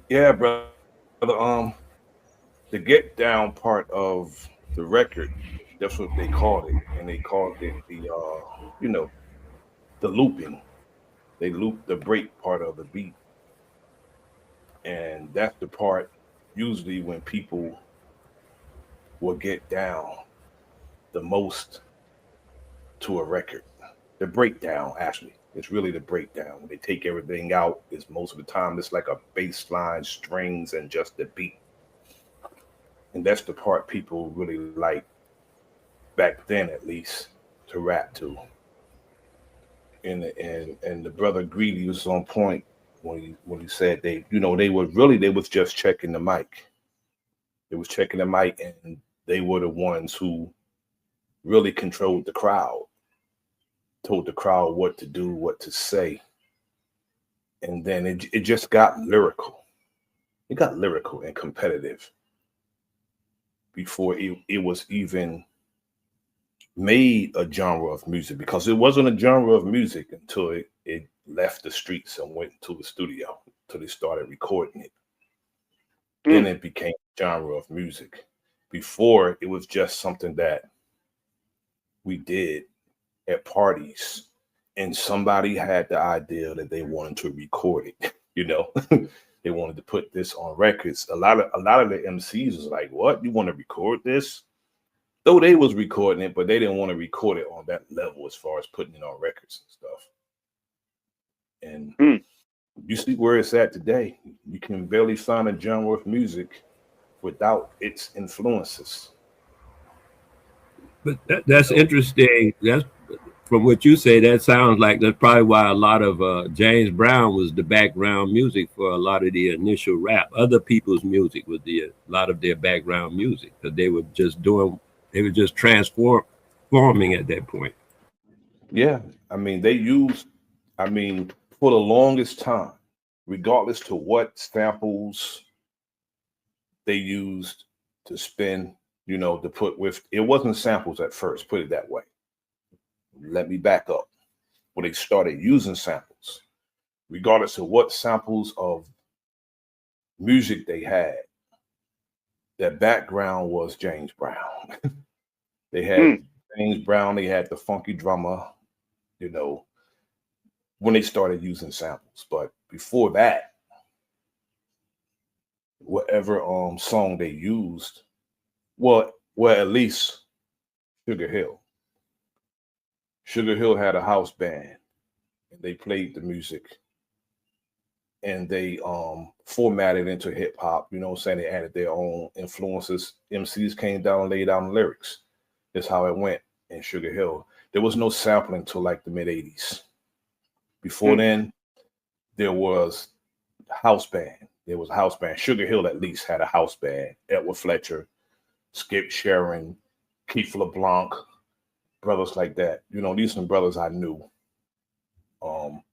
Yeah, brother. The get down part of the record, that's what they called it, and they called it you know, the looping. They looped the break part of the beat, and that's the part usually when people will get down the most to a record. The breakdown, actually, it's really the breakdown. When they take everything out, it's most of the time it's like a bass line, strings, and just the beat, and that's the part people really like back then, at least, to rap to. And the brother Greedy was on point when he said they were really they was just checking the mic. They was checking the mic, and they were the ones who really controlled the crowd, told the crowd what to do, what to say, and then it just got lyrical. It got lyrical and competitive before it was even made a genre of music, because it wasn't a genre of music until it left the streets and went to the studio, until they started recording it. Then Mm. it became a genre of music. Before, it was just something that we did at parties, and somebody had the idea that they wanted to record it. You know, they wanted to put this on records. A lot of the MCs was like, "What? You want to record this?" Though they was recording it, but they didn't want to record it on that level as far as putting it on records and stuff. And Mm. you see where it's at today. You can barely find a genre of music without its influences. But You that's know, interesting. That's from what you say. That sounds like that's probably why a lot of James Brown was the background music for a lot of the initial rap. Other people's music was a lot of their background music because they were just doing. They were just transforming at that point. yeah. I mean, they used. I mean, for the longest time, regardless to what samples they used to spin, to put with it wasn't samples at first. Put it that way. Let me back up. When they started using samples, regardless of what samples of music they had, their background was James Brown. They had Mm. James Brown, they had the funky drummer, you know, when they started using samples. But before that, whatever song they used, well at least Sugar Hill. Sugar Hill had a house band, and they played the music, and they formatted into hip hop, saying, they added their own influences. MCs came down and laid down the lyrics. That's how it went in Sugar Hill. There was no sampling till like the mid 80s. Before Mm. then, there was house band. There was a house band. Sugar Hill at least had a house band. Edward Fletcher, Skip Sharon, Keith LeBlanc, brothers like that. These are some brothers I knew. Um,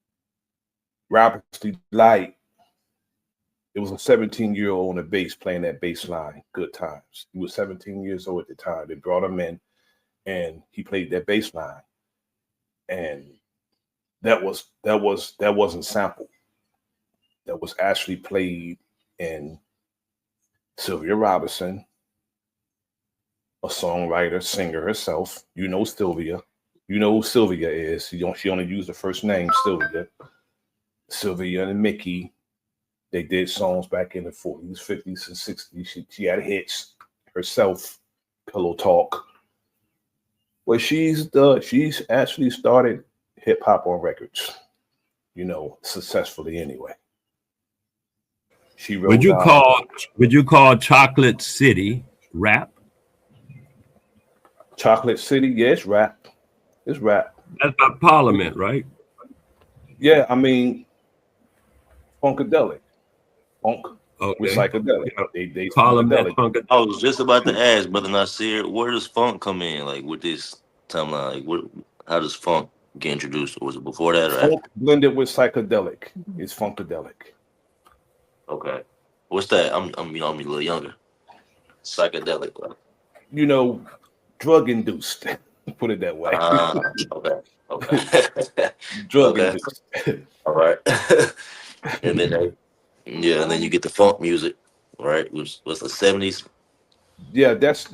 Robert Light, it was a 17-year-old on the bass playing that bass line, Good Times. He was 17 years old at the time. They brought him in, and he played that bass line. And that wasn't sampled. That was actually played in Sylvia Robinson, a songwriter, singer herself. Sylvia. You know who Sylvia is. She only used the first name, Sylvia. Sylvia and Mickey, they did songs back in the 40s, 50s, and 60s. She had hits herself, Pillow Talk. Well, she's actually started hip hop on records, successfully anyway. She Would wrote you call would you call Chocolate City rap? Chocolate City. Yeah, it's rap. It's rap. That's by Parliament, right? Yeah, I mean, funkadelic, funk with Okay. psychedelic. Yeah. They Parliament funkadelic. I Funkadelic. was just about to ask, brother Nasir, where does funk come in? Like with this timeline, like how does funk get introduced? Or was it before that or Funk after? blended with psychedelic is funkadelic. Okay, what's that? I'm a little younger. Psychedelic. Like, You know, drug induced. Put it that way. okay, okay, Drug okay. induced. All right. And then Yeah, and then you get the funk music, right? Which was the 70s. Yeah, that's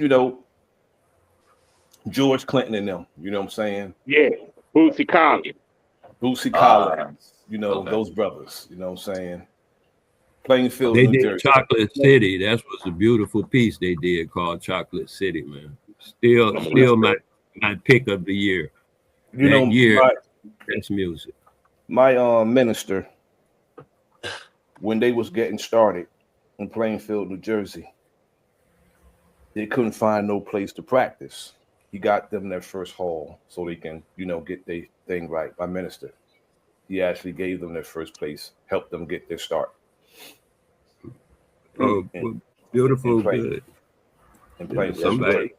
George Clinton and them. You know what I'm saying? Yeah, Bootsy Collins. Bootsy Ah, Collins. okay. Those brothers. You know what I'm saying? Plainfield, They New did Jersey. Chocolate City. That was a beautiful piece they did called Chocolate City, man. Still, I'm still gonna my pick of the year. You That know, year, best music. my minister, when they was getting started in Plainfield, New Jersey, they couldn't find no place to practice. He got them their first hall so they can, get their thing right. My minister, he actually gave them their first place, helped them get their start. Oh, in, beautiful, in play, good. in Yeah, Plainfield. somebody.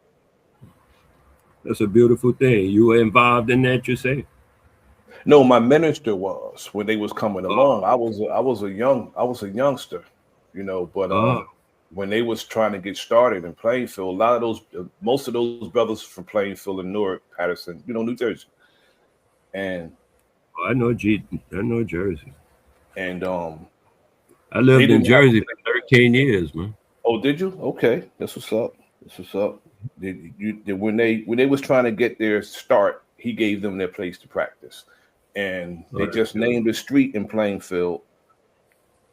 That's a beautiful thing. You were involved in that, you say? No, my minister was when they was coming along. Oh. I was a youngster, but Oh. when they was trying to get started in Plainfield, most of those brothers from Plainfield and Newark, Patterson, New Jersey. And I know Jersey. And I lived in didn't have. Jersey for 13 years, man. Oh, did you? Okay, that's what's up. When they was trying to get their start, he gave them their place to practice, and they just named a street in Plainfield,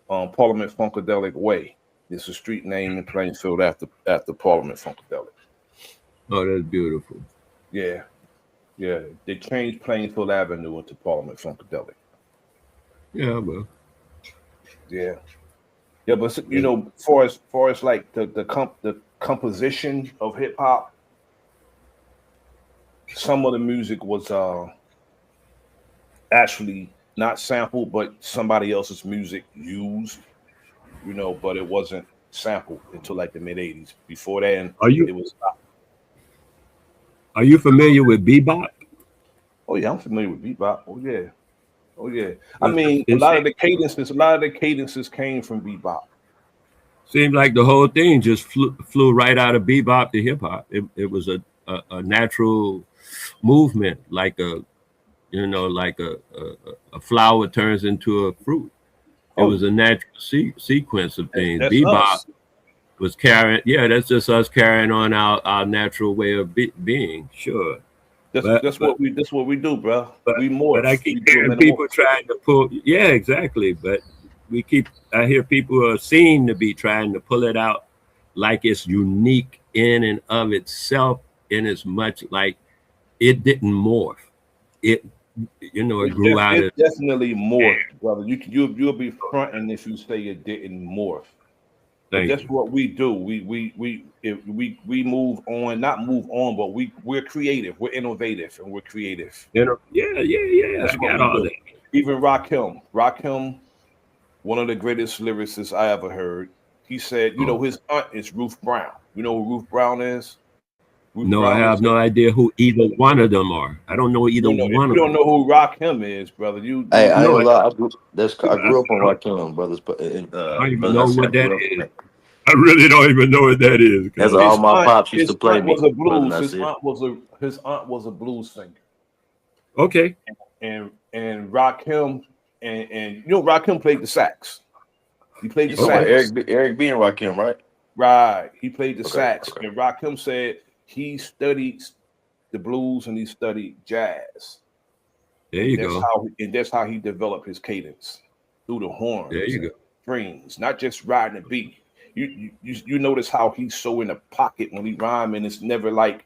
Parliament Funkadelic Way. It's a street name in Plainfield after Parliament Funkadelic. Oh, that's beautiful. Yeah. They changed Plainfield Avenue into Parliament Funkadelic. Yeah, well. Yeah, but far as like the composition of hip hop, some of the music was actually not sampled, but somebody else's music used, but it wasn't sampled until like the mid '80s. Before then, it was. Are you familiar with bebop? Oh yeah, I'm familiar with bebop. Oh yeah. I mean, a lot of the cadences came from bebop. Seems like the whole thing just flew right out of bebop to hip hop. It was a natural movement, like a flower turns into a fruit. It was a natural sequence of things. That's bebop us. was carrying. Yeah, that's just us carrying on our natural way of being. Sure. That's what we do, bro. We morph. But I keep hearing people trying to pull. Yeah, exactly. But I hear people seem to be trying to pull it out like it's unique in and of itself, in as much like it didn't morph. It grew out of. Definitely morphed, brother. You'll be fronting if you say it didn't morph. That's what we do. We move on, not move on, but we're creative, we're innovative, and we're creative. Yeah. That's I got all that. Even Rakim, one of the greatest lyricists I ever heard. He said, his aunt is Ruth Brown. You know who Ruth Brown is? I have no idea who either one of them are. I don't know either one of them. You don't know who Rakim is, brother. Hey, I ain't gonna lie. I grew up on Rakim, brothers. But I don't even know what that is. I really don't even know what that is. That's all my pops used to play me. His aunt was a blues singer. Okay. And Rakim and Rakim played the sax. He played the sax. Eric B and Rakim, right? Right. He played the sax. And Rakim said he studied the blues and he studied jazz. There you go. That's how he developed his cadence through the horns. There you go. Strings, not just riding a beat. You notice how he's so in the pocket when he rhyme, and it's never like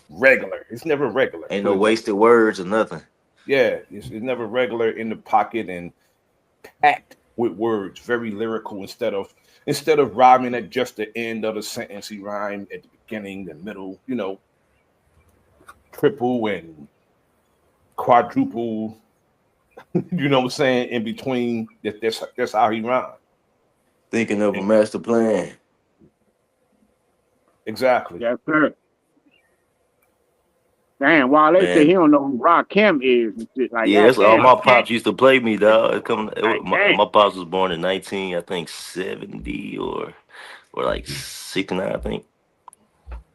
regular. It's never regular. Ain't no wasted words or nothing. Yeah, it's never regular in the pocket and packed with words, very lyrical. Instead of rhyming at just the end of the sentence, he rhymed at the beginning, the middle. Triple and quadruple. You know what I'm saying? In between, that's how he rhymed. Thinking of a master plan. Exactly. Yes, sir. Damn, while they say he don't know who Rakim is. That's all my pops used to play me, dog. My pops was born in 1970 or like 69, I think.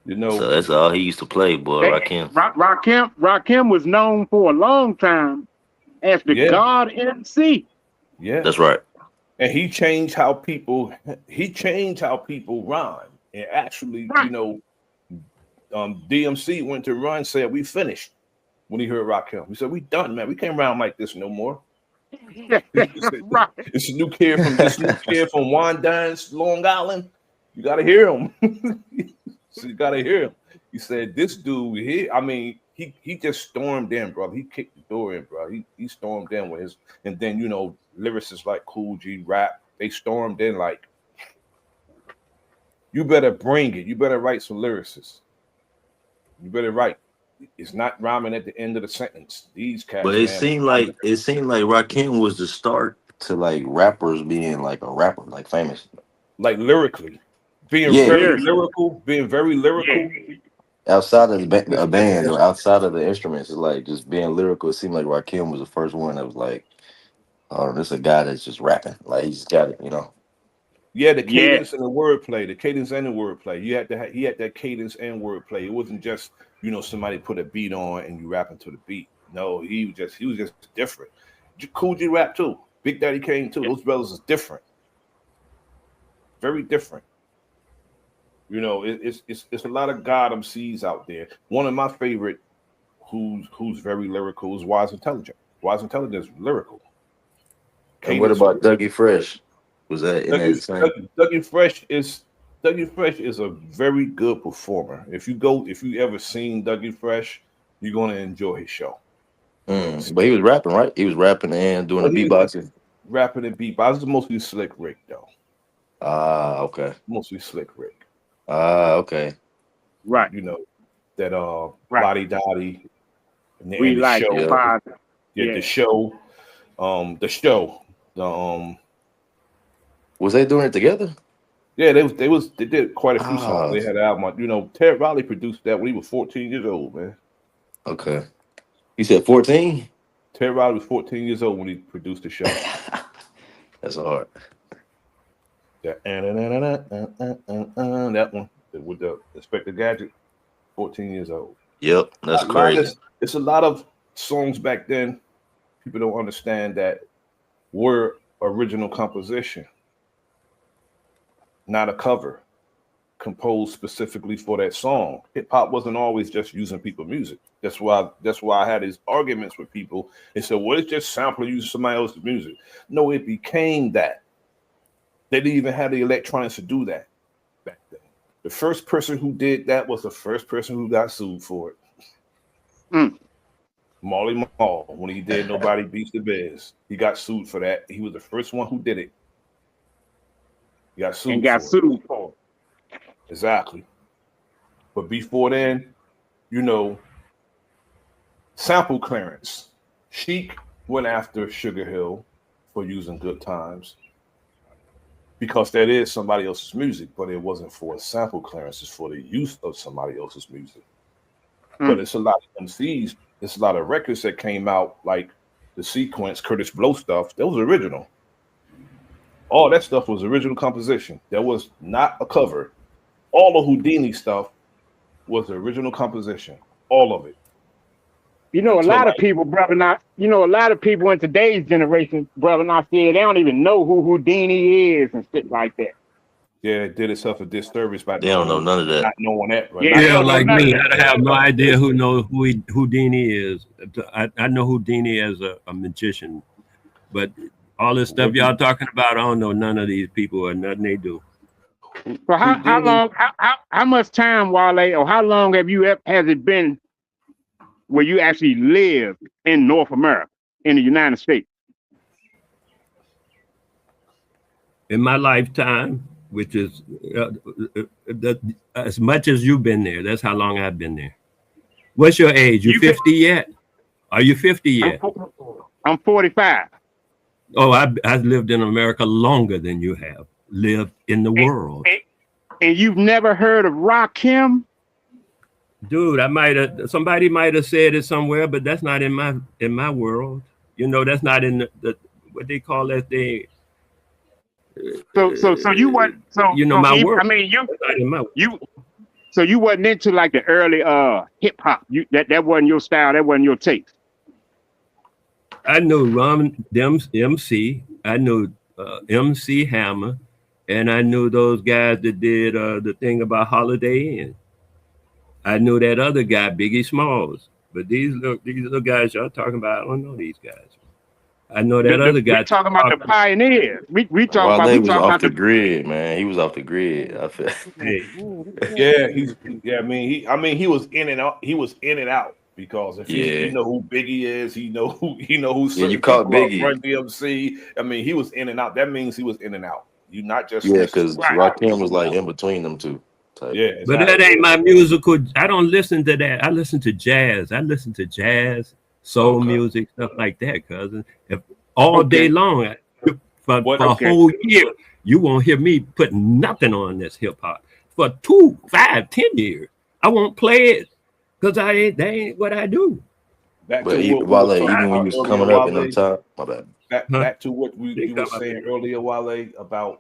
So that's all he used to play, boy. Rakim. Rakim was known for a long time as the God MC. Yeah, that's right. And he changed how people rhyme. And actually, you know, DMC went to run, said we finished when he heard Rakim. He said, we done, man. We can't rhyme like this no more. Right. It's a new kid from Wyandotte, Long Island. You gotta hear him. So you gotta hear him. He said, this dude here, I mean, he just stormed in, bro. He kicked the door in, bro. He stormed in with his, and then, you know, lyricists like Kool G Rap, they stormed in like, you better bring it. You better write some lyricists. You better write. It's not rhyming at the end of the sentence. These cats. But it seemed like Rakim was the start to like rappers being like a rapper, like famous. Like lyrically. Being very lyrical. Yeah. Outside of a band or outside of the instruments, it's like just being lyrical. It seemed like Rakim was the first one that was like, oh, this is a guy that's just rapping. Like he's got it, you know. Yeah, the cadence and the wordplay. The cadence and the wordplay. He had that cadence and wordplay. It wasn't just, you know, somebody put a beat on and you rapping to the beat. No, he was just different. Kool G Rap too. Big Daddy Kane too. Those brothers is different. Very different. You know, it's a lot of God MCs out there. One of my favorite, who's very lyrical, is Wise Intelligent. Wise Intelligent is lyrical. And what about Dougie Fresh? Was that in that same? Dougie Fresh is a very good performer. If you ever seen Dougie Fresh, you're gonna enjoy his show. But he was rapping, right? He was rapping and doing the beatboxing. Rapping and beatboxing. It's mostly Slick Rick though. Okay. Mostly Slick Rick. Okay. Right. You know that Lottie Dottie. We like your father. Yeah, the show. Was they doing it together? Yeah, they did quite a few songs. They had an album. You know, Ted Riley produced that when he was 14 years old, man. Okay. You said 14? Ted Riley was 14 years old when he produced the show. That's hard. That one with the Inspector Gadget, 14 years old. Yep, that's crazy. It's a lot of songs back then. People don't understand that were original composition, not a cover, composed specifically for that song. Hip hop wasn't always just using people's music. That's why I had these arguments with people. They said, "Well, it's just sampling using somebody else's music." No, it became that. They didn't even have the electronics to do that back then. The first person who did that was the first person who got sued for it. Marley Marl, when he did Nobody Beats the Bears, he got sued for that. He was the first one who did it. He got sued for it. Exactly. But before then, you know, sample clearance. Chic went after Sugar Hill for using Good Times, because that is somebody else's music, but it wasn't for a sample clearance, it's for the use of somebody else's music. But it's a lot of MCs, it's a lot of records that came out, like the Sequence, Curtis Blow stuff, that was original. All that stuff was original composition. That was not a cover. All the Houdini stuff was the original composition. All of it. You know, a lot of people, brother, a lot of people in today's generation, brother, they don't even know who Houdini is and shit like that. Yeah, it did itself a disservice by they don't know none of that. Not knowing that. Right? Yeah, like me, I have no idea who Houdini is. I know Houdini as a magician, but all this stuff y'all talking about, I don't know none of these people or nothing they do. So how much time, Wale, or how long has it been where you actually live in North America, in the United States? In my lifetime, which is as much as you've been there, that's how long I've been there. What's your age? You 50 yet? Are you 50 yet? I'm 45. Oh, I've lived in America longer than you have lived in the world. And you've never heard of Rakim? Dude, somebody might have said it somewhere, but that's not in my world. You know, that's not in the what they call that thing. So you weren't. So you know my world. I mean, So you wasn't into like the early hip hop. That wasn't your style. That wasn't your taste. I knew Rum MC. I knew MC Hammer, and I knew those guys that did the thing about Holiday Inn. I knew that other guy, Biggie Smalls. But these little guys y'all talking about, I don't know these guys. I know that other guy. We talking about the pioneers. We talking Wale about. was off the grid, man. He was off the grid. I feel. I mean, he was in and out. He was in and out because if you know who Biggie is, he know who you caught Biggie. Run DMC. I mean, he was in and out. That means he was in and out. You not just because Rakim was like in between them two. Yeah, exactly. But that ain't my musical. I don't listen to that. I listen to jazz. Soul music, stuff like that, cousin. All day long, for a whole year, you won't hear me put nothing on this hip hop. For 2, 5, 10 years, I won't play it because that ain't what I do. Even when he was coming up in the top, my bad. Back to what you were saying earlier, Wale, about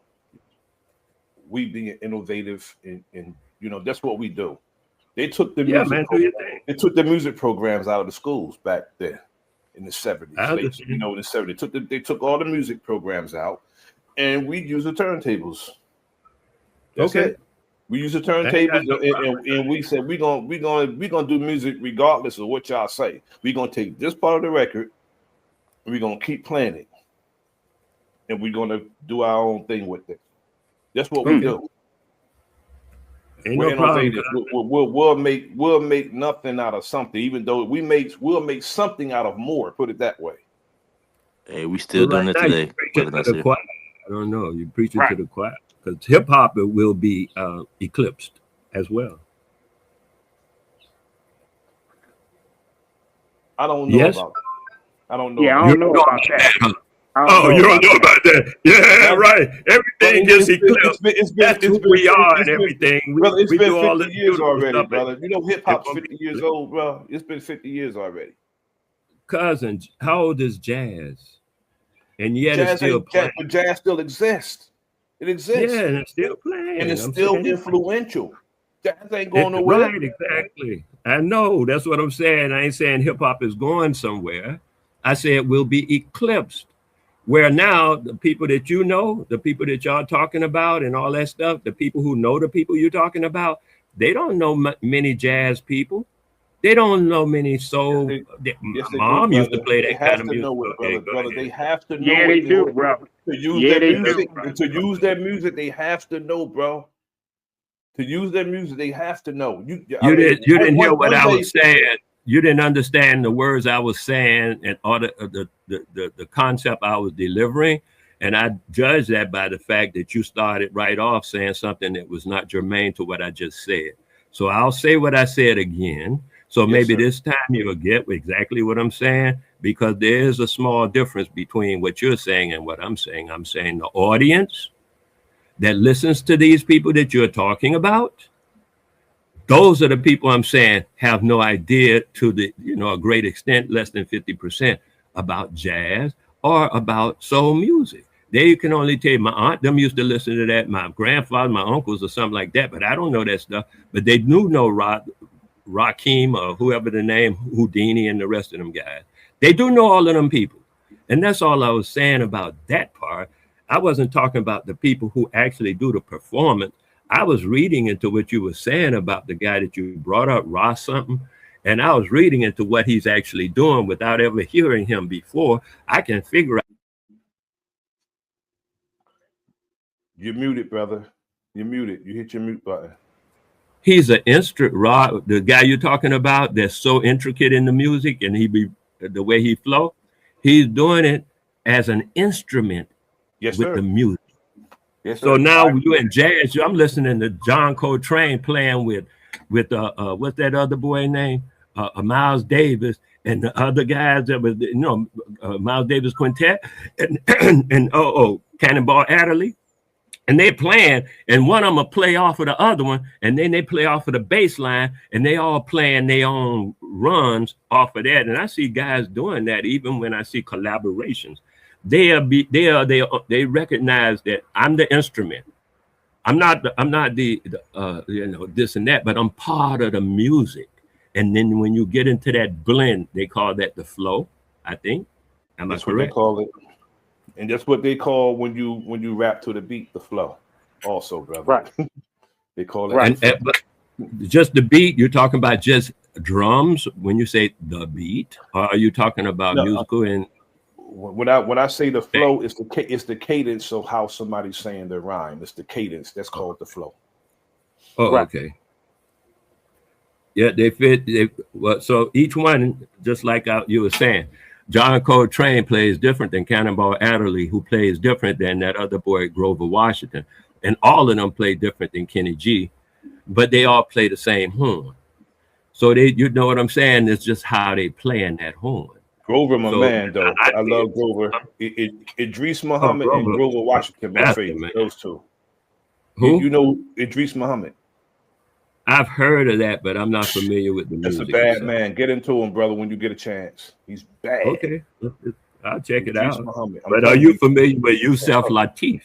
we being innovative and that's what we do. They took the music programs out of the schools back then in the 70s. In the 70s. They took all the music programs out, and we use the turntables. That's it. We use the turntables, and we said we're gonna do music regardless of what y'all say. We're gonna take this part of the record, and we're gonna keep playing it, and we're gonna do our own thing with it. That's what we do. We're innovative. We'll make nothing out of something, even though we'll make something out of more. Put it that way. Hey, we still doing it today. I don't know. You're preaching to the choir because hip hop will be eclipsed as well. I don't know about that. I don't know. Yeah, I don't know about that. Oh, you don't know about that? Yeah, right. Everything gets eclipsed. That's who we are and everything. It's been 50 years already, brother. You know, hip hop's 50 years old, bro. It's been 50 years already. Cousin, how old is jazz? And yet it's still playing. But jazz still exists. It exists. Yeah, and it's still playing. And it's still influential. Jazz ain't going nowhere. Right, exactly. I know. That's what I'm saying. I ain't saying hip hop is going somewhere. I said it will be eclipsed. Where now the people that you know, the people that y'all talking about and all that stuff, the people who know the people you're talking about, they don't know many jazz people. They don't know many soul. Mom used to play that kind of music. Brother. They have to know. Yeah, they do, bro. To use their music, they have to know, bro. To use their music, they have to know. You didn't hear what I was saying. You didn't understand the words I was saying and all the concept I was delivering. And I judged that by the fact that you started right off saying something that was not germane to what I just said. So I'll say what I said again. So maybe this time you'll get exactly what I'm saying, because there is a small difference between what you're saying and what I'm saying. I'm saying the audience that listens to these people that you're talking about, those are the people I'm saying have no idea to a great extent, less than 50%, about jazz or about soul music. They can only tell you, my aunt them used to listen to that, my grandfather, my uncles or something like that, but I don't know that stuff. But they do know Rakim or whoever the name, Houdini and the rest of them guys. They do know all of them people. And that's all I was saying about that part. I wasn't talking about the people who actually do the performance. I was reading into what you were saying about the guy that you brought up, Ross something, and I was reading into what he's actually doing without ever hearing him before. I can figure out. You're muted, brother. You're muted. You hit your mute button. He's an instrument, the guy you're talking about that's so intricate in the music and the way he flow, he's doing it as an instrument with the music. Yes, so now you in jazz, I'm listening to John Coltrane playing with what's that other boy name? Miles Davis and the other guys that was, Miles Davis Quintet and Cannonball Adderley. And they playing, and one of them will play off of the other one, and then they play off of the bass line, and they all playing their own runs off of that. And I see guys doing that even when I see collaborations. They recognize that I'm the instrument. I'm not the this and that, but I'm part of the music. And then when you get into that blend, they call that the flow, I think. Am I correct? What they call it. And that's what they call when you rap to the beat, the flow. Also, brother. Right. They call it. Right. But just the beat. You're talking about just drums when you say the beat, or are you talking about musical and? When I say the flow, it's the cadence of how somebody's saying their rhyme. It's the cadence that's called the flow. Oh, right. Okay. Yeah, they fit. So each one, just like you were saying, John Coltrane plays different than Cannonball Adderley, who plays different than that other boy Grover Washington, and all of them play different than Kenny G, but they all play the same horn. So you know what I'm saying? It's just how they play in that horn. Grover, my man, though. I love Grover. Idris Muhammad and Grover Washington, my favorite. Those two. Who? You know Idris Muhammad? I've heard of that, but I'm not familiar with the music. That's a bad man. Get into him, brother, when you get a chance. He's bad. Okay. I'll check it out. But are you familiar with Yusef Lateef?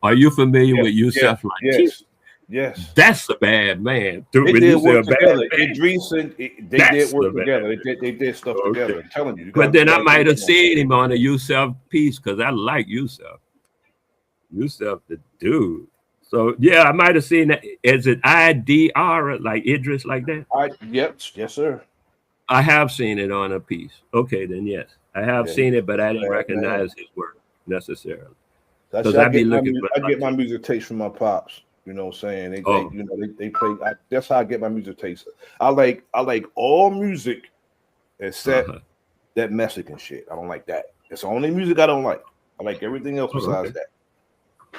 Are you familiar with Yusef Lateef? Yes. That's a bad man. They did work together. Idris and they did work together. They did stuff together. I'm telling you. But then I might have seen him on a Yusef piece because I like Yusef. Yusef, the dude. So yeah, I might have seen that. Is it IDR like Idris like that? Yes, sir. I have seen it on a piece. Okay, then yes, I have seen it, but I didn't recognize his work necessarily. Because I get my music taste from my pops. You know what I'm saying? They play. That's how I get my music taste. I like all music except that Mexican shit. I don't like that. It's the only music I don't like. I like everything else besides that.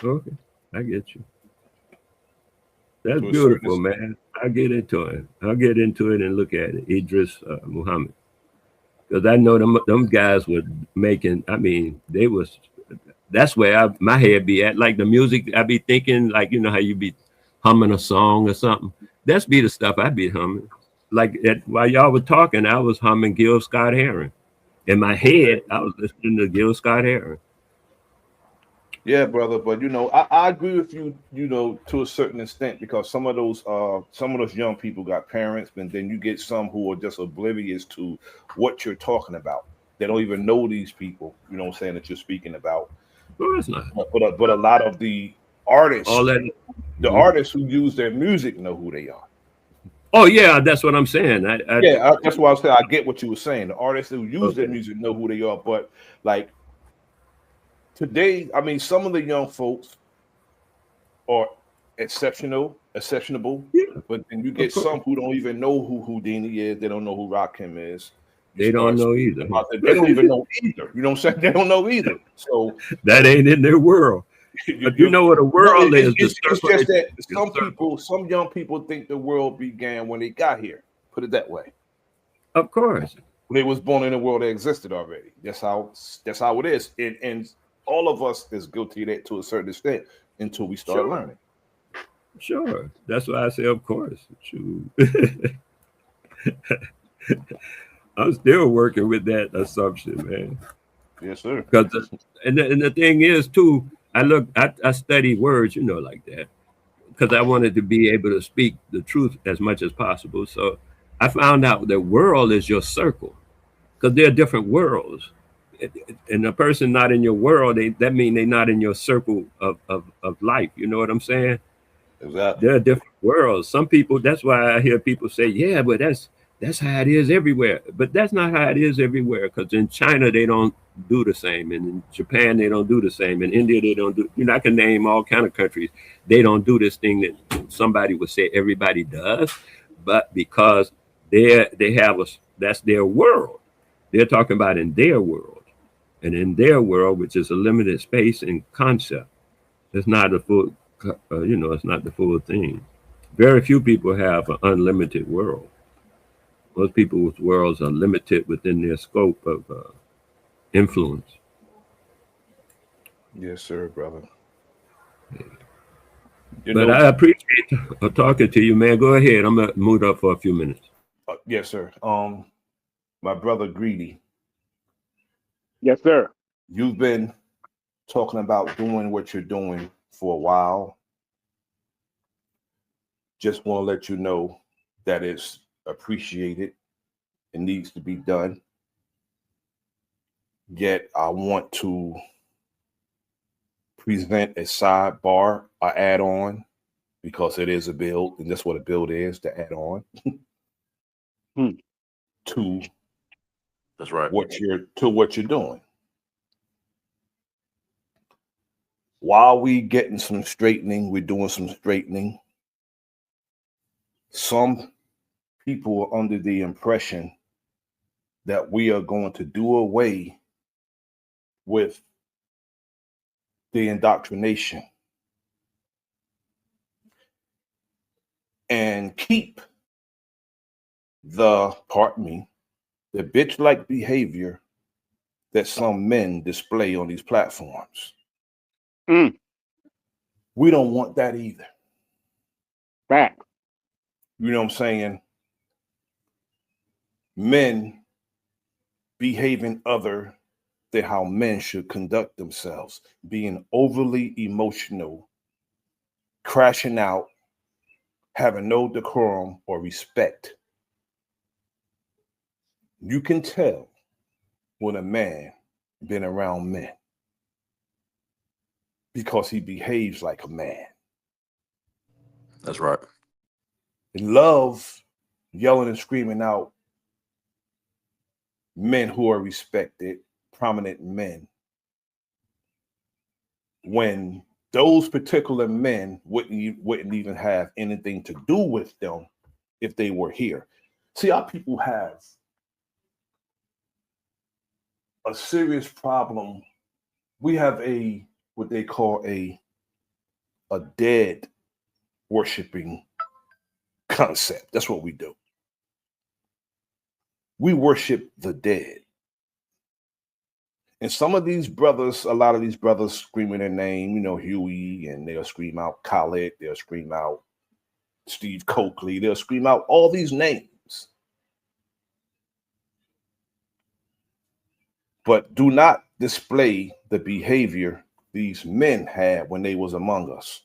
Okay, I get you. That's beautiful, man. I'll get into it. And look at it. Idris Muhammad. Because I know them guys were making, they was, that's where my head be at. Like the music, I be thinking, like, you know how you be humming a song or something. That's be the stuff I be humming. Like while y'all were talking, I was humming Gil Scott-Heron. In my head, I was listening to Gil Scott-Heron. Yeah, brother, but I agree with you, to a certain extent, because some of those young people got parents, and then you get some who are just oblivious to what you're talking about. They don't even know these people, you know what I'm saying, that you're speaking about. No, it's not. But a lot of the artists, artists who use their music know who they are. Oh yeah, that's what I'm saying. That's why I said I get what you were saying. The artists who use their music know who they are, but like today, some of the young folks are exceptional, but then you get some who don't even know who Houdini is. They don't know who Rakim is. They don't know either. They don't even know either. You know what I'm saying? They don't know either. So that ain't in their world. But you know what a world is. It's just that some young people think the world began when they got here. Put it that way. Of course. They was born in a world that existed already. That's how it is. And all of us is guilty of that to a certain extent until we start learning. Sure. That's why I say, of course. I'm still working with that assumption, man. Yes, sir. Because and the thing is too, I study words, like that, because I wanted to be able to speak the truth as much as possible. So I found out the world is your circle, because there are different worlds. And a person not in your world, that means they're not in your circle of life. You know what I'm saying? Exactly. There are different worlds. Some people, that's why I hear people say, yeah, but that's how it is everywhere. But that's not how it is everywhere, because in China, they don't do the same. And in Japan, they don't do the same. In India, they don't do, I can name all kind of countries. They don't do this thing that somebody would say everybody does, but because they have that's their world. They're talking about in their world. And in their world, which is a limited space and concept, it's not a full, it's not the full thing. Very few people have an unlimited world. Most people's worlds are limited within their scope of influence. Yes, sir, brother. But I appreciate talking to you, man. Go ahead. I'm going to move up for a few minutes. Yes, sir. My brother Greedy. Yes, sir. You've been talking about doing what you're doing for a while. Just want to let you know that it's appreciated. It needs to be done. Yet I want to present a sidebar, or add-on, because it is a build, and that's what a build is, the add-on to that's right. what you're doing. While we getting some straightening, we're doing some straightening. Some people are under the impression that we are going to do away with the indoctrination and keep the bitch-like behavior that some men display on these platforms. We don't want that either. Back. You know what I'm saying? Men behaving other than how men should conduct themselves, being overly emotional, crashing out, having no decorum or respect. You can tell when a man been around men because he behaves like a man. That's right. And love yelling and screaming out men who are respected, prominent men, when those particular men wouldn't even have anything to do with them if they were here. See, our people have a serious problem. We have what they call a dead worshiping concept. That's what we do. We worship the dead. And some of these brothers, a lot of these brothers screaming their name, you know, Huey, and they'll scream out Khaled, they'll scream out Steve Coakley, they'll scream out all these names. But do not display the behavior these men had when they was among us.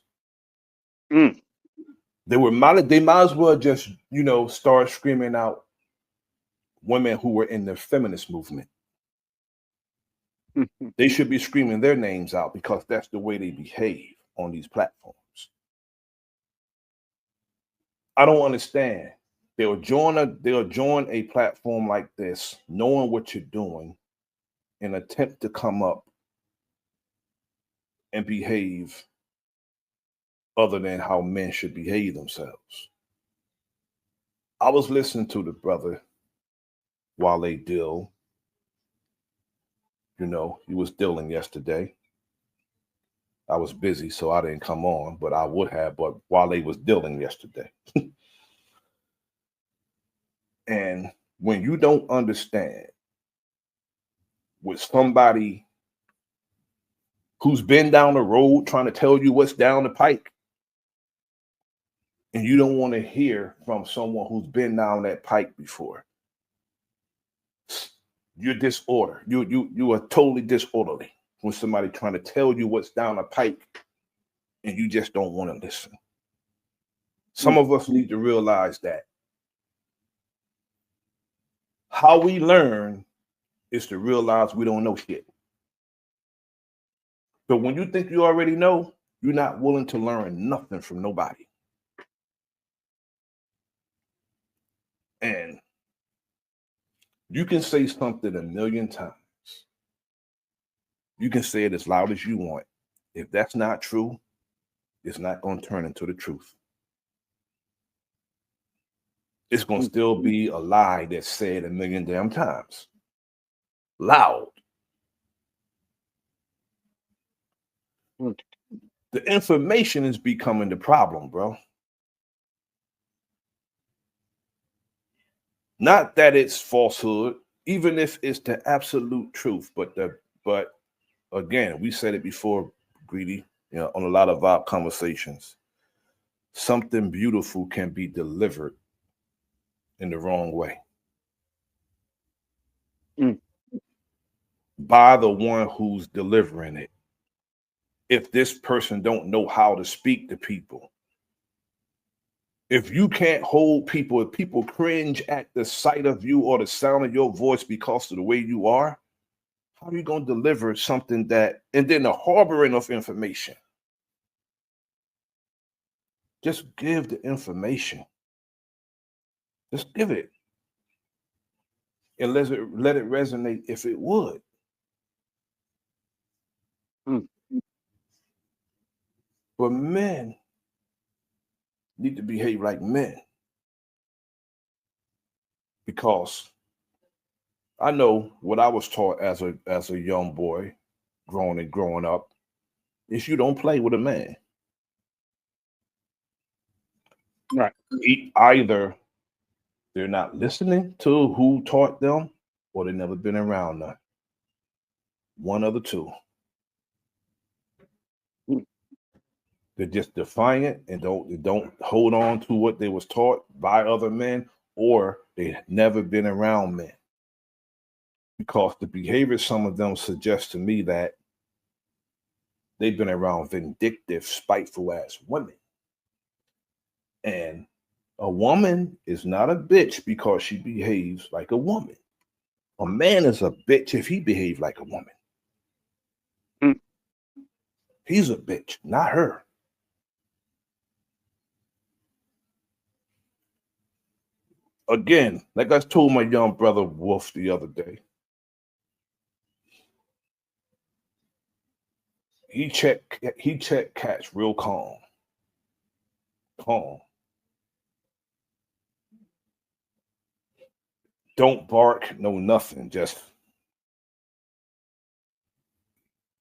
They might as well just, you know, start screaming out women who were in the feminist movement. They should be screaming their names out because that's the way they behave on these platforms. I don't understand. They'll join a platform like this, knowing what you're doing, and attempt to come up and behave other than how men should behave themselves. I was listening to the brother Wale Dill. You know, he was dealing yesterday. I was busy, so I didn't come on, but I would have, but Wale was dealing yesterday. And when you don't understand with somebody who's been down the road trying to tell you what's down the pike, and you don't want to hear from someone who's been down that pike before, you're disorder. You are totally disorderly when somebody trying to tell you what's down the pike and you just don't want to listen. Some of us need to realize that how we learn is to realize we don't know shit. But when you think you already know, you're not willing to learn nothing from nobody. And you can say something a million times. You can say it as loud as you want. If that's not true, it's not going to turn into the truth. It's going to still be a lie that's said a million damn times. Loud. The information is becoming the problem, bro. Not that it's falsehood, even if it's the absolute truth, but again, we said it before, Greedy, you know, on a lot of our conversations. Something beautiful can be delivered in the wrong way. By the one who's delivering it. If this person don't know how to speak to people, if you can't hold people, if people cringe at the sight of you or the sound of your voice because of the way you are, How are you going to deliver something that, and then the harboring of information? Just give the information. Just give it. And let it resonate if it would. But men need to behave like men. Because I know what I was taught as a young boy, growing up, is you don't play with a man. Right. Either they're not listening to who taught them, or they've never been around none. One of the two. They're just defiant and don't hold on to what they was taught by other men, or they've never been around men. Because the behavior some of them suggest to me that they've been around vindictive, spiteful ass women. And a woman is not a bitch because she behaves like a woman. A man is a bitch if he behaves like a woman. He's a bitch, not her. Again, like I told my young brother Wolf the other day, he checked cats real calm. Don't bark, no nothing. Just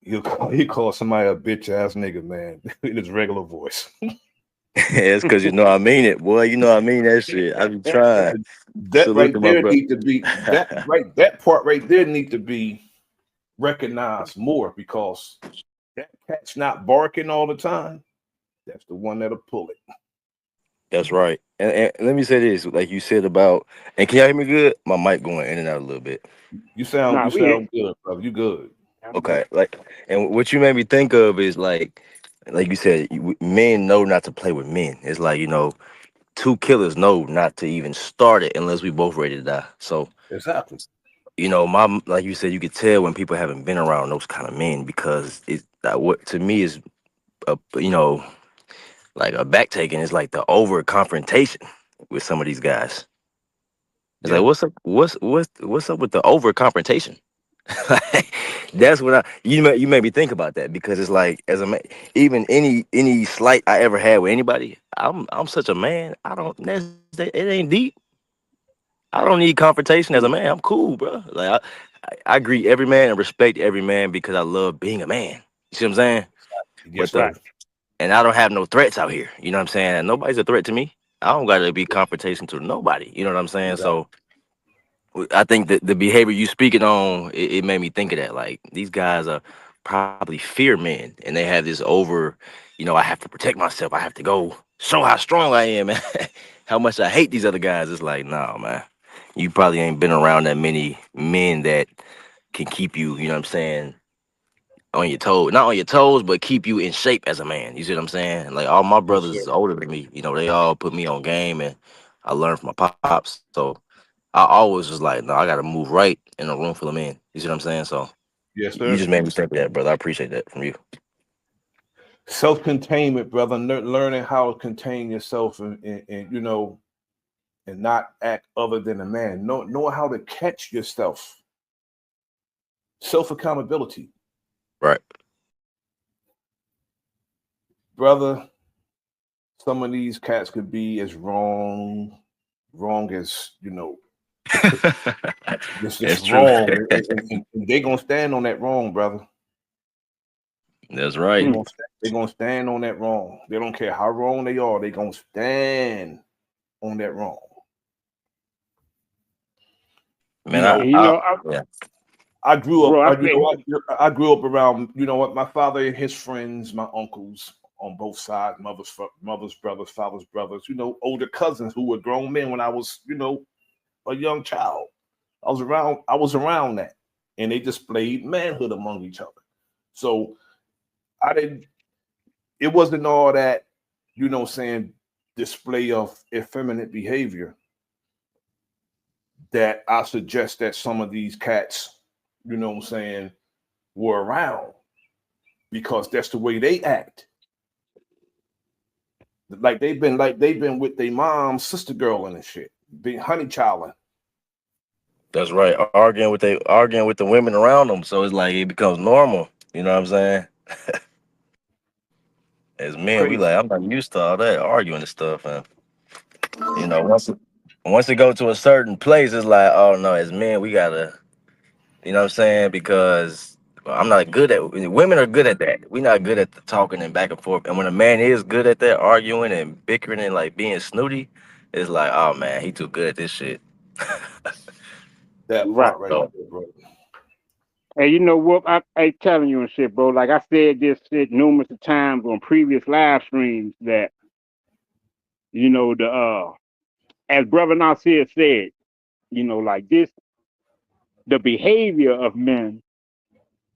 he call somebody a bitch ass nigga, man, in his regular voice. It's because I mean it, boy. I mean that shit. I be trying. That right there need to be that part right there need to be recognized more, because that cat's not barking all the time. That's the one that'll pull it. That's right. And let me say this, like you said about, and can y'all hear me good? My mic going in and out a little bit. You sound good, brother. You good. Okay. And what you made me think of is like you said, men know not to play with men. It's like, two killers know not to even start it unless we both ready to die. So exactly. Like you said, you could tell when people haven't been around those kind of men, because what to me is like a back taking is like the over confrontation with some of these guys. It's like, what's up? What's up with the over confrontation? That's what you made me think about that, because it's like, as a man, even any slight I ever had with anybody, I'm such a man. It ain't deep. I don't need confrontation as a man. I'm cool, bro. Like I greet every man and respect every man because I love being a man. You see what I'm saying? Yes, right. And I don't have no threats out here. You know what I'm saying? And nobody's a threat to me. I don't gotta be confrontation to nobody. You know what I'm saying? Exactly. So I think that the behavior you speaking on, it made me think of that. Like, these guys are probably fear men, and they have this over, I have to protect myself. I have to go show how strong I am, man. How much I hate these other guys. It's like, no, man. You probably ain't been around that many men that can keep you, you know what I'm saying, on your toes. Not on your toes, but keep you in shape as a man. You see what I'm saying? Like, all my brothers older than me, they all put me on game, and I learned from my pops. So I always was like, no, I got to move right in a room full of men. You see what I'm saying? So yes, sir. You just made me think of that, brother. I appreciate that from you. Self-containment, brother. Learning how to contain yourself and and not act other than a man. Knowing how to catch yourself. Self-accountability. Right. Brother, some of these cats could be as wrong as, this is wrong. And they're going to stand on that wrong, brother. That's right. They're going to stand on that wrong. They don't care how wrong they are. They're going to stand on that wrong. Man, I grew up. I grew up around. My father and his friends, my uncles on both sides, mother's brothers, father's brothers. Older cousins who were grown men when I was, a young child. I was around that, and they displayed manhood among each other. So it wasn't all that, display of effeminate behavior that I suggest that some of these cats, were around because that's the way they act. Like they've been with their mom's sister girl and shit, being honey childing. That's right. Arguing with the women around them, so it's like it becomes normal. You know what I'm saying? As men, we like, I'm not used to all that arguing and stuff, and you know, once it go to a certain place, it's like, oh no, as men, we gotta, you know what I'm saying? Because I'm not good at. Women are good at that. We're not good at the talking and back and forth. And when a man is good at that, arguing and bickering and like being snooty, it's like, oh man, he too good at this shit. That right, right there, bro. Hey, you know what? I telling you and shit, bro. Like I said this shit numerous of times on previous live streams that, you know, as Brother Nasir said, you know, like this, the behavior of men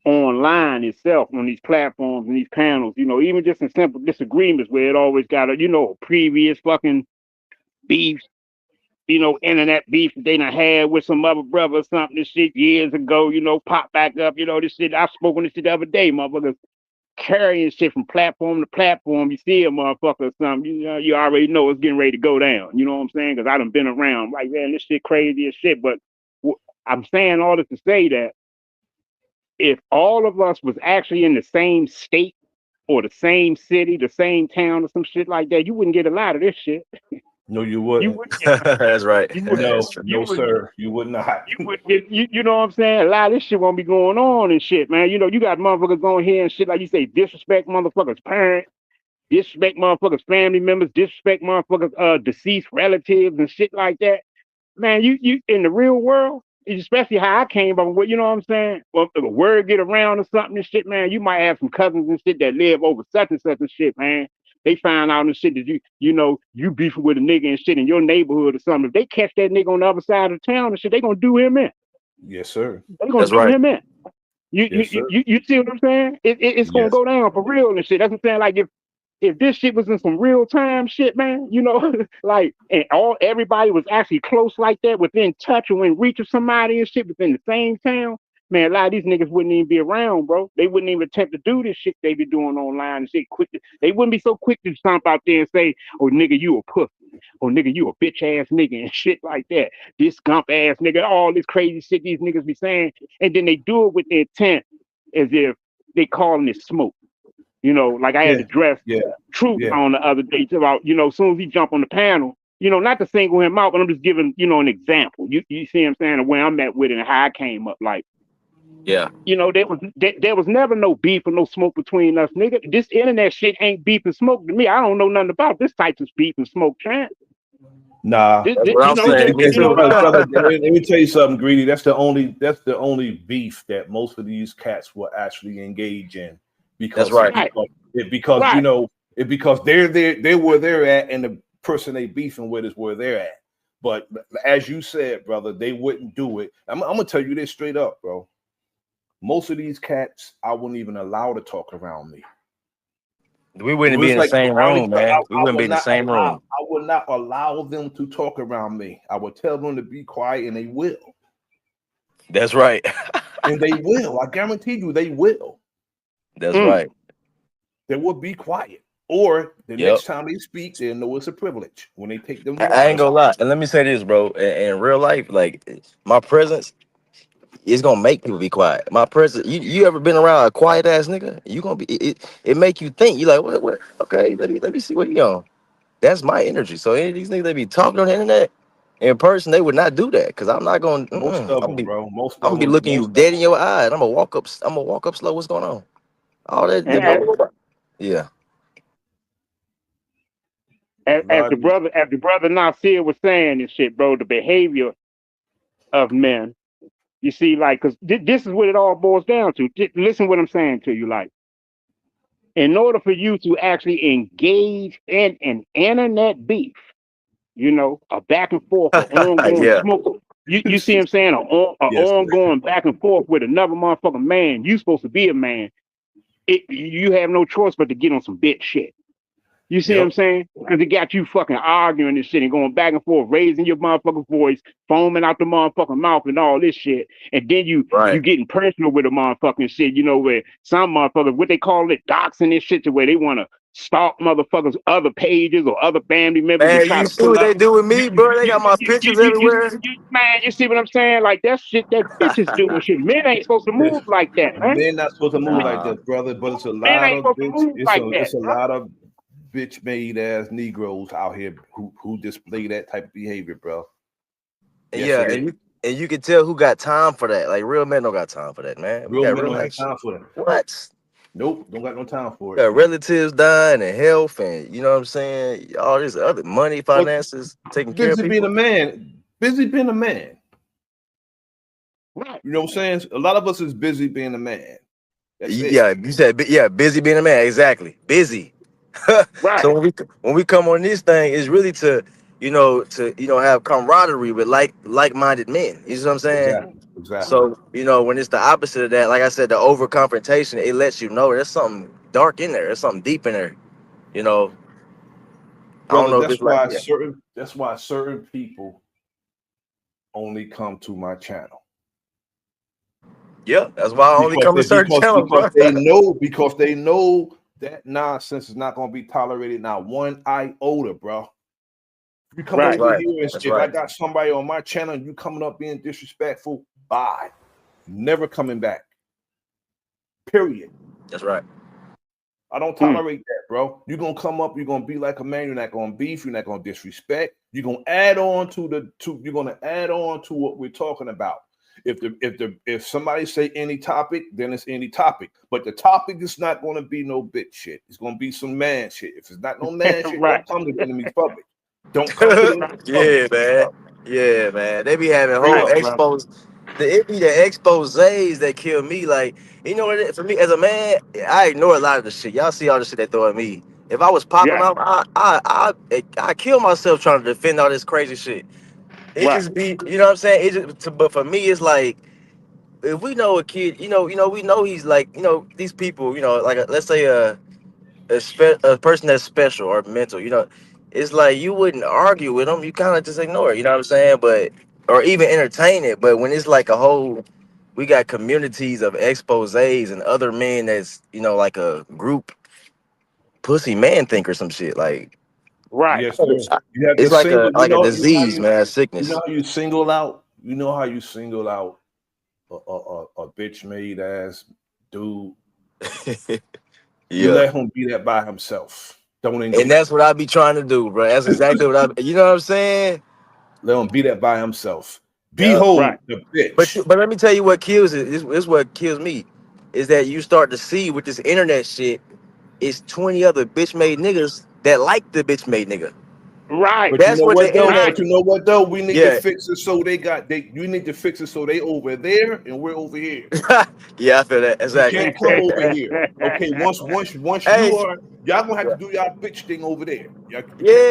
online itself on these platforms and these panels, you know, even just in simple disagreements where it always got a, you know, previous fucking beefs, you know, internet beef that they done had with some other brother or something, this shit years ago, you know, pop back up, you know, this shit, I spoke on this shit the other day, motherfuckers carrying shit from platform to platform. You see a motherfucker or something, you know, you already know it's getting ready to go down, you know what I'm saying? Because I done been around, like, man, this shit crazy as shit, but I'm saying all this to say that if all of us was actually in the same state or the same city, the same town or some shit like that, you wouldn't get a lot of this shit. No, you wouldn't. That's right. No, sir, you would not. You would get, you know what I'm saying? A lot of this shit won't be going on and shit, man. You know, you got motherfuckers going here and shit, like you say, disrespect motherfuckers' parents, disrespect motherfuckers' family members, disrespect motherfuckers' deceased relatives and shit like that. Man, you in the real world, especially how I came up with, you know what I'm saying? Well, if a word get around or something and shit, man, you might have some cousins and shit that live over such and such and shit, man. They find out and shit that you know, you beefing with a nigga and shit in your neighborhood or something. If they catch that nigga on the other side of town and shit, they gonna do him in. Yes, sir. They gonna do him in. You see what I'm saying? It's gonna go down for real and shit. That's what I'm saying. Like if this shit was in some real time shit, man, you know, like, and everybody was actually close like that, within touch or in reach of somebody and shit within the same town, man, a lot of these niggas wouldn't even be around, bro. They wouldn't even attempt to do this shit they be doing online and shit quick. They wouldn't be so quick to stomp out there and say, oh, nigga, you a pussy. Oh, nigga, you a bitch ass nigga and shit like that. This gump ass nigga, all this crazy shit these niggas be saying. And then they do it with the intent as if they calling it smoke. You know, like I had to dress Truth on the other day about, you know, as soon as he jump on the panel, you know, not to single him out, but I'm just giving, you know, an example. You see what I'm saying, where I'm at with it and how I came up. Like, yeah, you know, there was never no beef or no smoke between us, nigga. This internet shit ain't beef and smoke to me. I don't know nothing about this type of beef and smoke, Trent. Nah, that's what I'm saying. Brother, let me tell you something, Greedy. That's the only beef that most of these cats will actually engage in. Because, that's right. Because you know, because they're where they're at, and the person they beefing with is where they're at. But as you said, brother, they wouldn't do it. I'm gonna tell you this straight up, bro. Most of these cats, I wouldn't even allow to talk around me. We wouldn't be in the same room, man. We wouldn't be in the same room. I would not allow them to talk around me. I would tell them to be quiet, and they will. That's right. And they will. I guarantee you, they will. That's right. They will be quiet. Or the next time they speak, they'll know it's a privilege when they take them. I ain't gonna lie. And let me say this, bro. In real life, like, my presence is gonna make people be quiet. My presence, you ever been around a quiet ass nigga? You gonna be it make you think. You like, what? Okay, let me see what he on. That's my energy. So any of these niggas, they be talking on the internet, in person, they would not do that, because I'm not going. Most of them, bro. Most of I'm gonna be looking you dead in your eye, and I'm gonna walk up slow. What's going on? All that. Yeah. As the brother Nasir was saying and shit, bro, the behavior of men. You see, like, because this is what it all boils down to. Listen what I'm saying to you, like, in order for you to actually engage in an internet beef, you know, a back and forth, an ongoing smoke. You see what I'm saying? An ongoing back and forth with another motherfucking man. You supposed to be a man. You have no choice but to get on some bitch shit. You see what I'm saying? Because it got you fucking arguing and shit and going back and forth, raising your motherfucking voice, foaming out the motherfucking mouth and all this shit. And then you getting personal with the motherfucking shit, you know, where some motherfuckers, what they call it, doxing this shit to where they want to stalk motherfuckers' other pages or other family members. Man, you see what they do with me, bro? They got my pictures everywhere. Man, you see what I'm saying? Like that shit that bitches do and shit. Men ain't supposed to move like that, man. Men not supposed to move like that, brother. But it's a lot of it's a lot of bitch made ass Negroes out here who display that type of behavior, bro. Yes, and you can tell who got time for that. Like real men don't got time for that, man. Real men don't have time for that. What? Nope, don't got no time for it. Got relatives dying and health and you know what I'm saying? All this other money, finances, taking care of people. Busy being a man. Busy being a man. Right. You know what I'm saying? A lot of us is busy being a man. You said busy being a man. Exactly. Busy. Right. So when we come on this thing, it's really to have camaraderie with like-minded men. You know what I'm saying? Exactly. So when it's the opposite of that, like I said, the over confrontation, it lets you know there's something dark in there. There's something deep in there. Brother, I don't know that's why certain people only come to my channel. Yeah, that's why I only come to certain channels. Because they know that nonsense is not going to be tolerated now one iota, bro. If you come over here and I got somebody on my channel and you coming up being disrespectful, bye. Never coming back. Period. That's right. I don't tolerate that, bro. You're going to come up, you're going to be like a man, you're not going to beef, you're not going to disrespect. You're going to add on to what we're talking about. If somebody say any topic, then it's any topic. But the topic is not going to be no bitch shit. It's going to be some man shit. If it's not no man shit, don't come to the enemy's public. Don't come to the enemy's public. Yeah, man. They be having whole expos. It be the exposés that kill me. Like, you know what? For me as a man, I ignore a lot of the shit. Y'all see all the shit they throw at me. If I was popping up, I kill myself trying to defend all this crazy shit. It just be, you know what I'm saying? But for me, it's like, if we know a kid, we know he's like, these people, like let's say a person that's special or mental, it's like you wouldn't argue with them. You kind of just ignore it, you know what I'm saying? Or even entertain it. But when it's like we got communities of exposés and other men that's, like a group pussy man think or some shit, like. Right. Yes, it's like a disease, man, sickness. You know how you single out? You know how you single out a bitch made ass dude? You let him be that by himself. And that's what I be trying to do, bro. That's exactly what you know what I'm saying? Let him be that by himself. Behold the bitch. But let me tell you what kills it. This is what kills me. Is that you start to see with this internet shit, it's 20 other bitch made niggas that like the bitch made nigga. Right. But you know what though? We need to fix it so you need to fix it so they over there and we're over here. Yeah, I feel that. Exactly. You can't come over here. Okay, once y'all gonna have to do y'all bitch thing over there. Yeah,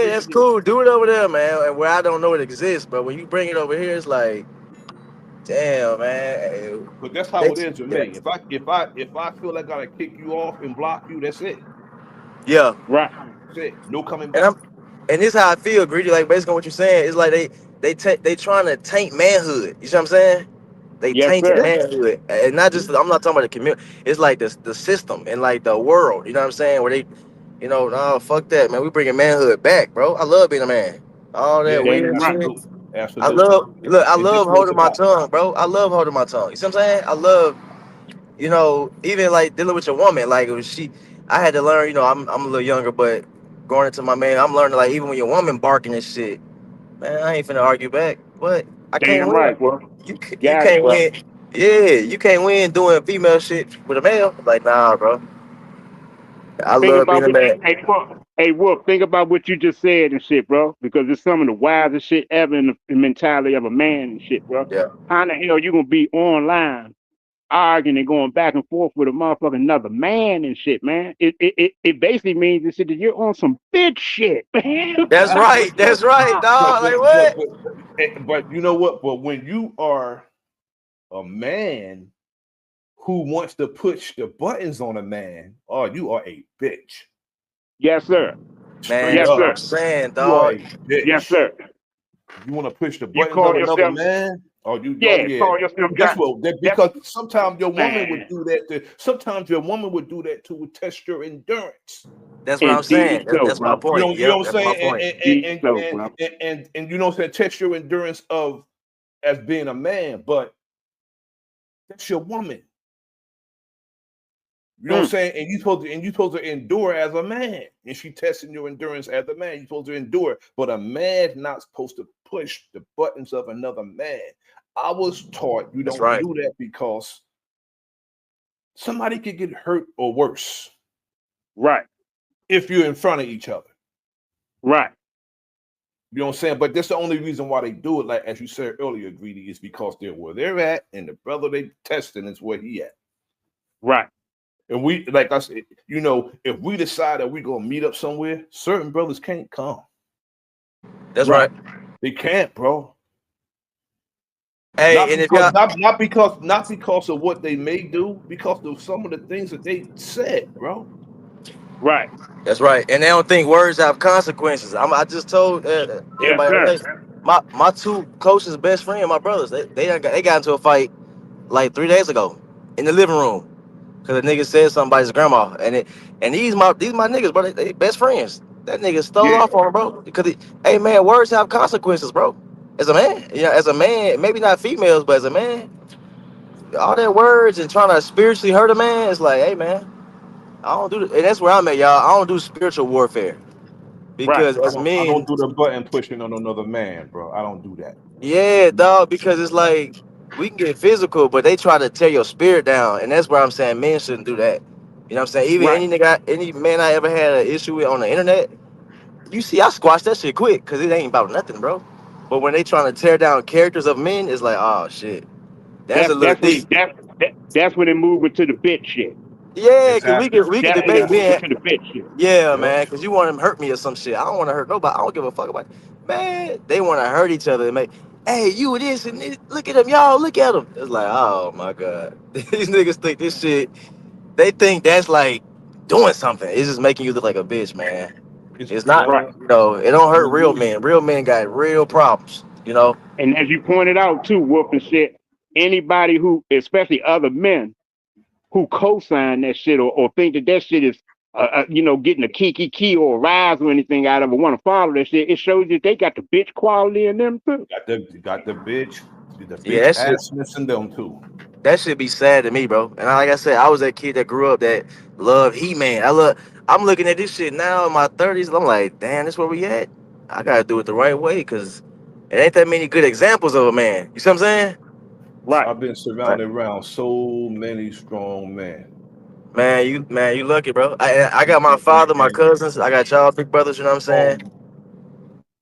that's cool. Do it over there, man. And where I don't know it exists, but when you bring it over here, it's like, damn, man. But that's how it is with me. If I feel like I gotta kick you off and block you, that's it. Yeah. Right. That's it. No coming back. And this is how I feel, Greedy. Like basically what you're saying is like they trying to taint manhood. You see what I'm saying? They taint manhood, and not just. I'm not talking about the community. It's like the system and like the world. You know what I'm saying? Where they, no, fuck that, man. We bringing manhood back, bro. I love being a man. All that weird shit. Absolutely. I love holding my tongue, bro. I love holding my tongue. You see what I'm saying? I love, even like dealing with your woman. Like I had to learn. I'm a little younger, but going into my man, I'm learning like even when your woman barking and shit, man, I ain't finna argue back. What? I can't win. Right, bro. You can't win. Yeah, you can't win doing female shit with a male. Like, nah, bro. I love being a man. Hey, Wolf, think about what you just said and shit, bro. Because it's some of the wisest shit ever in the mentality of a man and shit, bro. Yeah. How the hell you gonna be online arguing and going back and forth with a motherfucking another man and shit, man? It basically means that you're on some bitch shit. That's right, dog. Like what? But you know what? But when you are a man who wants to push the buttons on a man, you are a bitch. Yes, sir. Man, yes, that's what sir. I'm saying, You are dog. a bitch. Yes, sir. You want to push the You buttons call of another yourself, man? Or you yeah, yeah. call yourself Guess God. what? That's, Because sometimes your woman would man, do that. Sometimes your woman would do that to test your endurance. That's what I'm indeed saying. so, That's my bro. point. You know Yep, what I'm that's my saying? point. Indeed so, bro. And you know what I'm saying? Test your endurance of as being a man, but that's your woman. You know what I'm saying? And you're supposed to endure as a man. And she testing your endurance as a man. You're supposed to endure. But a man's not supposed to push the buttons of another man. I was taught you That's don't right. do that because somebody could get hurt or worse. Right. If you're in front of each other. Right. You know what I'm saying? But that's the only reason why they do it, like as you said earlier, Greedy, is because they're where they're at, and the brother they testing is where he at. Right. And we, like I said, you know, if we decide that we're gonna meet up somewhere, certain brothers can't come. That's right. They can't, bro. Hey, Not and if because, y'all, not because of what they may do, because of some of the things that they said, bro. Right. that's right. And they don't think words have consequences. I just told Yes, everybody sir. my two closest best friends, my brothers, they got into a fight like 3 days ago in the living room because the nigga said something about his grandma, and these my niggas, bro. They best friends. That nigga stole Yeah. off on him, bro. Because hey man, words have consequences, bro. As a man, as a man, maybe not females, but as a man, all that words and trying to spiritually hurt a man, it's like, hey man, I don't do that. And that's where I'm at, y'all. I don't do spiritual warfare Right. because as I don't men, do the button pushing on another man, bro. I don't do that. yeah, dog, because it's like we can get physical, but they try to tear your spirit down, and that's where I'm saying men shouldn't do that. You know what I'm saying? Even Right. any man I ever had an issue with on the internet, you see, I squash that shit quick because it ain't about nothing, bro. But when they trying to tear down characters of men, it's like, oh shit, that's a little That's when deep. that's when they move into the bitch shit. Yeah, because Exactly. we can That's when they debate move men. into the bitch shit. Yeah, Yep. man, because you want them to hurt me or some shit. I don't want to hurt nobody. I don't give a fuck about it. Man, they want to hurt each other and make, hey, you this and this. Look at them, y'all. Look at them. It's like, oh my God. These niggas think this shit, they think that's like doing something. It's just making you look like a bitch, man. It's not, Right. it don't hurt I'm real with you. men. Real men got real problems, you know? And as you pointed out too, Wolf and shit, anybody who, especially other men, who co-sign that shit or think that shit is, getting a key or a rise or anything out of it, want to follow that shit, it shows you they got the bitch quality in them too. Got the bitch Yeah, that shit. assness in them too. That should be sad to me, bro. And like I said, I was that kid that grew up that loved He-Man. I'm looking at this shit now in my 30s, and I'm like, damn, this where we at? I gotta do it the right way, because it ain't that many good examples of a man. You see what I'm saying? Right. I've been surrounded around so many strong men. Man, you lucky, bro. I got my father, my cousins, I got y'all big brothers, you know what I'm saying?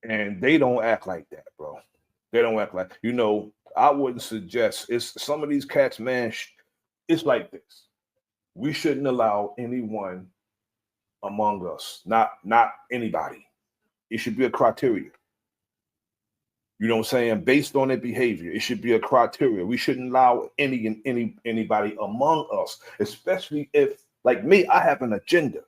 And they don't act like that, bro. They don't act like, I wouldn't suggest, it's some of these cats, man, it's like this. We shouldn't allow anyone among us, not anybody. It should be a criteria. You know what I'm saying? Based on their behavior, it should be a criteria. We shouldn't allow anybody among us, especially if, like me, I have an agenda.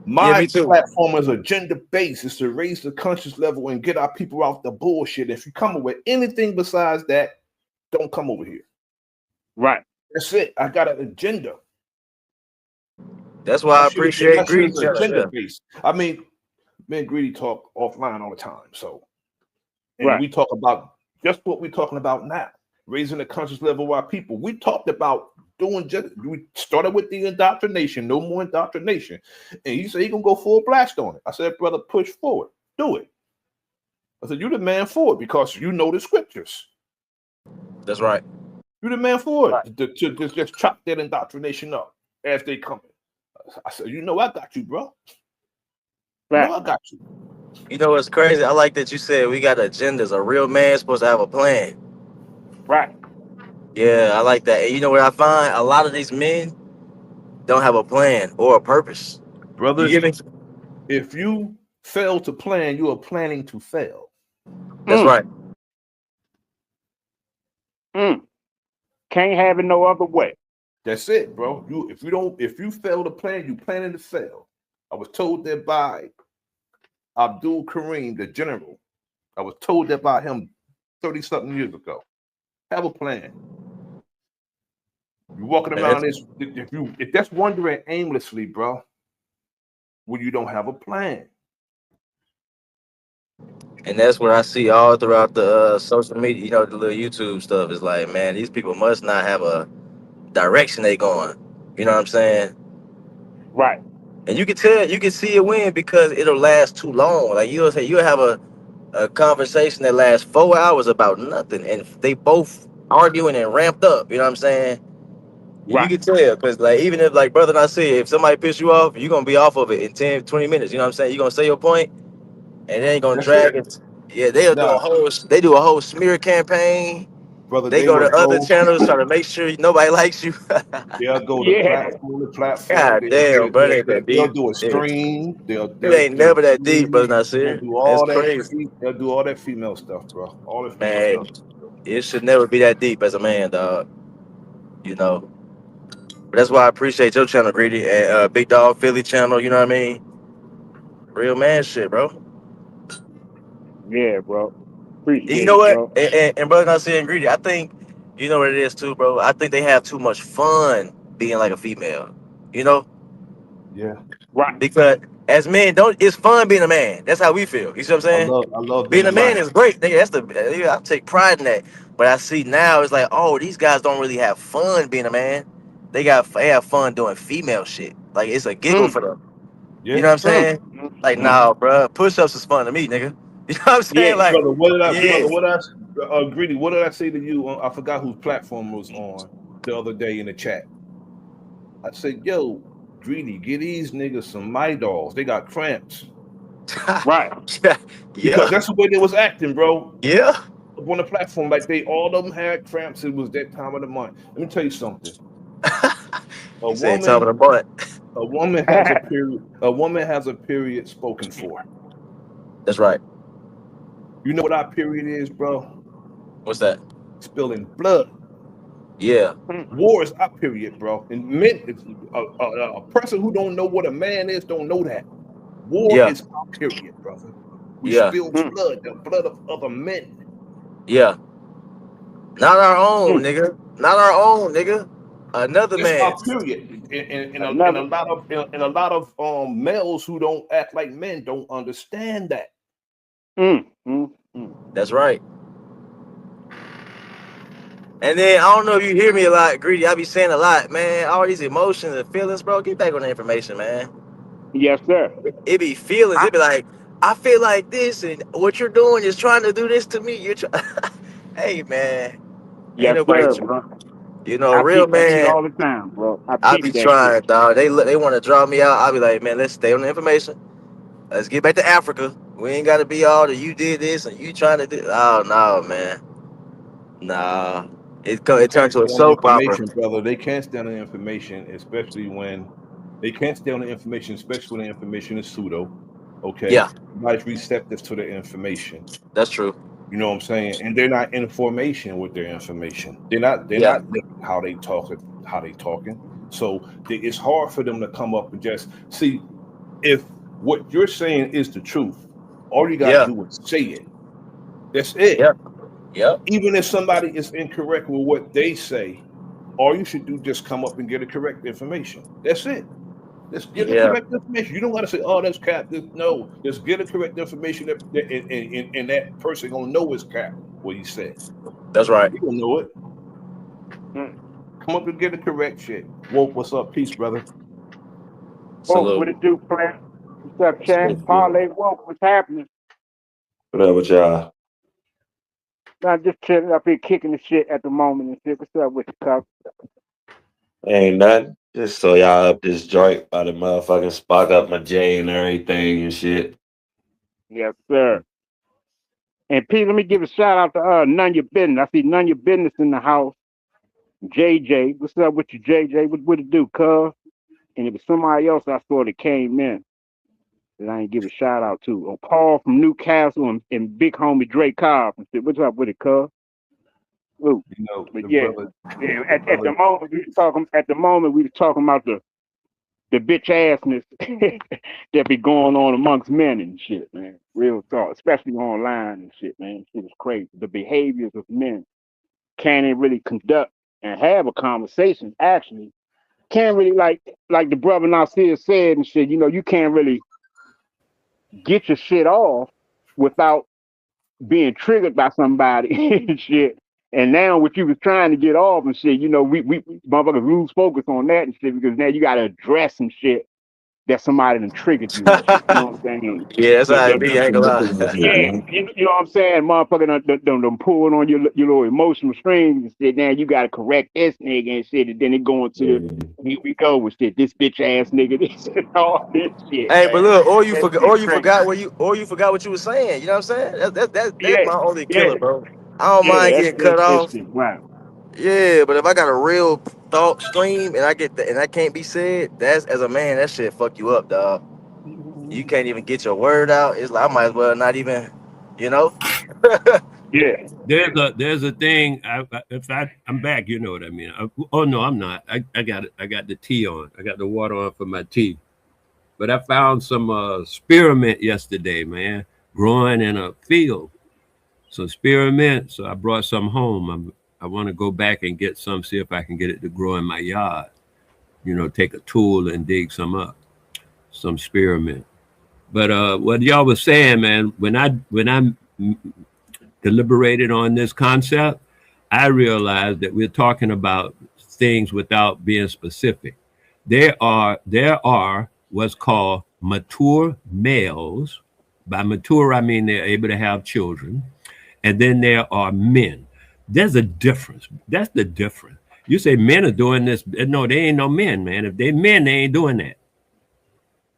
Yeah, My me too. platform is agenda based, is to raise the conscious level and get our people out the bullshit. If you come up with anything besides that, don't come over here. Right. That's it. I got an agenda. That's why I appreciate Greedy. Agenda based. I mean, me and Greedy talk offline all the time. So, and we talk about just what we're talking about now, raising the conscious level of our people. We talked about we started with the indoctrination, no more indoctrination. And he said he gonna go full blast on it. I said, brother, push forward, do it. I said, you're the man for it because you know the scriptures. That's right. You're the man for it to just chop that indoctrination up as they come. I said, I got you, bro. I got you. You know what's crazy? I like that you said we got agendas. A real man's supposed to have a plan. Right. Yeah, I like that. And you know what I find? A lot of these men don't have a plan or a purpose. Brother, you get me? If you fail to plan, you are planning to fail. That's right. Can't have it no other way. That's it, bro. If you fail to plan, you planning to fail. I was told that by Abdul Karim, the general. I was told that by him 30-something years ago. Have a plan. You're walking around this. If that's wandering aimlessly, bro, when you don't have a plan. And that's what I see all throughout the social media, you know, the little YouTube stuff. Is like, man, these people must not have a direction they going. You know what I'm saying? Right. And you can tell, you can see it win because it'll last too long. Like you'll have a conversation that lasts 4 hours about nothing, and they both arguing and ramped up. You know what I'm saying? Right. You can tell because, like, even if, like, brother, and I said, if somebody piss you off, you're gonna be off of it in 10, 20 minutes. You know what I'm saying? You're gonna say your point, and they ain't gonna drag it. Yeah, they do a whole smear campaign. Brother, they go to other channels trying to make sure nobody likes you. They'll go to platform. God damn, bro, ain't that deep. They'll do a stream. It ain't never that deep, brother. Nasir. They'll do all That's that. crazy. They'll do all that female stuff, bro. All that female stuff. It should never be that deep as a man, dog. You know. But that's why I appreciate your channel, Greedy, and Big Dog Philly channel. You know what I mean? Real man shit, bro. Yeah, bro. Appreciate you know what? Bro. And brother, not saying Greedy. I think you know what it is too, bro. I think they have too much fun being like a female. You know? Yeah. Right. Because as men, it's fun being a man. That's how we feel. You see what I'm saying? I love being a man is great. Nigga, I take pride in that. But I see now it's like, oh, these guys don't really have fun being a man. They have fun doing female shit. Like it's a giggle for them. Yeah. You know what I'm saying? Like, nah, bro. Push-ups is fun to me, nigga. You know what I'm saying? Like, brother, Greedy, what did I say to you? I forgot whose platform was on the other day in the chat. I said, yo, Greedy, get these niggas some Midolls. They got cramps. Right. Because that's the way they was acting, bro. Yeah. On the platform, like all of them had cramps. It was that time of the month. Let me tell you something. A woman has a period. A woman has a period spoken for. That's right. You know what our period is, bro? What's that? Spilling blood. Yeah. War is our period, bro. And men, a person who don't know what a man is don't know that. War is our period, brother. We spill blood, the blood of other men. Yeah. Not our own, nigga. Not our own, nigga. Another man. Our period. And a lot of males who don't act like men don't understand that. That's right. And then I don't know if you hear me a lot, Greedy. I be saying a lot, man. All these emotions and feelings, bro. Get back on the information, man. Yes, sir. It be feelings. It be like, I feel like this, and what you're doing is trying to do this to me. You're hey, man. Yes, sir, bro. You know, real man. All the time, bro. I be trying, dog. They want to draw me out. I be like, man, let's stay on the information. Let's get back to Africa. We ain't got to be all that you did this and you trying to do. Oh no, man. Nah. It turned to a soap opera, brother. They can't stand on the information, especially when the information is pseudo. Okay. Yeah. Everybody's receptive to the information. That's true. You know what I'm saying? And they're not in formation with their information. They're not how they talking. So it's hard for them to come up and just see if what you're saying is the truth. All you gotta do is say it. That's it. Yeah. Even if somebody is incorrect with what they say, all you should do just come up and get the correct information. That's it. Just get the correct information. You don't got to say, "Oh, that's cap." No, just get the correct information, and that person gonna know it's cap. What he said. That's right. You gonna know it. Come up and get the correct shit. Woke, what's up? Peace, brother. Woke, what it do, plan? What's up, Chad? Parlay, Woke, what's happening? What up with y'all? I'm just chilling up here, kicking the shit at the moment and shit. What's up with the cup? Ain't nothing. Just so y'all up this joint by the motherfucking spark up my J and everything and shit. Yes, sir. And P, let me give a shout out to None Your Business. I see None Your Business in the house. JJ, what's up with you, JJ? What it do, cuz? And it was somebody else I saw that came in that I ain't give a shout out to. Oh, Paul from Newcastle and big homie Drake Cobb and shit. What's up with it, cuz? Ooh. You know, but at the moment we were talking about the bitch assness that be going on amongst men and shit, man. Real talk, especially online and shit, man. Shit is crazy. The behaviors of men can't even really conduct and have a conversation. Actually, can't really like the brother Nasir said and shit. You know, you can't really get your shit off without being triggered by somebody and shit. And now what you was trying to get off and shit, you know, we motherfuckers lose focus on that and shit because now you gotta address some shit that somebody done triggered you and shit. You know what I'm saying? Yeah, that's how I be. I ain't gonna lie. Yeah, you know what I'm saying? Motherfucker done pulling on your little emotional strings and shit. Now you gotta correct this nigga and shit, and then it going to the we go with shit. This bitch ass nigga, this and all this shit. Hey, man. but look, or you forgot what you were saying. You know what I'm saying? That's my only killer, bro. I don't mind getting cut off. Wow. Yeah, but if I got a real thought stream and I can't be said, that's as a man, that shit fuck you up, dog. You can't even get your word out. It's like I might as well not even, you know. Yeah. There's a thing. I'm back, you know what I mean. Oh no, I'm not. I got it. I got the tea on. I got the water on for my tea. But I found some spearmint yesterday, man, growing in a field. Some spearmint. So I brought some home. I want to go back and get some, see if I can get it to grow in my yard. You know, take a tool and dig some up, some spearmint. But what y'all was saying, man, when I deliberated on this concept, I realized that we're talking about things without being specific. There are what's called mature males. By mature, I mean they're able to have children. And then there are men. There's a difference. That's the difference. You say men are doing this. No, they ain't no men, man. If they men, they ain't doing that.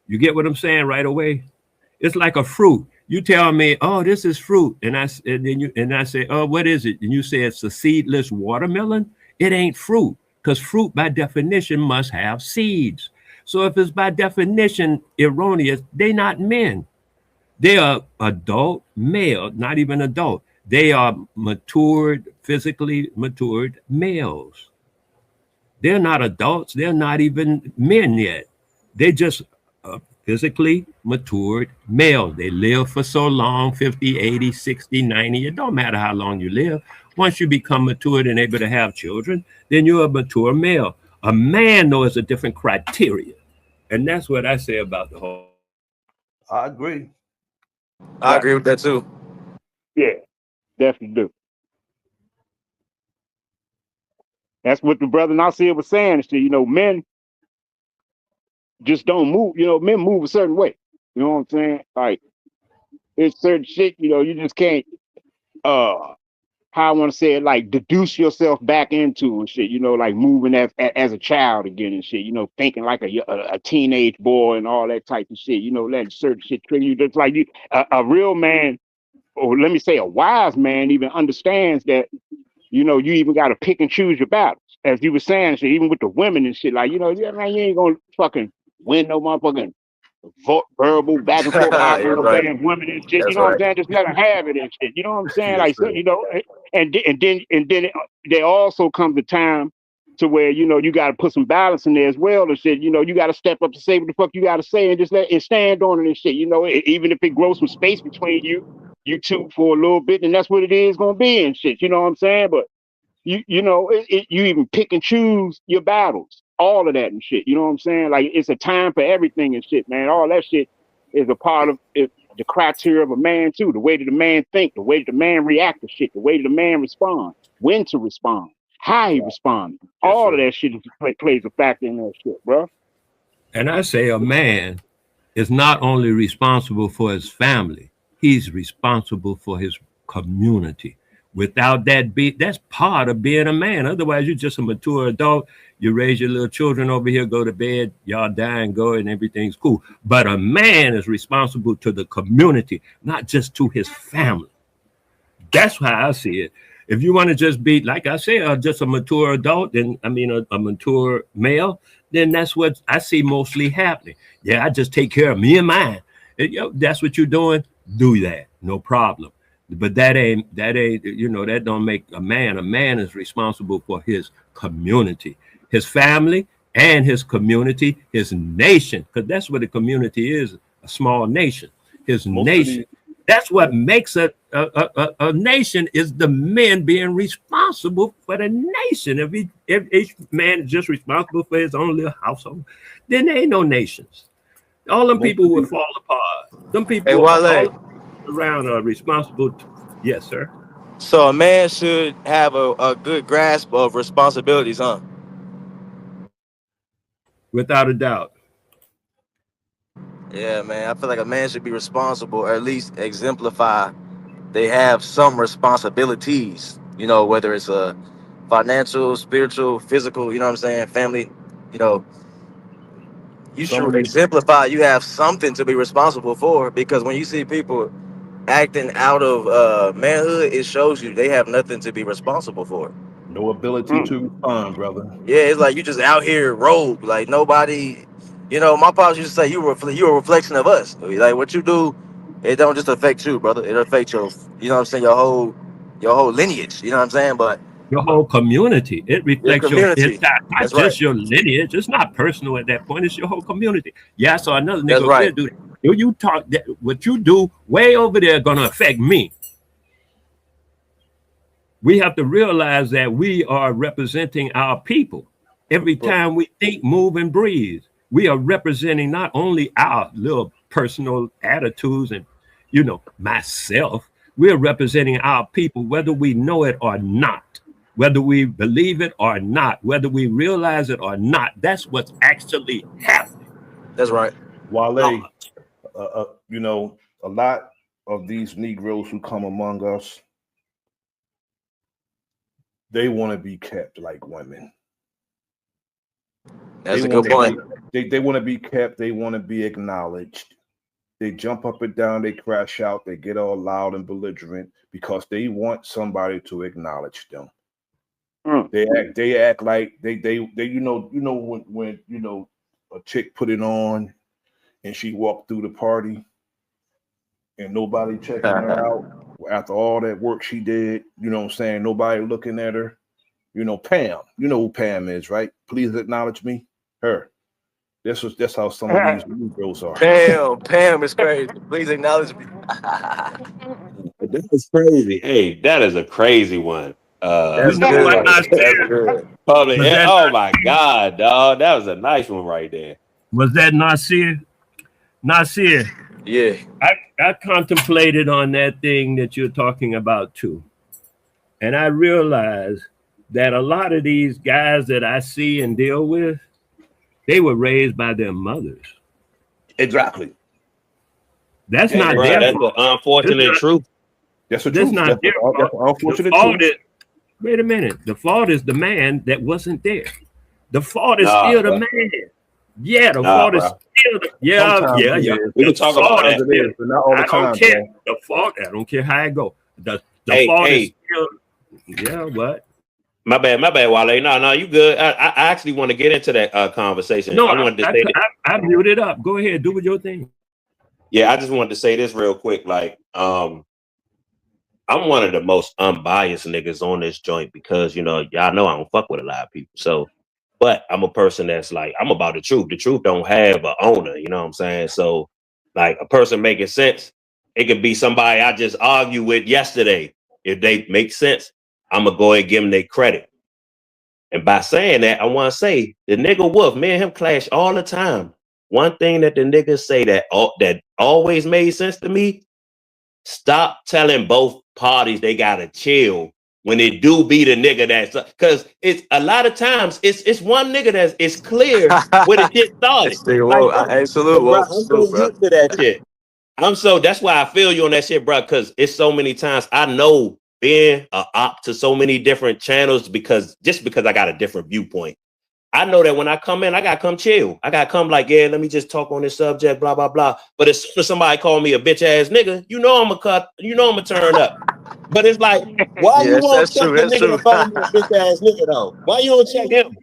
You get what I'm saying right away? It's like a fruit. You tell me, oh, this is fruit. And I say, oh, what is it? And you say it's a seedless watermelon. It ain't fruit, because fruit by definition must have seeds. So if it's by definition erroneous, they're not men. They are adult male, not even adult. They are physically matured males. They're not adults. They're not even men yet. They just physically matured males. They live for so long, 50, 80, 60, 90. It don't matter how long you live. Once you become matured and able to have children, then you're a mature male. A man, though, is a different criteria. And that's what I say about the whole. I agree. I agree with that too. Yeah, definitely do. That's what the brother Nasir was saying. You know, men just don't move. You know, men move a certain way. You know what I'm saying? Like, it's certain shit, you know, you just can't, how I want to say it, like, deduce yourself back into and shit, you know, like moving as a child again and shit, you know, thinking like a teenage boy and all that type of shit, you know, letting certain shit trigger you. Just like a real man, or let me say a wise man, even understands that, you know, you even got to pick and choose your battles. As you were saying, shit, even with the women and shit, like, you know, yeah, man, you ain't gonna fucking win no motherfucking verbal back and forth argument with women and shit. That's you know what I'm saying? Just let them have it and shit. You know what I'm saying? Like, so, you know, and then there also comes a time to where, you know, you got to put some balance in there as well and shit. You know, you got to step up to say what the fuck you got to say and just let it stand on it and shit. You know, even if it grows some space between you two for a little bit, and that's what it is gonna be and shit. You know what I'm saying? But you know, you even pick and choose your battles, all of that and shit. You know what I'm saying? Like, it's a time for everything and shit, man. All that shit is a part of the criteria of a man too. The way that the man think, the way that the man react to shit, the way that the man respond, when to respond, how he responds. All of that shit plays a factor in that shit, bro. And I say a man is not only responsible for his family, he's responsible for his community. Without that that's part of being a man. Otherwise, you're just a mature adult. You raise your little children over here, go to bed, y'all die and go, and everything's cool. But a man is responsible to the community, not just to his family. That's how I see it. If you want to just be, like I said, just a mature adult, then I mean a mature male, then that's what I see mostly happening. Yeah, I just take care of me and mine. And, that's what you're doing. Do that, no problem. But that ain't, you know, that don't make a man. A man is responsible for his community, his family, and his community, his nation, because that's what a community is, a small nation, his nation. That's what makes a nation, is the men being responsible for the nation. If each man is just responsible for his own little household, then there ain't no nations. All them people would fall apart. Them people all around are responsible. Yes, sir. So a man should have a good grasp of responsibilities, huh? Without a doubt. Yeah, man. I feel like a man should be responsible, or at least exemplify they have some responsibilities, you know, whether it's a financial, spiritual, physical, you know what I'm saying, family, you know, you should exemplify you have something to be responsible for, because when you see people acting out of manhood, it shows you they have nothing to be responsible for. No ability to respond, brother. Yeah, it's like you just out here rogue, like nobody. You know, my pops used to say you a reflection of us. Like what you do, it don't just affect you, brother. It affects your, you know what I'm saying, your whole lineage. You know what I'm saying? But your whole community. It reflects your entire, not That's just right. your lineage. It's not personal at that point. It's your whole community. Yeah, so another nigga right. do that. You talk that what you do way over there gonna affect me. We have to realize that we are representing our people. Every time we think, move, and breathe, we are representing not only our little personal attitudes and, you know, myself, we're representing our people, whether we know it or not, whether we believe it or not, whether we realize it or not. That's what's actually happening. That's right. Wale, you know, a lot of these Negroes who come among us, they want to be kept like women. That's a good point. They want to be kept. They want to be acknowledged. They jump up and down. They crash out. They get all loud and belligerent because they want somebody to acknowledge them. They act like they you know when you know a chick put it on and she walked through the party and nobody checking her out after all that work she did, you know what I'm saying? Nobody looking at her. You know, Pam. You know who Pam is, right? Please acknowledge me. Her. That's how some of these Negroes are. Pam is crazy. Please acknowledge me. That is crazy. Hey, that is a crazy one. That's good. That's good. Oh my God, dog. That was a nice one right there. Was that Nasir? Nasir. Yeah. I contemplated on that thing that you're talking about too. And I realized that a lot of these guys that I see and deal with, they were raised by their mothers. Exactly. That's not their That's the unfortunate truth. That's the truth. That's not their fault. Unfortunate truth. Wait a minute. The fault is the man that wasn't there. The fault is still the man. Yeah, the fault is still the yeah. We can talk about that. I don't care. The fault, I don't care how it go. The fault is still. Yeah, what? My bad, Wale. No, you good. I actually want to get into that conversation. No, I wanted to say I muted up. Go ahead, do your thing. Yeah, I just wanted to say this real quick. Like, I'm one of the most unbiased niggas on this joint because, you know, y'all know I don't fuck with a lot of people. So, but I'm a person that's like, I'm about the truth. The truth don't have an owner, you know what I'm saying? So, like, a person making sense, it could be somebody I just argued with yesterday. If they make sense, I'm gonna go ahead and give them their credit. And by saying that, I want to say the nigga Wolf, me and him clash all the time. One thing that the niggas say that always made sense to me: stop telling both parties they gotta chill when it do be the nigga that's, because it's a lot of times it's one nigga that's it's clear where the shit started. I'm so used to that shit. That's why I feel you on that shit, bro. Because it's so many times I know being a op to so many different channels because I got a different viewpoint. I know that when I come in, I gotta come chill. I gotta come like, yeah, let me just talk on this subject, blah, blah, blah. But as soon as somebody call me a bitch ass nigga, you know I'm gonna turn up. But it's like, why you won't check the nigga to call me a bitch ass nigga though? Why you don't check him?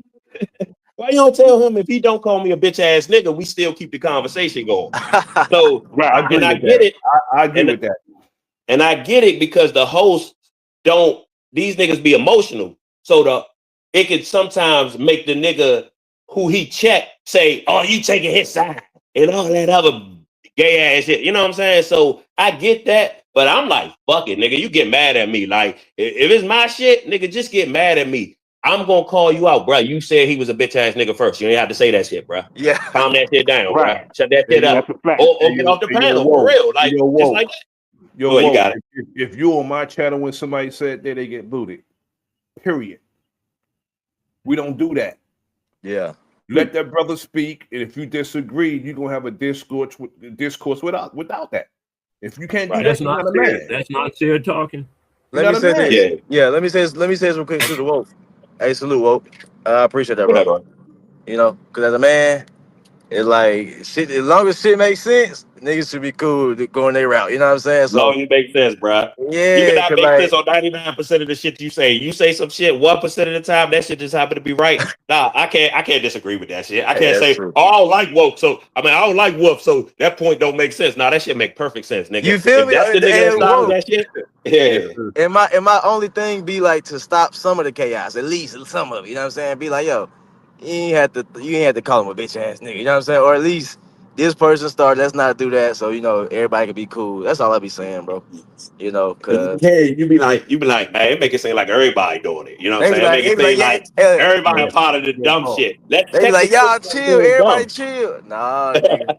Why you don't tell him if he don't call me a bitch ass nigga, we still keep the conversation going? So I get it. I agree with that. And I get it because the hosts these niggas be emotional. So it could sometimes make the nigga who he checked say, "Oh, you taking his side," and all that other gay ass shit. You know what I'm saying? So I get that, but I'm like, fuck it, nigga. You get mad at me. Like, if it's my shit, nigga, just get mad at me. I'm gonna call you out, bro. You said he was a bitch ass nigga first. You ain't have to say that shit, bro. Yeah. Calm that shit down, Right. bro. Shut that shit up. Or get off the panel for real. Like, just like that. Yo, you got it. If you're on my channel when somebody said that, they get booted. Period. We don't do that. Yeah. Let that brother speak, and if you disagree, you're gonna have a discourse without that. If you can't do that, that's not fair. That's not fair talking. Let me say this. Yeah, let me say this real quick to the Woke. Hey, salute, Woke. I appreciate that, bro. You know, because as a man, it's like shit. As long as shit makes sense, niggas should be cool going their route. You know what I'm saying? So long as it makes sense, bro. Yeah, you cannot make sense on 99% of the shit you say. You say some shit 1% of the time, that shit just happen to be right. Nah, I can't disagree with that shit. I can't say, true. Oh, I don't like woke. So I don't like wolf. So that point don't make sense. Nah, that shit make perfect sense, nigga. You feel me? That's the nigga that shit. Yeah. And my only thing be like to stop some of the chaos, at least some of it. You know what I'm saying? Be like, yo, you ain't have to call him a bitch ass nigga. You know what I'm saying? Or at least this person started. Let's not do that. So you know everybody can be cool. That's all I be saying, bro. You know, cause you be like, man, make it seem like everybody doing it. You know what I'm saying? Like, make it seem like everybody a part of the dumb shit. They be like, y'all chill, everybody chill. Nah, nigga.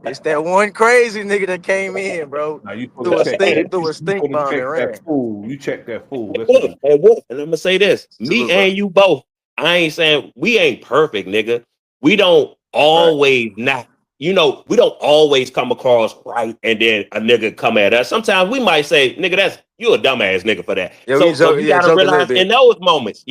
It's that one crazy nigga that came in, bro. Now you threw a stink bomb and ran. You check that fool. And I'm gonna say this: me and you both. I ain't saying we ain't perfect, nigga. We don't always not. You know, we don't always come across right, and then a nigga come at us. Sometimes we might say, "Nigga, you a dumbass nigga for that." So you gotta realize in those moments,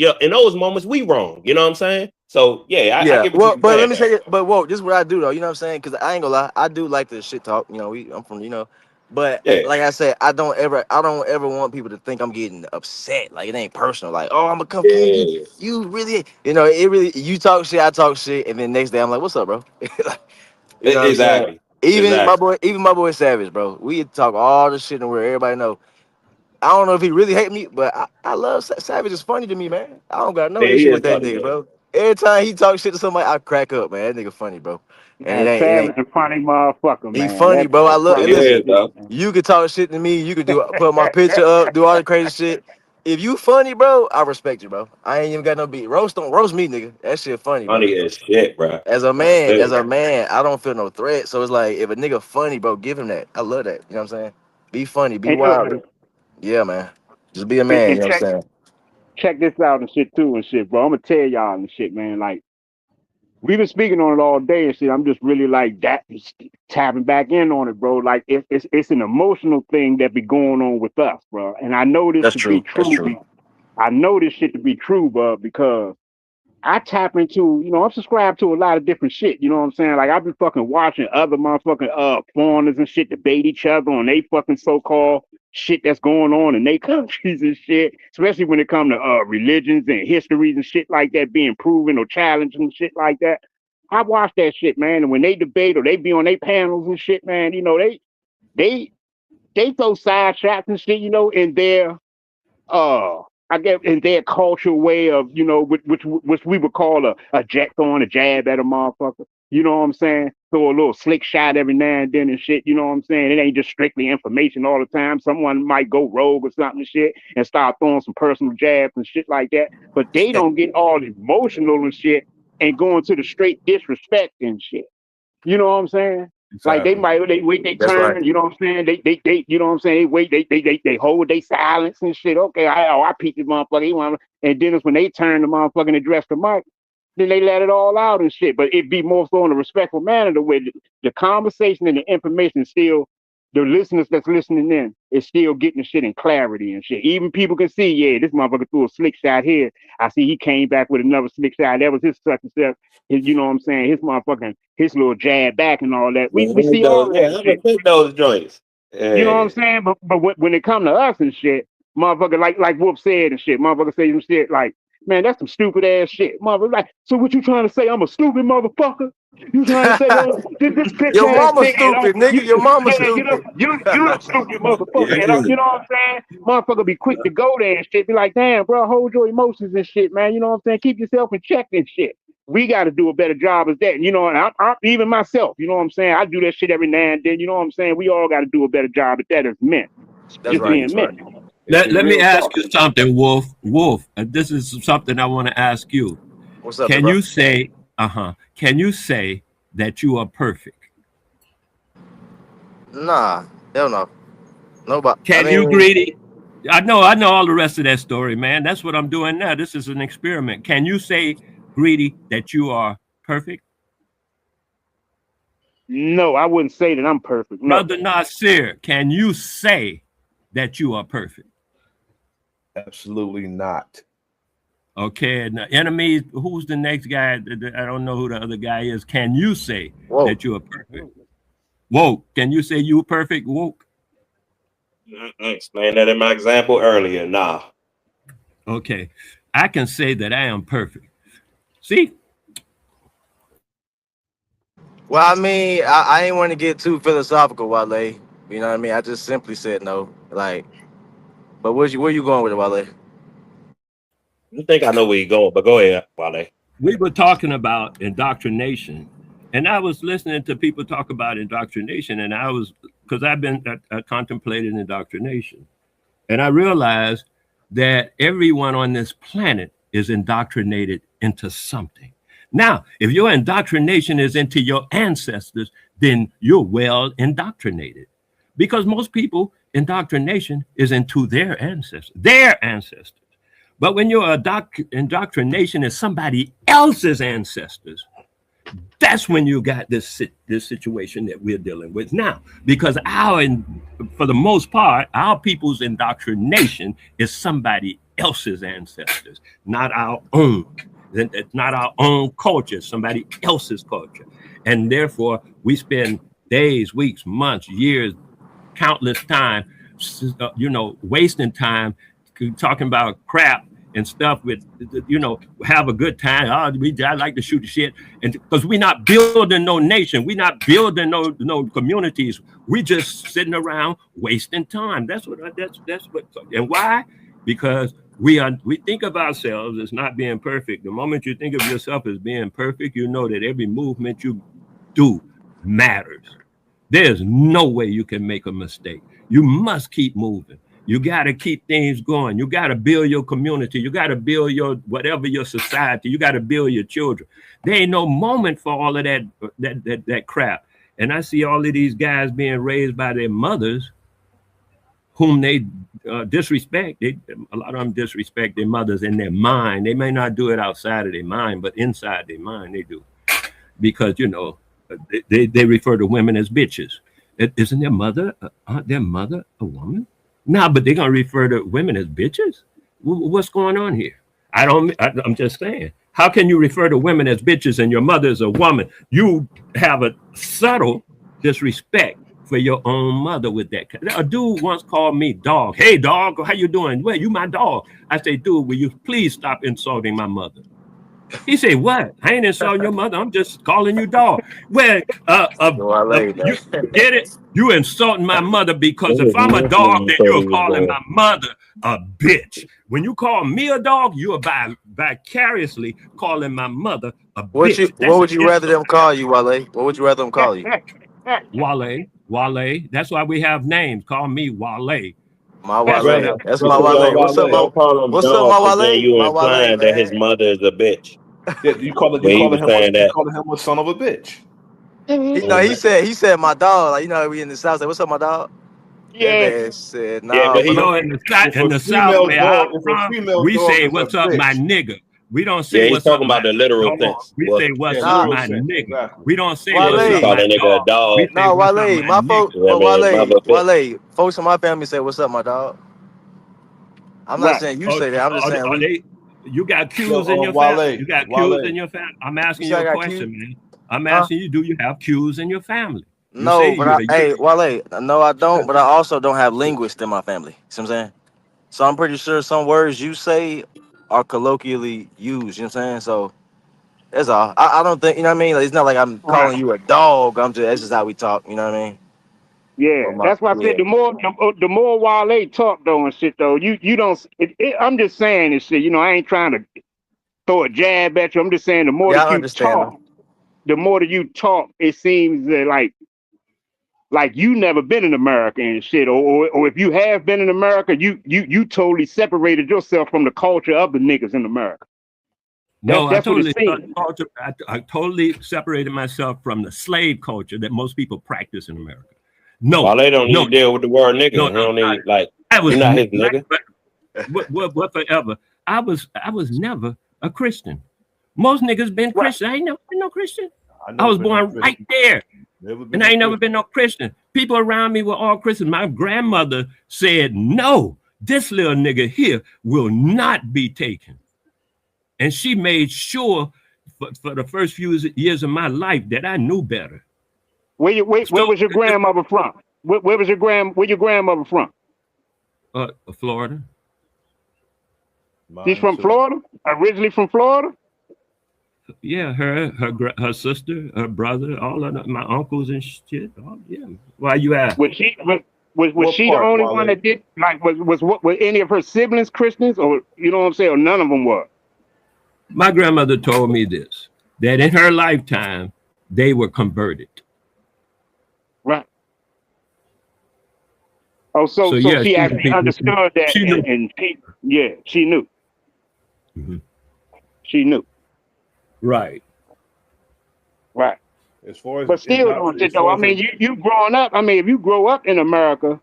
we wrong. You know what I'm saying? So I get what but let me say, whoa, this is what I do though. You know what I'm saying? Because I ain't gonna lie, I do like the shit talk. You know, I'm from, you know, but like I said, I don't ever want people to think I'm getting upset. Like it ain't personal. Like, oh, I'm gonna come kill you. You really, you know, you talk shit, I talk shit, and then next day I'm like, what's up, bro? You know exactly. Even my boy Savage, bro. We talk all the shit and where everybody know. I don't know if he really hate me, but I love Savage. Is funny to me, man. I don't got no issue with that nigga, bro. Every time he talk shit to somebody, I crack up, man. That nigga funny, bro. And it ain't a funny motherfucker, man. He funny, bro. I love it. Listen, you could talk shit to me. You could put my picture up, do all the crazy shit. If you funny, bro, I respect you, bro. I ain't even got no beat. Don't roast me, nigga. That shit funny, bro. Funny as shit, bro. As a man, I don't feel no threat. So it's like, if a nigga funny, bro, give him that. I love that. You know what I'm saying? Be funny, be wild. Yeah, man. Just be a man, you know what I'm saying? Check this out and shit too and shit, bro. I'm gonna tell y'all and shit, man. Like, we've been speaking on it all day and shit. I'm just really like that, tapping back in on it, bro. Like it's an emotional thing that be going on with us, bro. And I know this to be true. I know this shit to be true, bro, because I tap into, you know, I'm subscribed to a lot of different shit. You know what I'm saying? Like, I've been fucking watching other motherfucking foreigners and shit debate each other on they fucking so-called shit that's going on in their countries and shit, especially when it comes to religions and histories and shit like that being proven or challenged and shit like that. I watch that shit, man. And when they debate or they be on their panels and shit, man, you know, they throw side shots and shit, you know, in their I guess in their cultural way of, you know, which we would call a jet throwing a jab at a motherfucker. You know what I'm saying? Throw a little slick shot every now and then and shit. You know what I'm saying? It ain't just strictly information all the time. Someone might go rogue or something and shit and start throwing some personal jabs and shit like that. But they don't get all emotional and shit and go into the straight disrespect and shit. You know what I'm saying? Exactly. Like they wait their turn, right. You know what I'm saying? They you know what I'm saying? They wait, they hold their silence and shit. Okay, I peep this motherfucker. And then it's when they turn the motherfucker and address the mic, then they let it all out and shit. But it'd be more so in a respectful manner, the way the conversation and the information is still, the listeners that's listening in is still getting the shit in clarity and shit. Even people can see, yeah, this motherfucker threw a slick shot here. I see he came back with another slick shot. That was his such and such. You know what I'm saying? His little jab back and all that. We see all that. Yeah, I'm gonna those joints. You know what I'm saying? But when it come to us and shit, motherfucker, like Wolf said and shit, motherfucker say some shit like, man, that's some stupid ass shit. Motherfucker, like, so what you trying to say? I'm a stupid motherfucker? You trying to say this bitch your mama stupid, nigga? Your mama stupid. You a stupid motherfucker. And you know what I'm saying? Motherfucker be quick to go there and shit. Be like, damn, bro, hold your emotions and shit, man. You know what I'm saying? Keep yourself in check and shit. we got to do a better job as that. You know, and I'm even myself, you know what I'm saying? I do that shit every now and then, you know what I'm saying? We all got to do a better job at that as men. That's right. Men. Let me ask you something, Wolf. Wolf, this is something I want to ask you. What's up, Can you say, can you say that you are perfect? Nah, hell no. Nobody. Can you, Greedy? I know all the rest of that story, man. That's what I'm doing now. This is an experiment. Can you say, Greedy, that you are perfect? No, I wouldn't say that I'm perfect. No. Brother Nasir, can you say that you are perfect? Absolutely not. Okay, and the enemy, who's the next guy? I don't know who the other guy is. Can you say that you are perfect? Woke, can you say you perfect, Woke? I explained that in my example earlier. Nah. Okay, I can say that I am perfect. See? Well, I mean, I ain't want to get too philosophical, Wale. You know what I mean? I just simply said no. Like, but where you going with it, Wale? I think I know where you're going, but go ahead, Wale. We were talking about indoctrination, and I was listening to people talk about indoctrination, and I was, because I've been contemplating indoctrination, and I realized that everyone on this planet is indoctrinated into something. Now, if your indoctrination is into your ancestors, then you're well indoctrinated, because most people indoctrination is into their ancestors. But when your indoctrination is somebody else's ancestors, that's when you got this situation that we're dealing with now. Because for the most part, our people's indoctrination is somebody else's ancestors, not our own. It's not our own culture, somebody else's culture. And therefore, we spend days, weeks, months, years, countless time, wasting time talking about crap and stuff with, have a good time. I like to shoot the shit. And because we're not building no nation, we're not building no communities. We just sitting around wasting time. That's what, and why? Because we think of ourselves as not being perfect. The moment you think of yourself as being perfect, you know that every movement you do matters. There's no way you can make a mistake. You must keep moving. You got to keep things going. You got to build your community. You got to build your society. You got to build your children. There ain't no moment for all of that crap. And I see all of these guys being raised by their mothers, whom they disrespect. A lot of them disrespect their mothers in their mind. They may not do it outside of their mind, but inside their mind they do, because they refer to women as bitches. Isn't their mother? Aren't their mother a woman? No, but they're gonna refer to women as bitches. What's going on here? I'm just saying. How can you refer to women as bitches and your mother is a woman? You have a subtle disrespect for your own mother with that. A dude once called me dog. Hey, dog, how you doing? Well, you my dog. I say, dude, will you please stop insulting my mother? He said, what? I ain't insulting your mother. I'm just calling you dog. Well, you get it? You insulting my mother, because if I'm a dog, then you're calling my mother a bitch. When you call me a dog, you're vicariously calling my mother a bitch. What would you rather them call you, Wale? What would you rather them call you? Wale. That's why we have names. Call me Wale. My Wale. That's my Wale. What's up, my Wale? You implying that his mother is a bitch. Yeah, you calling him a son of a bitch. He said my dog. Like, we in the South. Say, what's up, my dog? Yeah. Man said, no. Yeah, but in the South, we say, what's up, my nigga. We don't say what's talking about the literal sense. We say what's up, my nigga. Exactly. We don't say Wale. what's up, my nigga, a dog. No, Wale, my folks, Wale, folks in my family say, what's up, my dog? I'm not saying you say that. I'm just saying you got Q's in your family. You got Q's in your family. I'm asking you a question, man. I'm asking you, do you have Q's in your family? No, but Wale, no, I don't. But I also don't have linguists in my family. See what I'm saying? So I'm pretty sure some words you say are colloquially used. You know what I'm saying? So that's all. I don't think, you know what I mean? Like, it's not like I'm calling you a dog. That's just how we talk. You know what I mean? Yeah, that's why I said the more Wale talk though and shit though, you don't. I'm just saying this shit. I ain't trying to throw a jab at you. I'm just saying the more that you talk, the more that you talk, it seems that like you never been in America and shit, or if you have been in America, you totally separated yourself from the culture of the niggas in America. No, I totally separated myself from the slave culture that most people practice in America. No, well, they don't need to deal with the word nigga. No, don't need like you're not his nigga. What forever? I was never a Christian. Most niggas been Christian. I ain't never been no Christian. I was born right there. And I ain't never been no Christian. People around me were all Christian. My grandmother said, no, this little nigga here will not be taken. And she made sure for the first few years of my life that I knew better. Where was your grandmother from? Where your grandmother from? Florida. She's from Florida? Originally from Florida? Yeah, her sister, her brother, all of my uncles and shit. Oh, yeah. Why you ask? Was she the only one that did were any of her siblings Christians, or you know what I'm saying, or none of them were? My grandmother told me this, that in her lifetime they were converted. Right. Oh, so yeah, she actually understood that, she knew. And she knew. Mm-hmm. She knew. Right. Right. As far as, but still, though, I mean, you growing up. I mean, if you grow up in America,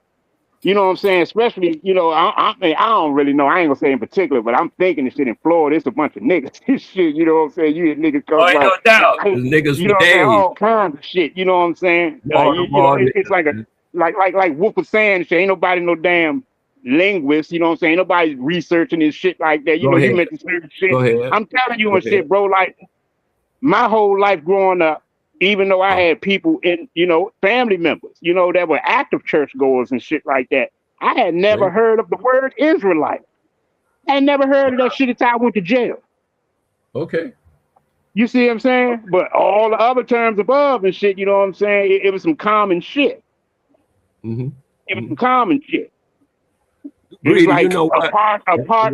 you know what I'm saying. Especially, you know, I don't really know. I ain't gonna say in particular, but I'm thinking this shit in Florida. It's a bunch of niggas. This shit, you know what I'm saying. You hear niggas come no doubt. Niggas, you know, what I'm saying, all kinds of shit. You know what I'm saying. It's like like Wolf was saying, shit, ain't nobody no damn linguist. You know what I'm saying. Ain't nobody researching this shit like that. You know, you mentioned certain shit. I'm telling you and shit, bro. Like my whole life growing up. Even though I had people in, you know, family members, you know, that were active churchgoers and shit like that, I had never heard of the word Israelite. I had never heard of that shit until I went to jail. Okay. You see what I'm saying? But all the other terms above and shit, you know what I'm saying? It was some common shit. Mm-hmm. It was some common shit. It was like, you know, a part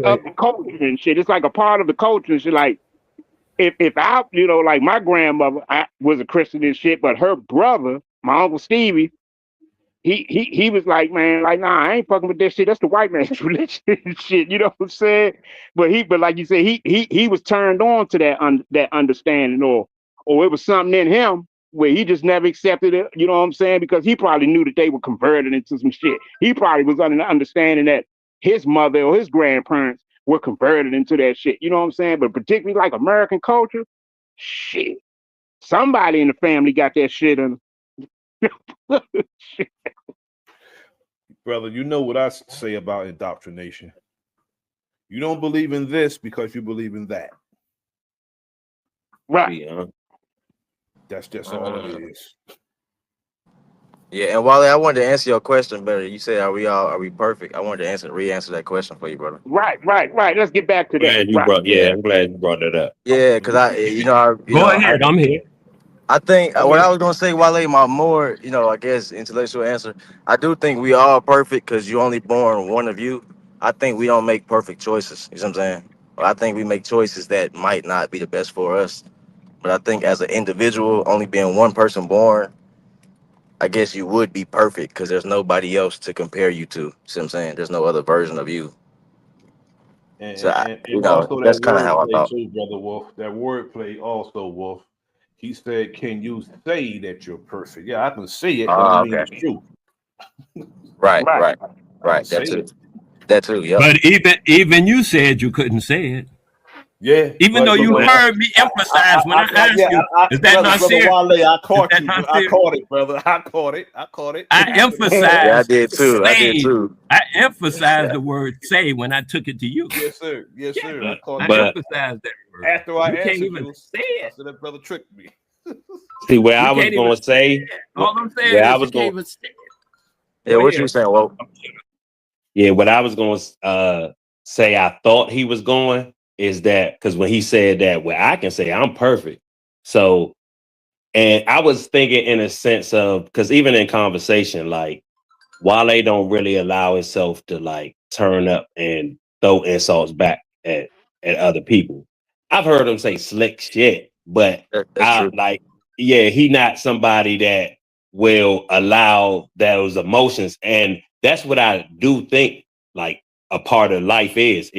of the culture and shit. It's like a part of the culture and shit. Like, if I, you know, like my grandmother was a Christian and shit, but her brother, my Uncle Stevie, he was like, man, like, nah, I ain't fucking with that shit. That's the white man's religion and shit. You know what I'm saying? But like you said, he was turned on to that understanding, or it was something in him where he just never accepted it. You know what I'm saying? Because he probably knew that they were converted into some shit. He probably was under the understanding that his mother or his grandparents were converted into that shit. You know what I'm saying? But particularly like American culture, shit. Somebody in the family got that shit in. Shit. Brother, you know what I say about indoctrination. You don't believe in this because you believe in that. Right. Yeah. That's just all it is. Yeah, and Wally, I wanted to answer your question better. You said, "Are we perfect?" I wanted to re-answer that question for you, brother. Right. Let's get back to that. I'm glad you brought that up. Yeah, because Go ahead. I'm here. I think what I was gonna say, Wale, my more, I guess intellectual answer. I do think we are perfect because you only born one of you. I think we don't make perfect choices. You know what I'm saying? I think we make choices that might not be the best for us. But I think as an individual, only being one person born, I guess you would be perfect because there's nobody else to compare you to. See what I'm saying? There's no other version of you. And, so and also that's that kind of how I wordplay thought. too, Brother Wolf. That wordplay also, Wolf. He said, "Can you say that you're perfect?" Yeah, I can see it, but I mean it's true. Right. That too. Yeah. But even you said you couldn't say it. Yeah. Even though you heard me emphasize when I asked you, is that not serious? Wale, I caught you. I caught it, brother. I caught it. I emphasized. Yeah, I did too. I emphasized the word "say" when I took it to you. Yes, sir. Yes, sir. I caught it. I emphasized that word. After I can't even say it. I said that brother tricked me. See where I was going to say. All I'm saying is you can't even say it. Yeah, what you saying? Well, yeah, what I was going to say, I thought he was going is that because when he said that, well, I can say I'm perfect. So, and I was thinking in a sense of because even in conversation, like Wale don't really allow himself to like turn up and throw insults back at other people. I've heard him say slick shit, but That's true. like, yeah, he not somebody that will allow those emotions. And that's what I do think like a part of life is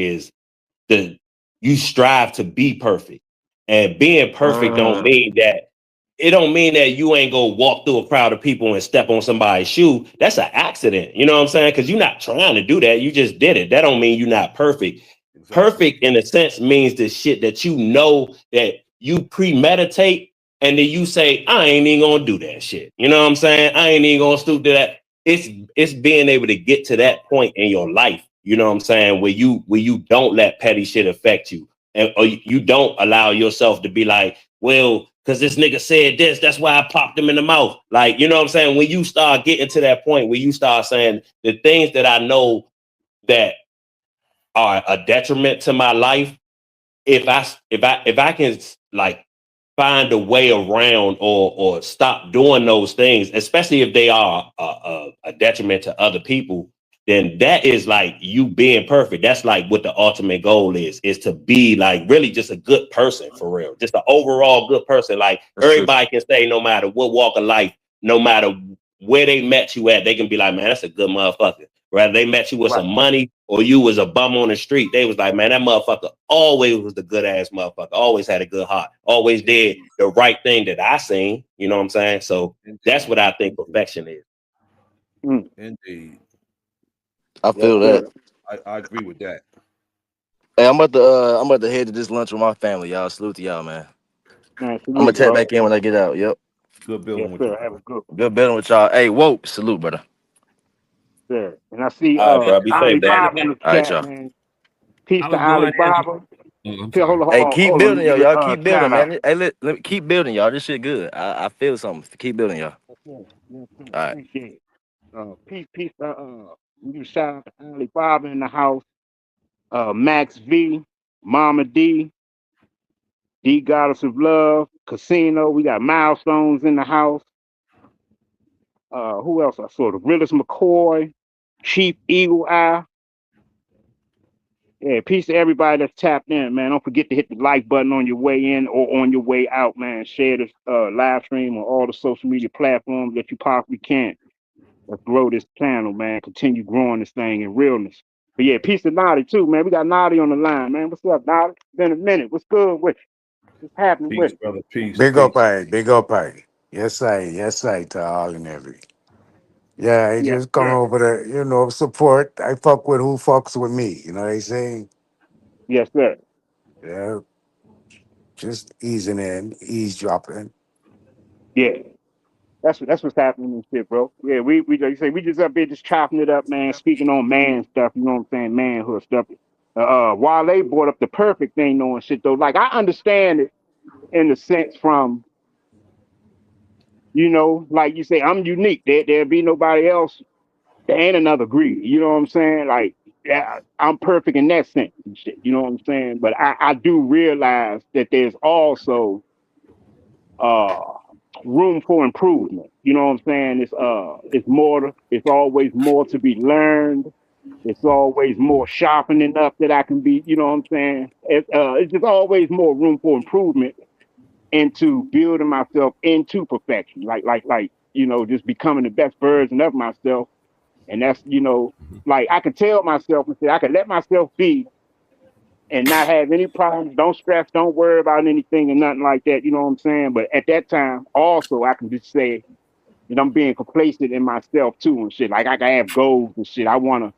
you strive to be perfect. And being perfect don't mean that you ain't gonna walk through a crowd of people and step on somebody's shoe. That's an accident. You know what I'm saying? Because you're not trying to do that. You just did it. That don't mean you're not perfect. Exactly. Perfect in a sense means the shit that you know that you premeditate and then you say, I ain't even gonna do that shit. You know what I'm saying? I ain't even gonna stoop to that. It's being able to get to that point in your life. You know what I'm saying? Where you don't let petty shit affect you. And or you don't allow yourself to be like, well, because this nigga said this, that's why I popped him in the mouth. Like, you know what I'm saying? When you start getting to that point where you start saying the things that I know that are a detriment to my life, if I can like find a way around or stop doing those things, especially if they are a detriment to other people, then that is like you being perfect. That's like what the ultimate goal is to be like really just a good person for real. Just an overall good person. Like everybody can say no matter what walk of life, no matter where they met you at, they can be like, man, that's a good motherfucker. Whether they met you with some money or you was a bum on the street, they was like, man, that motherfucker always was the good ass motherfucker, always had a good heart, always did the right thing that I seen. You know what I'm saying? So that's what I think perfection is. Indeed. I feel that. I agree with that. Hey, I'm about to head to this lunch with my family, y'all. Salute to y'all, man. I'm gonna tap back in when I get out. Yep. Good building with you. Have a good building with y'all. Hey, whoa, salute, brother. Sure. And I see bro, be Ali safe, Baba in the all right, chat, y'all. man. Peace to Ali Baba. Hey, keep building, yo. Y'all keep building, man. Hey, let me keep building, y'all. This shit good. I feel something. Keep building, y'all. All right. Appreciate it. Peace. You shout out to Ali Baba in the house. Max V, Mama D, D Goddess of Love, Casino. We got Milestones in the house. Who else I saw? The Realist McCoy, Chief Eagle Eye. Yeah, peace to everybody that's tapped in, man. Don't forget to hit the like button on your way in or on your way out, man. Share this live stream on all the social media platforms that you possibly can. Let's grow this channel, man. Continue growing this thing in realness. But yeah, peace to Naughty too, man. We got Naughty on the line, man. What's up, Naughty? Been a minute. What's good with you? What's happening with you? Brother. Peace. Big up, hey. Yes, I to all and every. Yeah, I just come over to, support. I fuck with who fucks with me. You know what I saying? Yes, sir. Yeah. Just eavesdropping. Yeah. That's what's happening and shit, bro. Yeah, we like you say, we just up here just chopping it up, man, speaking on man stuff, you know what I'm saying, manhood stuff. Wale brought up the perfect thing knowing shit though. Like I understand it in the sense from, like you say, I'm unique. There'll be nobody else. There ain't another Greedy. You know what I'm saying? Like, yeah, I'm perfect in that sense and shit. You know what I'm saying? But I do realize that there's also room for improvement. You know what I'm saying? It's always more to be learned. It's always more sharpening up that I can be, you know what I'm saying? It's just always more room for improvement into building myself into perfection. Like, just becoming the best version of myself. And that's, like I could tell myself and say, I could let myself be and not have any problems. Don't stress, don't worry about anything and nothing like that. You know what I'm saying? But at that time, also, I can just say that I'm being complacent in myself too and shit. Like I can have goals and shit. I wanna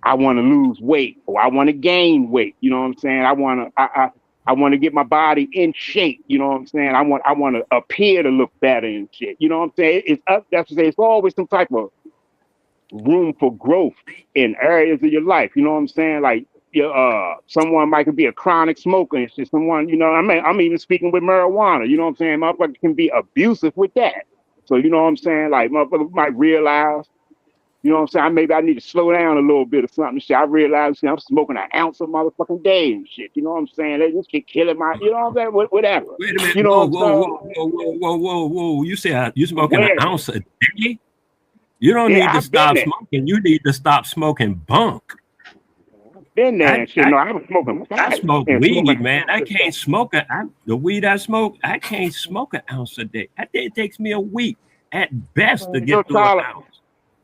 lose weight or I want to gain weight. You know what I'm saying? I want to get my body in shape. You know what I'm saying? I want to appear to look better and shit. You know what I'm saying? That's to say, it's always some type of room for growth in areas of your life. You know what I'm saying? Like someone might be a chronic smoker. It's just someone, I'm even speaking with marijuana. You know what I'm saying? Motherfucker can be abusive with that. So you know what I'm saying? Like motherfucker might realize, you know what I'm saying? Maybe I need to slow down a little bit or something. Shit, I realize I'm smoking an ounce of motherfucking day and shit. You know what I'm saying? They just keep killing my, you know what I'm saying? Whatever. Wait a minute. You know Whoa. You say you smoking an ounce a day? You don't need to stop smoking. You need to stop smoking bunk. been there and shit. No, I was smoking. I smoke weed, man. I can't smoke the weed I smoke. I can't smoke an ounce a day. It takes me a week at best to get through an ounce.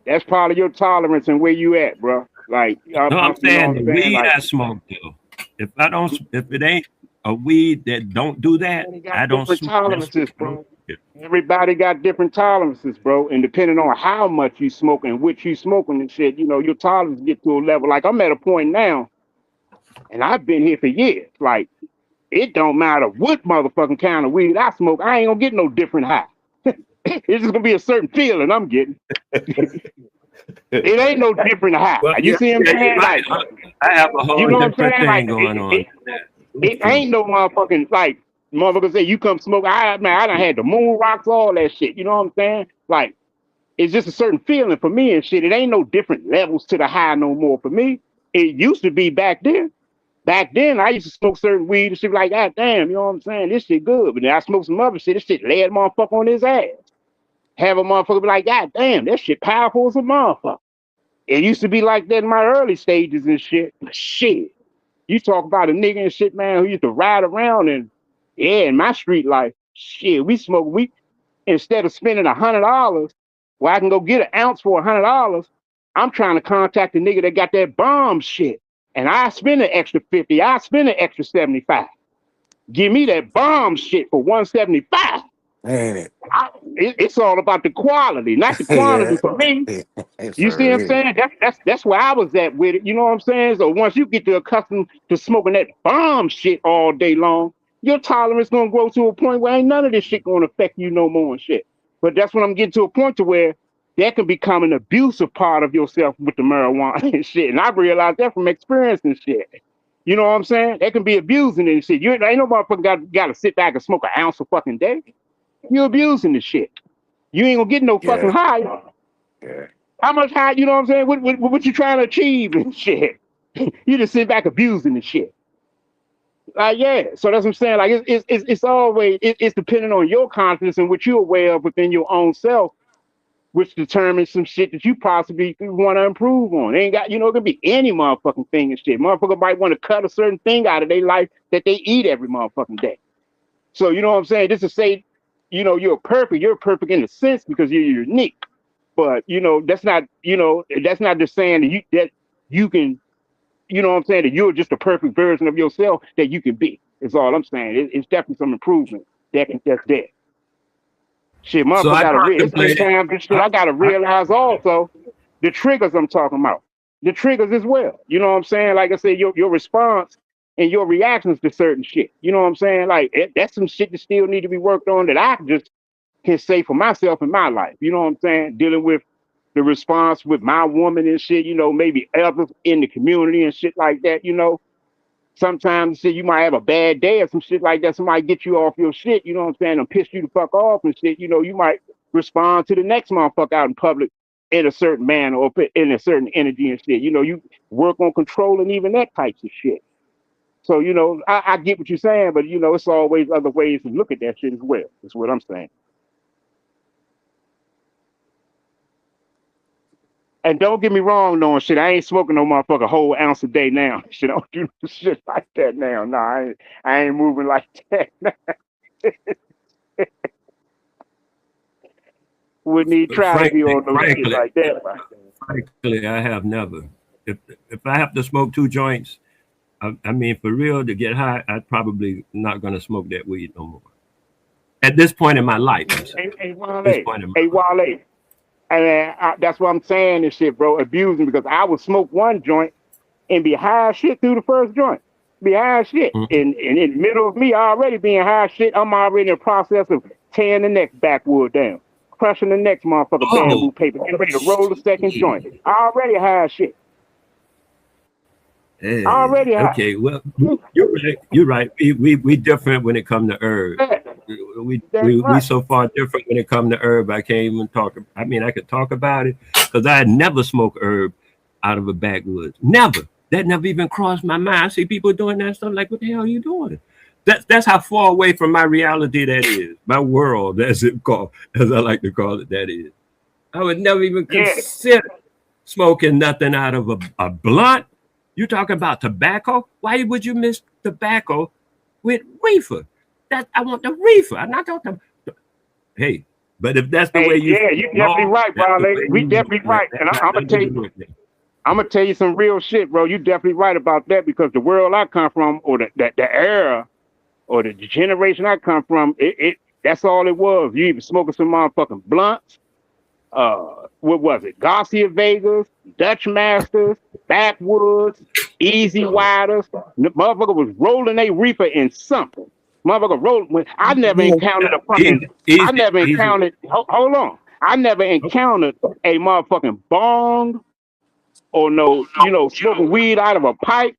That's part of your tolerance and where you at, bro. Like, I'm saying the weed I smoke though. If it ain't a weed that don't do that, I don't smoke. Tolerances, bro. Everybody got different tolerances, bro. And depending on how much you smoke and which you smoking and shit, your tolerance get to a level. Like, I'm at a point now, and I've been here for years. Like, it don't matter what motherfucking kind of weed I smoke, I ain't gonna get no different high. It's just gonna be a certain feeling I'm getting. It ain't no different high. Well, you see what I'm saying? Like, I have a whole different thing going on. It ain't no motherfucking, like, motherfuckers say, you come smoke. I done had the moon rocks, all that shit. You know what I'm saying? Like, it's just a certain feeling for me and shit. It ain't no different levels to the high no more for me. It used to be back then. Back then, I used to smoke certain weed and shit like, God damn, you know what I'm saying? This shit good. But then I smoked some other shit. This shit lay a motherfucker on his ass. Have a motherfucker be like, God damn, that shit powerful as a motherfucker. It used to be like that in my early stages and shit. But shit, you talk about a nigga and shit, man, who used to ride around and, yeah, in my street life, shit, we smoke, instead of spending $100, where I can go get an ounce for $100, I'm trying to contact the nigga that got that bomb shit. And I spend an extra 50, I spend an extra 75. Give me that bomb shit for 175. Ain't it? It's all about the quality, not the quantity for me. You see what I'm saying? That's where I was at with it. You know what I'm saying? So once you get accustomed to smoking that bomb shit all day long, your tolerance gonna grow to a point where ain't none of this shit gonna affect you no more and shit. But that's when I'm getting to a point to where that can become an abusive part of yourself with the marijuana and shit. And I realized that from experience and shit. You know what I'm saying? That can be abusing and shit. Ain't no motherfucker got to sit back and smoke an ounce a fucking day. You're abusing the shit. You ain't gonna get no fucking high. Yeah. How much high, you know what I'm saying? What you trying to achieve and shit? You just sit back abusing the shit. Yeah. So that's what I'm saying. Like it's always it's depending on your confidence and what you're aware of within your own self, which determines some shit that you possibly want to improve on. It ain't got, it could be any motherfucking thing and shit. Motherfucker might want to cut a certain thing out of their life that they eat every motherfucking day. So you know what I'm saying? Just to say, you're perfect in a sense because you're unique. But that's not just saying that you can, you know what I'm saying, that you're just a perfect version of yourself that you can be. Is all I'm saying. It's definitely some improvement that's there. Shit, motherfucker, so I gotta realize also the triggers I'm talking about. The triggers as well. You know what I'm saying? Like I said, your response and your reactions to certain shit. You know what I'm saying? Like that's some shit that still need to be worked on that I can say for myself in my life. You know what I'm saying? Dealing with the response with my woman and shit, maybe others in the community and shit like that, Sometimes you might have a bad day or some shit like that. Somebody get you off your shit, you know what I'm saying, and piss you the fuck off and shit. You might respond to the next motherfucker out in public in a certain manner or in a certain energy and shit. You work on controlling even that types of shit. So, I get what you're saying, but, it's always other ways to look at that shit as well. That's what I'm saying. And don't get me wrong, no shit. I ain't smoking no motherfucker whole ounce a day now. Shit, don't do shit like that now. Nah, I ain't moving like that. Wouldn't even try to be on no shit like that. Frankly, I have never. If I have to smoke 2 joints, I mean, for real, to get high, I'm probably not going to smoke that weed no more. At this point in my life. Hey, Wale. And that's what I'm saying and shit, bro, abusing, because I would smoke 1 joint and be high as shit through the first joint. Be high as shit. Mm-hmm. And in the middle of me already being high as shit, I'm already in the process of tearing the next backwood down, crushing the next motherfucker bamboo paper, getting ready to roll the second joint. Already high as shit. Hey, already high. Okay, well, you're right. We different when it comes to herb. We so far different when it comes to herb. I can't even talk. I mean, I could talk about it because I had never smoked herb out of a backwoods. Never. That never even crossed my mind. I see people doing that stuff. Like, what the hell are you doing? That's how far away from my reality that is. My world, as I like to call it, that is. I would never even consider smoking nothing out of a blunt. You talking about tobacco? Why would you mix tobacco with reefer? That I want the reefer. I'm not talking. Hey, but if that's the way you, yeah, you're definitely right, bro. We definitely right, and I'm gonna tell you. I'm gonna tell you some real shit, bro. You're definitely right about that because the world I come from, or the era, or the generation I come from, that's all it was. You even smoking some motherfucking blunts. What was it? Garcia Vegas, Dutch Masters, Backwoods, Easy Widers. The motherfucker was rolling a reefer in something. Motherfucker rolling. I never encountered a fucking. I never encountered. Hold on. I never encountered a motherfucking bong or no, smoking weed out of a pipe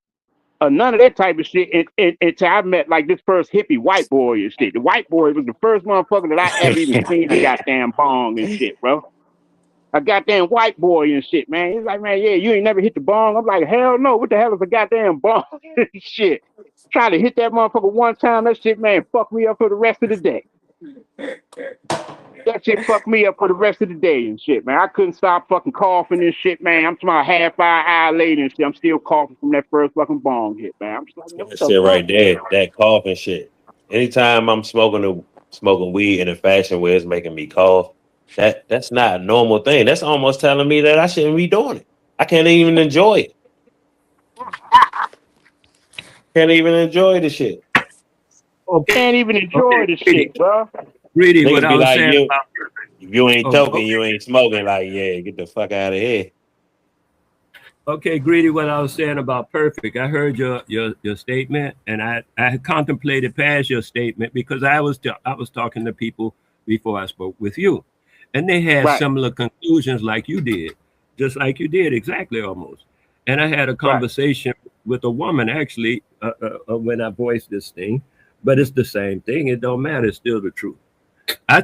or none of that type of shit until I met like this first hippie white boy and shit. The white boy was the first motherfucker that I ever even seen a goddamn bong and shit, bro. A goddamn white boy and shit, man. He's like, man, yeah, you ain't never hit the bong. I'm like, hell no. What the hell is a goddamn bong? Shit. Try to hit that motherfucker one time. That shit, man, fucked me up for the rest of the day. That shit fucked me up for the rest of the day and shit, man. I couldn't stop fucking coughing and shit, man. I'm talking about half hour later and shit. I'm still coughing from that first fucking bong hit, man. I'm just like, that shit right there, that coughing shit. Anytime I'm smoking weed in a fashion where it's making me cough, that's not a normal thing. That's almost telling me that I shouldn't be doing it. I can't even enjoy it. Can't even enjoy the shit. Can't even enjoy the shit, bro. Really, what I was saying about if you ain't toking, you ain't smoking. Like, yeah, get the fuck out of here. Okay, Greedy, what I was saying about perfect. I heard your statement, and I had contemplated past your statement because I was talking to people before I spoke with you, and they had similar conclusions like you did, just like you did, exactly almost. And I had a conversation with a woman actually when I voiced this thing, but it's the same thing. It don't matter. It's still the truth. I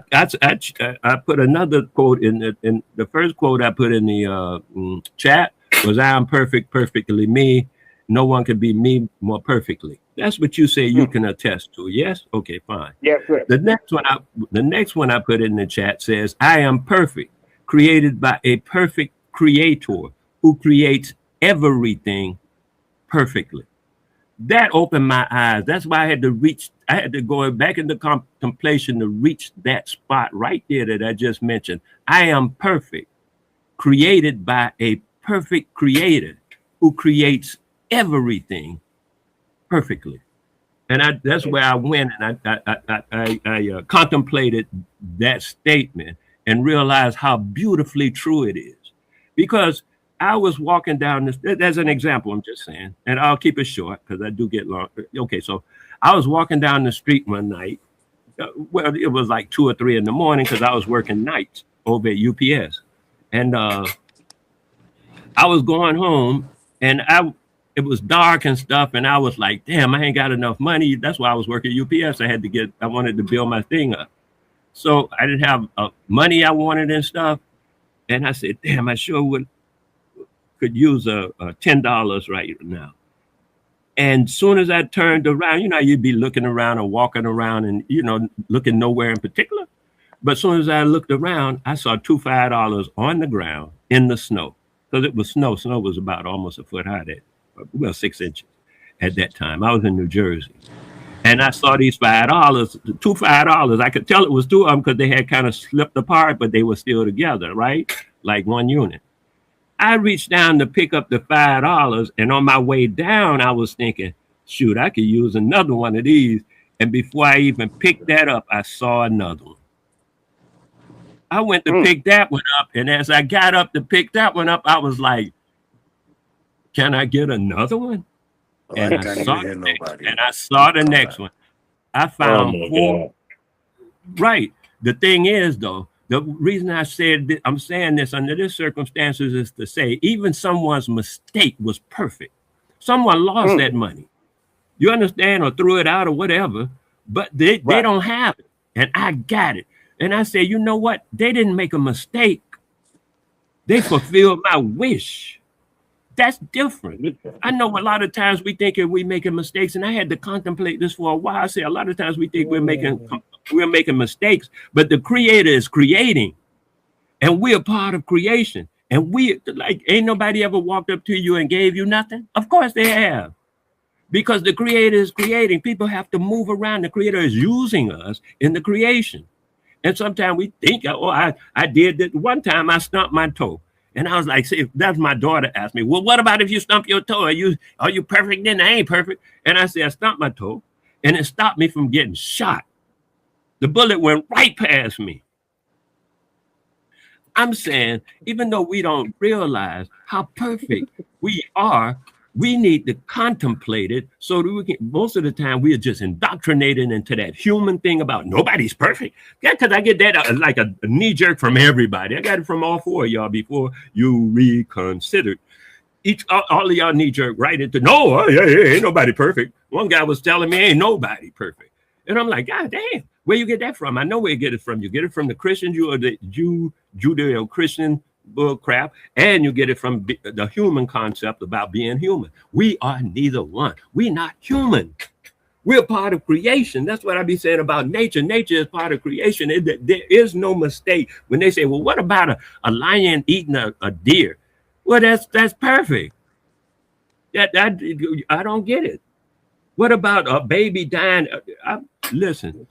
put another quote in the first quote I put in the chat was, I am perfect, perfectly me. No one can be me more perfectly. That's what you say you can attest to. Yes? Okay, fine. Yes, sir. The next one I put in the chat says, I am perfect, created by a perfect creator who creates everything perfectly. That opened my eyes. That's why I had to go back into contemplation to reach that spot right there that I just mentioned. I am perfect, created by a perfect creator who creates everything perfectly. And that's where I went, and I contemplated that statement and realized how beautifully true it is. Because I was walking down this, as an example, I'm just saying, and I'll keep it short because I do get long. Okay, so I was walking down the street one night. Well, it was like 2 or 3 in the morning because I was working nights over at UPS. And I was going home, and it was dark and stuff, and I was like, damn, I ain't got enough money. That's why I was working at UPS. I wanted to build my thing up. So I didn't have money I wanted and stuff. And I said, damn, I sure could use a $10 right now. And soon as I turned around, you'd be looking around or walking around and, looking nowhere in particular. But soon as I looked around, I saw 2 $5 on the ground in the snow. Because it was snow. Snow was about almost a foot high, 6 inches at that time. I was in New Jersey. And I saw these $5, 2 $5. I could tell it was 2 of them because they had kind of slipped apart, but they were still together, right? Like one unit. I reached down to pick up the $5, and on my way down, I was thinking, shoot, I could use another one of these. And before I even picked that up, I saw another one. I went to pick that one up, and as I got up to pick that one up, I was like, can I get another one? And I saw the next one. I found 4. Right. The thing is, though, the reason I said I'm saying this under this circumstances is to say even someone's mistake was perfect. Someone lost that money. You understand, or threw it out or whatever, but they don't have it. And I got it. And I say, you know what? They didn't make a mistake. They fulfilled my wish. That's different. I know a lot of times we think we're making mistakes, and I had to contemplate this for a while. I say a lot of times we think we're making mistakes, but the creator is creating, and we're part of creation. And we, like, ain't nobody ever walked up to you and gave you nothing? Of course they have. Because the creator is creating. People have to move around. The creator is using us in the creation. And sometimes we think, oh, I did that. One time I stumped my toe. And I was like, see, that's my daughter asked me, well, what about if you stump your toe? Are you perfect? Then I ain't perfect. And I said, I stumped my toe, and it stopped me from getting shot. The bullet went right past me. I'm saying, even though we don't realize how perfect we are, we need to contemplate it so that we can, most of the time, we are just indoctrinated into that human thing about nobody's perfect. Yeah, because I get that like a knee jerk from everybody. I got it from all four of y'all before you reconsidered. All of y'all knee jerk right into, no, ain't nobody perfect. One guy was telling me ain't nobody perfect. And I'm like, God damn, where you get that from? I know where you get it from. You get it from the Christians, you are the Judeo-Christian bull crap, and you get it from the human concept about being human. We are neither one. We're not human. We're part of creation. That's what I be saying about nature. Nature is part of creation. There is no mistake when they say, well, what about a lion eating a deer? Well, that's perfect. I don't get it. What about a baby dying? Listen,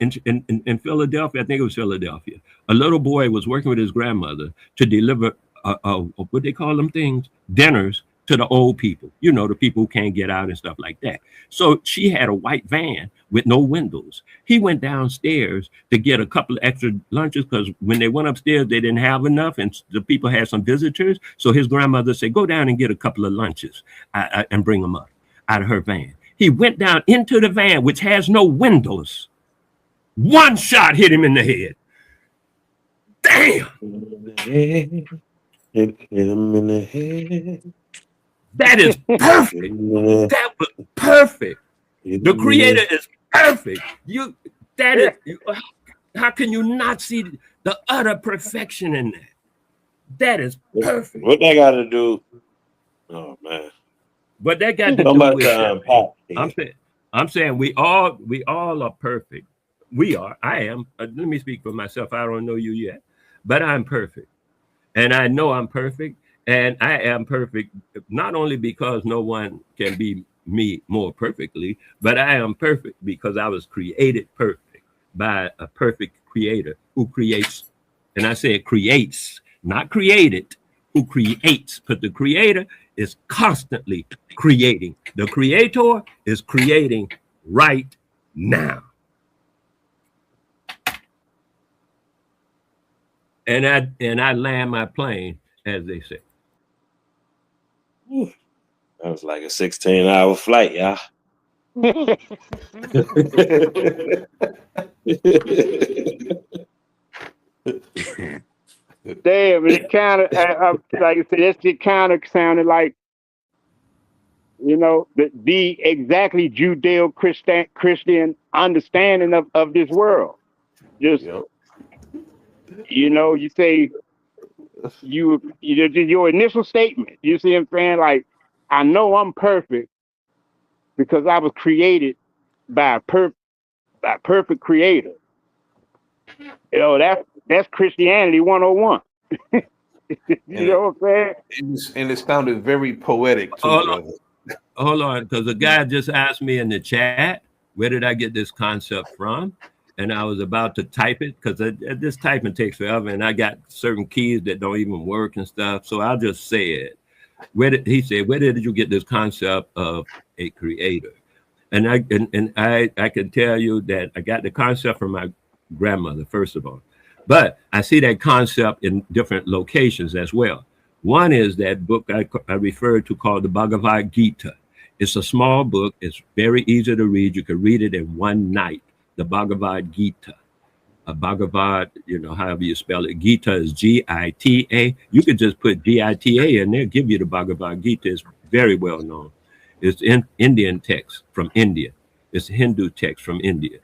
in Philadelphia, I think it was Philadelphia, a little boy was working with his grandmother to deliver what they call them things, dinners to the old people, you know, the people who can't get out and stuff like that. So she had a white van with no windows. He went downstairs to get a couple of extra lunches because when they went upstairs, they didn't have enough and the people had some visitors. So his grandmother said, go down and get a couple of lunches and bring them up out of her van. He went down into the van, which has no windows. One shot hit him in the head. Damn. Hit him in the head. That is perfect. That was perfect. The creator is perfect. How can you not see the utter perfection in that? That is perfect. What they got to do? Oh man. But that got to do with I'm saying we all are perfect. We are. I am. Let me speak for myself. I don't know you yet, but I'm perfect, and I know I'm perfect, and I am perfect not only because no one can be me more perfectly, but I am perfect because I was created perfect by a perfect creator who creates, and I say creates, not created, who creates, but the creator is constantly creating. The creator is creating right now. And I land my plane, as they say. That was like a 16-hour flight, y'all. Damn, it kind of, like I said, that shit kind of sounded like, you know, the exactly Judeo-Christian understanding of this world. Just, you know, you say, your initial statement, you see what I'm saying? Like, I know I'm perfect because I was created by a perfect creator. You know, that's Christianity 101. You know what I'm saying? And it sounded very poetic too. Hold on, because the guy just asked me in the chat, where did I get this concept from? And I was about to type it because this typing takes forever, and I got certain keys that don't even work and stuff. So I'll just say it. He said, where did you get this concept of a creator? And I can tell you that I got the concept from my grandmother, first of all. But I see that concept in different locations as well. One is that book I referred to called the Bhagavad Gita. It's a small book. It's very easy to read. You can read it in one night. The Bhagavad Gita. A Bhagavad, you know, however you spell it. Gita is G-I-T-A. You could just put G-I-T-A in there, give you the Bhagavad Gita. It's very well known. It's in Indian text from India. It's Hindu text from India.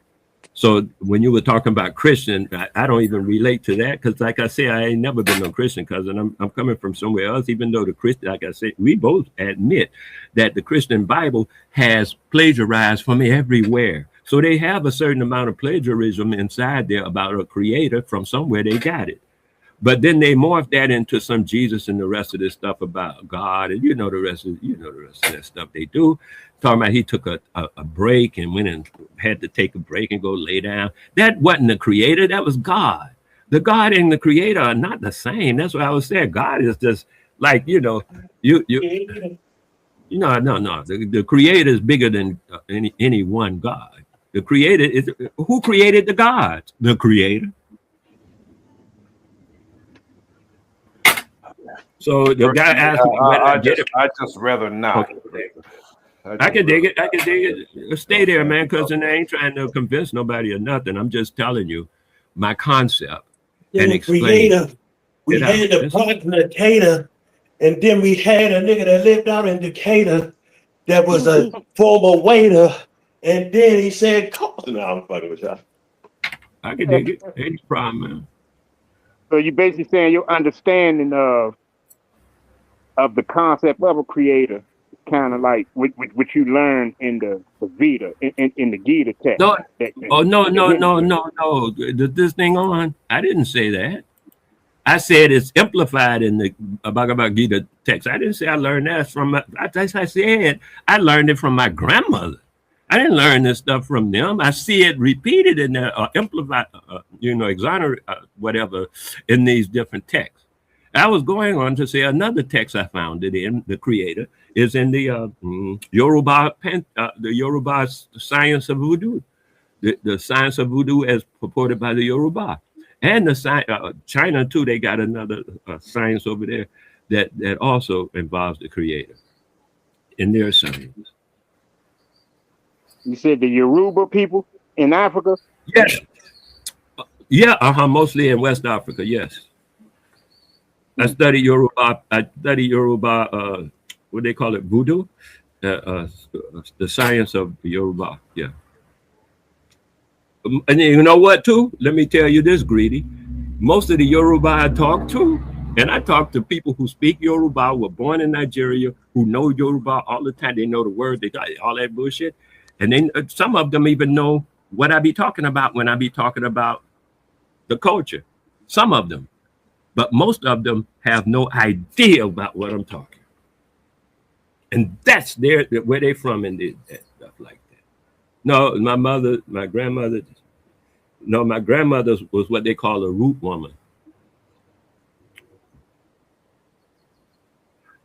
So when you were talking about Christian, I don't even relate to that because, like I said, I ain't never been no Christian cousin. I'm coming from somewhere else, even though the Christian, like I said, we both admit that the Christian Bible has plagiarized from everywhere. So they have a certain amount of plagiarism inside there about a creator from somewhere they got it. But then they morphed that into some Jesus and the rest of this stuff about God, and the rest of that stuff they do. Talking about he took a break and went and had to take a break and go lay down. That wasn't the creator, that was God. The God and the creator are not the same. That's what I was saying. God is just like, no. The creator is bigger than any one God. The creator is, who created the gods? The creator. So the guy asked me whether I just rather not. Okay. I can dig it. Stay there, man, because I ain't trying to convince nobody or nothing. I'm just telling you my concept and explain. We had the Decatur, and then we had a nigga that lived out in Decatur that was a former waiter, and then he said, "No, I'm fucking with y'all." I can dig it. Ain't no problem, man. So you basically saying your understanding of the concept of a creator, kind of like what you learned in the Vita, in the Gita text. No. This thing on. I didn't say that. I said it's amplified in the Bhagavad Gita text. I didn't say I learned that from I said I learned it from my grandmother. I didn't learn this stuff from them. I see it repeated in the amplified, exonerate, whatever, in these different texts. I was going on to say another text I found it in, the creator, is in the Yoruba science of voodoo, the science of voodoo as purported by the Yoruba. And the China, too, they got another science over there that also involves the creator in their science. You said the Yoruba people in Africa? Yes. Yeah, mostly in West Africa, yes. I study Yoruba. What they call it, voodoo, the science of Yoruba. Yeah. And you know what, too? Let me tell you this, Greedy. Most of the Yoruba I talk to, and I talk to people who speak Yoruba, were born in Nigeria, who know Yoruba all the time. They know the word, they got all that bullshit. And then some of them even know what I be talking about when I be talking about the culture. Some of them. But most of them have no idea about what I'm talking. And that's where they from and stuff like that. No, my grandmother was what they call a root woman.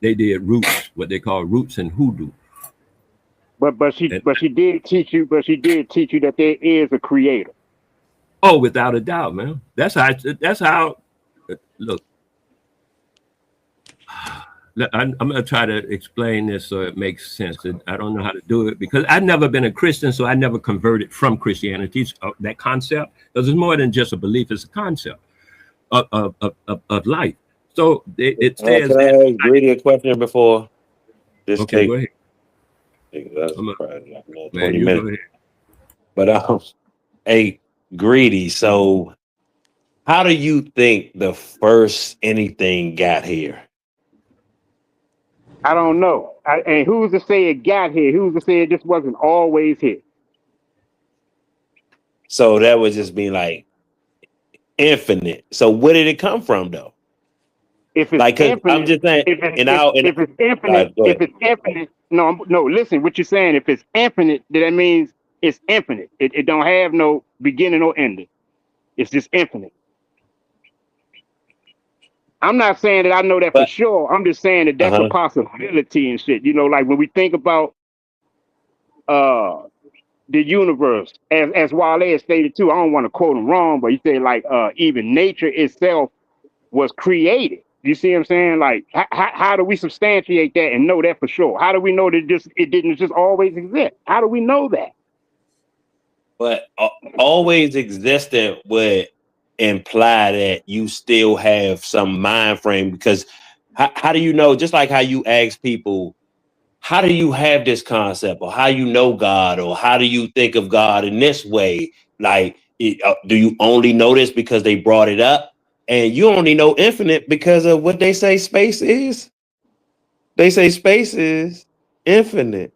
They did roots, what they call roots in hoodoo. But she did teach you that there is a creator. Oh, without a doubt, man. That's how. Look, I'm gonna try to explain this so it makes sense. I don't know how to do it because I've never been a Christian, so I never converted from Christianity. That concept, because it's more than just a belief; it's a concept of life. So it says. Can I ask Greedy a question before this Okay, go ahead. 20 minutes. But hey, Greedy. So, how do you think the first anything got here? I don't know. And who's to say it got here? Who's to say it just wasn't always here? So that would just be like infinite. So where did it come from, though? If it's like, infinite, I'm just saying, if it's infinite, no. Listen, what you're saying. If it's infinite, then that means it's infinite. It don't have no beginning or ending. It's just infinite. I'm not saying that I know that for sure. I'm just saying that that's a possibility and shit. Like when we think about the universe, as Wale has stated too. I don't want to quote him wrong, but he said like even nature itself was created. You see what I'm saying? Like how do we substantiate that and know that for sure? How do we know that it didn't just always exist? How do we know that? But always existent would imply that you still have some mind frame, because how do you know? Just like how you ask people, how do you have this concept, or how you know God, or how do you think of God in this way? Like, do you only know this because they brought it up? And you only know infinite because of what they say space is. They say space is infinite.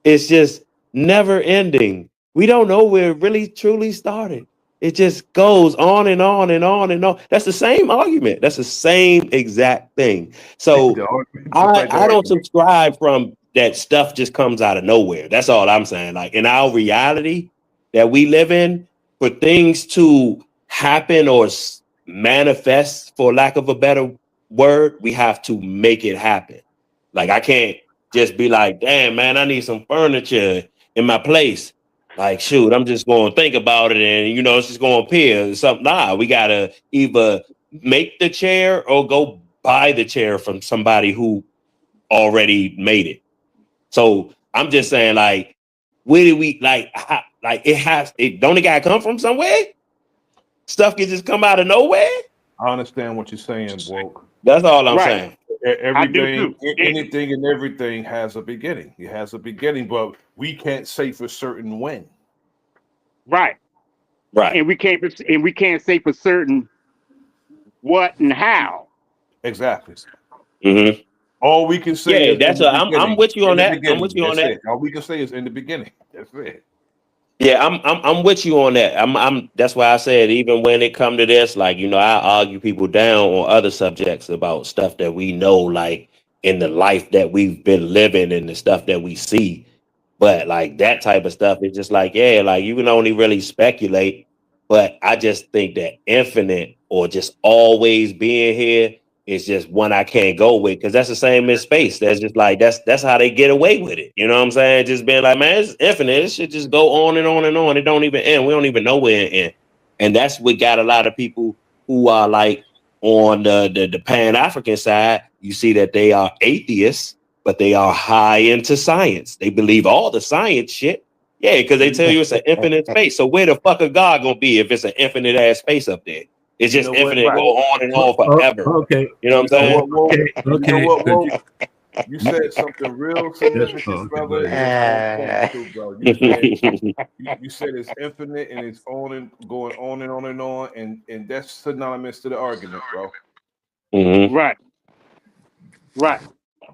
It's just never ending. We don't know where it really truly started. It just goes on and on and on and on. That's the same argument. That's the same exact thing. So I don't subscribe from that stuff just comes out of nowhere. That's all I'm saying. Like in our reality that we live in, for things to happen or manifest, for lack of a better word, we have to make it happen. Like I can't just be like, damn, man, I need some furniture in my place. Like, shoot, I'm just going to think about it and, you know, it's just going to appear. Something. Nah, we got to either make the chair or go buy the chair from somebody who already made it. So I'm just saying, like, where do we, like don't it got to come from somewhere? Stuff can just come out of nowhere? I understand what you're saying, woke. That's all I'm saying. Everything, anything and everything has a beginning. It has a beginning, but we can't say for certain when. Right. And we can't say for certain what and how. Exactly. Mm-hmm. All we can say is I'm with you on that. I'm with you on that. All we can say is in the beginning. That's it. Yeah, I'm with you on that. I'm that's why I said even when it come to this, like, you know, I argue people down on other subjects about stuff that we know, like in the life that we've been living and the stuff that we see. But like that type of stuff is just like, yeah, like you can only really speculate. But I just think that infinite or just always being here is just one I can't go with, because that's the same in space. That's just like that's how they get away with it. You know what I'm saying? Just being like, man, it's infinite. It should just go on and on and on. It don't even end. We don't even know where it ends. And that's what got a lot of people who are like on the Pan-African side. You see that they are atheists, but they are high into science. They believe all the science shit. Yeah, because they tell you it's an infinite space. So where the fuck is God gonna be if it's an infinite ass space up there? It's just infinite, go on and on forever. Okay. You know what I'm saying? Okay. You know what, you said something real significant, brother. You said it's infinite and it's on and going on and on and on, and that's synonymous to the argument, bro. Mm-hmm. Right.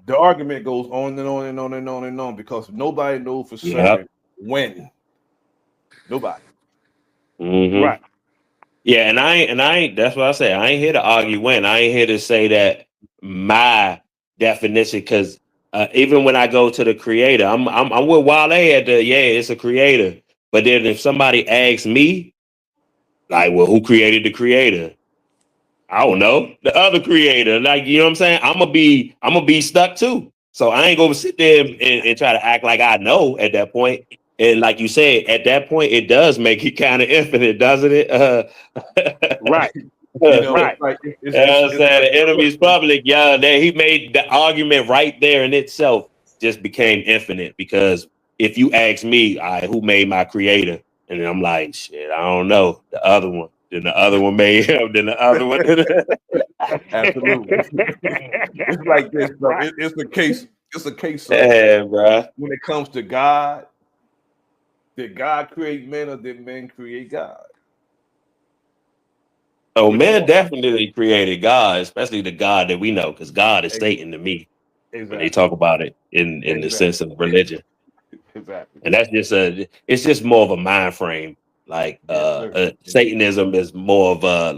The argument goes on and on and on and on and on because nobody knows for certain when. Nobody. Mm-hmm. Right. Yeah, and I ain't. That's what I say. I ain't here to argue when. I ain't here to say that my definition, because even when I go to the creator, I'm with Wale at the it's a creator. But then if somebody asks me, like, well, who created the creator? I don't know. The other creator, like, you know what I'm saying? I'm gonna be stuck too. So I ain't gonna sit there and try to act like I know at that point. And like you said, at that point, it does make it kind of infinite, doesn't it? Right. Right. The enemy's public. Yeah, he made the argument right there in itself just became infinite, because if you ask me, who made my creator? And I'm like, shit, I don't know. The other one. Then the other one made him. Then the other one. Absolutely. It's like this, bro. Right. It's a case. It's a case of bro. When it comes to God, did God create men or did men create God? Oh, man definitely created God, especially the God that we know, because God is Satan to me. Exactly. When they talk about it in the sense of religion. Exactly. And that's just it's just more of a mind frame. Like Satanism is more of a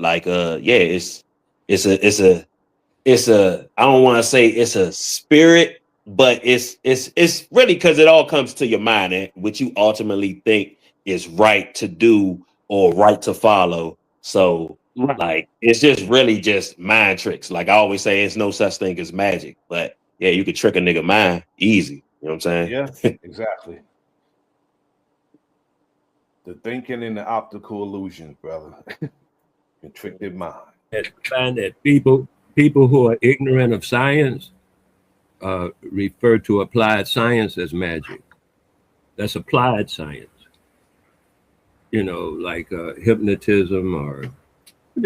it's a I don't want to say it's a spirit, but it's really because it all comes to your mind and what you ultimately think is right to do or right to follow. So like it's just really just mind tricks. Like I always say, it's no such thing as magic, but yeah, you could trick a nigga mind easy. You know what I'm saying? Yeah, exactly. The thinking and the optical illusions, brother. You trick their mind. I find that people who are ignorant of science refer to applied science as magic. That's applied science. You know, like hypnotism or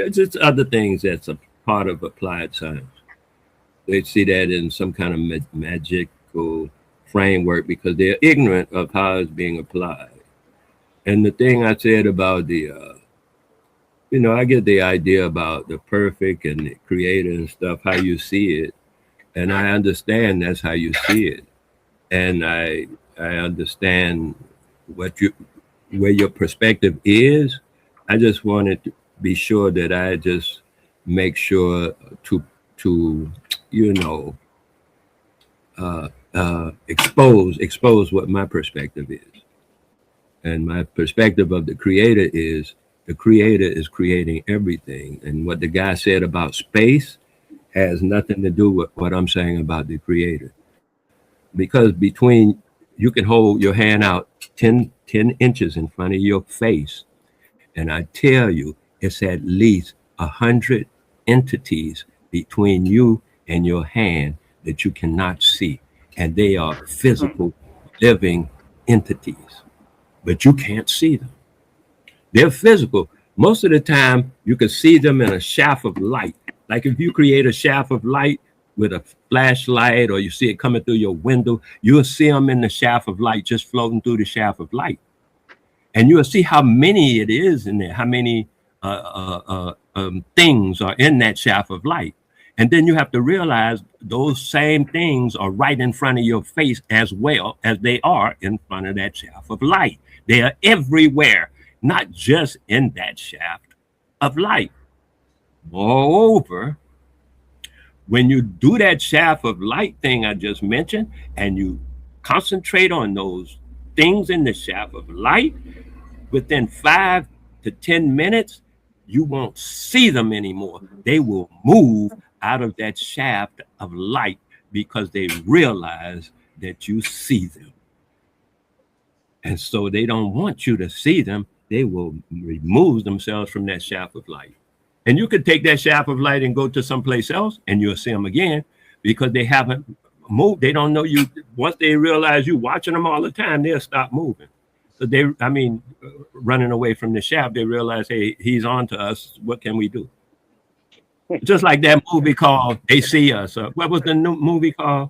just other things that's a part of applied science. They see that in some kind of magical framework because they're ignorant of how it's being applied. And the thing I said about the, I get the idea about the perfect and the creator and stuff, how you see it. And I understand that's how you see it. And I understand where your perspective is, I just wanted to be sure that I just make sure to you know expose what my perspective is. And my perspective of the creator is creating everything. And what the guy said about space has nothing to do with what I'm saying about the creator. Because between, you can hold your hand out 10 inches in front of your face, and I tell you, it's at least 100 entities between you and your hand that you cannot see. And they are physical, living entities, but you can't see them. They're physical. Most of the time, you can see them in a shaft of light. Like if you create a shaft of light with a flashlight, or you see it coming through your window, you'll see them in the shaft of light, just floating through the shaft of light. And you'll see how many it is in there, how many things are in that shaft of light. And then you have to realize those same things are right in front of your face as well as they are in front of that shaft of light. They are everywhere, not just in that shaft of light. Moreover, when you do that shaft of light thing I just mentioned, and you concentrate on those things in the shaft of light, within 5 to 10 minutes, you won't see them anymore. They will move out of that shaft of light because they realize that you see them. And so they don't want you to see them. They will remove themselves from that shaft of light. And you could take that shaft of light and go to someplace else and you'll see them again because they haven't moved. They don't know you. Once they realize you watching them all the time, they'll stop moving. So running away from the shaft, they realize, hey, he's on to us. What can we do? Just like that movie called They See Us. What was the new movie called?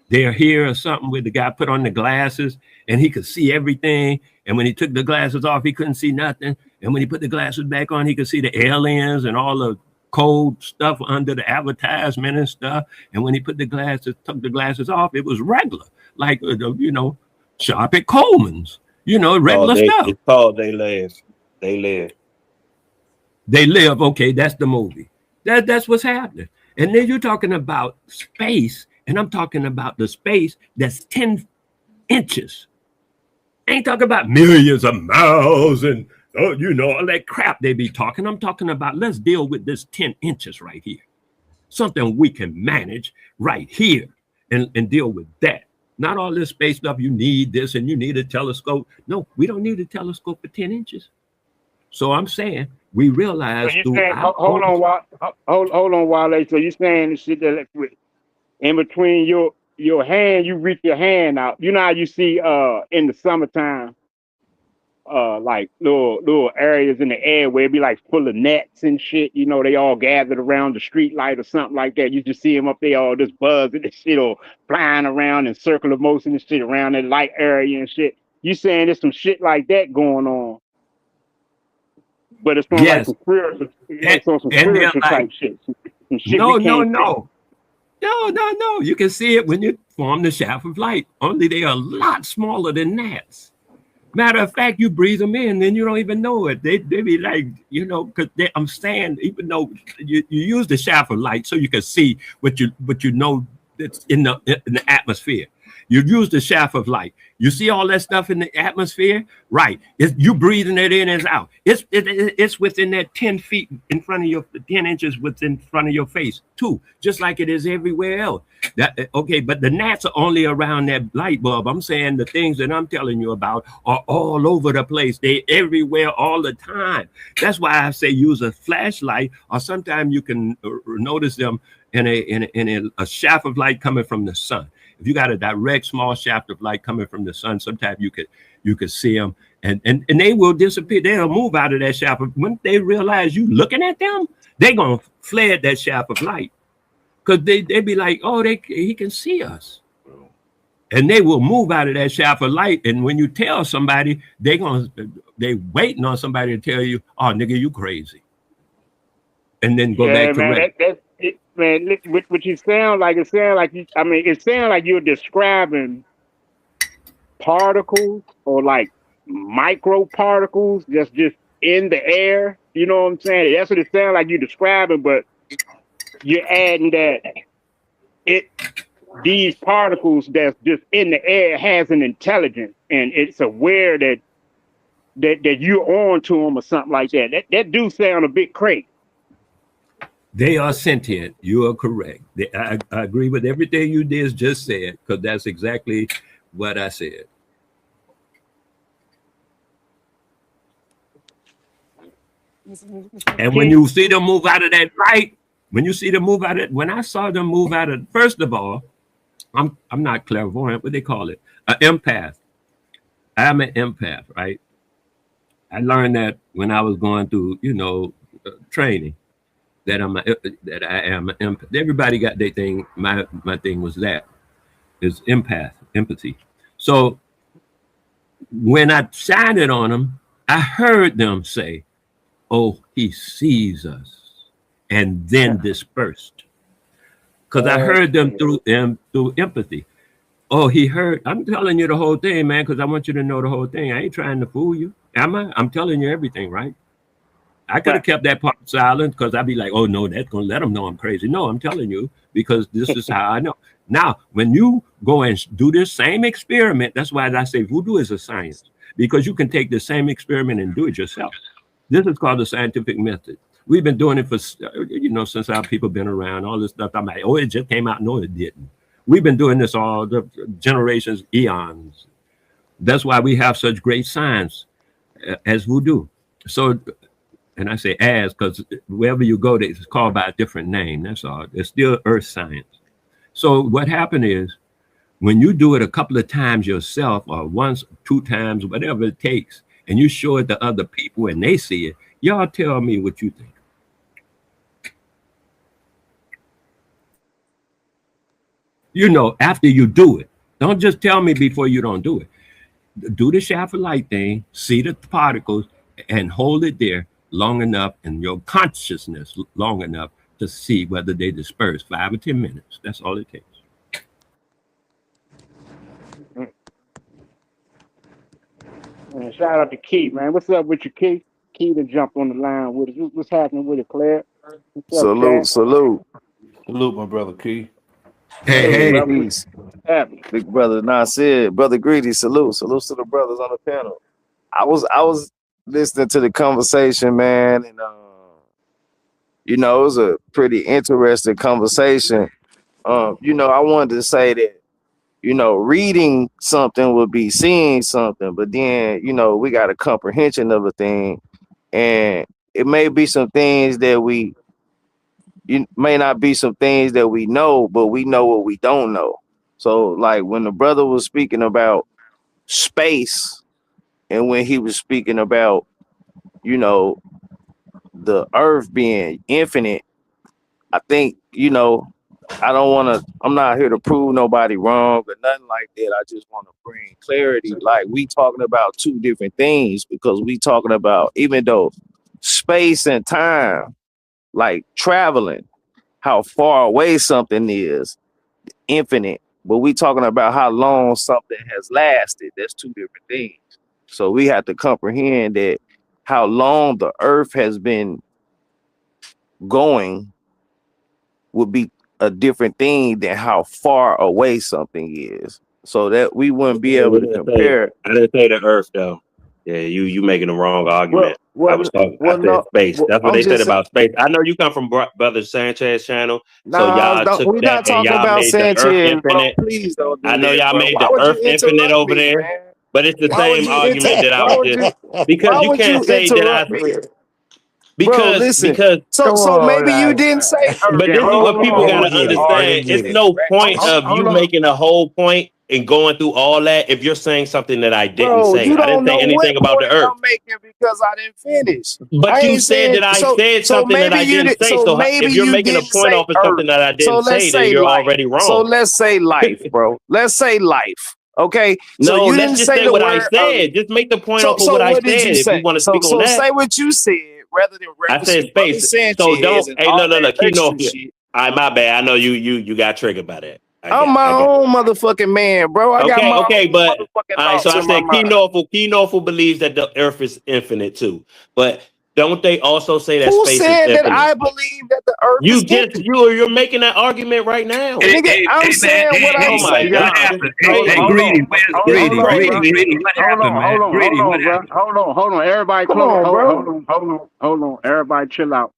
They're Here or something, where the guy put on the glasses and he could see everything. And when he took the glasses off, he couldn't see nothing. And when he put the glasses back on, he could see the aliens and all the cold stuff under the advertisement and stuff. And when he took the glasses off, it was regular, like, Sharp at Coleman's, regular stuff. It's called They Live. They Live. They Live. Okay, that's the movie. That's what's happening. And then you're talking about space, and I'm talking about the space that's 10 inches. I ain't talking about millions of miles and all that crap they be talking. I'm talking about, let's deal with this 10 inches right here. Something we can manage right here and deal with that. Not all this space stuff, you need this and you need a telescope. No, we don't need a telescope for 10 inches. So I'm saying we realize hold on, Wale. So you're saying the shit that in between your hand, you reach your hand out. You know how you see in the summertime, like little areas in the air where it be like full of nets and shit. They all gathered around the street light or something like that. You just see them up there all just buzzing and shit, or flying around in circular motion and shit around that light area and shit. You saying there's some shit like that going on? But it's from like some spiritual, type shit. No. You can see it when you form the shaft of light. Only they are a lot smaller than gnats. Matter of fact, you breathe them in, then you don't even know it. They be like, because I'm saying, even though you use the shaft of light so you can see what you know that's in the atmosphere. You use the shaft of light. You see all that stuff in the atmosphere, right? You breathing it in and out. It's within that 10 feet in front of your 10 inches within front of your face too, just like it is everywhere else. But the gnats are only around that light bulb. I'm saying the things that I'm telling you about are all over the place. They everywhere all the time. That's why I say use a flashlight, or sometimes you can notice them in a shaft of light coming from the sun. If you got a direct small shaft of light coming from the sun, sometimes you could see them and they will disappear. They'll move out of that shaft. When they realize you looking at them, they're going to fled that shaft of light because they be like, oh, he can see us. And they will move out of that shaft of light. And when you tell somebody, they waiting on somebody to tell you, oh, nigga, you crazy. And then go back to that's it, man. What you sound like, it sounds like you're describing particles or like micro particles just in the air. You know what I'm saying? That's what it sounds like you're describing, but you're adding that these particles that's just in the air has an intelligence and it's aware that you're on to them or something like that. That do sound a bit crazy. They are sentient. You are correct. I agree with everything you just said, because that's exactly what I said. And when you see them move out of that light, when I saw them move out of, first of all, I'm not clairvoyant, what they call it, an empath. I'm an empath, right? I learned that when I was going through, training, that I am an empath. Everybody got their thing. My thing was that is empathy. So when I shined it on them, I heard them say, "Oh, he sees us," and then dispersed. Because I heard them through empathy. Oh, he heard. I'm telling you the whole thing, man, because I want you to know the whole thing. I ain't trying to fool you. Am I? I'm telling you everything, right? I could have kept that part silent because I'd be like, oh, no, that's going to let them know I'm crazy. No, I'm telling you because this is how I know. Now, when you go and do this same experiment, that's why I say voodoo is a science, because you can take the same experiment and do it yourself. This is called the scientific method. We've been doing it for, since our people been around, all this stuff. I'm like, oh, it just came out. No, it didn't. We've been doing this all the generations, eons. That's why we have such great science as voodoo. So, and I say as, because wherever you go, it's called by a different name. That's all. It's still earth science. So what happened is, when you do it a couple of times yourself, or once, 2 times, whatever it takes, and you show it to other people and they see it, y'all tell me what you think. After you do it, don't just tell me before you don't do it. Do the shaft of light thing, see the particles, and hold it there long enough in your consciousness long enough to see whether they disperse. 5 or 10 minutes. That's all it takes. Man, shout out to Keith, man. What's up with you, Keith? Keith to jump on the line with us. What's happening with it, Claire? Salute, my brother Keith. Hey. Peace. Big brother Nasir, brother Greedy, salute to the brothers on the panel. I was listening to the conversation, man, and it was a pretty interesting conversation. I wanted to say that, reading something would be seeing something, but then, we got a comprehension of a thing, and it may be some things that it may not be some things that we know, but we know what we don't know. So like when the brother was speaking about space, and when he was speaking about, the earth being infinite, I think, I'm not here to prove nobody wrong or nothing like that. I just want to bring clarity. Like, we talking about 2 different things, because we talking about, even though space and time, like traveling, how far away something is, infinite, but we talking about how long something has lasted. That's 2 different things. So we have to comprehend that how long the earth has been going would be a different thing than how far away something is. So that we wouldn't be able to compare. I didn't say the earth though. Yeah, you making the wrong argument. I was talking. I said space. That's what they said about space. I know you come from Brother Sanchez channel, so y'all took that and y'all made the earth infinite. Please don't. I know y'all made the earth infinite over there, but it's the same argument that I was just, because you can't say that I. Because so maybe you didn't say. But this is what people gotta understand. It's no point of you making a whole point and going through all that if you're saying something that I didn't say. I didn't say anything about the earth. I'm making because I didn't finish. But you said that I said something that I didn't say. So if you're making a point off of something that I didn't say, then you're already wrong. So let's say life, bro. Let's say life. Okay. No, let's just say what I said. Just make the point off of what I said. If you want to speak on that, so say what you said. Rather than I said space. So don't. Hey, no. Keep no. All right, my bad. I know you got triggered by that. I'm my own motherfucking man, bro. I got my own but motherfucking all right. So I thoughts in my said mind. Key believes that the Earth is infinite too, but don't they also say that Who space is said that infinite? I believe that the Earth is infinite? You're making that argument right now. Nigga, I'm saying what I'm saying. What happened? Hey, Greedy, where's Greedy? Greedy, what happened, man? Greedy, what happened? Hold on. Everybody, hold on. Everybody, chill out.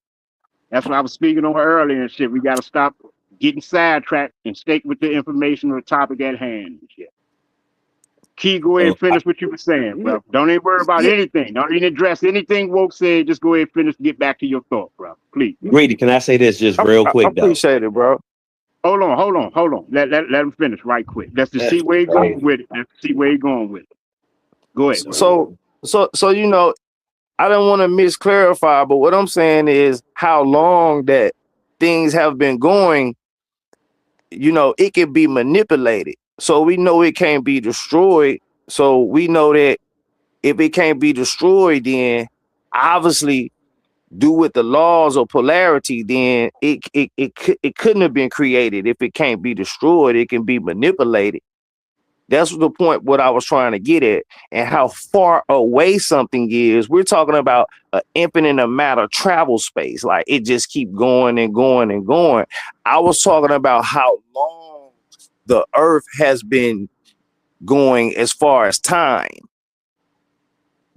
That's what I was speaking on earlier and shit. We got to stop getting sidetracked and stick with the information or the topic at hand and shit. Key, go ahead and finish what you were saying, bro. Don't even worry about anything. Don't even address anything Woke said. Just go ahead and finish. Get back to your thought, bro. Please. Greedy, can I say this just real quick? I appreciate it, bro. Hold on. Let him finish right quick. Let's just see where he's going with it. Go ahead. Bro. So you know, I don't want to misclarify, but what I'm saying is how long that things have been going, you know, it can be manipulated. So we know it can't be destroyed. So we know that if it can't be destroyed, then obviously due with the laws of polarity, then it couldn't have been created. If it can't be destroyed, it can be manipulated. That's the point what I was trying to get at, and how far away something is. We're talking about an infinite amount of travel space. Like it just keep going and going and going. I was talking about how long the Earth has been going as far as time.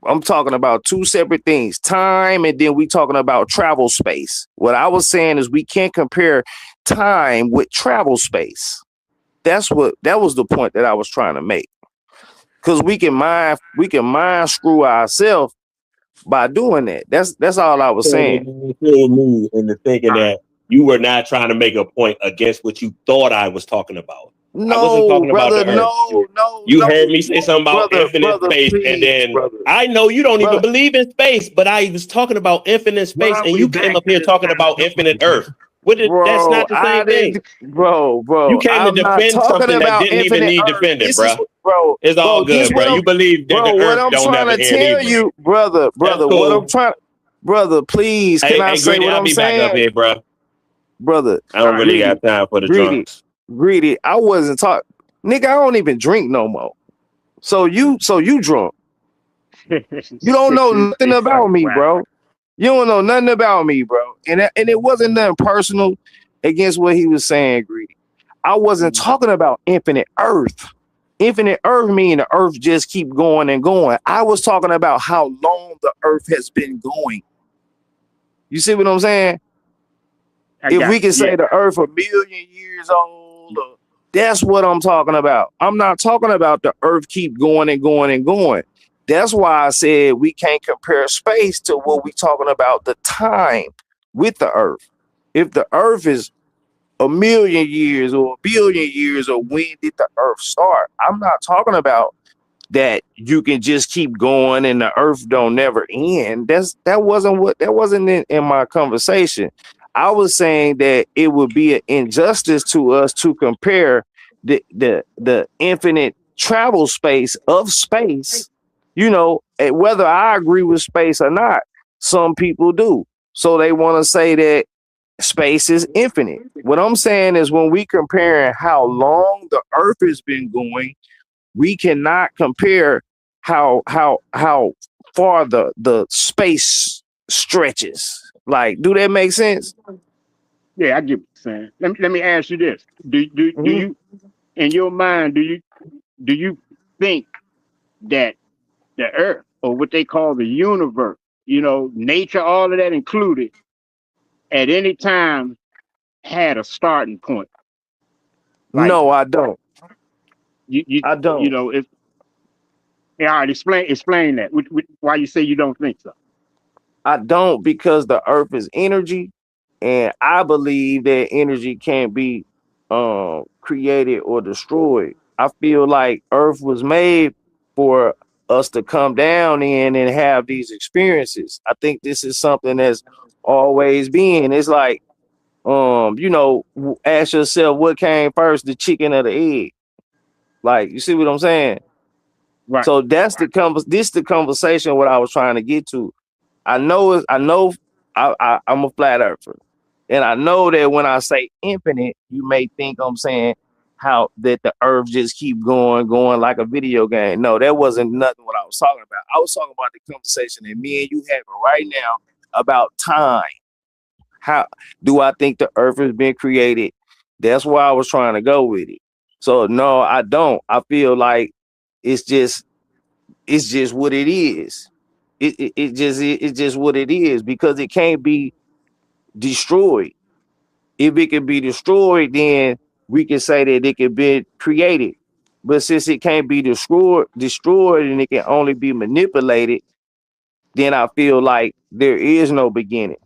I'm talking about two separate things, time, and then we talking about travel space. What I was saying is we can't compare time with travel space. That was the point that I was trying to make. Because we can mind screw ourselves by doing that. That's all I was saying. Me into thinking that you were not trying to make a point against what you thought I was talking about. No, brother, no. You heard me say something about infinite space, and then I know you don't even believe in space, but I was talking about infinite space, and you came up here talking about infinite Earth. That's not the same thing, bro. You came to defend something that didn't even need defending, bro. It's all good, bro. You believe that the Earth don't never end. Tell you, brother, what I'm trying, brother. Please, can I say what I'm saying? Back up here, bro. Brother, I don't really got time for the drunks. Greedy, I wasn't talking, nigga. I don't even drink no more. So you drunk. You don't know nothing about me, bro. You don't know nothing about me, bro. And it wasn't nothing personal against what he was saying, Greedy. I wasn't talking about infinite Earth. Infinite Earth meaning the Earth just keep going and going. I was talking about how long the Earth has been going. You see what I'm saying? If we can say the Earth 1 million years old, that's what I'm talking about. I'm not talking about the Earth keep going and going and going. That's why I said we can't compare space to what we talking about the time with the Earth. If the Earth is 1 million years or 1 billion years, or when did the Earth start? I'm not talking about that you can just keep going and the Earth don't never end. That wasn't in my conversation. I was saying that it would be an injustice to us to compare the infinite travel space of space, you know, whether I agree with space or not. Some people do. So they want to say that space is infinite. What I'm saying is when we comparing how long the Earth has been going, we cannot compare how far the space stretches. Like, do that make sense? Yeah, I get what you're saying. Let me ask you this: Do you, in your mind, do you think that the Earth, or what they call the universe, you know, nature, all of that included, at any time had a starting point? Like, no, I don't. I don't. You know, if all right, explain that. Why you say you don't think so? I don't, because the Earth is energy, and I believe that energy can't be created or destroyed. I feel like Earth was made for us to come down in and have these experiences. I think this is something that's always been. It's like, you know, ask yourself what came first, the chicken or the egg? Like, you see what I'm saying? Right. So that's the conversation what I was trying to get to. I'm a flat earther. And I know that when I say infinite, you may think I'm saying how that the earth just keep going like a video game. No, that wasn't nothing what I was talking about. I was talking about the conversation that me and you having right now about time. How do I think the earth has been created? That's where I was trying to go with it. So no, I don't. I feel like it's just what it is. It's just what it is, because it can't be destroyed. If it can be destroyed, then we can say that it can be created. But since it can't be destroyed and it can only be manipulated, then I feel like there is no beginning.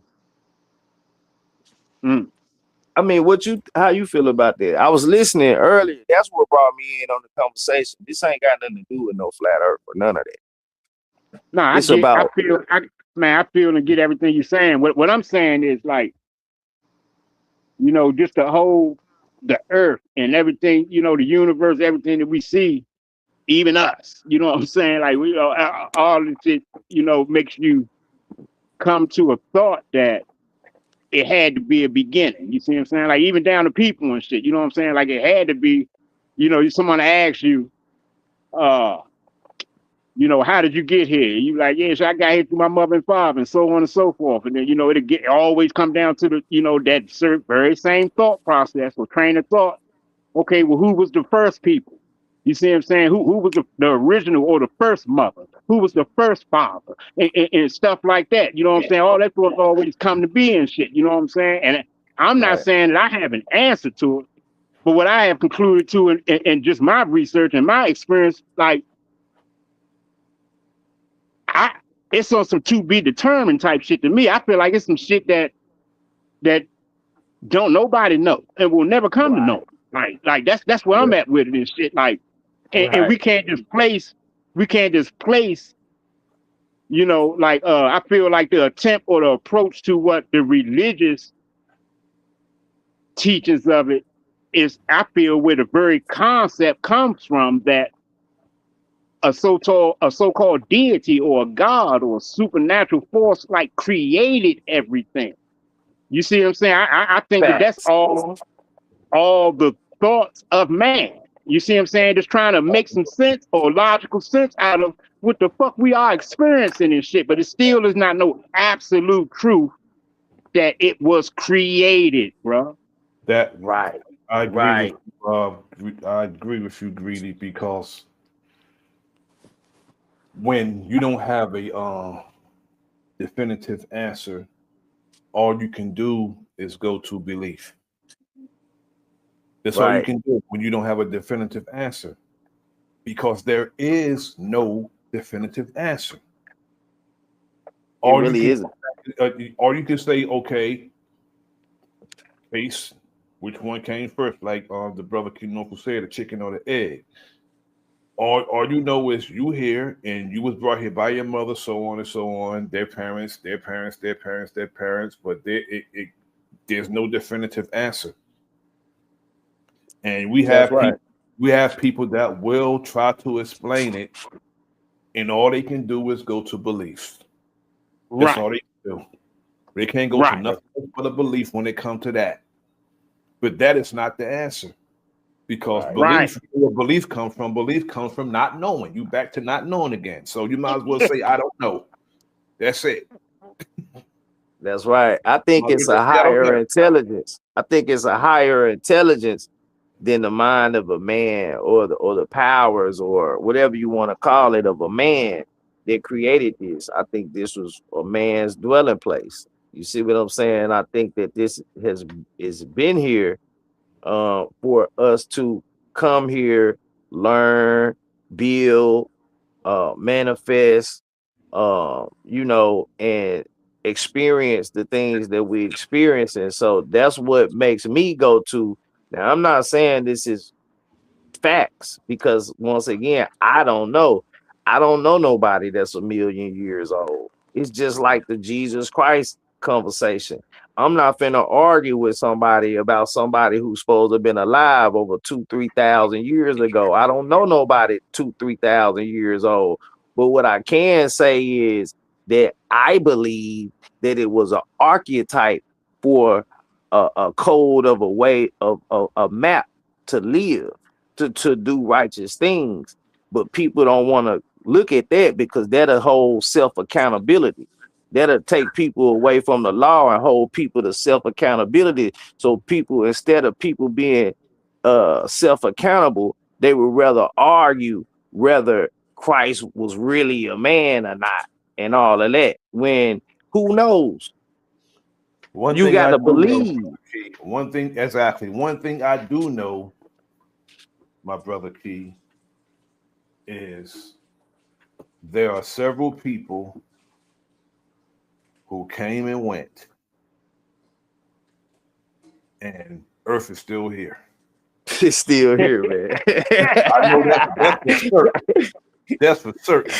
I mean, how you feel about that? I was listening earlier. That's what brought me in on the conversation. This ain't got nothing to do with no flat earth or none of that. No, I feel and get everything you're saying. What I'm saying is, like, you know, just the earth and everything, you know, the universe, everything that we see, even us, you know what I'm saying? Like, we all this shit, you know, makes you come to a thought that it had to be a beginning. You see what I'm saying? Like, even down to people and shit, you know what I'm saying? Like, it had to be, you know, someone asks you, you know, how did you get here? You like, yeah, so I got here through my mother and father, and so on and so forth. And then, you know, it always come down to the, you know, that very same thought process or train of thought. Okay, well, who was the first people? You see what I'm saying? Who was the original or the first mother? Who was the first father? And stuff like that. You know what I'm saying? All that was always come to be and shit. You know what I'm saying? And I'm not saying that I have an answer to it, but what I have concluded to in just my research and my experience, like, it's on some to be determined type shit to me. I feel like it's some shit that don't nobody know and will never come to know. Like that's where I'm at with it and shit. Like, and we can't just place, you know, like I feel like the attempt or the approach to what the religious teachings of it is, I feel, where the very concept comes from, that a so-called deity or a god or a supernatural force like created everything. You see what I'm saying? I think that's all the thoughts of man. You see what I'm saying? Just trying to make some sense or logical sense out of what the fuck we are experiencing and shit. But it still is not no absolute truth that it was created, bro. I agree. I agree with you, Greedy, because when you don't have a definitive answer, all you can do is go to belief. That's all you can do when you don't have a definitive answer, because there is no definitive answer. It really isn't. Or you can say, okay, face, which one came first? Like the brother Kinoko said, the chicken or the egg. All you know is you here and you was brought here by your mother, so on and so on, their parents, but there's no definitive answer. And we have people that will try to explain it, and all they can do is go to belief. That's all they can do. They can't go to nothing but a belief when it comes to that. But that is not the answer. Because belief comes from not knowing. You back to not knowing again. So you might as well say, I don't know. That's it. That's right. I think it's a higher intelligence. I think it's a higher intelligence than the mind of a man or the powers or whatever you want to call it of a man that created this. I think this was a man's dwelling place. You see what I'm saying? I think that this has been here for us to come here, learn, build, manifest, you know, and experience the things that we experience. And so that's what makes me go to. Now, I'm not saying this is facts, because once again, I don't know. I don't know nobody that's 1,000,000 years old. It's just like the Jesus Christ conversation. I'm not finna argue with somebody about somebody who's supposed to have been alive over 2,000-3,000 years ago. I don't know nobody 2,000-3,000 years old. But what I can say is that I believe that it was an archetype for a code of a way of a map to live, to do righteous things. But people don't want to look at that because that'll hold self-accountability. That'll take people away from the law and hold people to self-accountability. So people, instead of people being self-accountable, they would rather argue whether Christ was really a man or not and all of that. When who knows? You got to believe. One thing I do know, my brother Key, is there are several people who came and went, and Earth is still here. It's still here, man. I know that's for certain. That's for certain.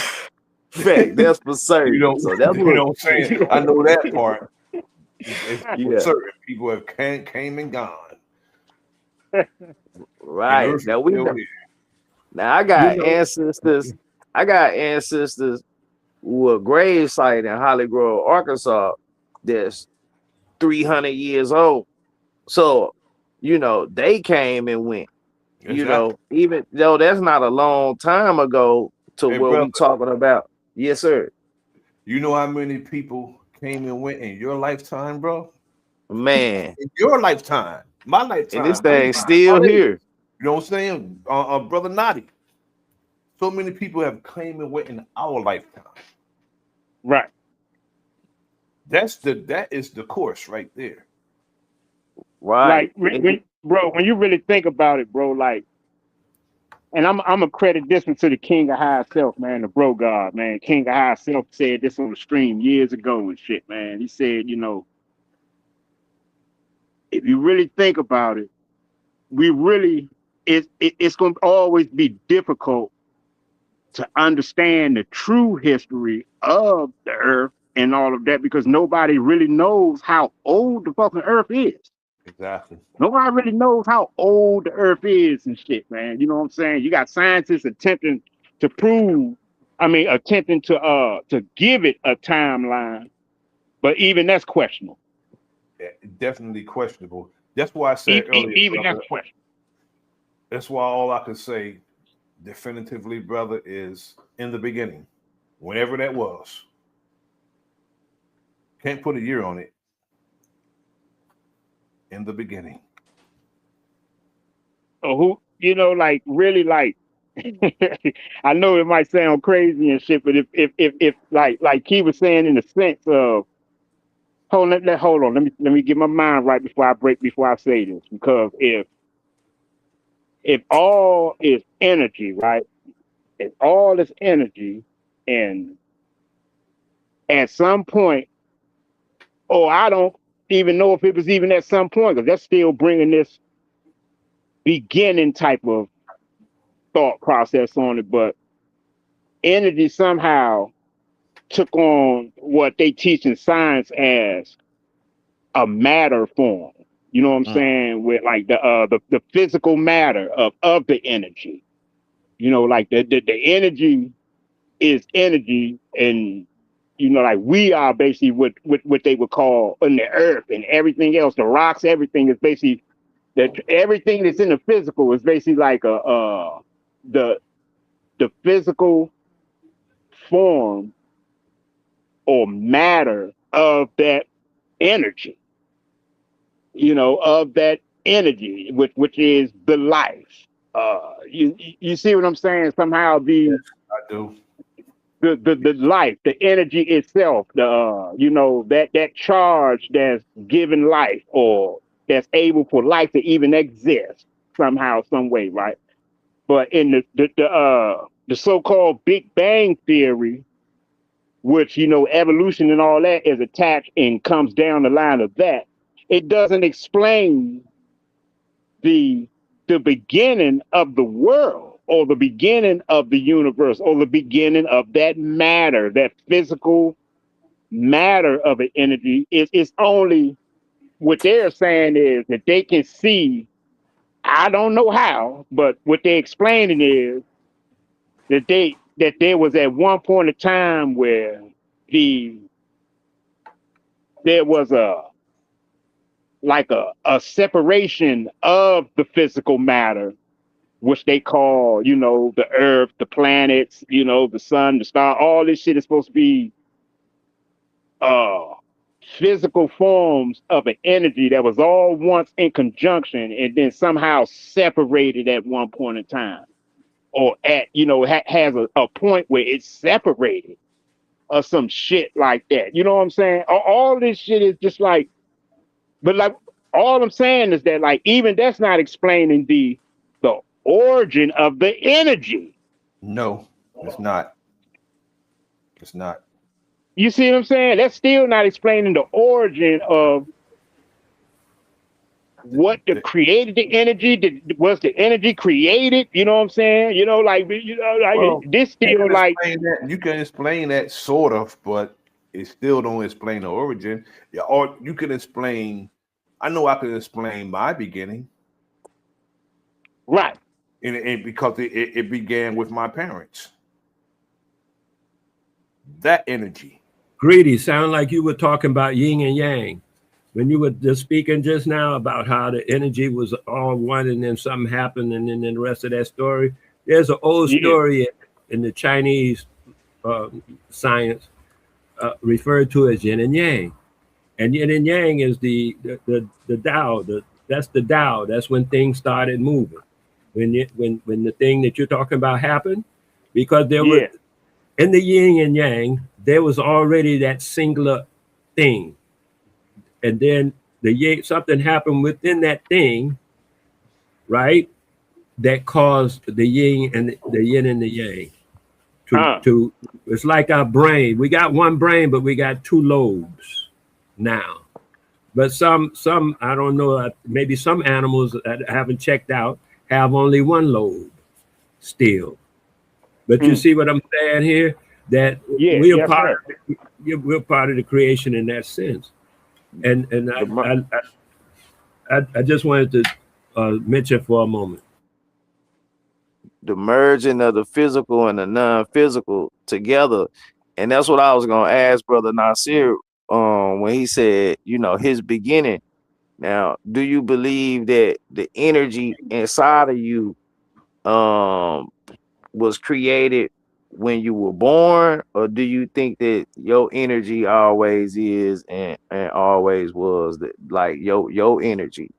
Fact, that's for certain. So that's what I'm saying. I know that part. It's for certain. People have came and gone. Right. Now I got ancestors. I got ancestors who are grave site in Holly Grove, Arkansas, that's 300 years old. So, they came and went. Exactly. Even though that's not a long time ago to what we're talking about. Yes, sir. You know how many people came and went in your lifetime, bro? Man. In your lifetime. My lifetime. And this thing's still here. You know what I'm saying? Brother Nadi. So many people have came and went in our lifetime. Right. That is the course right there. Right. Like, when you really think about it, bro, like, and I'm gonna credit this one to the King of High Self, man, the bro God, man. King of High Self said this on the stream years ago and shit, man. He said, if you really think about it, it's gonna always be difficult to understand the true history of the earth and all of that, because nobody really knows how old the fucking earth is. Exactly. Nobody really knows how old the earth is and shit, man. You know what I'm saying? You got scientists attempting to give it a timeline, but even that's questionable. Yeah, definitely questionable. That's why I said earlier. Even that's questionable. That's why all I can say definitively, brother, is in the beginning, whenever that was. Can't put a year on it. In the beginning. Oh, really, like, I know it might sound crazy and shit, but if like he was saying, in the sense of, hold on, let me get my mind right before I say this, because if all is energy, right? If all is energy, and at some point, I don't even know if it was even at some point, because that's still bringing this beginning type of thought process on it, but energy somehow took on what they teach in science as a matter form. You know what I'm saying? With like the physical matter of the energy. Like the energy is energy, and like we are basically what they would call in the earth, and everything else, the rocks, everything is basically that. Everything that's in the physical is basically like the physical form or matter of that energy, of that energy, which is the life. You see what I'm saying? Somehow Yes, I do. The life, the energy itself, that charge that's given life, or that's able for life to even exist somehow, some way, right? But in the so-called Big Bang theory, which evolution and all that is attached and comes down the line of that, it doesn't explain the beginning of the world, or the beginning of the universe, or the beginning of that matter, that physical matter of an energy. It's only, what they're saying is that they can see, I don't know how, but what they're explaining is that there was at one point in time where there was like a separation of the physical matter, which they call, you know, the earth, the planets, you know, the sun, the star, all this shit is supposed to be physical forms of an energy that was all once in conjunction and then somehow separated at one point in time, or at, you know, has a point where it's separated or some shit like that. You know what I'm saying? All this shit is just like, but like, all I'm saying is that, like, even that's not explaining the origin of the energy. No, it's not. It's not. You see what I'm saying? That's still not explaining the origin of what created the energy. Was the energy created? You know what I'm saying? You know, like, you know, like, Well, this still like you can explain that sort of, but it still don't explain the origin. Yeah, or you can explain. I know I can explain my beginning, right? And because it began with my parents. That energy. Greedy, sound like you were talking about yin and yang. When you were just speaking just now about how the energy was all one and then something happened and then the rest of that story. There's an old story in the Chinese science referred to as yin and yang. And yin and yang is the Tao. That's the Tao. That's when things started moving. When the thing that you're talking about happened, because there were in the yin and yang, there was already that singular thing, and then something happened within that thing, right? That caused the yin and the yang to it's like our brain. We got one brain, but we got two lobes now. But some I don't know, maybe some animals that I haven't checked out have only one lobe still. But you see what I'm saying here? That we're part of the creation in that sense. And I just wanted to mention for a moment the merging of the physical and the non-physical together. And that's what I was gonna ask Brother Nasir when he said, you know, his beginning. Now, do you believe that the energy inside of you was created when you were born, or do you think that your energy always is and always was, that like your energy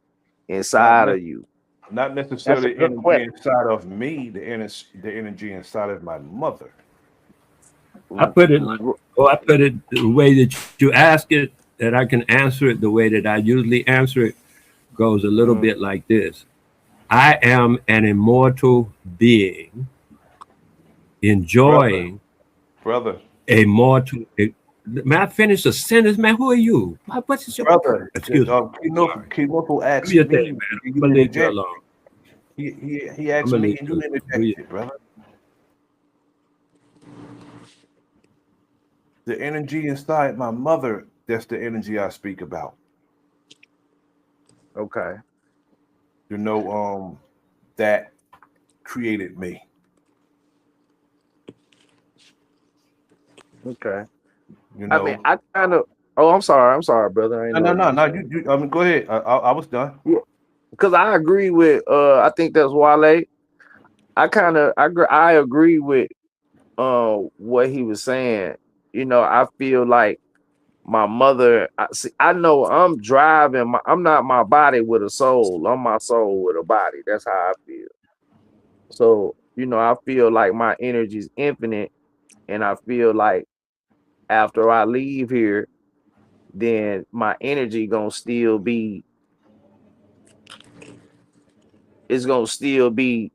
inside of you? Not necessarily the energy inside of me, the energy inside of my mother. I put it the way that you ask it, that I can answer it the way that I usually answer it, goes a little bit like this. I am an immortal being enjoying brother a mortal. May I finish the sentence, man? Who are you? What is your brother? Excuse me. Kinoko asked me. Man. I'm gonna leave you alone. He asked me and you interjected, brother. The energy inside my mother, that's the energy I speak about. Okay. You know, that created me. Okay. You know, I mean, I kind of. Oh, I'm sorry, brother. No. You. I mean, go ahead. I was done. Yeah, because I agree with. I think that's Wale. I agree with. What he was saying. You know, I feel like my mother. I know I'm driving. I'm not my body with a soul. I'm my soul with a body. That's how I feel. So, you know, I feel like my energy is infinite, and I feel like after I leave here, then my energy gonna still be. It's gonna still be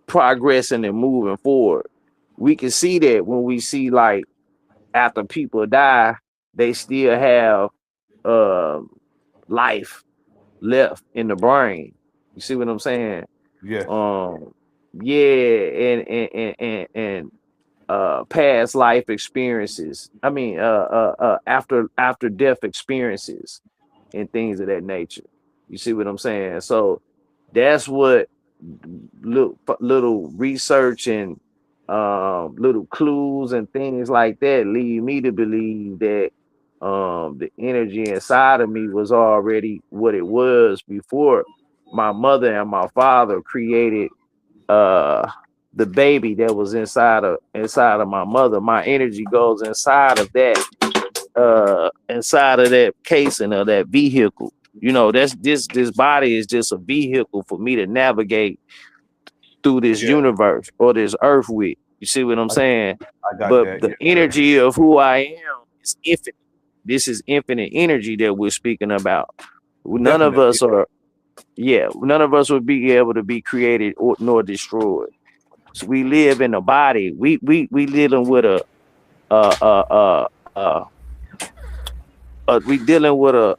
progressing and moving forward. We can see that when we see, like, after people die, they still have life left in the brain. You see what I'm saying? Yeah. And past life experiences. I mean, after death experiences and things of that nature. You see what I'm saying? So that's what little research and little clues and things like that lead me to believe that the energy inside of me was already what it was before my mother and my father created the baby that was inside of my mother. My energy goes inside of that casing of that vehicle. You know, that's this body is just a vehicle for me to navigate through this universe or this earth with. You see what I'm saying? I got But that. the energy of who I am is infinite. This is infinite energy that we're speaking about. None of us would be able to be created nor destroyed. So we live in a body. We dealing with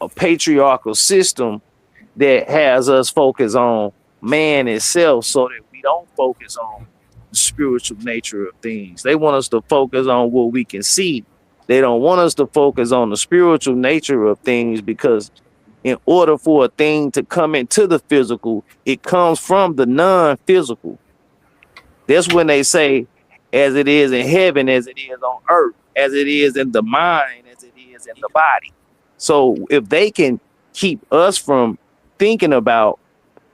a patriarchal system that has us focus on man itself, so that we don't focus on the spiritual nature of things. They want us to focus on what we can see. They don't want us to focus on the spiritual nature of things, because in order for a thing to come into the physical, it comes from the non-physical. That's when they say, as it is in heaven, as it is on earth, as it is in the mind, as it is in the body. So if they can keep us from thinking about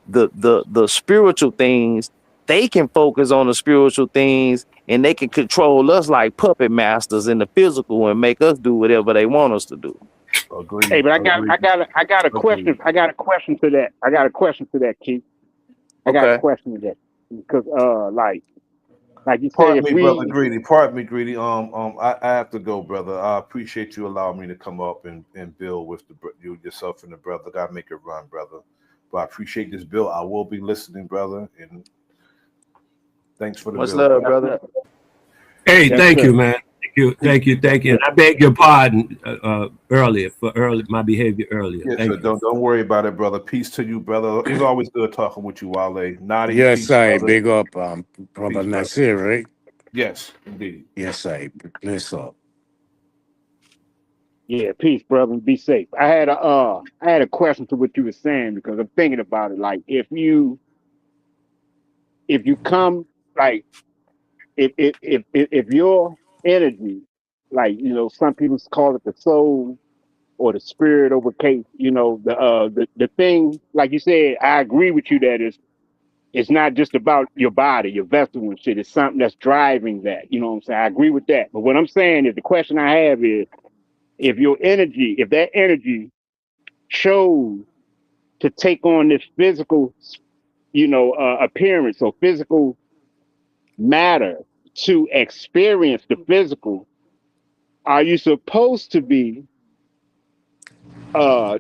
the spiritual things, they can focus on the spiritual things, and they can control us like puppet masters in the physical and make us do whatever they want us to do. Agreed. Hey, but I got a question. I got a question to that. Keith. I got a question to that, because like you said, Pardon me, brother Greedy. Pardon me, Greedy. I have to go, brother. I appreciate you allowing me to come up and build with yourself and the brother. Gotta make it run, brother. But I appreciate this bill. I will be listening, brother. And thanks for the much bill. love, brother. Hey, thank you, man. Thank you. And I beg your pardon earlier for my behavior earlier. Yes, sir. Don't worry about it, brother. Peace to you, brother. It's always good talking with you, Wale. Naughty. Yes, I big up, brother Nasir, right? Yes, indeed. Yes, I bless up. Yeah, peace, brother. Be safe. I had a question to what you were saying, because I'm thinking about it. Like, if you come, like, if your energy, like, you know, some people call it the soul or the spirit, or case, you know, the thing, like you said, I agree with you that it's not just about your body, your vessel and shit. It's something that's driving that. You know what I'm saying? I agree with that. But what I'm saying is, the question I have is, if that energy chose to take on this physical, you know, appearance or physical matter to experience the physical, are you supposed to be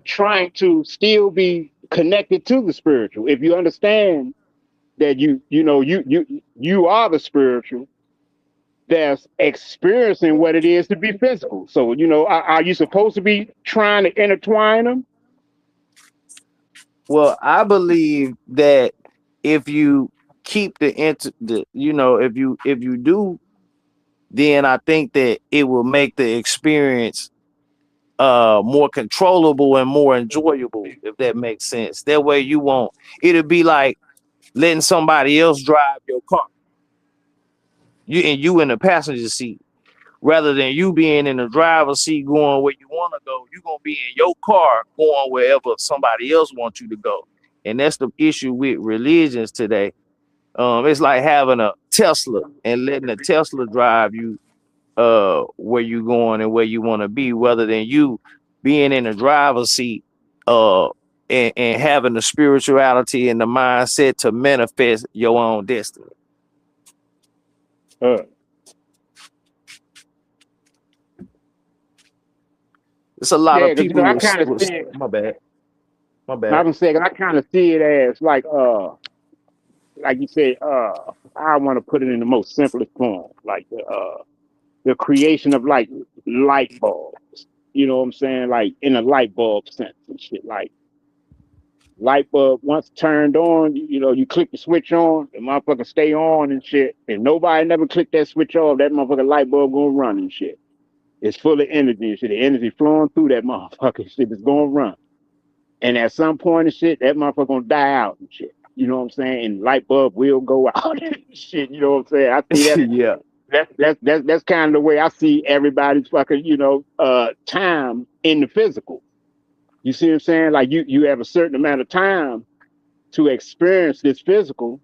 trying to still be connected to the spiritual? If you understand that you are the spiritual that's experiencing what it is to be physical. So, you know, are you supposed to be trying to intertwine them? Well, I believe that if you keep if you do, then I think that it will make the experience more controllable and more enjoyable, if that makes sense. That way it'll be like letting somebody else drive your car. You in the passenger seat, rather than you being in the driver's seat going where you want to go. You're gonna be in your car going wherever somebody else wants you to go. And that's the issue with religions today. It's like having a Tesla and letting a Tesla drive you where you going and where you want to be, rather than you being in the driver's seat and having the spirituality and the mindset to manifest your own destiny. It's a lot of people. I kind of see it. My bad. I'm saying, I kind of see it as like you said, I want to put it in the most simplest form, like the creation of like light bulbs. You know what I'm saying? Like in a light bulb sense and shit. Like light bulb once turned on, you know, you click the switch on, the motherfucker stay on and shit. If nobody never clicked that switch off, that motherfucker light bulb gonna run and shit. It's full of energy and shit. The energy flowing through that motherfucker shit is gonna run. And at some point and shit, that motherfucker gonna die out and shit. You know what I'm saying? And light bulb will go out and shit. You know what I'm saying? I see that. Yeah. That's kind of the way I see everybody's fucking, time in the physical. You see what I'm saying? Like you have a certain amount of time to experience this physical,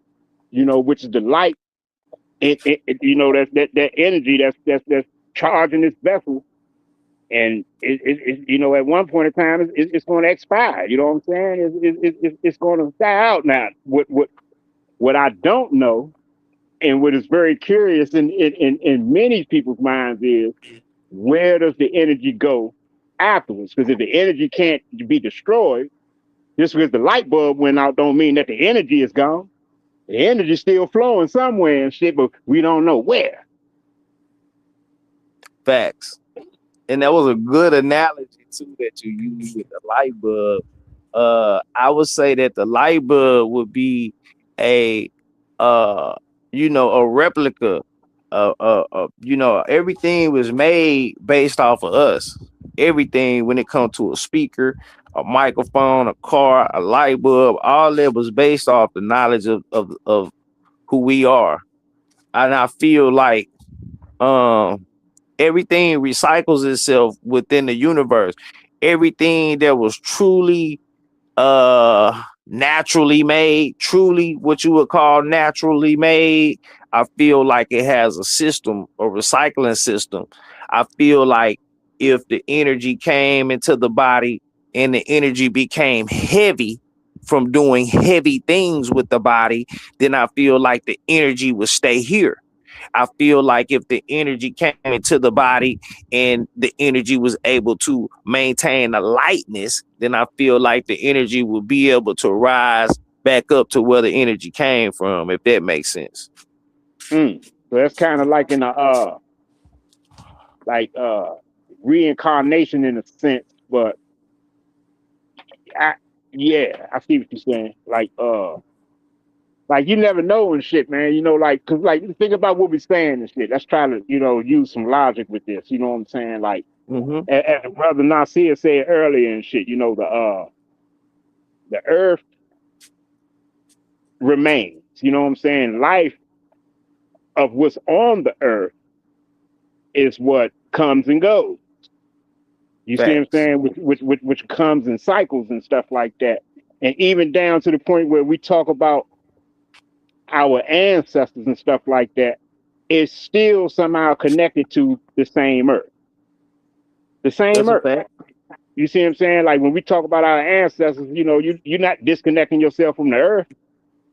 which is the light. That energy that's charging this vessel, and at one point in time it's going to expire. You know what I'm saying? It's going to die out. Now, what I don't know, and what is very curious in many people's minds is, where does the energy go afterwards? Because if the energy can't be destroyed, just because the light bulb went out don't mean that the energy is gone. The energy's still flowing somewhere and shit, but we don't know where. Facts. And that was a good analogy too that you used with the light bulb. I would say that the light bulb would be a replica of everything was made based off of us. Everything when it comes to a speaker, a microphone, a car, a light bulb, all that was based off the knowledge of who we are. And I feel like everything recycles itself within the universe. Everything that was truly naturally made, truly what you would call naturally made, I feel like it has a system, a recycling system. I feel like if the energy came into the body and the energy became heavy from doing heavy things with the body, then I feel like the energy would stay here. I feel like if the energy came into the body and the energy was able to maintain the lightness, then I feel like the energy would be able to rise back up to where the energy came from, if that makes sense. So that's kind of like in a reincarnation in a sense, but I see what you're saying. Like you never know and shit, man. Cause think about what we're saying and shit. Let's try to, use some logic with this. You know what I'm saying? Like, as the brother Nasir said earlier and shit, the earth remains. You know what I'm saying? Life of what's on the earth is what comes and goes. You see what I'm saying? Which comes in cycles and stuff like that. And even down to the point where we talk about our ancestors and stuff like that, is still somehow connected to the same earth. The same earth. You see what I'm saying? Like when we talk about our ancestors, you're not disconnecting yourself from the earth.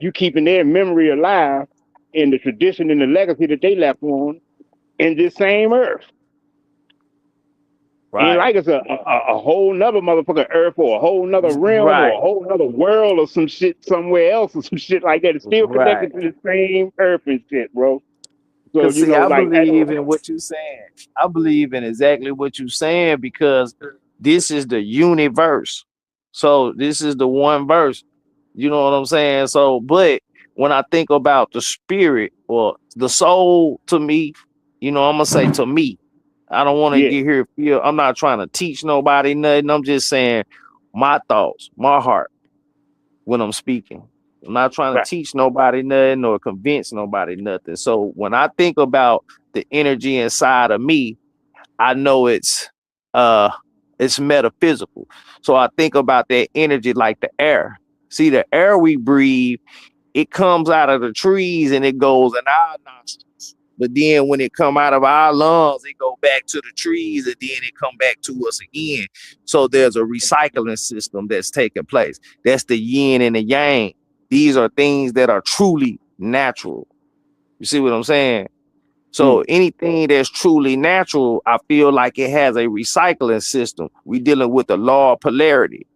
You keeping their memory alive in the tradition and the legacy that they left on in this same earth. Right. Ain't like it's a whole nother motherfucking earth or a whole nother realm or a whole nother world or some shit somewhere else or some shit like that. It's still connected to the same earth and shit, bro. So I believe in what you're saying. I believe in exactly what you're saying because this is the universe. So this is the one verse. You know what I'm saying? So, but when I think about the spirit or the soul, to me, I'm gonna say to me. I don't want to get here. I'm not trying to teach nobody nothing. I'm just saying my thoughts, my heart when I'm speaking. I'm not trying to teach nobody nothing or convince nobody nothing. So when I think about the energy inside of me, I know it's metaphysical. So I think about that energy like the air. See, the air we breathe, it comes out of the trees and it goes in our nostrils. But then when it come out of our lungs, it go back to the trees and then it come back to us again. So there's a recycling system that's taking place. That's the yin and the yang. These are things that are truly natural. You see what I'm saying? So anything that's truly natural, I feel like it has a recycling system. We're dealing with the law of polarity.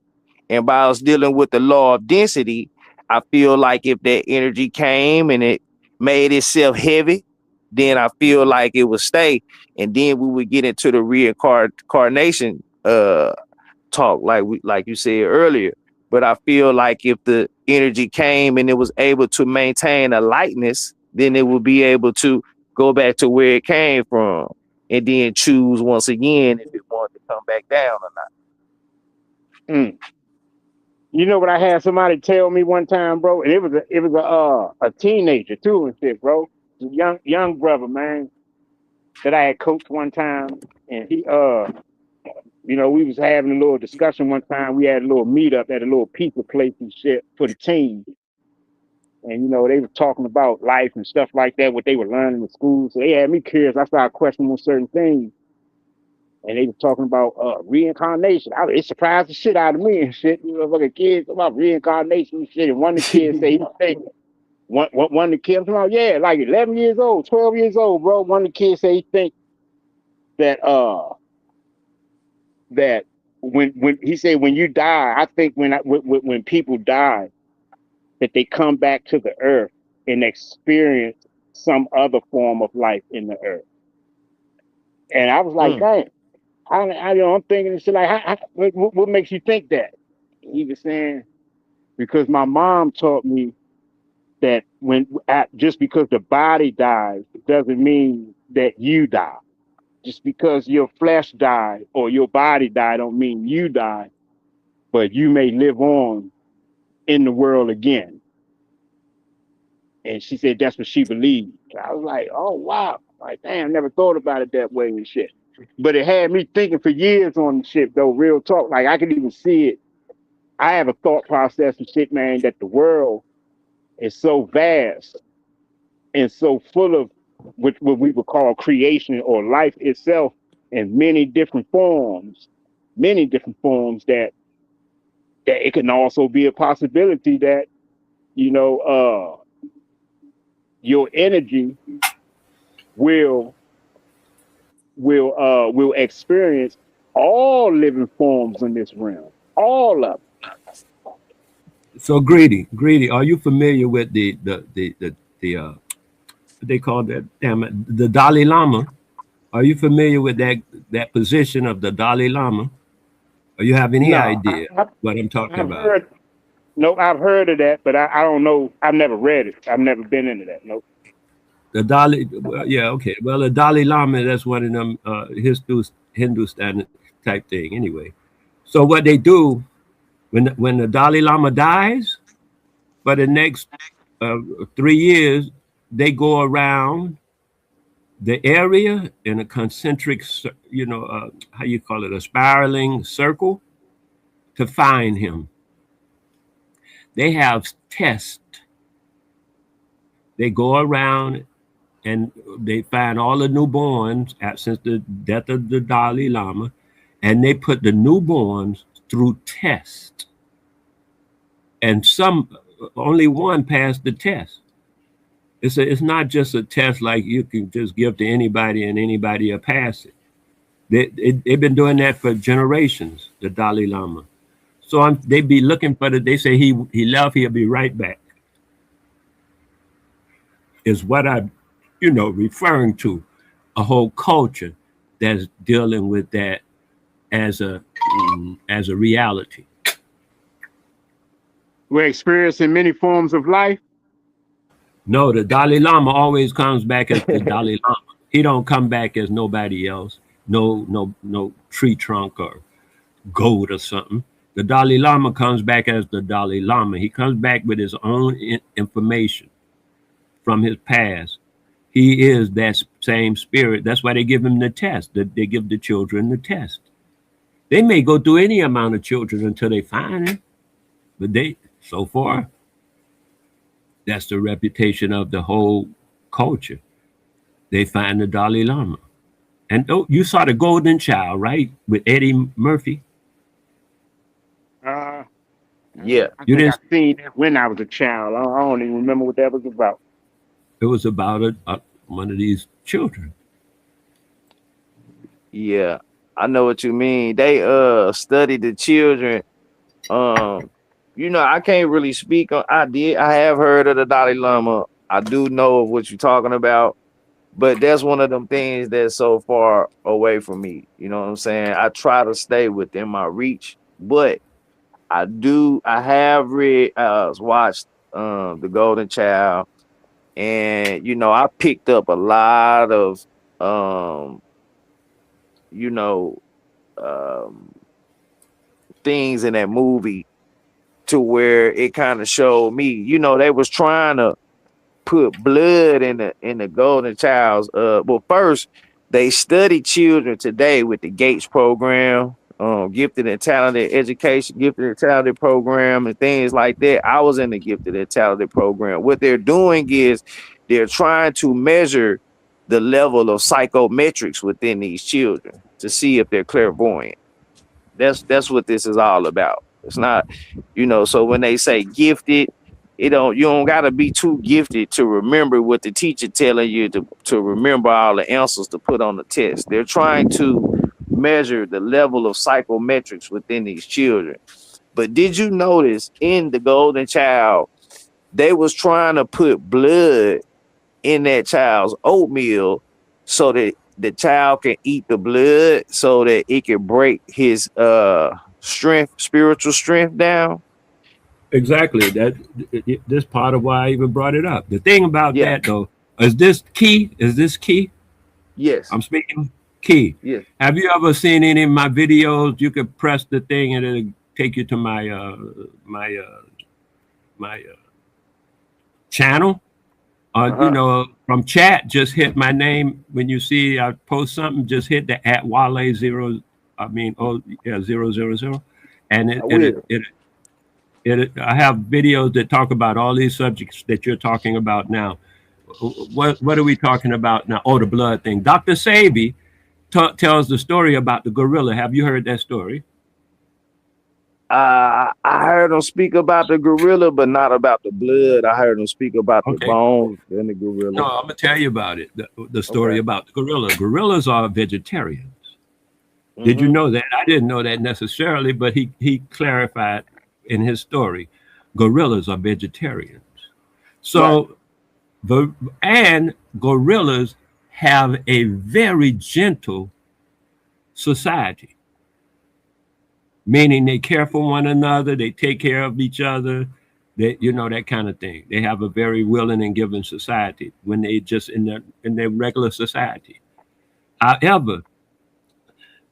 And by us dealing with the law of density, I feel like if that energy came and it made itself heavy, then I feel like it would stay. And then we would get into the reincarnation talk, like you said earlier. But I feel like if the energy came and it was able to maintain a lightness, then it would be able to go back to where it came from and then choose once again if it wanted to come back down or not. You know what I had somebody tell me one time, bro? And it was a teenager too and shit, bro. Young brother, man. that I had coached one time, and he we was having a little discussion one time. We had a little meetup at a little pizza place and shit for the team. And they were talking about life and stuff like that, what they were learning in school. So they had me curious. I started questioning on certain things. And they were talking about reincarnation. It surprised the shit out of me and shit. Fucking kids about reincarnation and shit. And one of the kids said one of the kids, like 11 years old, 12 years old, bro. One of the kids said he think that that when he said when you die, I think when people die, that they come back to the earth and experience some other form of life in the earth. And I was like, dang, I'm thinking this shit like, what makes you think that? He was saying, because my mom taught me that just because the body dies doesn't mean that you die. Just because your flesh died or your body died don't mean you die, but you may live on in the world again. And she said that's what she believed. I was like, oh wow, like damn, never thought about it that way and shit. But it had me thinking for years on shit though, real talk. Like I could even see it. I have a thought process and shit, man, that the world is so vast and so full of what we would call creation or life itself in many different forms that it can also be a possibility that, your energy will experience all living forms in this realm, all of them. So Greedy, are you familiar with the what they call that? Damn it, the Dalai Lama? Are you familiar with that position of the Dalai Lama? Or you have any idea what I'm talking about? Nope, I've heard of that, but I don't know. I've never read it. I've never been into that. Nope. The Dalai, yeah, okay. Well, the Dalai Lama, that's one of them Hindustan type thing. Anyway, so what they do when the Dalai Lama dies, for the next 3 years, they go around the area in a concentric, how you call it, a spiraling circle to find him. They have tests. They go around and they find all the newborns since the death of the Dalai Lama, and they put the newborns through tests. And only one passed the test. It's not just a test like you can just give to anybody and anybody will pass it. They've been doing that for generations, the Dalai Lama. So they be looking for they say he left, he'll be right back. Is what I'm, referring to, a whole culture that's dealing with that as a reality. We're experiencing many forms of life. No, the Dalai Lama always comes back as the Dalai Lama. He don't come back as nobody else. No tree trunk or goat or something. The Dalai Lama comes back as the Dalai Lama. He comes back with his own information from his past. He is that same spirit. That's why they give him the test. They give the children the test. They may go through any amount of children until they find him, but so far, that's the reputation of the whole culture. They find the Dalai Lama. And you saw The Golden Child, right? With Eddie Murphy? Yeah. I think I've seen it when I was a child. I don't even remember what that was about. It was about one of these children. Yeah, I know what you mean. They studied the children. I can't really speak on. I have heard of the Dalai Lama. I do know of what you're talking about, but that's one of them things that's so far away from me. You know what I'm saying? I try to stay within my reach, but I have watched The Golden Child, and I picked up a lot of things in that movie to where it kind of showed me, they was trying to put blood in the Golden Child's. Well, first They study children today with the Gates program, gifted and talented education, gifted and talented program, and things like that. I was in the gifted and talented program. What they're doing is they're trying to measure the level of psychometrics within these children to see if they're clairvoyant. That's what this is all about. It's not, so when they say gifted, you don't gotta be too gifted to remember what the teacher telling you to remember all the answers to put on the test. They're trying to measure the level of psychometrics within these children. But did you notice in the Golden Child, they was trying to put blood in that child's oatmeal so that the child can eat the blood so that it can break his spiritual strength down? Exactly. This part of why I even brought it up. The thing about that though, is this key? Yes. I'm speaking key. Yes. Have you ever seen any of my videos? You could press the thing and it'll take you to my channel. From chat, just hit my name. When you see I post something, just hit the @Wale0. 000. And I have videos that talk about all these subjects that you're talking about now. What are we talking about now? Oh, the blood thing. Dr. Sebi tells the story about the gorilla. Have you heard that story? I heard him speak about the gorilla, but not about the blood. I heard him speak about the bones and the gorilla. No, I'm gonna tell you about it. The story about the gorilla. Gorillas are vegetarians. Did you know that? I didn't know that necessarily, but he clarified in his story. Gorillas are vegetarians. So and gorillas have a very gentle society. Meaning they care for one another, they take care of each other, that kind of thing. They have a very willing and giving society when they just in their regular society. However,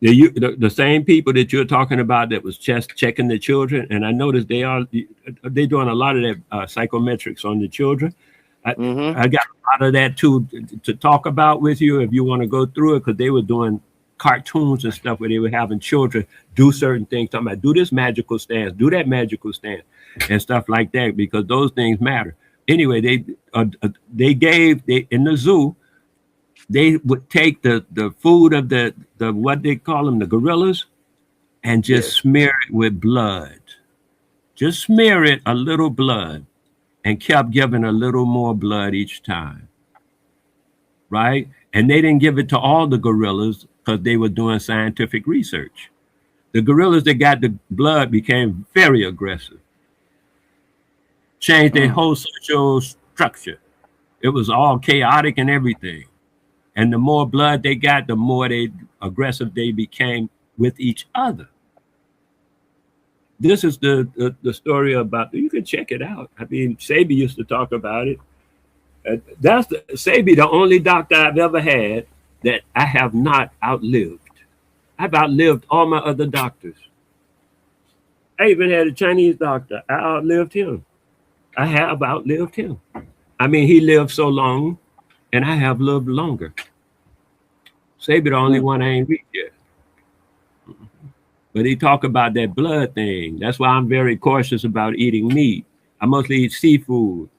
the same people that you're talking about that was just checking the children, and I noticed they're doing a lot of that psychometrics on the children. I got a lot of that too to talk about with you if you want to go through it, because they were doing cartoons and stuff where they were having children do certain things, talking about do this magical stance, do that magical stance, and stuff like that, because those things matter. Anyway, they gave in the zoo, they would take the food of the what they call them, the gorillas, and just smear it with blood. Just smear it a little blood, and kept giving a little more blood each time. Right? And they didn't give it to all the gorillas because they were doing scientific research. The gorillas that got the blood became very aggressive, changed their whole social structure. It was all chaotic and everything. And the more blood they got, the more aggressive they became with each other. This is the story about, you can check it out. I mean, Sebi used to talk about it. That's Sebi, the only doctor I've ever had that I have not outlived. I've outlived all my other doctors. I even had a Chinese doctor. I outlived him. I have outlived him. I mean, he lived so long, and I have lived longer. Sebi, the only one I ain't reached yet. But he talk about that blood thing. That's why I'm very cautious about eating meat. I mostly eat seafood.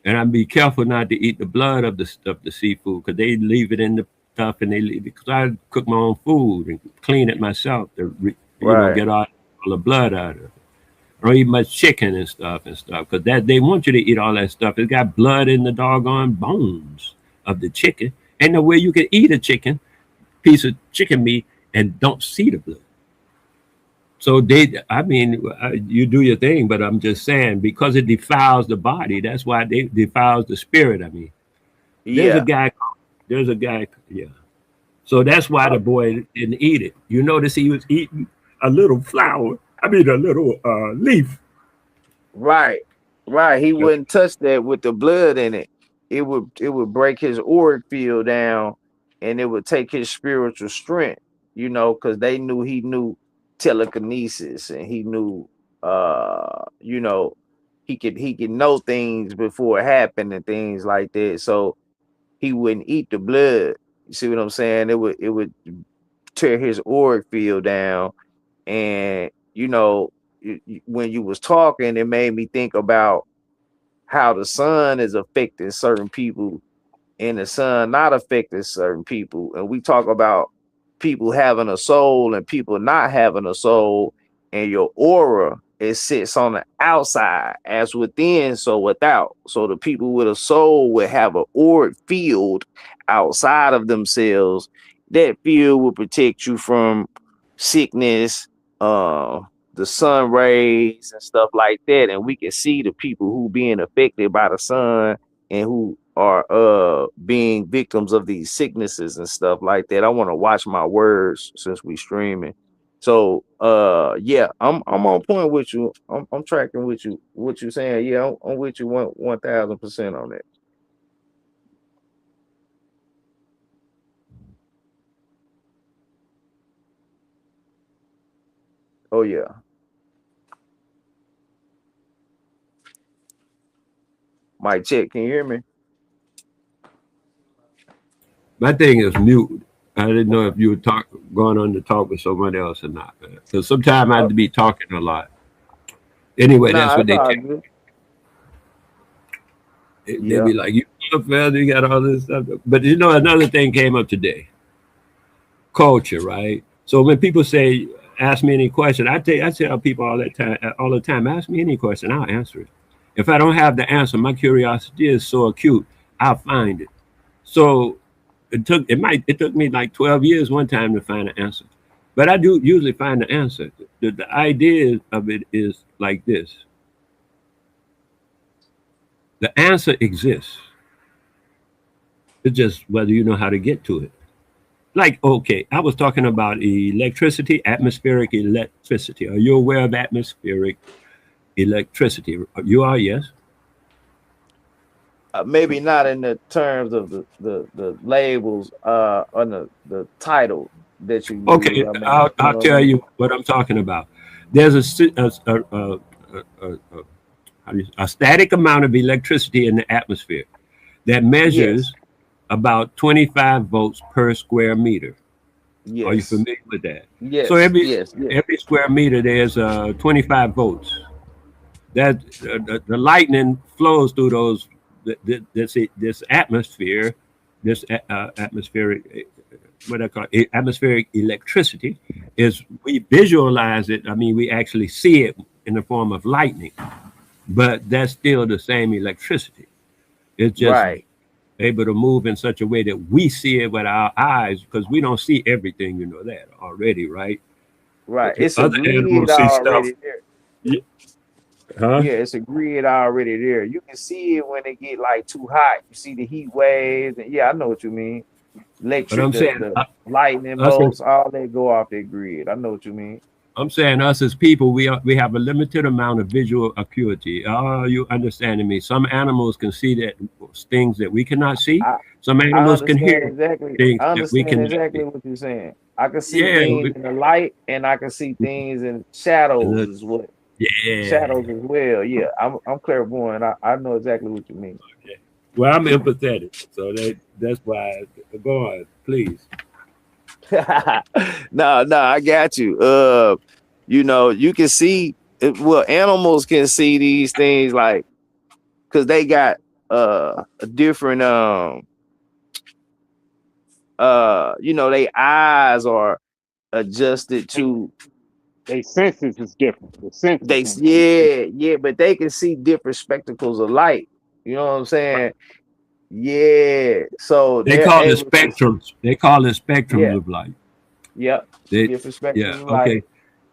And I be careful not to eat the blood of the seafood, because they leave it in the stuff, and because I cook my own food and clean it myself to get all the blood out of it. I don't eat much chicken and stuff, because they want you to eat all that stuff. It's got blood in the doggone bones of the chicken. Ain't no way you can eat a piece of chicken meat and don't see the blood. So you do your thing, but I'm just saying, because it defiles the body, that's why it defiles the spirit. I mean, there's a guy, So that's why the boy didn't eat it. You notice he was eating a little flower. I mean, a little leaf. Right. He wouldn't touch that with the blood in it. It would break his auric field down, and it would take his spiritual strength, because he knew telekinesis, and he knew he could know things before it happened and things like that. So he wouldn't eat the blood. You see what I'm saying? It would tear his auric field down. And you know, when you was talking, it made me think about how the sun is affecting certain people and the sun not affecting certain people. And we talk about people having a soul and people not having a soul, and your aura, it sits on the outside as within, so without. So the people with a soul would have an auric field outside of themselves. That field will protect you from sickness, the sun rays and stuff like that. And we can see the people who being affected by the sun and who are being victims of these sicknesses and stuff like that. I want to watch my words since we streaming. So yeah, I'm on point with you. I'm tracking with you. What you saying? Yeah, I'm with you 1000% on that. Oh yeah. Mike check, can you hear me? My thing is mute. I didn't know if you were going on to talk with someone else or not. Because sometimes I have to be talking a lot. Anyway, that's what they tell. They be like, you got all this stuff. But you know, another thing came up today. Culture, right? So when people say, ask me any question, I tell people all the time, ask me any question, I'll answer it. If I don't have the answer, my curiosity is so acute, I'll find it. So it took me like 12 years one time to find an answer. But I do usually find the answer. The idea of it is like this. The answer exists. It's just whether you know how to get to it. Like, okay, I was talking about electricity, atmospheric electricity. Are you aware of atmospheric electricity? You are, yes? Maybe not in the terms of the labels on the title that you use. Okay, I mean, I'll tell you what I'm talking about. There's a static amount of electricity in the atmosphere that measures about 25 volts per square meter. Yes. Are you familiar with that? Yes. So every square meter there's 25 volts. That the lightning flows through those this atmosphere, this atmospheric atmospheric electricity is we visualize it. I mean, we actually see it in the form of lightning, but that's still the same electricity. It's just able to move in such a way that we see it with our eyes because we don't see everything. You know that already, right? Right. It's a grid already there. Yeah. Yeah, it's a grid already there. You can see it when it get like too hot. You see the heat waves, and I know what you mean. Electric, the lightning bolts, all that go off that grid. I know what you mean. I'm saying us as people, we have a limited amount of visual acuity. Are you understanding me? Some animals can see things that we cannot see. Some animals can hear things that we can exactly what you're saying. I can see things in the light, and I can see things in shadows as well. Shadows as well. Yeah, I'm clairvoyant. I know exactly what you mean. Okay. Well, I'm empathetic, so that's why. Go on, please. No, I got you. You know, you can see. Well, animals can see these things like because they got a different you know, their eyes are adjusted to. They senses is different. The senses but they can see different spectacles of light. You know what I'm saying? Yeah. So they call it spectrums. They call it spectrums of light. Yep. Different spectrums of light. Okay.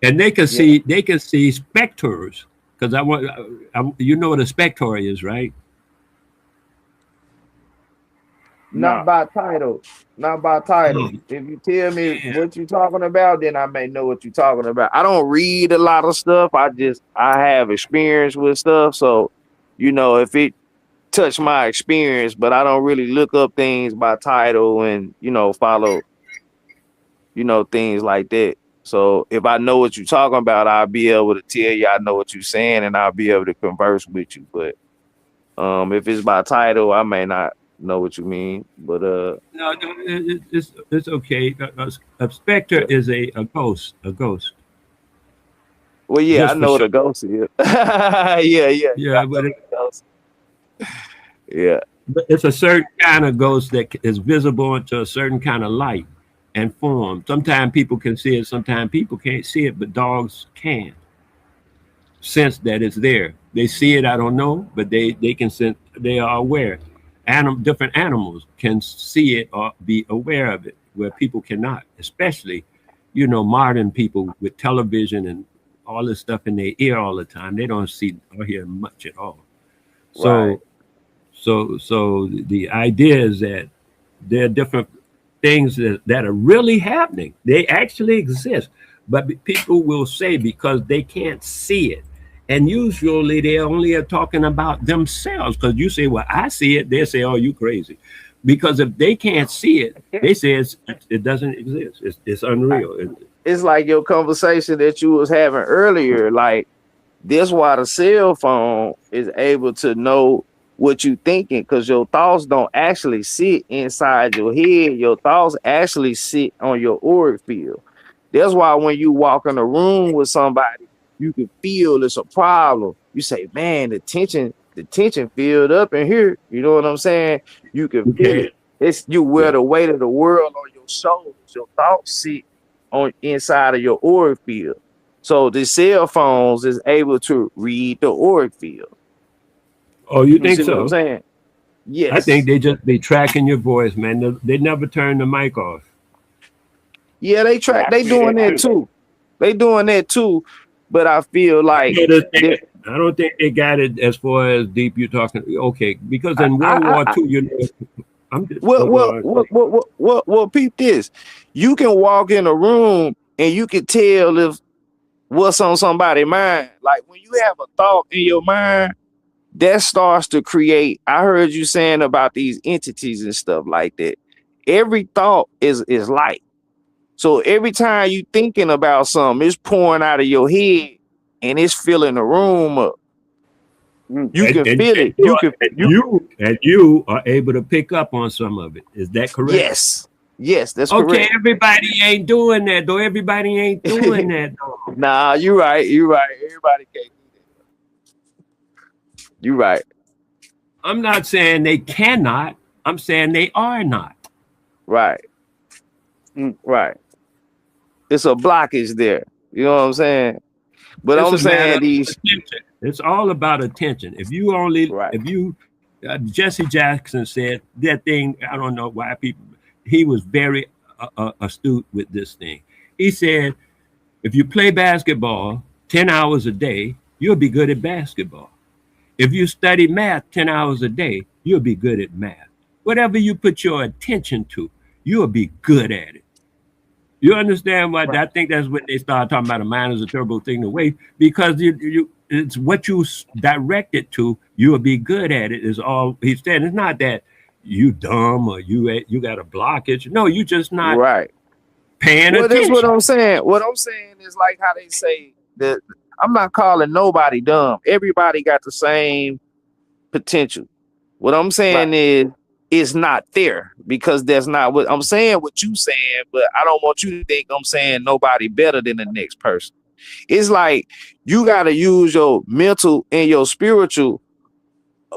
And they can see specters because you know what a spectre is, right? Not by title. If you tell me what you're talking about, then I may know what you're talking about. I don't read a lot of stuff. I have experience with stuff. So, you know, if it touched my experience, but I don't really look up things by title and, you know, follow, you know, things like that. So if I know what you're talking about, I'll be able to tell you I know what you're saying and I'll be able to converse with you. But if it's by title, I may not know what you mean, but no, it's okay. A specter is a ghost. A ghost. Well, yeah, Just I know what sure. a ghost is. yeah. Yeah, but yeah. But it's a certain kind of ghost that is visible into a certain kind of light and form. Sometimes people can see it, sometimes people can't see it, but dogs can sense that it's there. They see it, I don't know, but they can sense, they are aware. Different animals can see it or be aware of it, where people cannot, especially, modern people with television and all this stuff in their ear all the time. They don't see or hear much at all. So, Right. so the idea is that there are different things that are really happening. They actually exist, but people will say because they can't see it. And usually they only are talking about themselves, because you say, well, I see it. They say, oh, you crazy. Because if they can't see it, they say it doesn't exist. It's unreal. It's like your conversation that you was having earlier. Like, this why the cell phone is able to know what you thinking, because your thoughts don't actually sit inside your head. Your thoughts actually sit on your auric field. That's why when you walk in a room with somebody, you can feel it's a problem. You say, man, the tension filled up in here. You know what I'm saying? You can feel it. It's you wear the weight of the world on your shoulders. Your thoughts sit on inside of your auric field. So the cell phones is able to read the auric field. Oh, you think so? What I'm saying? Yes. I think they just be tracking your voice, man. They never turn the mic off. Yeah, they doing that too. They doing that too. But I feel like I don't think they got it as far as deep you're talking. Okay, because in World War II, I'm just well, peep this. You can walk in a room and you can tell if what's on somebody's mind. Like when you have a thought in your mind, that starts to create. I heard you saying about these entities and stuff like that. Every thought is light. So every time you thinking about something, it's pouring out of your head and it's filling the room up. You can feel it. You are able to pick up on some of it. Is that correct? Yes, that's okay. Correct. Everybody ain't doing that though. Everybody ain't doing that though. Nah, you're right. Everybody can't do that. You're right. I'm not saying they cannot. I'm saying they are not. Right. Right. It's a blockage there. You know what I'm saying? But I'm saying it's all about attention. If you Jesse Jackson said that thing, I don't know why he was very astute with this thing. He said, if you play basketball 10 hours a day, you'll be good at basketball. If you study math 10 hours a day, you'll be good at math. Whatever you put your attention to, you'll be good at it. You understand what? Right. I think that's when they start talking about a mind is a terrible thing to waste, because it's what you direct it to, you'll be good at it is all he's saying. It's not that you dumb or you got a blockage. No, you just not paying attention. That's what I'm saying. What I'm saying is like how they say that I'm not calling nobody dumb. Everybody got the same potential. What I'm saying is it's not there, because that's not what I'm saying. What you saying, but I don't want you to think I'm saying nobody better than the next person. It's like you got to use your mental and your spiritual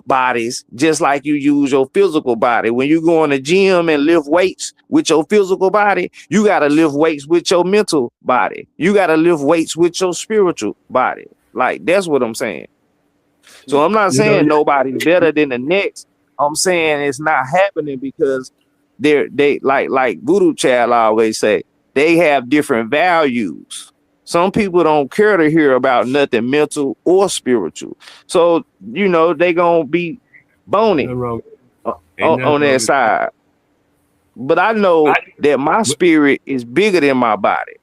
bodies just like you use your physical body. When you go in the gym and lift weights with your physical body, you got to lift weights with your mental body. You got to lift weights with your spiritual body. Like, that's what I'm saying. So I'm not saying nobody's better than the next. I'm saying it's not happening because they like Voodoo Child always say, they have different values. Some people don't care to hear about nothing mental or spiritual. So, they gonna be bony on that side. But I know that my spirit is bigger than my body.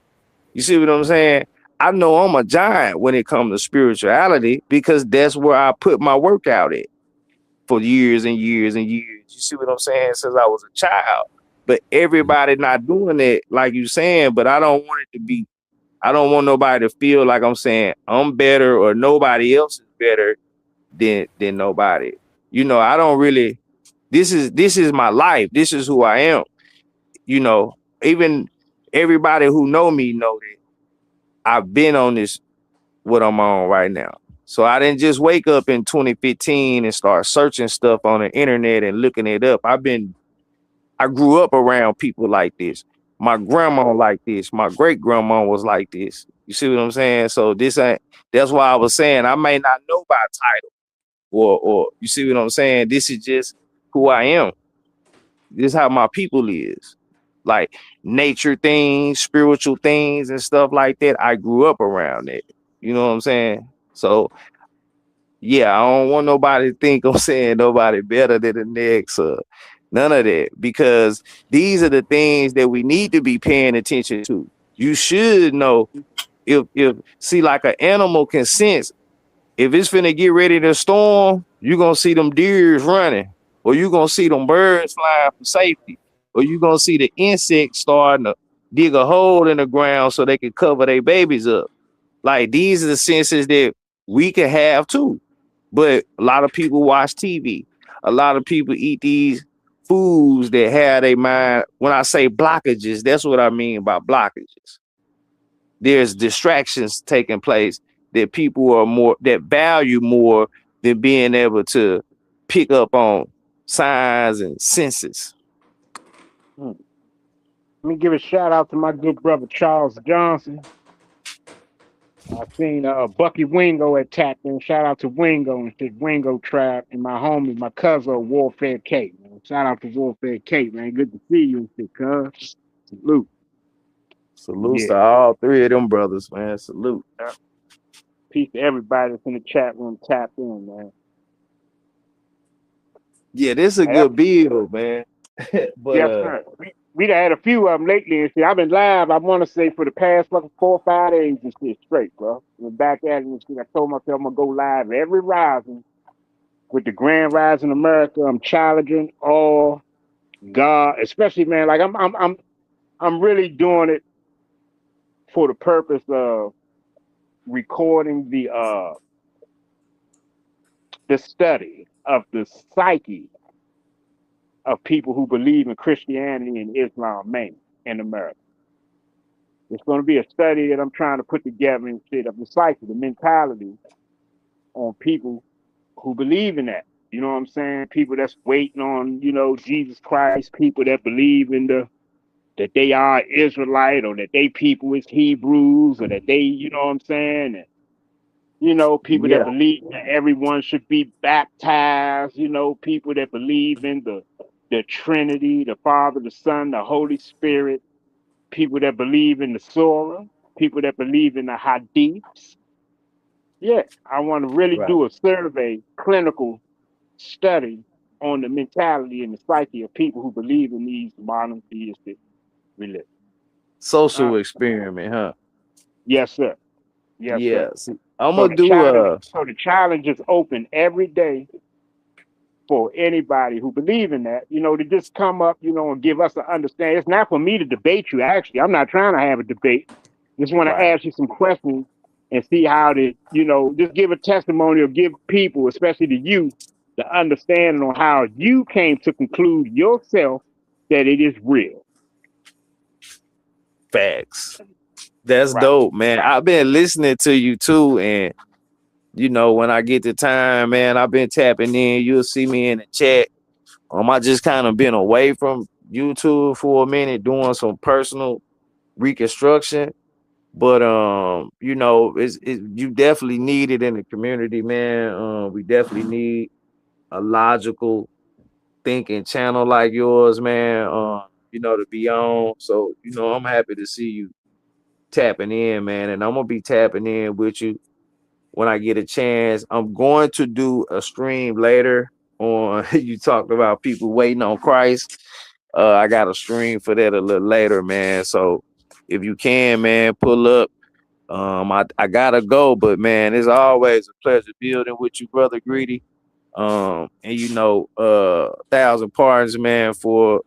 You see what I'm saying? I know I'm a giant when it comes to spirituality, because that's where I put my work out at for years and years and years. You see what I'm saying? Since I was a child. But everybody not doing it like you saying, but I don't want nobody to feel like I'm saying I'm better or nobody else is better than nobody. I don't really This is my life. This is who I am. You know, even everybody who know me know that I've been on this, what I'm on right now. So I didn't just wake up in 2015 and start searching stuff on the internet and looking it up. I grew up around people like this. My grandma like this. My great grandma was like this. You see what I'm saying? So that's why I was saying I may not know by title or you see what I'm saying? This is just who I am. This is how my people is. Like nature things, spiritual things and stuff like that. I grew up around it. You know what I'm saying? So yeah, I don't want nobody to think I'm saying nobody better than the next or none of that, because these are the things that we need to be paying attention to. You should know if see, like an animal can sense if it's finna get ready to storm, you're gonna see them deers running, or you're gonna see them birds flying for safety, or you're gonna see the insects starting to dig a hole in the ground so they can cover their babies up. Like these are the senses that we can have too. But a lot of people watch TV. A lot of people eat these foods that have their mind. When I say blockages, that's what I mean by blockages. There's distractions taking place that people are more that value more than being able to pick up on signs and senses. Let me give a shout out to my good brother Charles Johnson. I seen Bucky Wingo at tapped in. Shout out to Wingo and his Wingo Tribe and my homie, my cousin Warfare Kate. Man. Shout out to Warfare Kate, man. Good to see you and shit, cuz. Salute. Salute to all three of them brothers, man. Salute. Peace to everybody that's in the chat room tapped in, man. Yeah, this is a good build, man. But yes, sir. We done had a few of them lately and shit. I've been live, I want to say, for the past fucking 4 or 5 days and shit straight, bro. We're back at it and shit. I told myself I'm gonna go live every rising with the Grand Rising America. I'm challenging all God, especially, man. Like I'm really doing it for the purpose of recording the study of the psyche of people who believe in Christianity and Islam, mainly in America. It's going to be a study that I'm trying to put together and shit of the psyche, the mentality on people who believe in that. You know what I'm saying? People that's waiting on, Jesus Christ, people that believe in that they are Israelite, or that they people is Hebrews, or that they, you know what I'm saying? And, people that believe that everyone should be baptized, people that believe in the Trinity, the Father, the Son, the Holy Spirit, people that believe in the Surah, people that believe in the Hadiths. Yeah, I want to really do a survey, clinical study on the mentality and the psyche of people who believe in these monotheistic religions. Social experiment, huh? Yes, sir. Yes, sir. I'm gonna do so the challenge is open every day for anybody who believe in that, to just come up, and give us an understanding. It's not for me to debate you, actually. I'm not trying to have a debate. Just want to ask you some questions and see how to, just give a testimony or give people, especially the youth, the understanding on how you came to conclude yourself that it is real. Facts. That's dope, man. I've been listening to you too, and when I get the time, man, I've been tapping in. You'll see me in the chat. I just kind of been away from YouTube for a minute, doing some personal reconstruction. But you definitely need it in the community, man. We definitely need a logical thinking channel like yours, man. To be on. So, I'm happy to see you tapping in, man. And I'm gonna be tapping in with you when I get a chance. I'm going to do a stream later on. You talked about people waiting on Christ. I got a stream for that a little later, man. So if you can, man, pull up. I gotta go, but man, it's always a pleasure building with you, brother Greedy. And 1,000 pardons, man, for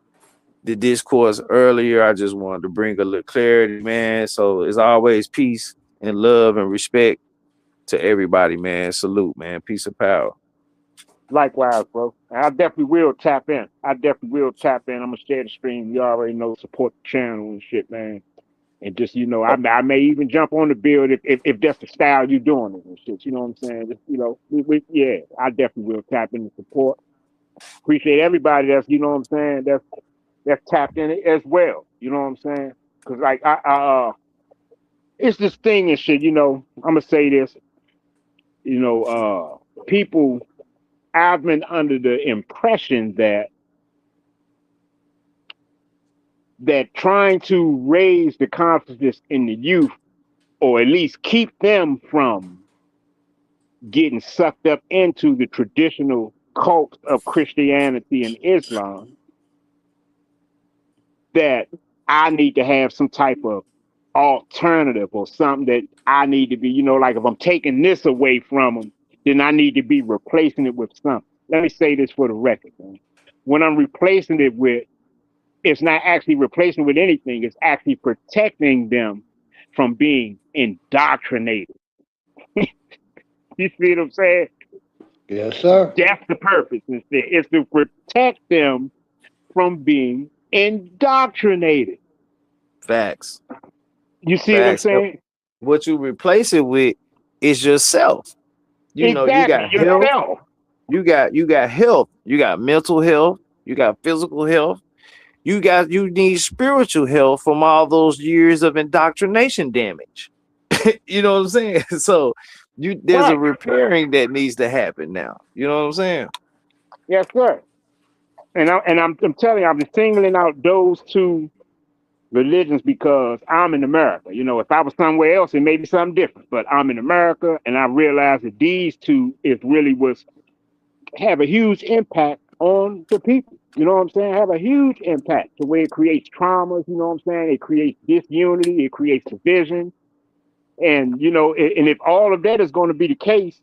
the discourse earlier. I just wanted to bring a little clarity, man. So it's always peace and love and respect to everybody, man. Salute, man. Peace and power. Likewise, bro. I definitely will tap in. I'm gonna share the stream. You already know, support the channel and shit, man. And just I may even jump on the build if that's the style you're doing it and shit. You know what I'm saying? Just, yeah, I definitely will tap in and support. Appreciate everybody that's what I'm saying. That's tapped in it as well. You know what I'm saying? Because like it's this thing and shit. I'm gonna say this. People. I've been under the impression that trying to raise the consciousness in the youth, or at least keep them from getting sucked up into the traditional cult of Christianity and Islam, that I need to have some type of alternative or something that I need to be, like if I'm taking this away from them, then I need to be replacing it with something. Let me say this for the record, man. When I'm replacing it with, it's not actually replacing with anything. It's actually protecting them from being indoctrinated. You see what I'm saying? Yes, sir. That's the purpose. It's to protect them from being indoctrinated. Facts. You see what I'm saying? What you replace it with is yourself. You know, you got health. You got health. You got mental health. You got physical health. You need spiritual health from all those years of indoctrination damage. You know what I'm saying? So there's a repairing that needs to happen now. You know what I'm saying? Yes, sir. And I'm telling you, I'm singling out those two religions because I'm in America. If I was somewhere else, it may be something different. But I'm in America, and I realize that these two have a huge impact on the people. You know what I'm saying? Have a huge impact the way it creates traumas. You know what I'm saying? It creates disunity. It creates division. And, and if all of that is going to be the case,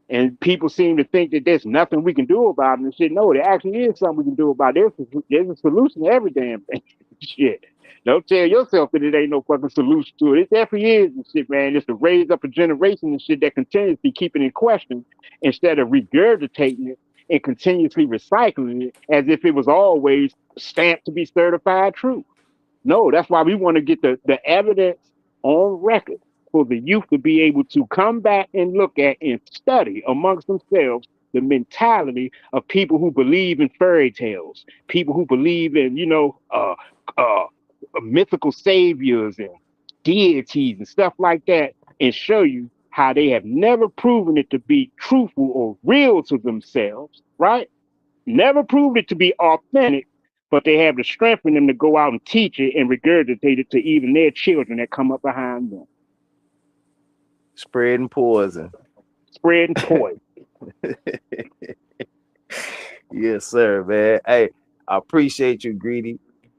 and people seem to think that there's nothing we can do about it and shit, no, there actually is something we can do about it. There's a solution to every damn thing. Shit. Don't tell yourself that it ain't no fucking solution to it. It definitely is and shit, man. It's to raise up a generation and shit that continuously keep it in question instead of regurgitating it and continuously recycling it as if it was always stamped to be certified true. No, that's why we want to get the evidence on record for the youth to be able to come back and look at and study amongst themselves the mentality of people who believe in fairy tales, people who believe in, mythical saviors and deities and stuff like that, and show you how they have never proven it to be truthful or real to themselves, right? Never proved it to be authentic, but they have the strength in them to go out and teach it and regurgitate it to even their children that come up behind them. Spreading poison. Yes, sir, man. Hey, I appreciate you, Greedy.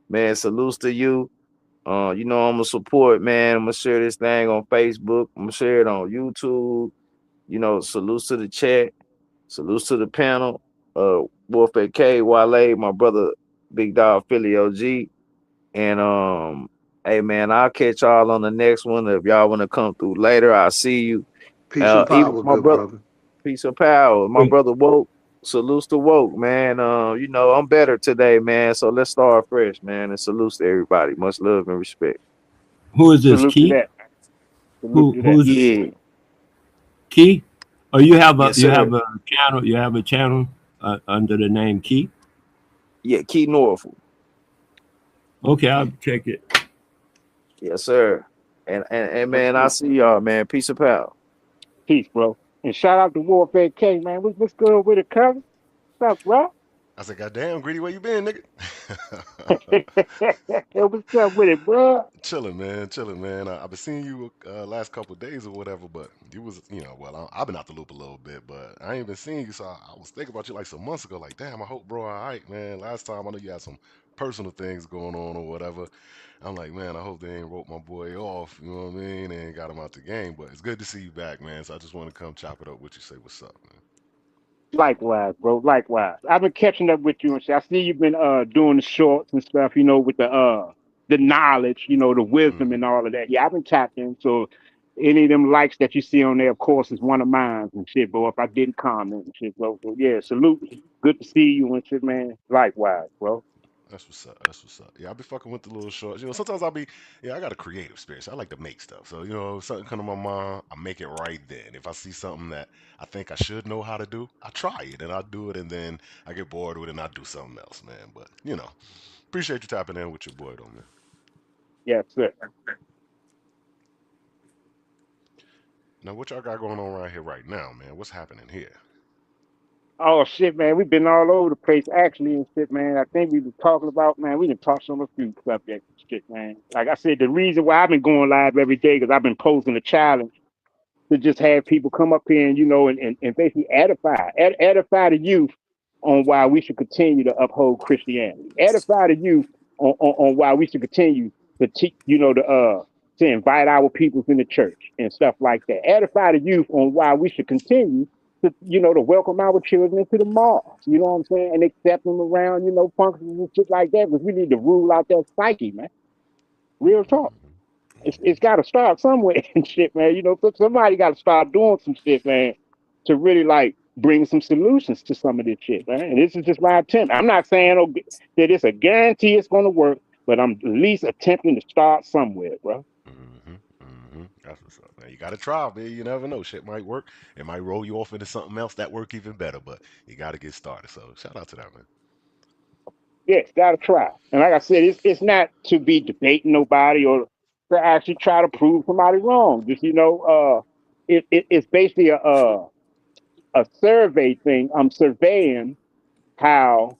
Man, salutes to you. I'm gonna support, man. I'm gonna share this thing on Facebook. I'm gonna share it on YouTube. Salutes to the chat. Salutes to the panel. Wolf AK, Wale, my brother, Big Dog Philly OG. And hey man, I'll catch y'all on the next one. If y'all want to come through later, I'll see you. Peace and power, my brother. Peace and power. My brother Woke. Salutes to Woke, man. I'm better today, man. So let's start fresh, man. And salutes to everybody. Much love and respect. Who is this? Key? Who's this? Key? Oh, you have a channel. You have a channel under the name Key. Yeah, Key Norfolk. Okay, I'll check it. Yes, sir. And man, I see y'all, man. Peace and power. Peace, bro. And shout out to Wolf AK, man. What's good with it, cousin? What's up, bro? I said, goddamn, Greedy, where you been, nigga? Yo, what's up with it, bro? Chilling, man. I've been seeing you last couple of days or whatever, but you was, I've been out the loop a little bit, but I ain't been seeing you, so I was thinking about you like some months ago, like, damn, I hope bro all right, man. Last time I know you had some personal things going on or whatever. I'm like, man, I hope they ain't wrote my boy off, you know what I mean, and got him out the game, but it's good to see you back, man, so I just want to come chop it up with you, say what's up, man. Likewise, bro. Likewise. I've been catching up with you and shit. I see you've been doing the shorts and stuff, with the knowledge, the wisdom and all of that. Yeah, I've been tapped in. So Any of them likes that you see on there, of course, is one of mine and shit, bro. If I didn't comment and shit, bro. So yeah, salute. Good to see you and shit, man. Likewise, bro. That's what's up. That's what's up. Yeah, I be fucking with the little shorts. You know, sometimes I got a creative spirit. So I like to make stuff. So, you know, if something come to my mind, I make it right then. If I see something that I think I should know how to do, I try it and I do it, and then I get bored with it and I do something else, man. But, you know, appreciate you tapping in with your boy, though, man. Yes, sir. Now, what y'all got going on around here right now, man? What's happening here? Oh shit, man, we've been all over the place actually and shit, man. I think we been talking about, man, we done touched on a few subjects and shit, man. Like I said, the reason why I've been going live every day because I've been posing a challenge to just have people come up here and, you know, and basically edify the youth on why we should continue to uphold Christianity. Edify the youth on why we should continue to teach, you know, to invite our peoples in the church and stuff like that. Edify the youth on why we should continue to, you know, to welcome our children into the mall. You know what I'm saying? And accept them around, you know, functions and shit like that, because we need to rule out that psyche, man. Real talk. It's got to start somewhere and shit, man. You know, somebody got to start doing some shit, man, to really like bring some solutions to some of this shit, man. And this is just my attempt. I'm not saying that it's a guarantee it's going to work, but I'm at least attempting to start somewhere, bro. That's what's up, man. You got to try, man. You never know. Shit might work. It might roll you off into something else that work even better, but you got to get started. So shout out to that, man. Yes, gotta try. And like I said, it's not to be debating nobody or to actually try to prove somebody wrong. Just, you know, it's basically a survey thing. I'm surveying how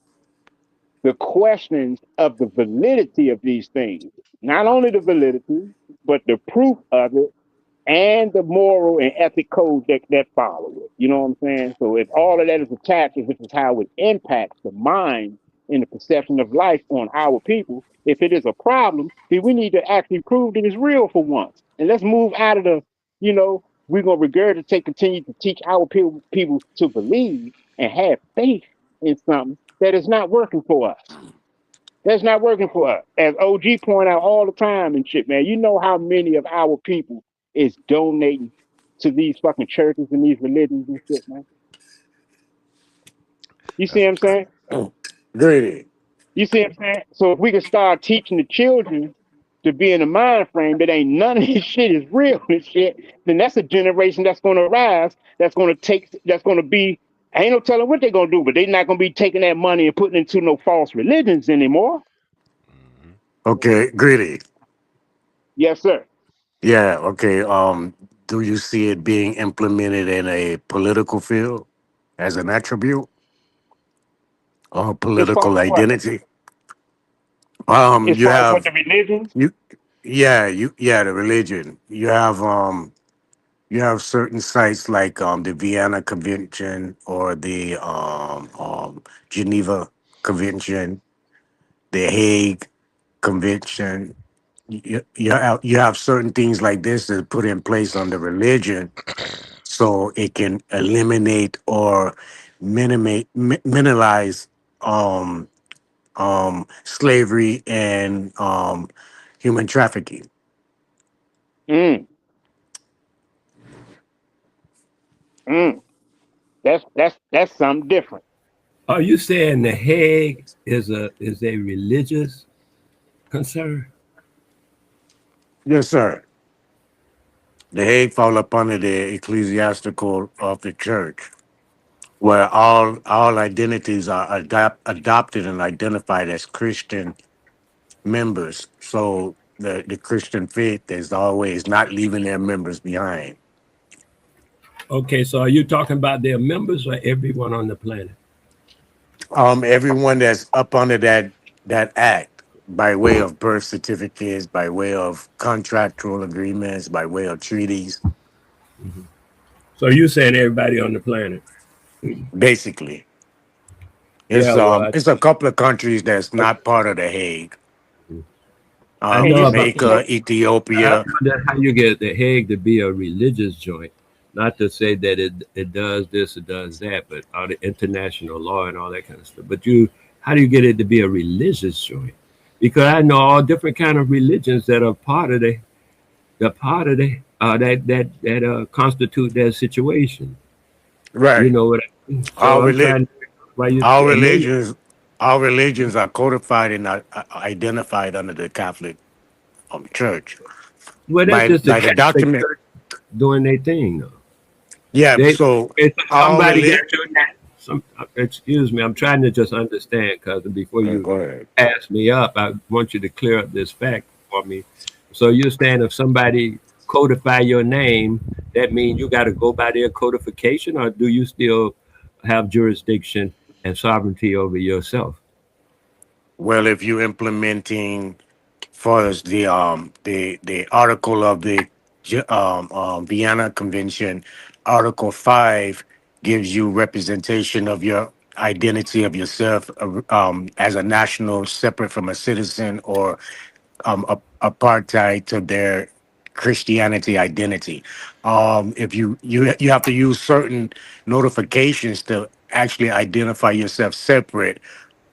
the questions of the validity of these things, not only the validity, but the proof of it and the moral and ethic code that follow it. You know what I'm saying? So if all of that is attached, which is how it impacts the mind and the perception of life on our people, if it is a problem, then we need to actually prove that it's real for once. And let's move out of the, you know, we're going to regurgitate, continue to teach our people to believe and have faith in something that is not working for us. That's not working for us. As OG point out all the time and shit, man, you know how many of our people is donating to these fucking churches and these religions and shit, man. You see what I'm saying? Greedy. You see what I'm saying? So if we can start teaching the children to be in a mind frame that ain't none of this shit is real and shit, then that's a generation that's going to rise, that's going to be, I ain't no telling what they're going to do, but they're not going to be taking that money and putting it into no false religions anymore. Okay, Greedy. Yes, sir. Yeah, okay. Do you see it being implemented in a political field as an attribute or political identity? As You far as what have the religion? the religion. You have certain sites like the Vienna Convention or the Geneva Convention, the Hague Convention. You have certain things like this that put in place on the religion so it can eliminate or minimize slavery and human trafficking. That's something different. Are you saying the Hague is a religious concern? Yes, sir. The Hague fall up under the ecclesiastical of the church, where all identities are adopted and identified as Christian members. So the Christian faith is always not leaving their members behind. Okay, so are you talking about their members or everyone on the planet? Everyone that's up under that act, by way of birth certificates, by way of contractual agreements, by way of treaties. Mm-hmm. So you're saying everybody on the planet? Basically. It's a couple of countries that's not part of the Hague. Jamaica, Ethiopia. How you get the Hague to be a religious joint? Not to say that it does this, it does that, but all the international law and all that kind of stuff. But how do you get it to be a religious joint? Because I know all different kind of religions that are part of the part of the that constitute that situation. You Right. know what I mean? So All I'm relig- trying to why you all and then religions, all religions are codified and identified under the Catholic well Church that's just the Catholic by the Church document. doing their thing though. Yeah. They So if all somebody got relig. your name. Excuse me, I'm trying to just understand, cousin. Before you Go ahead. pass me up, I want you to clear up this fact for me. So you're saying if somebody codify your name, that means you got to go by their codification, or do you still have jurisdiction and sovereignty over yourself? Well, if you're implementing for us the article of the Vienna Convention, Article 5 gives you representation of your identity of yourself as a national, separate from a citizen, or apartheid to their Christianity identity. If you have to use certain notifications to actually identify yourself separate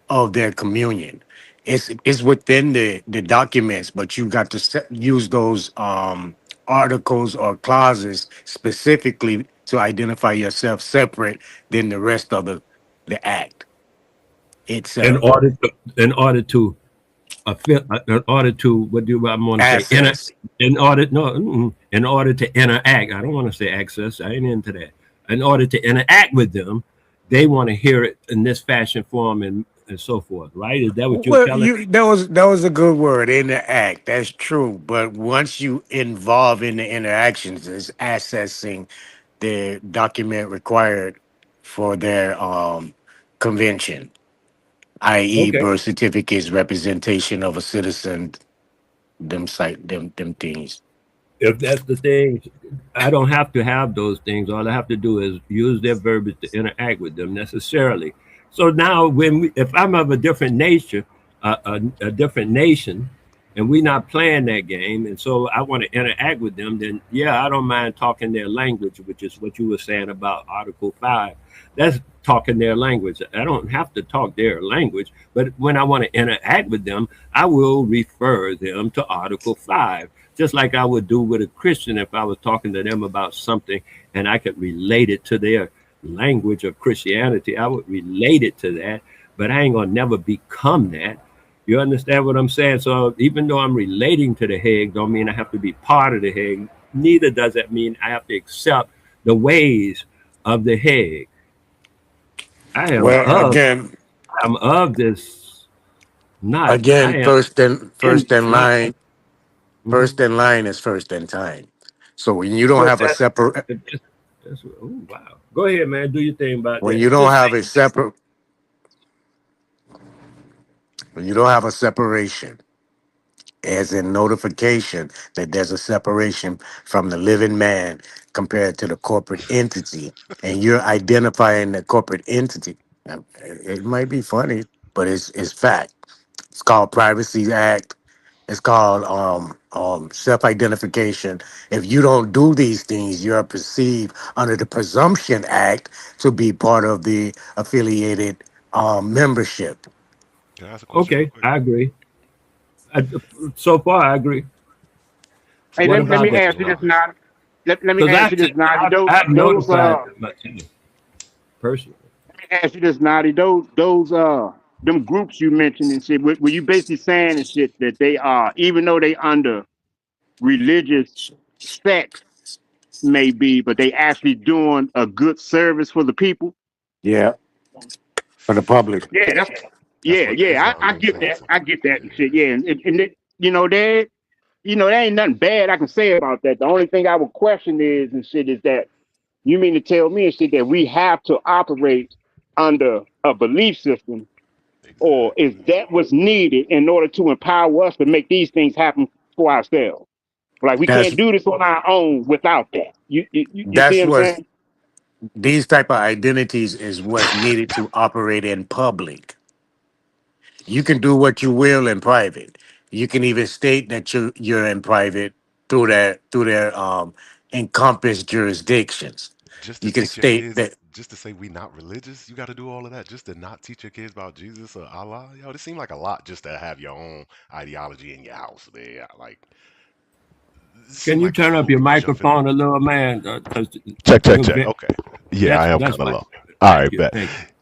of their communion. It's within the documents, but you got to use those articles or clauses specifically to identify yourself separate than the rest of the act In itself. order to, in order to what do I want to say? Access. In order no, in order to interact. I don't want to say access. I ain't into that. In order to interact with them, they want to hear it in this fashion, form, and so forth. Right? Is that what you're Well, telling? you that was a good word, interact. That's true. But once you involve in the interactions, it's accessing the document required for their convention, i.e., Okay. birth certificates, representation of a citizen, them things. If that's the thing, I don't have to have those things. All I have to do is use their verbiage to interact with them necessarily. So now, if I'm of a different nature, a different nation, and we're not playing that game, and so I want to interact with them, then yeah, I don't mind talking their language, which is what you were saying about Article 5. That's talking their language. I don't have to talk their language, but when I want to interact with them, I will refer them to Article 5, just like I would do with a Christian if I was talking to them about something and I could relate it to their language of Christianity. I would relate it to that, but I ain't gonna never become that. You understand what I'm saying? So even though I'm relating to the Hague, don't mean I have to be part of the Hague. Neither does that mean I have to accept the ways of the Hague. I am Well, of again, I'm of this not. I again, am in first in not. line, Mhm. is first in time. So when you don't What's have a that? separate, Oh wow. Go ahead, man. Do your thing about when that. you don't Just have a separate, when you don't have a separation, as in notification that there's a separation from the living man compared to the corporate entity, and you're identifying the corporate entity. It might be funny, but it's fact. It's called Privacy Act. It's called self-identification. If you don't do these things, you're perceived under the Presumption Act to be part of the affiliated membership. Can I ask a question real okay. quick? I agree. I, so far, I agree. Hey, What let about me that? ask you this now. Let me Because ask you this, Naughty. I've Those notified them myself personally. let me ask you this, Naughty. Those them groups you mentioned and shit. Were you basically saying and shit that they are, even though they under religious sects, maybe, but they actually doing a good service for the people? Yeah, for the public. Yeah, that's That's yeah, what yeah. Islam I do. get Same, that. same. I get that and Yeah. shit. Yeah, and there ain't nothing bad I can say about that. The only thing I would question is and shit is that you mean to tell me and shit that we have to operate under a belief system, or Exactly. is that what's needed in order to empower us to make these things happen for ourselves? Like we That's can't do this on our own without that. You see that's what I'm what saying? these type of identities is what's needed to operate in public. You can do what you will in private. You can even state that you're in private through their encompass jurisdictions. Just to You can teach your state kids, that just to say we not religious, you got to do all of that just to not teach your kids about Jesus or Allah. Yo, this seems like a lot just to have your own ideology in your house, man. Like, Can you turn up your microphone a little, man? Check. Okay. Yeah, I am kind of low. All right, bet.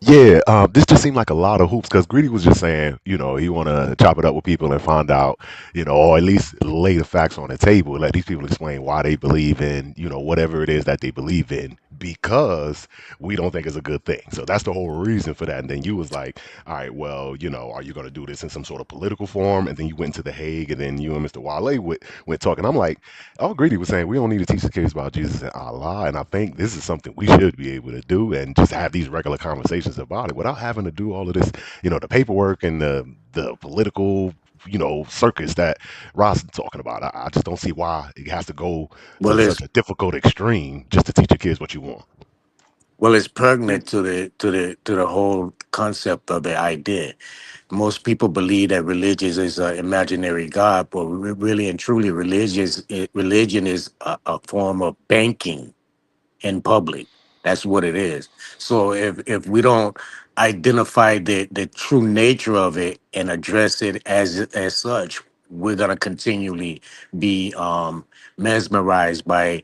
Yeah, this just seemed like a lot of hoops because Greedy was just saying, you know, he want to chop it up with people and find out, you know, or at least lay the facts on the table, let these people explain why they believe in, you know, whatever it is that they believe in, because we don't think it's a good thing. So that's the whole reason for that. And then you was like, all right, well, you know, are you going to do this in some sort of political form? And then you went to The Hague, and then you and Mr. Wale went talking. I'm like, all Greedy was saying, we don't need to teach the kids about Jesus and Allah. And I think this is something we should be able to do and just have these regular conversations about it without having to do all of this, you know, the paperwork and the political, you know, circus that Ross is talking about. I just don't see why it has to go to such a difficult extreme just to teach your kids what you want. Well, it's pertinent to the whole concept of the idea. Most people believe that religion is an imaginary God, but really and truly, religion is a form of banking in public. That's what it is. So if we don't identify the true nature of it and address it as such, we're gonna continually be mesmerized by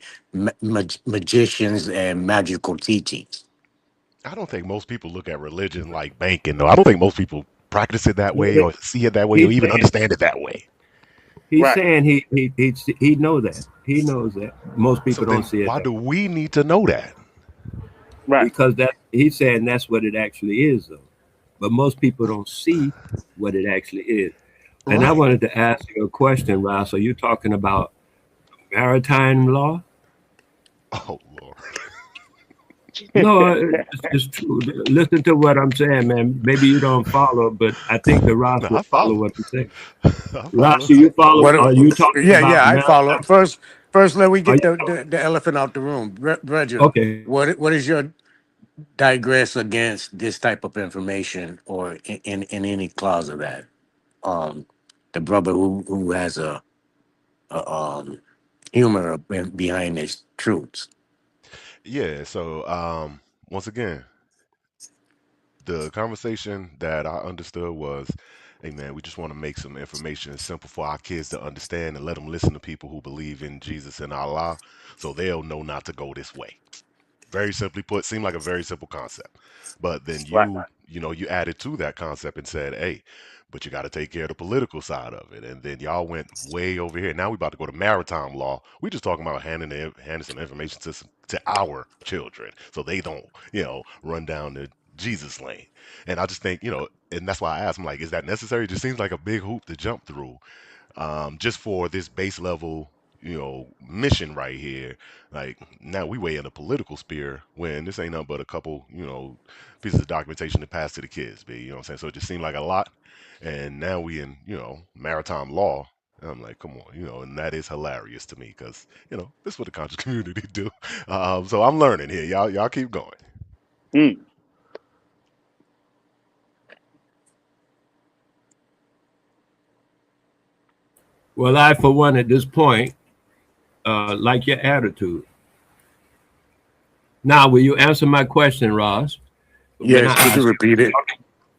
magicians and magical teachings. I don't think most people look at religion like banking, though. I don't think most people practice it that way or see it that way or even understand it that way. He's saying he know that. He knows that. Most people don't see it. Why do we need to know that? Right. Because he's saying that's what it actually is, though. But most people don't see what it actually is. And I wanted to ask you a question, Ross. Are you talking about maritime law? Oh, Lord. No, it's true. Listen to what I'm saying, man. Maybe you don't follow, but I think the Ross will follow what you're saying. Ross, do you follow? Are you talking about I follow. First, let me get the elephant out the room. Bridget, okay. What is your digress against this type of information or in any clause of that? The brother who has a humor behind his truths. Yeah, so once again, the conversation that I understood was, hey man, we just want to make some information simple for our kids to understand and let them listen to people who believe in Jesus and Allah so they'll know not to go this way. Very simply put, seemed like a very simple concept. But then you added to that concept and said, hey, but you got to take care of the political side of it. And then y'all went way over here. Now we're about to go to maritime law. We're just talking about handing some information to our children so they don't, you know, run down the Jesus lane. And I just think, you know, and that's why I asked him, like, is that necessary? It just seems like a big hoop to jump through just for this base level, you know, mission right here. Like, now we way in the political sphere when this ain't nothing but a couple, you know, pieces of documentation to pass to the kids, you know what I'm saying? So it just seemed like a lot. And now we in, you know, maritime law. And I'm like, come on, you know, and that is hilarious to me because, you know, this is what the conscious community do. So I'm learning here. Y'all keep going. Well, I, for one, at this point, like your attitude. Now, will you answer my question, Ross? Yes, could you repeat it?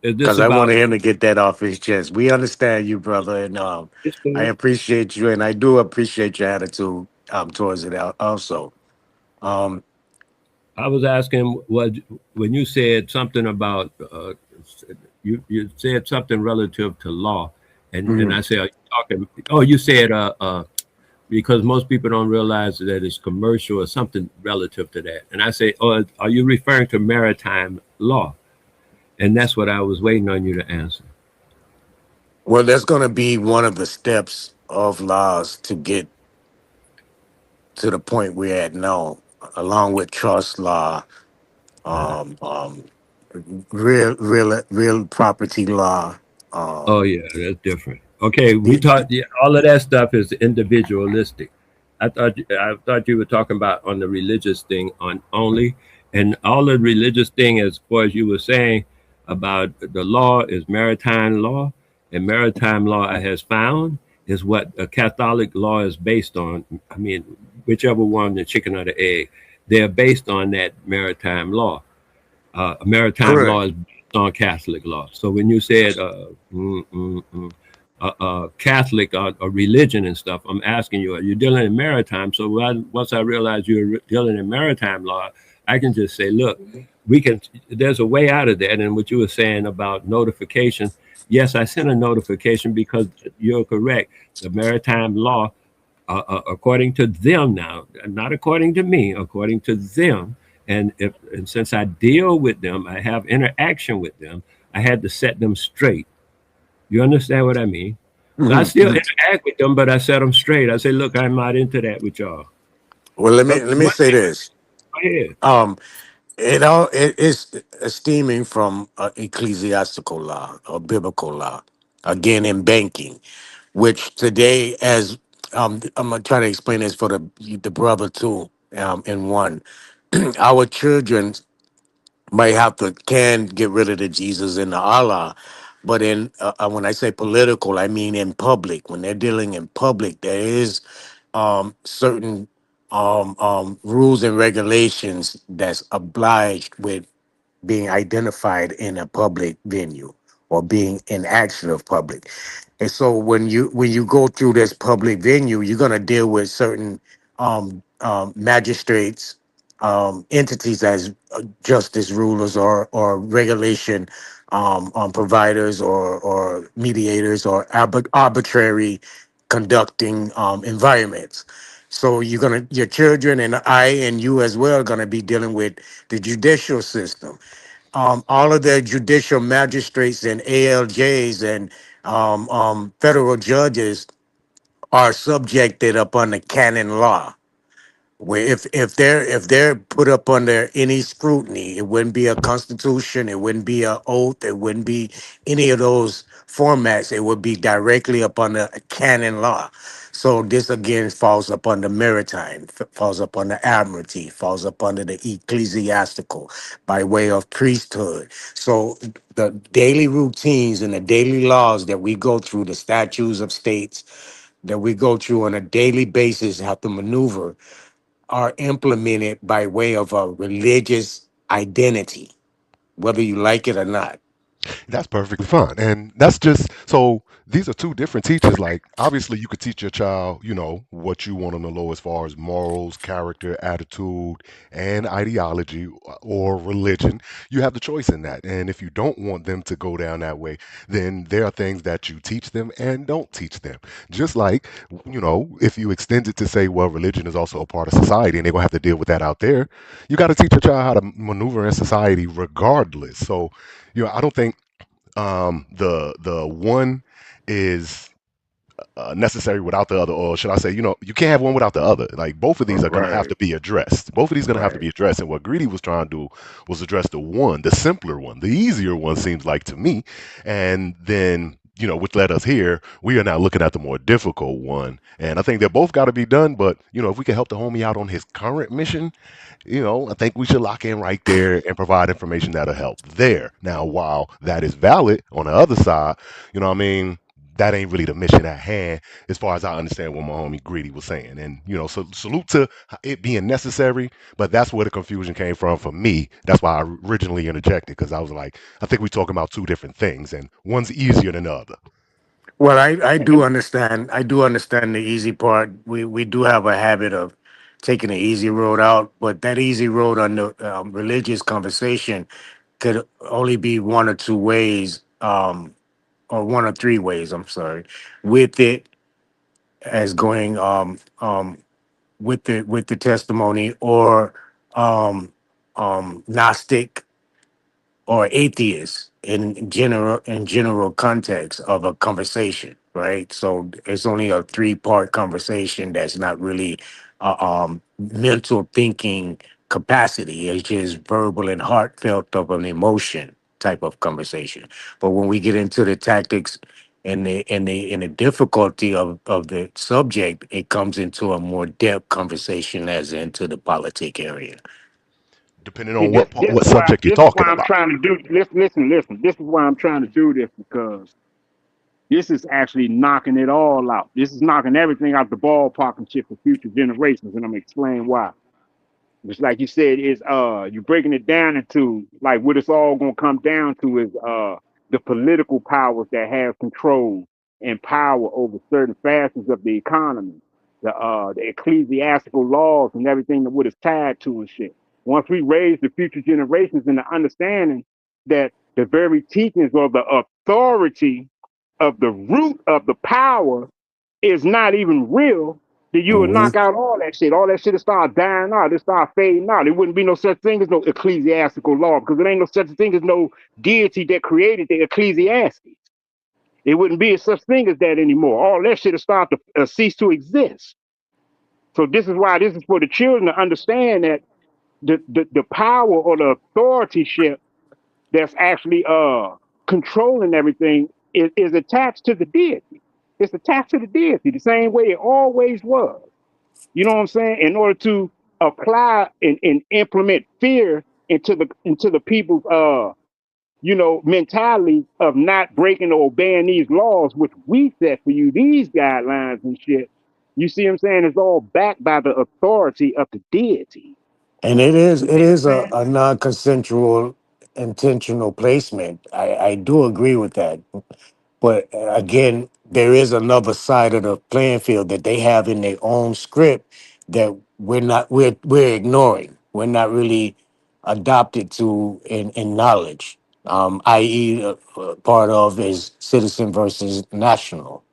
Because I want him to get that off his chest. We understand you, brother, and I appreciate you, and I do appreciate your attitude towards it also. I was asking when you said something about you said something relative to law, and I said, are you talking? Oh, you said because most people don't realize that it's commercial or something relative to that, and I say, oh, are you referring to maritime law? And that's what I was waiting on you to answer. Well, that's going to be one of the steps of laws to get to the point we're at now, along with trust law, real property law. Oh yeah, that's different. Okay, we talked. Yeah, all of that stuff is individualistic. I thought you were talking about on the religious thing on only, and all the religious thing, as far as you were saying about the law, is maritime law, and maritime law has found is what a Catholic law is based on. I mean, whichever one, the chicken or the egg, they're based on that maritime law. Maritime law is based on Catholic law. So when you said Catholic or religion and stuff. I'm asking you, are you dealing in maritime? So once I realize you're dealing in maritime law, I can just say, look, there's a way out of that. And what you were saying about notification, yes, I sent a notification because you're correct. The maritime law, according to them now, not according to me, according to them. And since I deal with them, I have interaction with them, I had to set them straight. You understand what I mean? So I still interact with them, but I set them straight. I say, look, I'm not into that with y'all. Well, let me say this. Go ahead. It is stemming from ecclesiastical law or biblical law, again in banking, which today, as I'm gonna try to explain this for the brother too. In one, our children might have to can get rid of the Jesus and the Allah, but in when I say political, I mean in public. When they're dealing in public, there is certain rules and regulations that's obliged with being identified in a public venue or being in action of public. And so when you go through this public venue, you're gonna deal with certain magistrates, entities as justice rulers or regulation providers or mediators or arbitrary conducting environments. So your children and I and you as well are gonna be dealing with the judicial system. All of the judicial magistrates and ALJs and federal judges are subjected upon the canon law. Where if they're put up under any scrutiny, it wouldn't be a constitution, it wouldn't be an oath, it wouldn't be any of those formats. It would be directly upon the canon law. So this again falls upon the maritime, falls upon the admiralty, falls up under the ecclesiastical by way of priesthood. So the daily routines and the daily laws that we go through, the statutes of states that we go through on a daily basis, have to maneuver, are implemented by way of a religious identity, whether you like it or not. That's perfectly fine. And that's just so these are two different teachers. Like, obviously, you could teach your child, what you want them to know as far as morals, character, attitude, and ideology or religion. You have the choice in that. And if you don't want them to go down that way, then there are things that you teach them and don't teach them. Just like, if you extend it to say, well, religion is also a part of society and they're going to have to deal with that out there, you got to teach your child how to maneuver in society regardless. So, I don't think the one is necessary without the other, or should I say, you can't have one without the other. Like, both of these are going to have to be addressed. Both of these are going to have to be addressed. And what Greedy was trying to do was address the simpler one, the easier one, seems like to me. And then, which led us here, we are now looking at the more difficult one. And I think they're both got to be done. But, if we can help the homie out on his current mission, I think we should lock in right there and provide information that'll help there. Now, while that is valid on the other side, what I mean, that ain't really the mission at hand, as far as I understand what my homie Greedy was saying. And, so salute to it being necessary, but that's where the confusion came from for me. That's why I originally interjected, because I was like, I think we're talking about two different things, and one's easier than the other. Well, I do understand. I do understand the easy part. We do have a habit of taking the easy road out, but that easy road on the religious conversation could only be one or two ways, or one or three ways. I'm sorry, with it as going with the testimony, or Gnostic or atheist in general context of a conversation, right? So it's only a three-part conversation that's not really mental thinking capacity. It's just verbal and heartfelt of an emotion type of conversation. But when we get into the tactics and the difficulty of the subject, it comes into a more depth conversation as into the politic area. Depending See, on this what is why subject you're talking I'm about. trying to do. Listen. This is why I'm trying to do this, because this is actually knocking it all out. This is knocking everything out the ballpark and shit for future generations, and I'm gonna explain why. It's like you said, is you're breaking it down into like what it's all gonna come down to is the political powers that have control and power over certain facets of the economy, the ecclesiastical laws and everything that what is tied to and shit. Once we raise the future generations in the understanding that the very teachings or the authority of the root of the power is not even real, then you would Hmm. knock out all that shit. All that shit will start dying out. It start fading out. There wouldn't be no such thing as no ecclesiastical law because there ain't no such thing as no deity that created the ecclesiastes. It wouldn't be a such thing as that anymore. All that shit will start to cease to exist. So this is why this is for the children to understand that the power or the authorityship that's actually controlling everything is attached to the deity. It's attached to the deity the same way it always was. You know what I'm saying? In order to apply and implement fear into the people's mentality of not breaking or obeying these laws, which we set for you, these guidelines and shit. You see what I'm saying? It's all backed by the authority of the deity. And it is You it see what I'm is saying? a non-consensual intentional placement. I do agree with that. But again, there is another side of the playing field that they have in their own script that we're ignoring. We're not really adopted to in knowledge. I.e., part of is citizen versus national.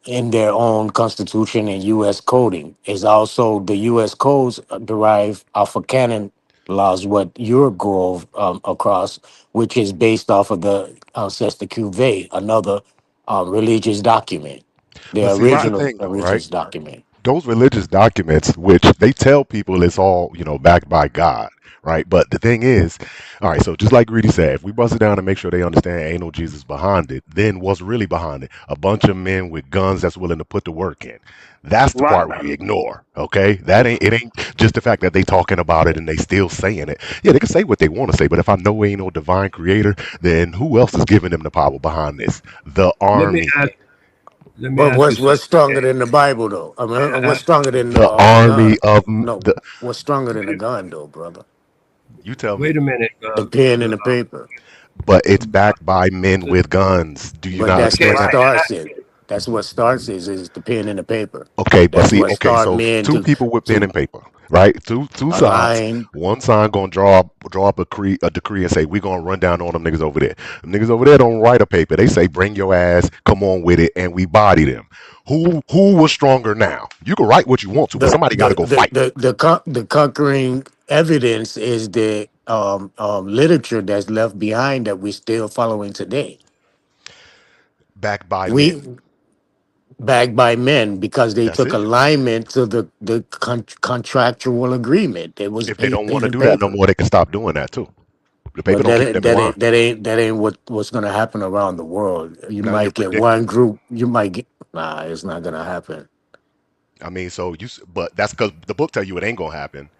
In their own constitution and U.S. coding is also the U.S. codes derive off of canon laws, what Europe go across, which is based off of the Ancestor Cuvée, another religious document, the But see, here's the original thing, though, right? religious document. Those religious documents, which they tell people it's all, backed by God, right? But the thing is, all right, so just like Greedy said, if we bust it down and make sure they understand ain't no Jesus behind it, then what's really behind it? A bunch of men with guns that's willing to put the work in. That's the Right. part we ignore, okay? It ain't just the fact that they talking about it and they still saying it. Yeah, they can say what they want to say, but if I know ain't no divine creator, then who else is giving them the power behind this? The Let me army. ask. Let me But ask you what's stronger something. than the Bible, though? I mean, Uh, what's stronger than The a army gun? of No, the. what's stronger than a gun, though, brother? You tell me. Wait a minute. The pen and the paper. But it's backed by men with guns. Do you But not that's Okay. understand what that? starts it. That's what starts is the pen and the paper. Okay, but That's see, what okay, start so men two people with pen to and paper, right? Two sides. align. One side gonna draw up a decree and say we gonna run down on them niggas over there. Them niggas over there don't write a paper. They say bring your ass, come on with it, and we body them. Who was stronger now? You can write what you want to, but The somebody got to the go the fight. the conquering evidence is the literature that's left behind that we're still following today. Backed by men. We backed by men because they That's took it. alignment to the contractual agreement. It was If they don't want pen to and do that no paper. more, they can stop doing that too. The paper But don't that keep ain't them in that line. ain't that ain't that ain't what's gonna happen around the world. You Now you're might get predicting. one group. You might get nah. It's not gonna happen. I mean, but that's because the book tell you it ain't gonna happen.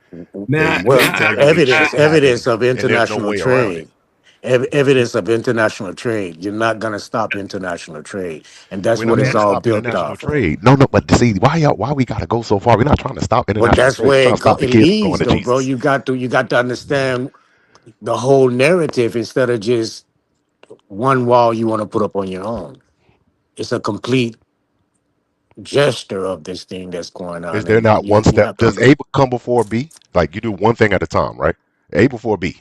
may They Well, I tell ask? you it evidence should happen, evidence of and there's no international way around it. trade. Evidence of international trade. You're not gonna stop international trade, and that's We're what not May it's trying to all stop built international off of. trade. No, no, but see, why we gotta go so far? We're not trying to stop But international that's trade. We're where trying to stop the it kids from going leads, to though, bro. Jesus. You got to understand the whole narrative instead of just one wall you want to put up on your own. It's a complete gesture of this thing that's going Is on, there and not one you step? have to Does agree. A come before B? Like you do one thing at a time, right? A before B.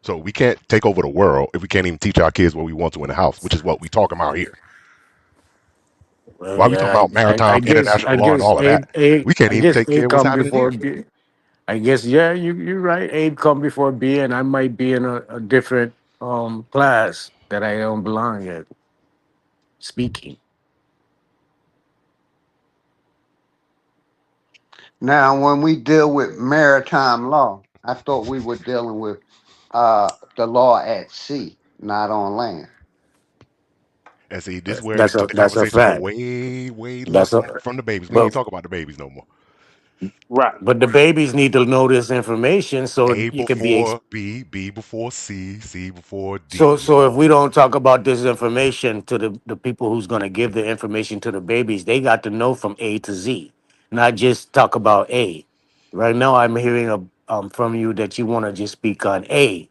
So we can't take over the world if we can't even teach our kids what we want to in the house, which is what we talking about here. Well, Why we talking yeah, about maritime, international law, and all of that? We can't I even guess take A care of what's come happening before here. B. I guess yeah, you're right. A come before B, and I might be in a different class that I don't belong in. Speaking. Now, when we deal with maritime law, I thought we were dealing with the law at sea, not on land. And see, this is where they took the That's a conversation go fact. way, way That's left a from the babies. We ain't but talking about the babies no more. Right. but the babies need to know this information so A you can be before B, B before C, C before D. so if we don't talk about this information to the people who's going to give the information to the babies, they got to know from A to Z, not just talk about A. Right now, I'm hearing from you that you want to just speak on A.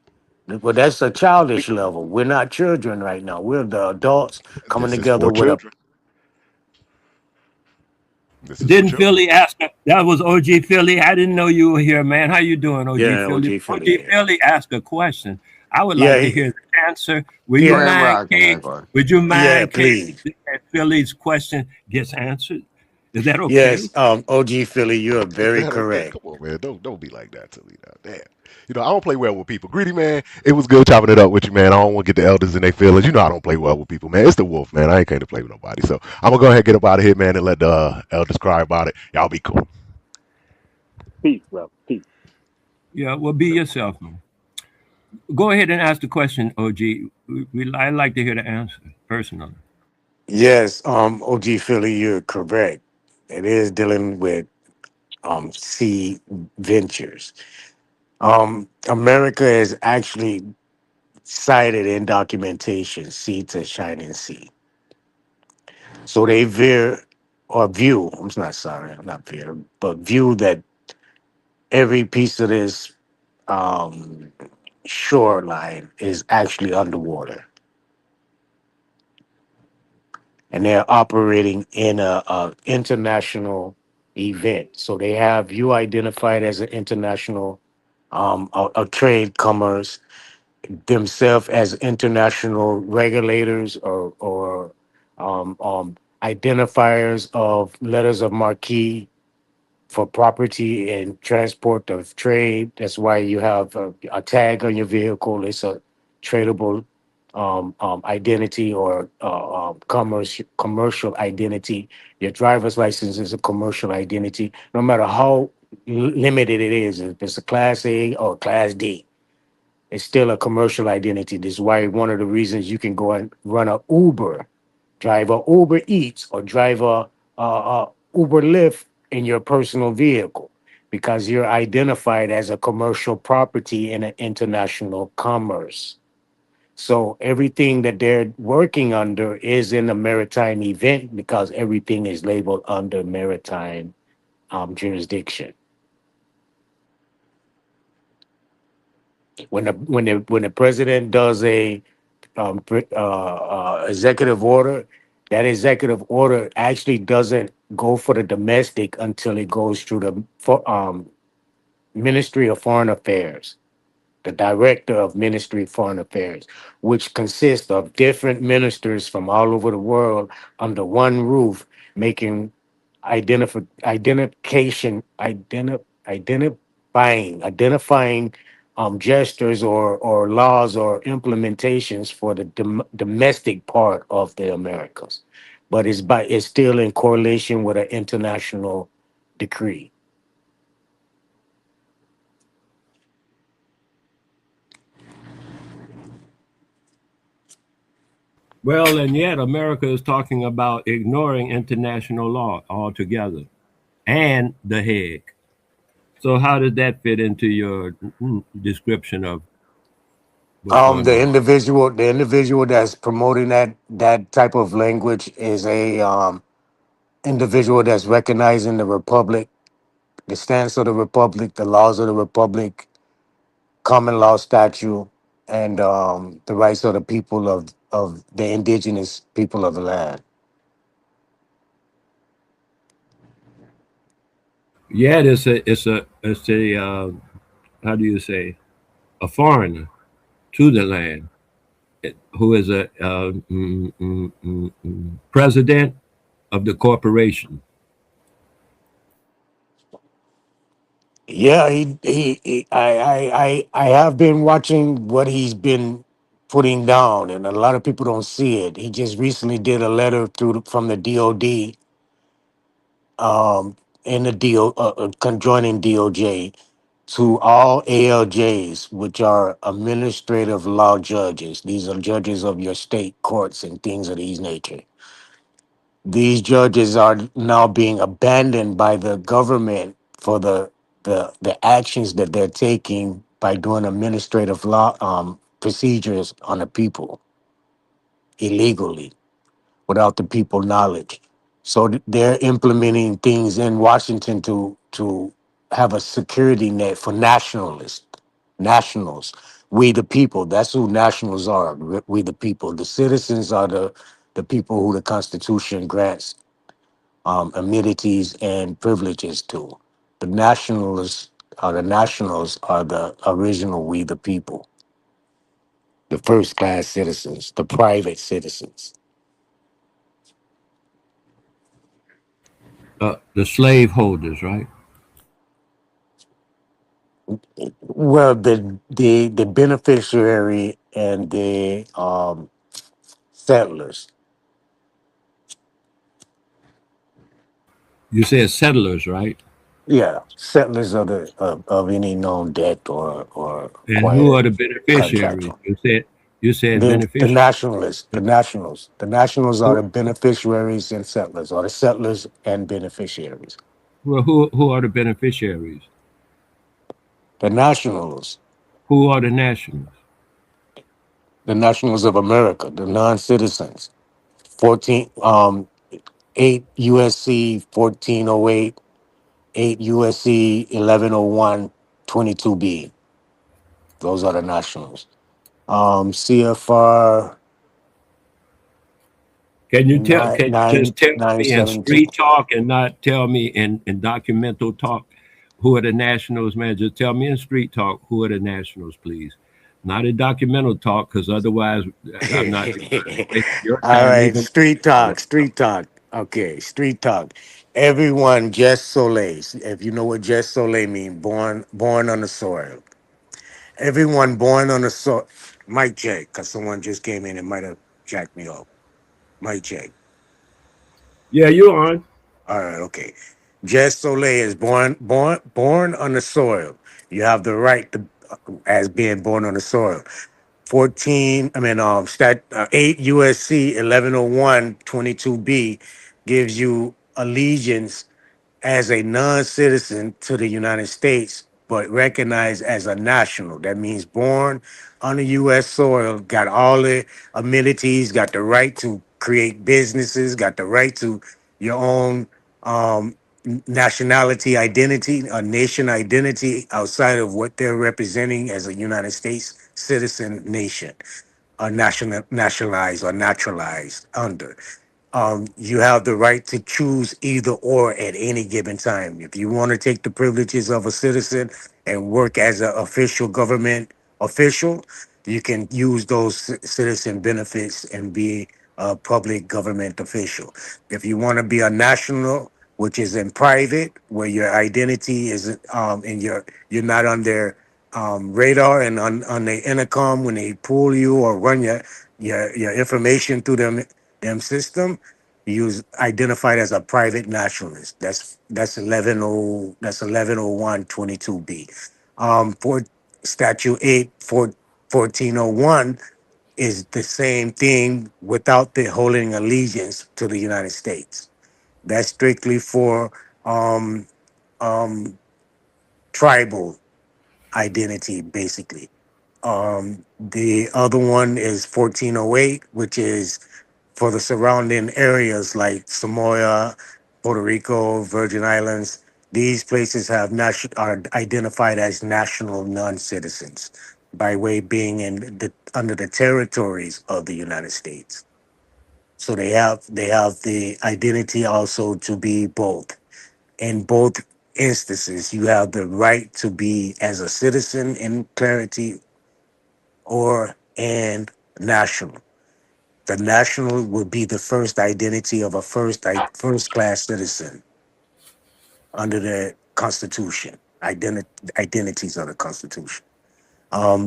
Well, that's a childish level. We're not children right now. We're the adults coming This is together for with a. children. This is for Didn't children. Philly ask? That was OG Philly. I didn't know you were here, man. How you doing, OG Yeah, Philly? OG Philly. OG Philly asked a question. I would Yeah, like to hear the answer. Will you yeah, Grand mind, Rising, King? everybody. Would you yeah. mind, King, Please. that Philly's question gets answered? Is that okay? Yes, OG Philly, you are Is very that okay? correct. Come on, man. Don't be like that to me now. Damn. You know, I don't play well with people. Greedy man, it was good chopping it up with you, man. I don't want to get the elders in their feelings. You know I don't play well with people, man. It's the wolf, man. I ain't came to play with nobody. So I'm gonna go ahead and get up out of here, man, and let the elders cry about it. Y'all be cool. Peace, brother. Peace. Yeah, well, be yourself, man. Go ahead and ask the question, OG. I like to hear the answer personally. Yes, OG Philly, you're correct. It is dealing with C ventures. America is actually cited in documentation, sea to shining sea. So they veer or view, I'm not sorry, I'm not veer, but view that every piece of this um, shoreline is actually underwater. And they're operating in a international event. So they have you identified as an international a trade commerce, themselves as international regulators or identifiers of letters of marquee for property and transport of trade. That's why you have a tag on your vehicle. It's a tradable identity or commercial identity. Your driver's license is a commercial identity. No matter how limited it is, if it's a Class A or Class D, it's still a commercial identity. This is why one of the reasons you can go and run a Uber, drive a Uber Eats, or drive a Uber Lyft in your personal vehicle, because you're identified as a commercial property in an international commerce. So everything that they're working under is in a maritime event because everything is labeled under maritime jurisdiction. When the president does a executive order, that executive order actually doesn't go for the domestic until it goes through the Ministry of Foreign Affairs, the director of Ministry of Foreign Affairs, which consists of different ministers from all over the world under one roof, making identifying gestures or laws or implementations for the domestic part of the Americas, but it's still in correlation with an international decree. Well, and yet America is talking about ignoring international law altogether and The Hague. So how does that fit into your description of what's going The on? individual that's promoting that type of language is a individual that's recognizing the republic, the stance of the republic, the laws of the republic, common law statute, and the rights of the people of the indigenous people of the land. Yeah, it's a how do you say, a foreigner to the land who is a president of the corporation. Yeah, I have been watching what he's been putting down, and a lot of people don't see it. He just recently did a letter from the DOD, in the conjoining DOJ, to all ALJs, which are administrative law judges. These are judges of your state courts and things of these nature. These judges are now being abandoned by the government for the actions that they're taking by doing administrative law procedures on the people illegally without the people knowledge. So they're implementing things in Washington to have a security net for nationals, We the people. That's who nationals are. We the people. The citizens are the people who the Constitution grants amenities and privileges to. The nationals are the original we the people, the first class citizens, the private citizens. The slave holders, right? Well, the beneficiary and the settlers. You said settlers, right? Yeah, settlers of of any known debt or And who are acquired the contract. beneficiaries? You said The beneficiaries. nationalists, the nationals are the beneficiaries and settlers, or the settlers and beneficiaries. Well, who are the beneficiaries? The nationals, Who are the nationals? the nationals of America, the non-citizens. 14 8 USC 1408, 8 USC 1101, 22B. Those are the nationals. CFR Can you just tell me in 917. street talk and not tell me in documental talk who are the nationals, man? Just tell me in street talk who are the nationals, please. Not in documental talk, because otherwise I'm not wasting your All time right, even. street talk, street talk. Okay, street talk. Everyone, Jess Soleil. If you know what Jess Soleil means, born on the soil. Everyone born on the soil. Mic check, because someone just came in and might have jacked me off. Mic check. Yeah, you're on. All right, okay. Jess Soleil is born on the soil. You have the right to, as being born on the soil. 8 USC 1101 22B gives you allegiance as a non-citizen to the United States, but recognized as a national. That means born on the U.S. soil, got all the amenities, got the right to create businesses, got the right to your own nationality identity, a nation identity outside of what they're representing as a United States citizen nation, or nationalized or naturalized under. You have the right to choose either or at any given time. If you want to take the privileges of a citizen and work as an official government official, you can use those citizen benefits and be a public government official. If you want to be a national, which is in private, where your identity is and you're not on their radar and on the intercom when they pull you or run your information through them system, you identified as a private nationalist. That's 1101 22B. For statute 8 1401 is the same thing without the holding allegiance to the United States. That's strictly for um, um, tribal identity, basically. The other one is 1408, which is for the surrounding areas like Samoa, Puerto Rico, Virgin Islands. These places are identified as national non-citizens by way being under the territories of the United States. So they have the identity also to be both. In both instances, you have the right to be as a citizen in clarity or and national. The national would be the first identity of a first class citizen under the Constitution. Identities of the Constitution.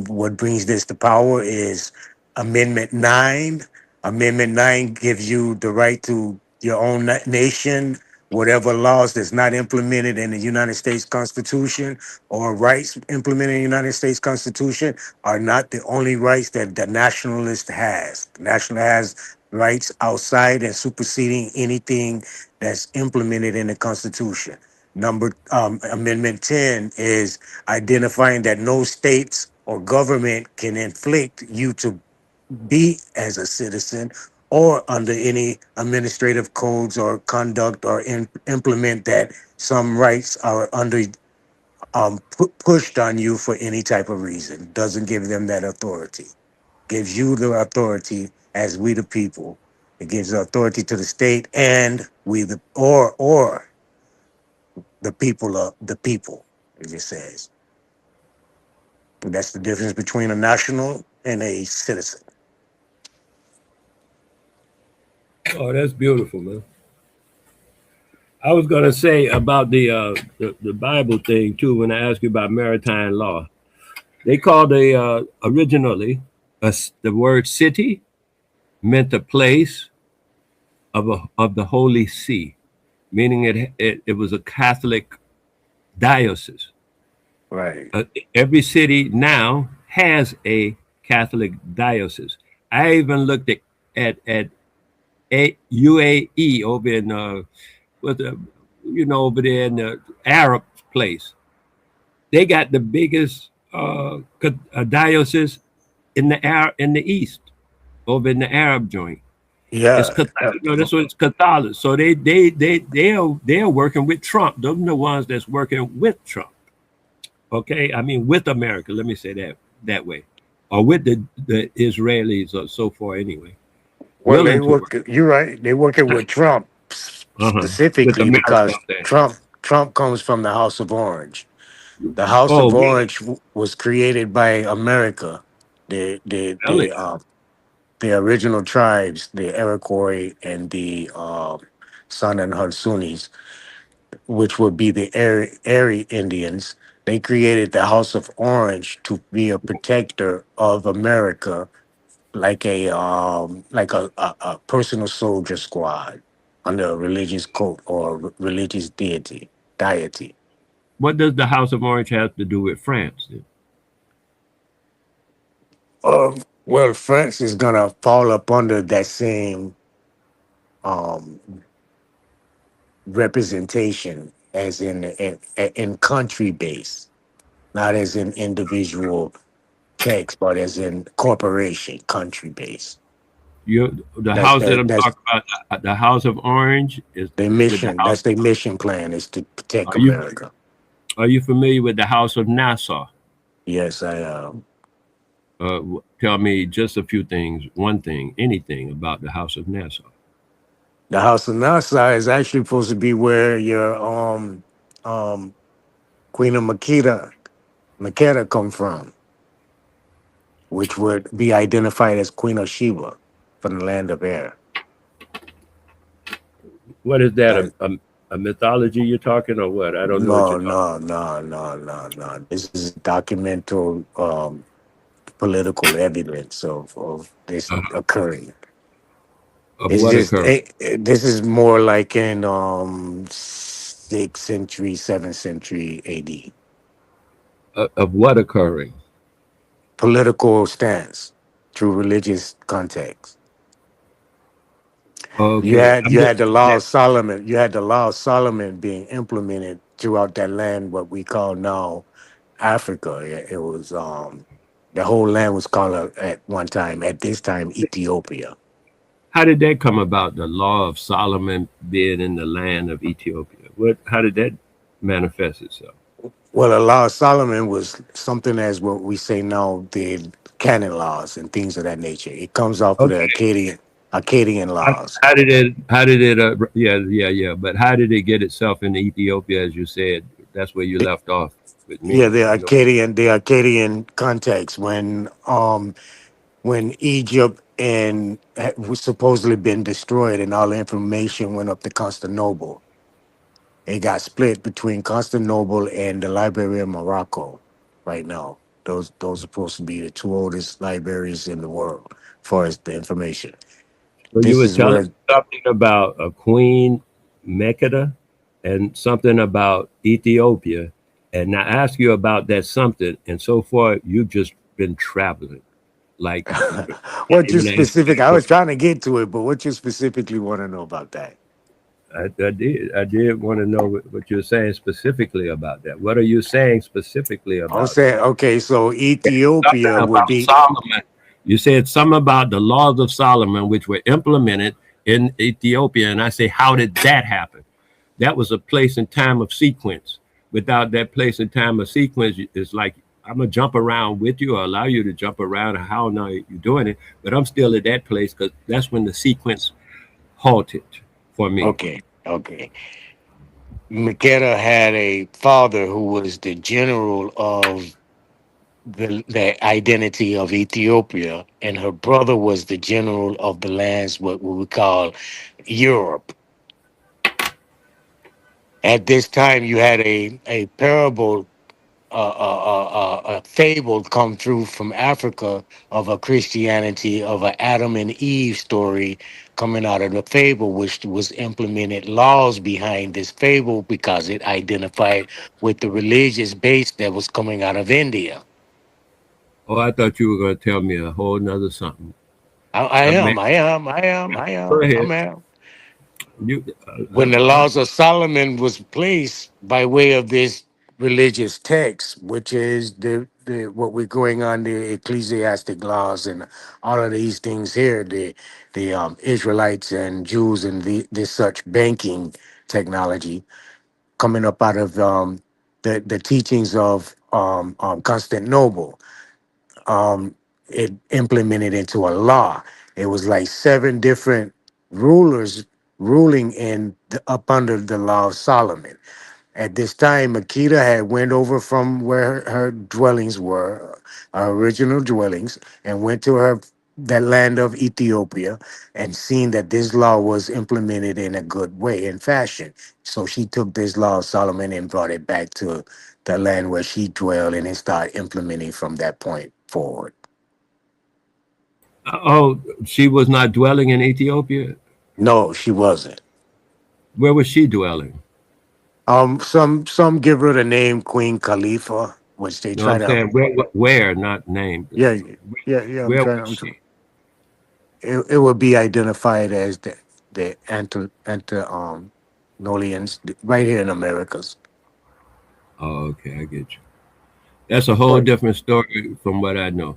What brings this to power is Amendment 9. Amendment 9 gives you the right to your own nation, whatever laws that's not implemented in the United States Constitution or rights implemented in the United States Constitution are not the only rights that the nationalist has. The national has rights outside and superseding anything that's implemented in the Constitution. Amendment 10 is identifying that no states or government can inflict you to be as a citizen or under any administrative codes or conduct or implement that some rights are under pushed on you for any type of reason. Doesn't give them that authority. Gives you the authority as we the people. It gives the authority to the state and we the or the people of the people. It just says. And that's the difference between a national and a citizen. Oh, that's beautiful, man. I was gonna say about the Bible thing too. When I asked you about maritime law, they called originally the word city meant a place of the Holy See, meaning it was a Catholic diocese. Right. Every city now has a Catholic diocese. I even looked at UAE over in over there in the Arab place. They got the biggest diocese in the east, over in the Arab joint. Yeah, it's that's what it's Catholic. So they're working with Trump. Those are the ones that's working with Trump. Okay, I mean with America. Let me say that way, or with the Israelis or so far anyway. Well, you're right. They're working with Trump specifically because Trump comes from the House of Orange. The House of Orange was created by America. The original tribes, the Iroquois and the San and Hansunis, which would be the Erie Indians. They created the House of Orange to be a protector of America, like a personal soldier squad under a religious cult or religious deity. What does the House of Orange have to do with France? Well, France is gonna fall up under that same representation as in country base, not as in individual text, but as in corporation country base. The house that I'm talking about, the House of Orange, is their mission. That's their mission plan, is to protect America. Are you familiar with the House of Nassau? Yes, I am. Tell me just a few things, anything about the House of Nassau. The House of Nassau is actually supposed to be where your Queen of Makeda come from, which would be identified as Queen of Sheba from the land of Air. What is that? A mythology you're talking, or what? I don't know. No. This is documental political evidence of this occurring. This is more like in 6th century, 7th century AD. Of what occurring? Political stance through religious context. Okay. You had the law of Solomon. You had the law of Solomon being implemented throughout that land, what we call now Africa. It was the whole land was called at one time, at this time, Ethiopia. How did that come about? The law of Solomon being in the land of Ethiopia. How did that manifest itself? Well, the law of Solomon was something as what we say now, the canon laws and things of that nature. It comes off of the Akkadian laws. How did it? Yeah. But how did it get itself into Ethiopia? As you said, that's where you left off with me. Yeah, the Akkadian context when Egypt was supposedly been destroyed and all the information went up to Constantinople. It got split between Constantinople and the Library of Morocco right now. Those are supposed to be the two oldest libraries in the world as far as the information. So you were telling something about a Queen Makeda and something about Ethiopia. And I asked you about that something, and so far you've just been traveling. Like what you specific? I was trying to get to it, but what you specifically want to know about that? I did want to know what you're saying specifically about that. What are you saying specifically about? I'm saying, okay, so Ethiopia would be Solomon. You said something about the laws of Solomon, which were implemented in Ethiopia, and I say, how did that happen? That was a place and time of sequence without that place and time or sequence, it's like I'm gonna jump around with you or allow you to jump around. How now you're doing it, but I'm still at that place because that's when the sequence halted for me. Okay. Makeda had a father who was the general of the identity of Ethiopia, and her brother was the general of the lands what we would call Europe. At this time, you had a parable, a fable come through from Africa of a Christianity of an Adam and Eve story coming out of the fable, which was implemented laws behind this fable because it identified with the religious base that was coming out of India. Oh, I thought you were going to tell me a whole nother something. I am. Go ahead. When the laws of Solomon was placed by way of this religious text, which is the what we're going on, the ecclesiastic laws and all of these things here, the Israelites and Jews and this such banking technology coming up out of the teachings of Constantinople, it implemented into a law. It was like 7 different rulers ruling up under the law of Solomon. At this time, Makeda had went over from where her dwellings were, her original dwellings, and went to that land of Ethiopia and seen that this law was implemented in a good way and fashion. So she took this law of Solomon and brought it back to the land where she dwelled and then started implementing from that point forward. Oh, she was not dwelling in Ethiopia? No, she wasn't. Where was she dwelling? Some give her the name Queen Khalifa, which they try to. Where, not name. Yeah. It would be identified as the Nolians right here in Americas. Oh, okay, I get you. That's a whole different story from what I know.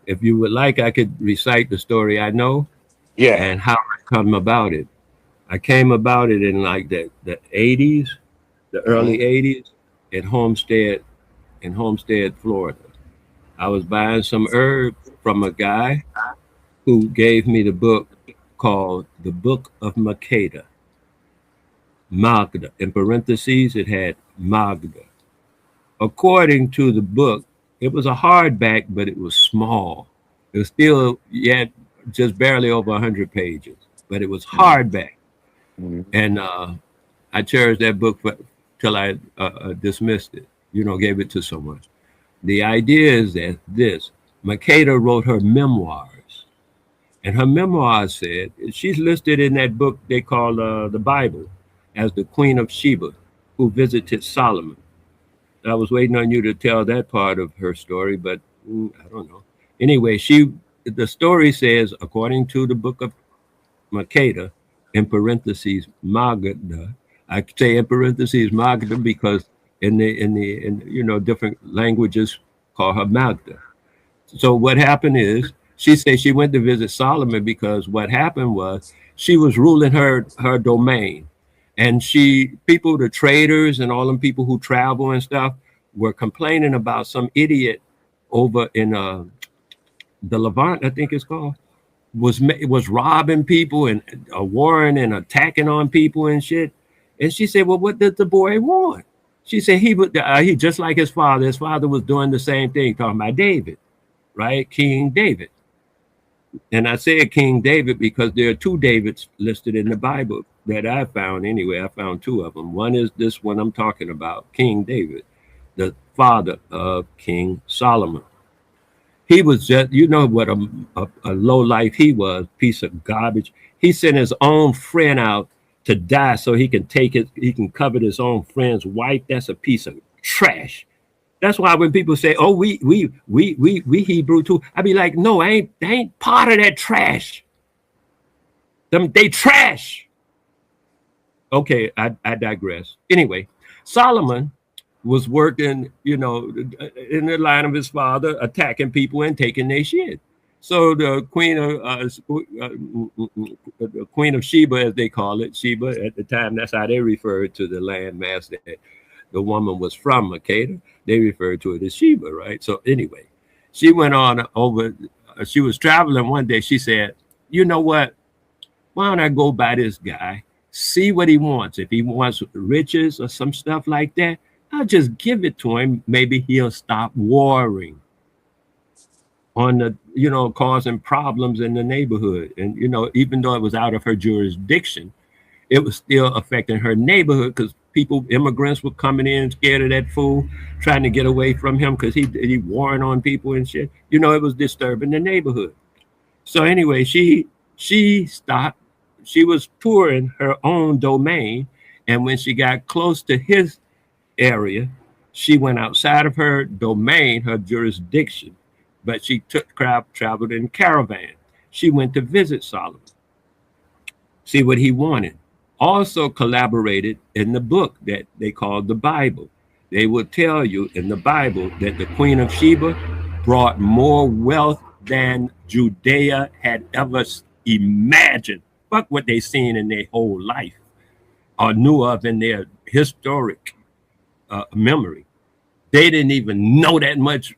If you would like, I could recite the story I know. Yeah. And how I come about it. I came about it in like the 80s, the early 80s in Homestead, Florida. I was buying some herb from a guy who gave me the book called The Book of Makeda. Magda. In parentheses, it had Magda. According to the book, it was a hardback, but it was small. It was still yet just barely over 100 pages, but it was hardback. And I cherished that book till I dismissed it, gave it to someone. The idea is that Makeda wrote her memoirs, and her memoirs said, she's listed in that book they call the Bible as the Queen of Sheba, who visited Solomon. I was waiting on you to tell that part of her story, but I don't know. Anyway, the story says, according to the book of Makeda, in parentheses, Magda. I say in parentheses Magda because in different languages call her Magda. So what happened is she said she went to visit Solomon because what happened was she was ruling her domain, and the traders and all them people who travel and stuff were complaining about some idiot over in the Levant, I think it's called, was robbing people and warring and attacking on people and shit. And she said, well, what did the boy want? She said he just like his father. His father was doing the same thing, talking about David, right? King David. And I said King David because there are 2 Davids listed in the Bible that I found anyway. I found 2 of them. One is this one I'm talking about, King David, the father of King Solomon. He was just, what a low life he was, piece of garbage. He sent his own friend out to die so he can covet his own friend's wife. That's a piece of trash. That's why when people say, oh, we Hebrew too, I be like, no, I ain't part of that trash. They trash. Okay, I digress. Anyway, Solomon was working, in the line of his father, attacking people and taking their shit. So the Queen of Sheba, as they call it, Sheba at the time, that's how they referred to the landmass the woman was from Makeda. They referred to it as Sheba, right? So anyway, she went on over. She was traveling one day. She said, "You know what? Why don't I go by this guy, see what he wants? If he wants riches or some stuff like that, I'll just give it to him. Maybe he'll stop warring on the, you know, causing problems in the neighborhood. And, you know, even though it was out of her jurisdiction, it was still affecting her neighborhood because people, immigrants were coming in scared of that fool, trying to get away from him because he warring on people and shit. You know, it was disturbing the neighborhood. So anyway, she stopped. She was touring her own domain. And when she got close to his area, she went outside of her domain, her jurisdiction, but she traveled in caravan. She went to visit Solomon, see what he wanted. Also collaborated in the book that they called the Bible. They will tell you in the Bible that the Queen of Sheba brought more wealth than Judea had ever imagined. Fuck what they seen in their whole life or knew of in their historic memory. They didn't even know that much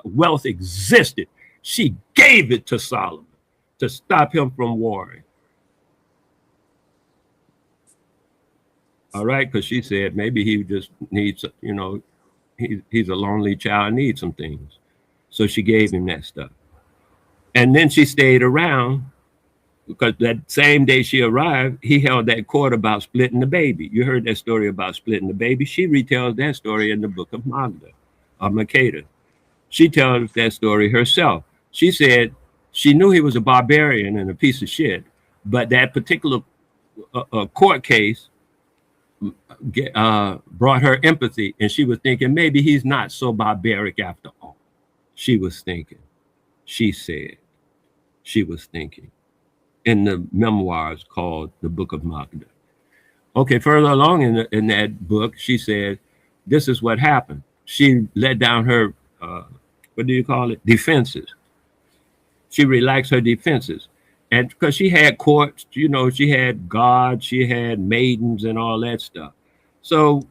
wealth existed. She gave it to Solomon to stop him from warring. All right, because she said maybe he just needs, you know, he's a lonely child, needs some things. So she gave him that stuff. And then she stayed around because that same day she arrived, he held that court about splitting the baby. You heard that story about splitting the baby. She retells that story in the book of Magda, or Makeda. She tells that story herself. She said she knew he was a barbarian and a piece of shit, but that particular court case brought her empathy, and she was thinking maybe he's not so barbaric after all. She was thinking. She said she was thinking in the memoirs called the Book of Magda. Okay, further along in that book, she said, this is what happened. She let down her, what do you call it? Defenses. She relaxed her defenses. And because she had courts, you know, she had gods, she had maidens and all that stuff. So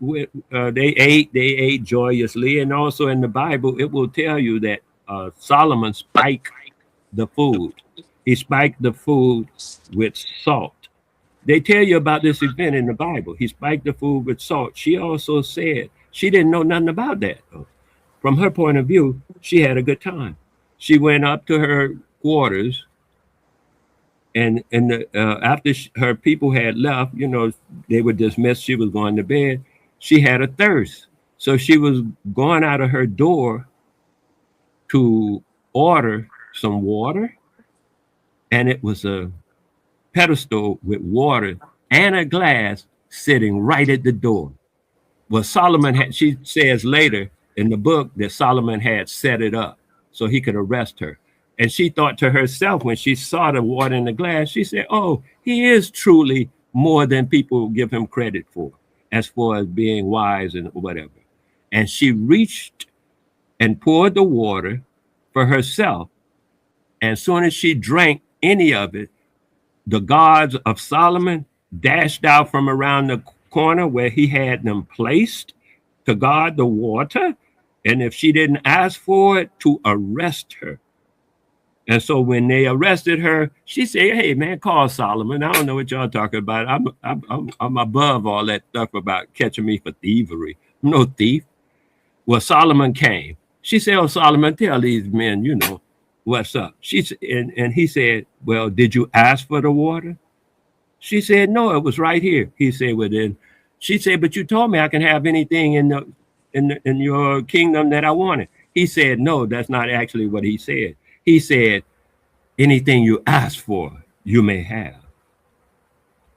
they ate joyously. And also in the Bible, it will tell you that Solomon spiked the food. He spiked the food with salt. They tell you about this event in the Bible. He spiked the food with salt. She also said she didn't know nothing about that. From her point of view, she had a good time. She went up to her quarters, and after her people had left, you know, they were dismissed. She was going to bed. She had a thirst. So she was going out of her door to order some water. And it was a pedestal with water and a glass sitting right at the door. Well, Solomon had, she says later in the book that Solomon had set it up so he could arrest her. And she thought to herself when she saw the water in the glass, she said, oh, he is truly more than people give him credit for, as far as being wise and whatever. And she reached and poured the water for herself. And as soon as she drank any of it, the guards of Solomon dashed out from around the corner where he had them placed to guard the water. And if she didn't ask for it, to arrest her. And so when they arrested her, she said, hey, man, call Solomon. I don't know what y'all talking about. I'm above all that stuff about catching me for thievery. I'm no thief. Well, Solomon came. She said, oh, Solomon, tell these men, you know, what's up? And he said, well, did you ask for the water? She said, no, it was right here. He said, well, then, she said, but you told me I can have anything in your kingdom that I wanted. He said, no, that's not actually what he said. He said, anything you ask for, you may have.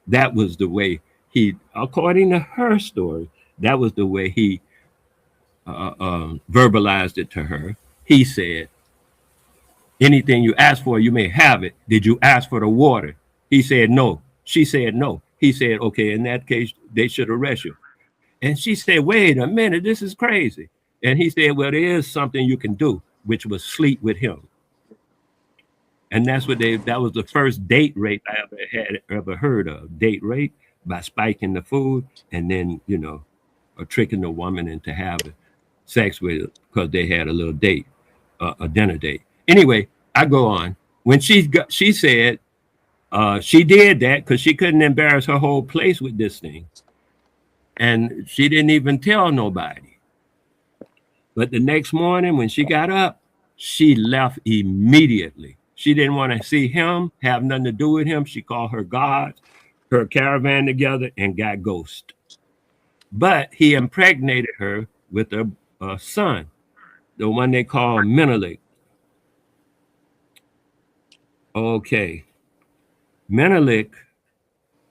That was the way he, according to her story, that was the way he verbalized it to her. He said, anything you ask for, you may have it. Did you ask for the water? He said, no. She said, no. He said, okay, in that case, they should arrest you. And she said, wait a minute, this is crazy. And he said, well, there is something you can do, which was sleep with him. And that's what that was the first date rape I ever heard of. Date rape by spiking the food and then, you know, tricking the woman into having sex with her because they had a little date, a dinner date. Anyway, I go on. When she said she did that because she couldn't embarrass her whole place with this thing. And she didn't even tell nobody. But the next morning when she got up, she left immediately. She didn't want to see him, have nothing to do with him. She called her God, her caravan together, and got ghost. But he impregnated her with a son, the one they call Menelik. Okay. Menelik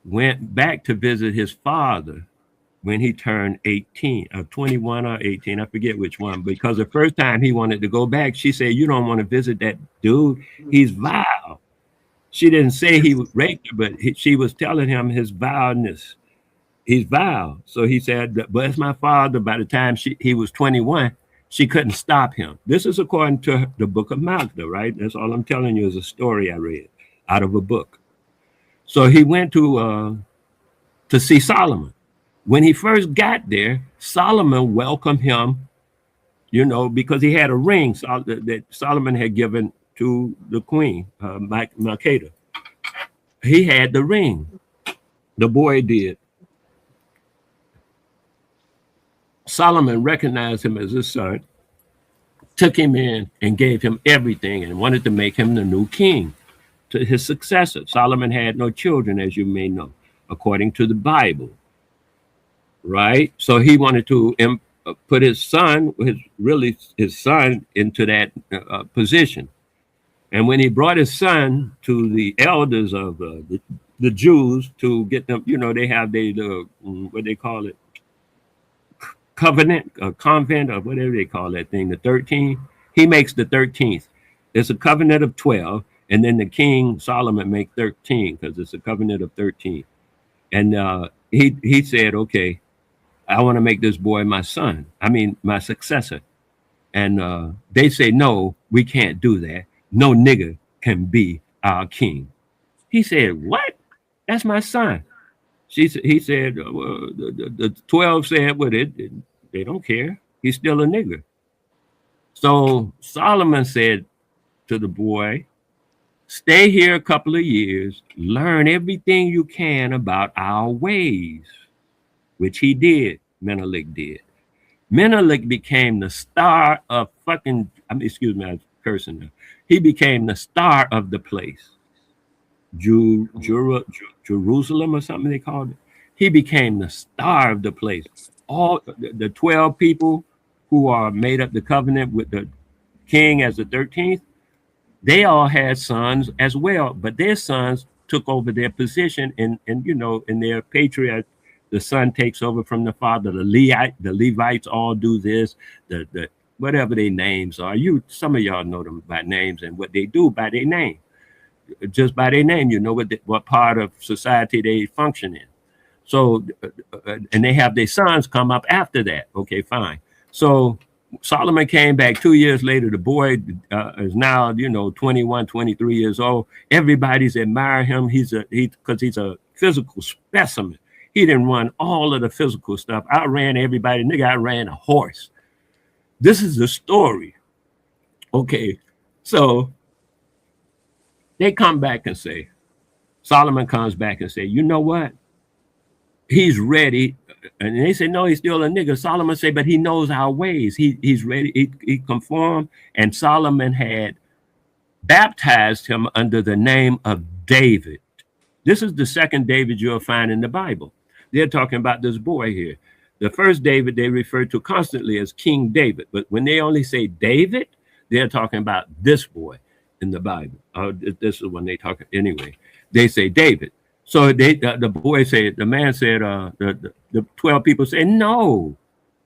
went back to visit his father when he turned 18, 21 or 18, I forget which one, because the first time he wanted to go back, she said, you don't want to visit that dude, he's vile. She didn't say he raped her, but she was telling him his vileness. He's vile. So he said, but it's my father. By the time he was 21, she couldn't stop him. This is according to the book of Magda, right? That's all I'm telling you is a story I read out of a book. So he went to see Solomon. When he first got there, Solomon welcomed him, you know, because he had a ring that Solomon had given to the queen, Makeda. He had the ring. The boy did. Solomon recognized him as his son, took him in and gave him everything and wanted to make him the new king, to his successor. Solomon had no children, as you may know, according to the Bible. Right? So he wanted to put his son, his son, into that position. And when he brought his son to the elders of the Jews to get them, you know, they have what they call it, covenant, convent, or whatever they call that thing, the 13. He makes the 13th. It's a covenant of 12, and then the king Solomon make 13 because it's a covenant of 13. And he said, okay, I want to make this boy my successor. And they say, no, we can't do that. No nigger can be our king. He said, what? That's my son. He said, the 12 said, well, they don't care. He's still a nigger. So Solomon said to the boy, stay here a couple of years, learn everything you can about our ways, which he did. Menelik did. Menelik became the star of excuse me, I'm cursing now. He became the star of the place. Jerusalem or something they called it. He became the star of the place. All the 12 people who are made up the covenant with the king as the 13th, they all had sons as well, but their sons took over their position and you know, in their patriarch, the son takes over from the father. The Levites all do this, the whatever their names are. Some of y'all know them by names and what they do by their name. Just by their name, you know what part of society they function in. So, and they have their sons come up after that. Okay, fine. So Solomon came back 2 years later. The boy is now, you know, 21, 23 years old. Everybody's admire him. Because he's a physical specimen. He didn't run all of the physical stuff. I ran everybody. Nigga, I ran a horse. This is the story. Okay, so they come back and say, Solomon comes back and say, you know what? He's ready. And they say, no, he's still a nigga. Solomon say, but he knows our ways. He's ready. He conformed. And Solomon had baptized him under the name of David. This is the second David you'll find in the Bible. They're talking about this boy here. The first David they refer to constantly as King David. But when they only say David, they're talking about this boy in the Bible. This is when they talk anyway. They say David. So the boy said, the man said, the 12 people say, no,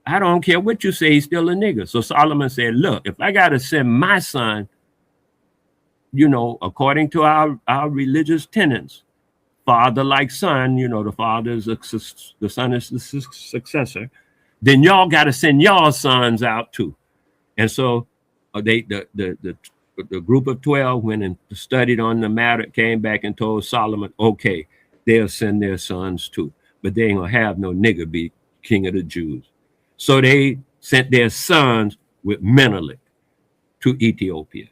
I don't care what you say, he's still a nigga. So Solomon said, look, if I got to send my son, you know, according to our religious tenets, father like son, you know, the father is the son is the successor, then y'all got to send y'all sons out too. And so the group of 12 went and studied on the matter, came back and told Solomon, okay, they'll send their sons too, but they ain't gonna have no nigga be king of the Jews. So they sent their sons with Menelik to Ethiopia.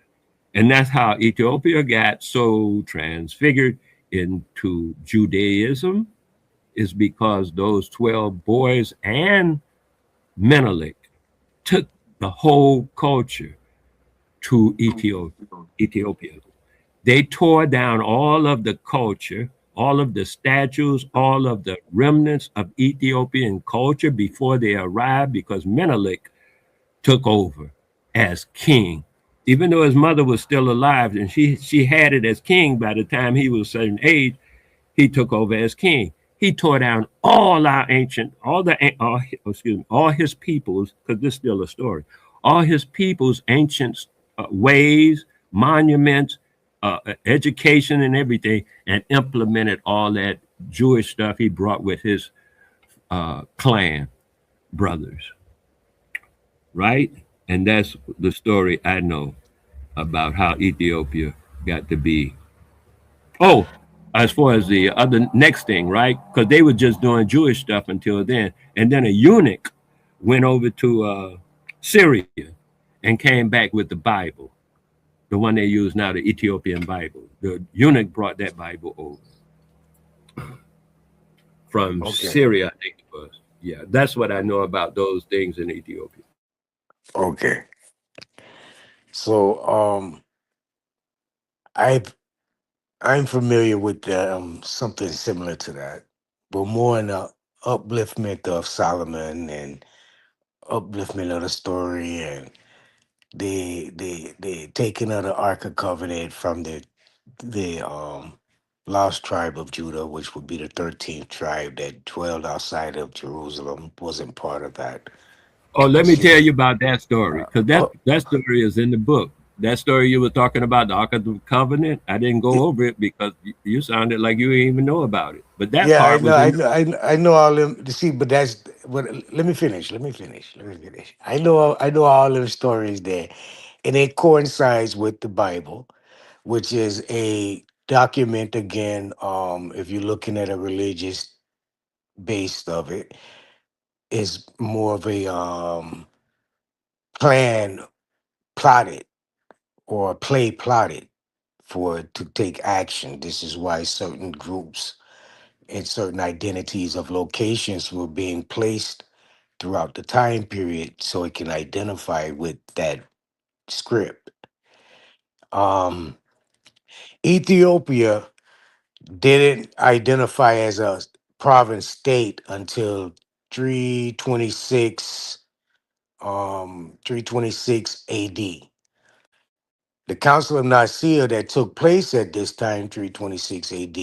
And that's how Ethiopia got so transfigured into Judaism, is because those 12 boys and Menelik took the whole culture to Ethiopia. They tore down all of the culture, all of the statues, all of the remnants of Ethiopian culture before they arrived, because Menelik took over as king. Even though his mother was still alive and she had it as king by the time he was a certain age, he took over as king. He tore down all our ancient, all his people's, because this is still a story, all his people's ancient ways, monuments, education and everything, and implemented all that Jewish stuff he brought with his clan brothers. Right? And that's the story I know about how Ethiopia got to be. Oh, as far as the other next thing, right? Because they were just doing Jewish stuff until then. And then a eunuch went over to Syria and came back with the Bible, the one they use now, the Ethiopian Bible. The eunuch brought that Bible over from Syria, I think it was. Yeah, that's what I know about those things in Ethiopia. Okay. So I'm familiar with something similar to that, but more in the upliftment of Solomon and upliftment of the story and the taking of the Ark of Covenant from the lost tribe of Judah, which would be the 13th tribe that dwelled outside of Jerusalem, wasn't part of that. Oh, let me tell you about that story, because that story is in the book. That story you were talking about, the Ark of the Covenant, I didn't go over it because you sounded like you didn't even know about it. But that part I know all them. See, but that's what. Let me finish. I know all them stories there, and it coincides with the Bible, which is a document again. If you're looking at a religious base of it, is more of a plan plotted or a play plotted for it to take action. This is why certain groups and certain identities of locations were being placed throughout the time period so it can identify with that script. Ethiopia didn't identify as a province state until 326 326 AD. The Council of Nicaea that took place at this time, 326 AD,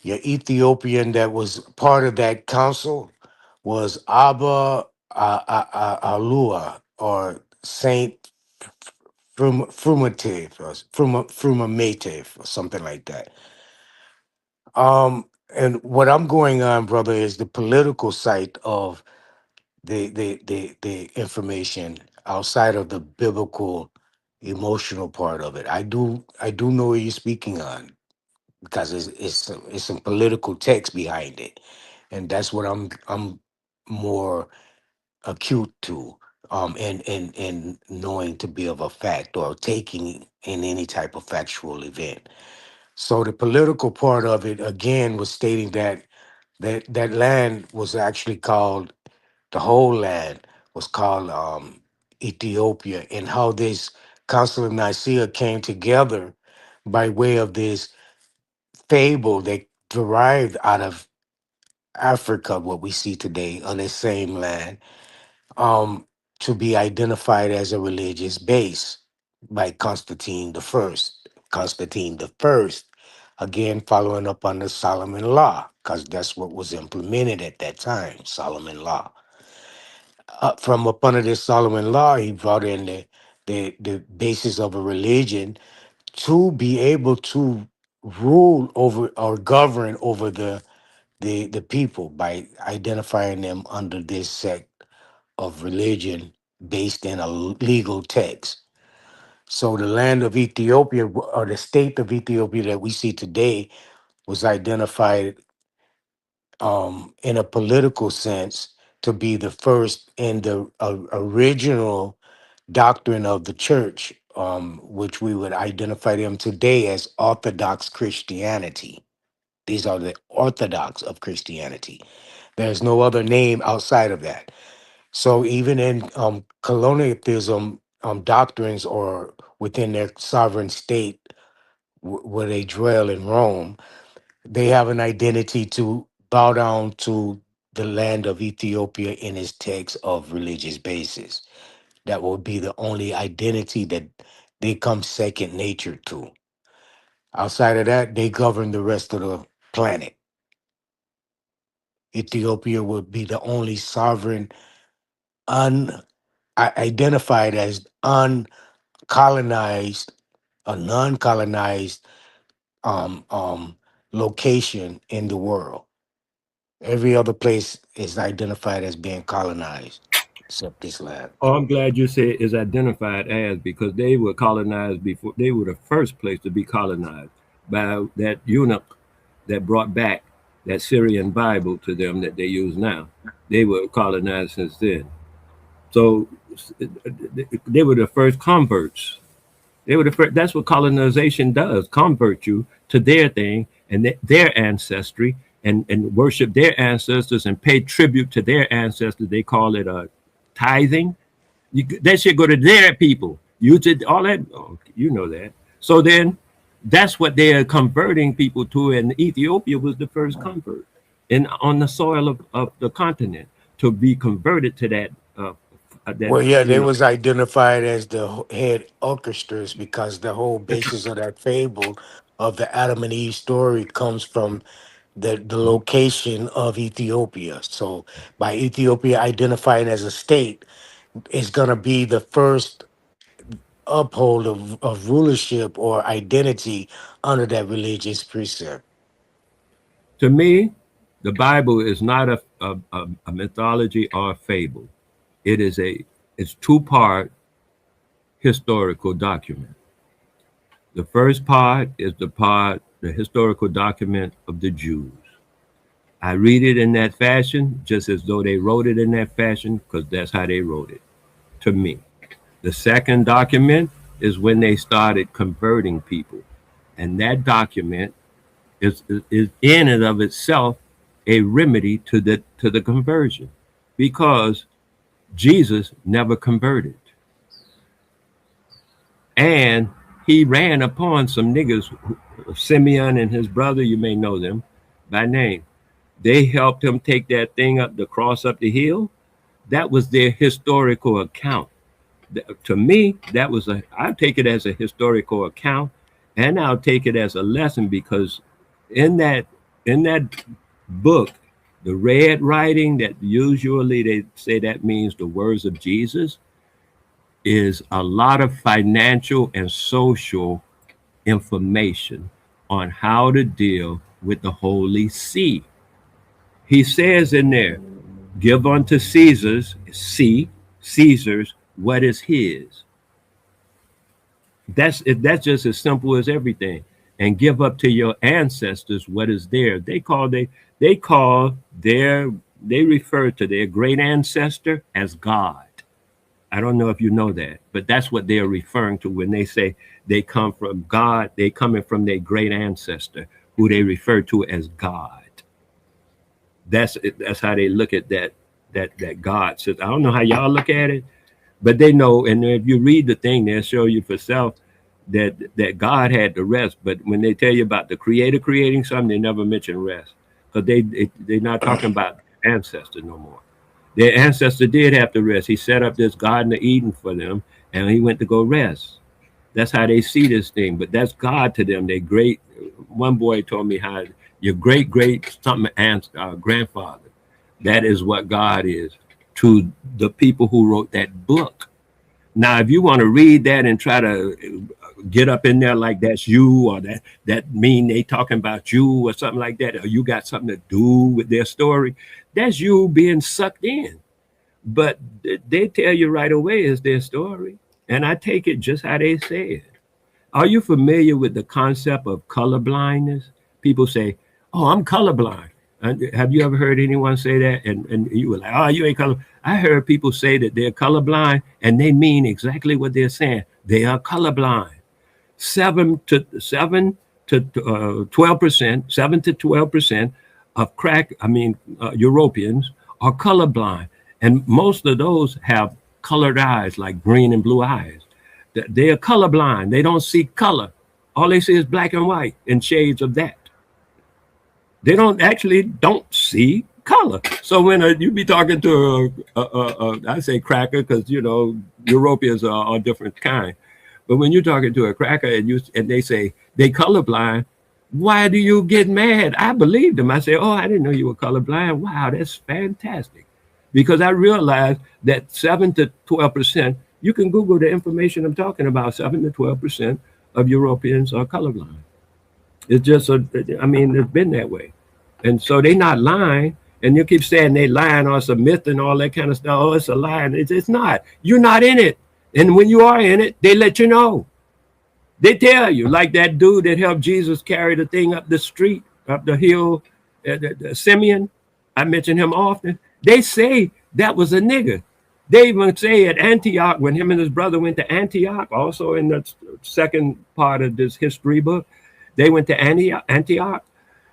your Ethiopian that was part of that council was Abba Alua or Saint Frumative or Frumative or something like that. And what I'm going on, brother, is the political side of the information outside of the biblical emotional part of it. I do know what you're speaking on because it's some political text behind it, and that's what I'm more acute to, and knowing to be of a fact or taking in any type of factual event. So the political part of it again was stating that that land was actually called, the whole land was called Ethiopia, and how this Council of Nicaea came together by way of this fable that derived out of Africa, what we see today on the same land, to be identified as a religious base by Constantine the First. Constantine the First, again following up on the Solomon Law, because that's what was implemented at that time, Solomon Law. From up under this Solomon Law, he brought in the basis of a religion to be able to rule over or govern over the people by identifying them under this sect of religion based in a legal text. So the land of Ethiopia or the state of Ethiopia that we see today was identified in a political sense to be the first in the original doctrine of the church, which we would identify them today as Orthodox Christianity. These are the Orthodox of Christianity. There's no other name outside of that. So even in colonialism doctrines or within their sovereign state where they dwell in Rome, they have an identity to bow down to the land of Ethiopia in its text of religious basis. That will be the only identity that they come second nature to. Outside of that, they govern the rest of the planet. Ethiopia would be the only sovereign, identified as uncolonized, a non-colonized location in the world. Every other place is identified as being colonized, except this land. Oh, I'm glad you said is identified as, because they were colonized before. They were the first place to be colonized by that eunuch that brought back that Syrian Bible to them that they use now. They were colonized since then. So they were the first converts. They were the first. That's what colonization does: convert you to their thing and their ancestry, and worship their ancestors and pay tribute to their ancestors. They call it tithing. That should go to their people. You did all that. Oh, you know that. So then, that's what they are converting people to, and Ethiopia was the first convert on the soil of the continent to be converted to that. Well, yeah, they was identified as the head orchestras because the whole basis of that fable of the Adam and Eve story comes from the location of Ethiopia. So by Ethiopia identifying as a state, it's going to be the first uphold of rulership or identity under that religious precept. To me, the Bible is not a mythology or a fable. It's two-part historical document. The first part is the historical document of the Jews. I read it in that fashion, just as though they wrote it in that fashion, because that's how they wrote it, to me. The second document is when they started converting people. And that document is in and of itself a remedy to the conversion, because Jesus never converted. And he ran upon some niggas, Simeon and his brother, you may know them by name. They helped him take that thing up, the cross up the hill. That was their historical account. To me, I take it as a historical account, and I'll take it as a lesson, because in that book, the red writing that usually they say that means the words of Jesus, is a lot of financial and social information on how to deal with the Holy See. He says in there, give unto Caesar's what is his. That's just as simple as everything. And give up to your ancestors what is theirs. They refer to their great ancestor as God. I don't know if you know that, but that's what they're referring to when they say they come from God. They coming from their great ancestor, who they refer to as God. That's how they look at that God says. I don't know how y'all look at it, but they know. And if you read the thing, they'll show you for self that God had the rest. But when they tell you about the Creator creating something, they never mention rest, because they're not talking about ancestor no more. Their ancestor did have to rest. He set up this Garden of Eden for them, and he went to go rest. That's how they see this thing. But that's God to them. They great. One boy told me how your great something grandfather. That is what God is to the people who wrote that book. Now, if you want to read that and try to get up in there like that's you, or that mean they talking about you or something like that, or you got something to do with their story, that's you being sucked in. But they tell you right away is their story, and I take it just how they say it. Are you familiar with the concept of color blindness? People say, oh, I'm colorblind. Have you ever heard anyone say that? And you were like, oh, you ain't color. I heard people say that they're colorblind, and they mean exactly what they're saying. They are colorblind. 7 to 12%, 7 to 12% of Europeans are colorblind, and most of those have colored eyes, like green and blue eyes. They are colorblind. They don't see color. All they see is black and white and shades of that. They don't see color. So when you be talking to I say cracker because Europeans are a different kind. But when you're talking to a cracker and they say they colorblind, why do you get mad? I believe them. I say, oh, I didn't know you were colorblind. Wow, that's fantastic. Because I realized that 7 to 12%, you can Google the information I'm talking about, 7 to 12% of Europeans are colorblind. It's just, it's been that way. And so they're not lying. And you keep saying they lying or it's a myth and all that kind of stuff. Oh, it's a lie. It's not. You're not in it. And when you are in it, they let you know. They tell you, like that dude that helped Jesus carry the thing up the street, up the hill, Simeon. I mention him often. They say that was a nigger. They even say at Antioch, when him and his brother went to Antioch, also in the second part of this history book, they went to Antioch.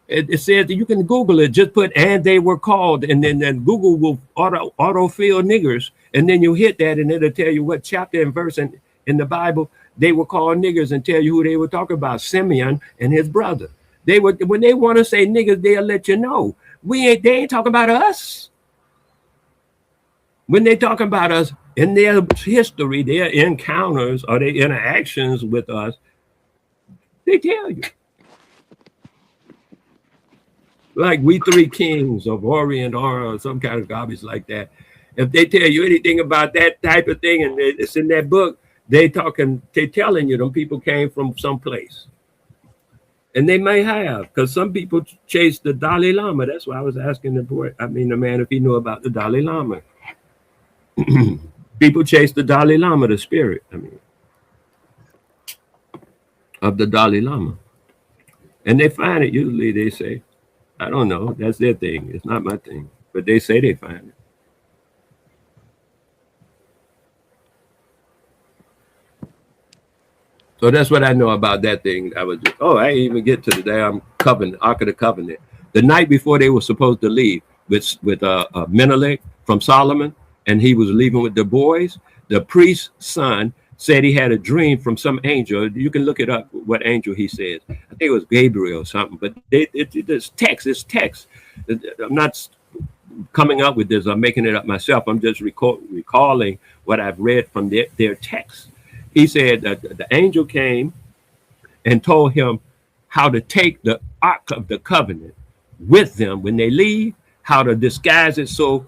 It says that you can Google it, just put "and they were called," and then Google will autofill niggers, and then you hit that and it'll tell you what chapter and verse in the Bible they were called niggers and tell you who they were talking about, Simeon and his brother. When they want to say niggers, they'll let you know. They ain't talking about us. When they talking about us in their history, their encounters or their interactions with us, they tell you. Like we three kings of Orient or some kind of garbage like that. If they tell you anything about that type of thing and it's in that book, they telling you them people came from someplace. And they may have, because some people chase the Dalai Lama. That's why I was asking the man if he knew about the Dalai Lama. People chase the Dalai Lama, the spirit, of the Dalai Lama. And they find it, usually they say, I don't know, that's their thing. It's not my thing. But they say they find it. So that's what I know about that thing. I didn't even get to the damn covenant, Ark of the Covenant. The night before they were supposed to leave with Menelik from Solomon, and he was leaving with the boys, the priest's son said he had a dream from some angel. You can look it up, what angel he said. I think it was Gabriel or something, but it's text. I'm not coming up with this. I'm making it up myself. I'm just recalling what I've read from their text. He said that the angel came and told him how to take the Ark of the Covenant with them when they leave, how to disguise it so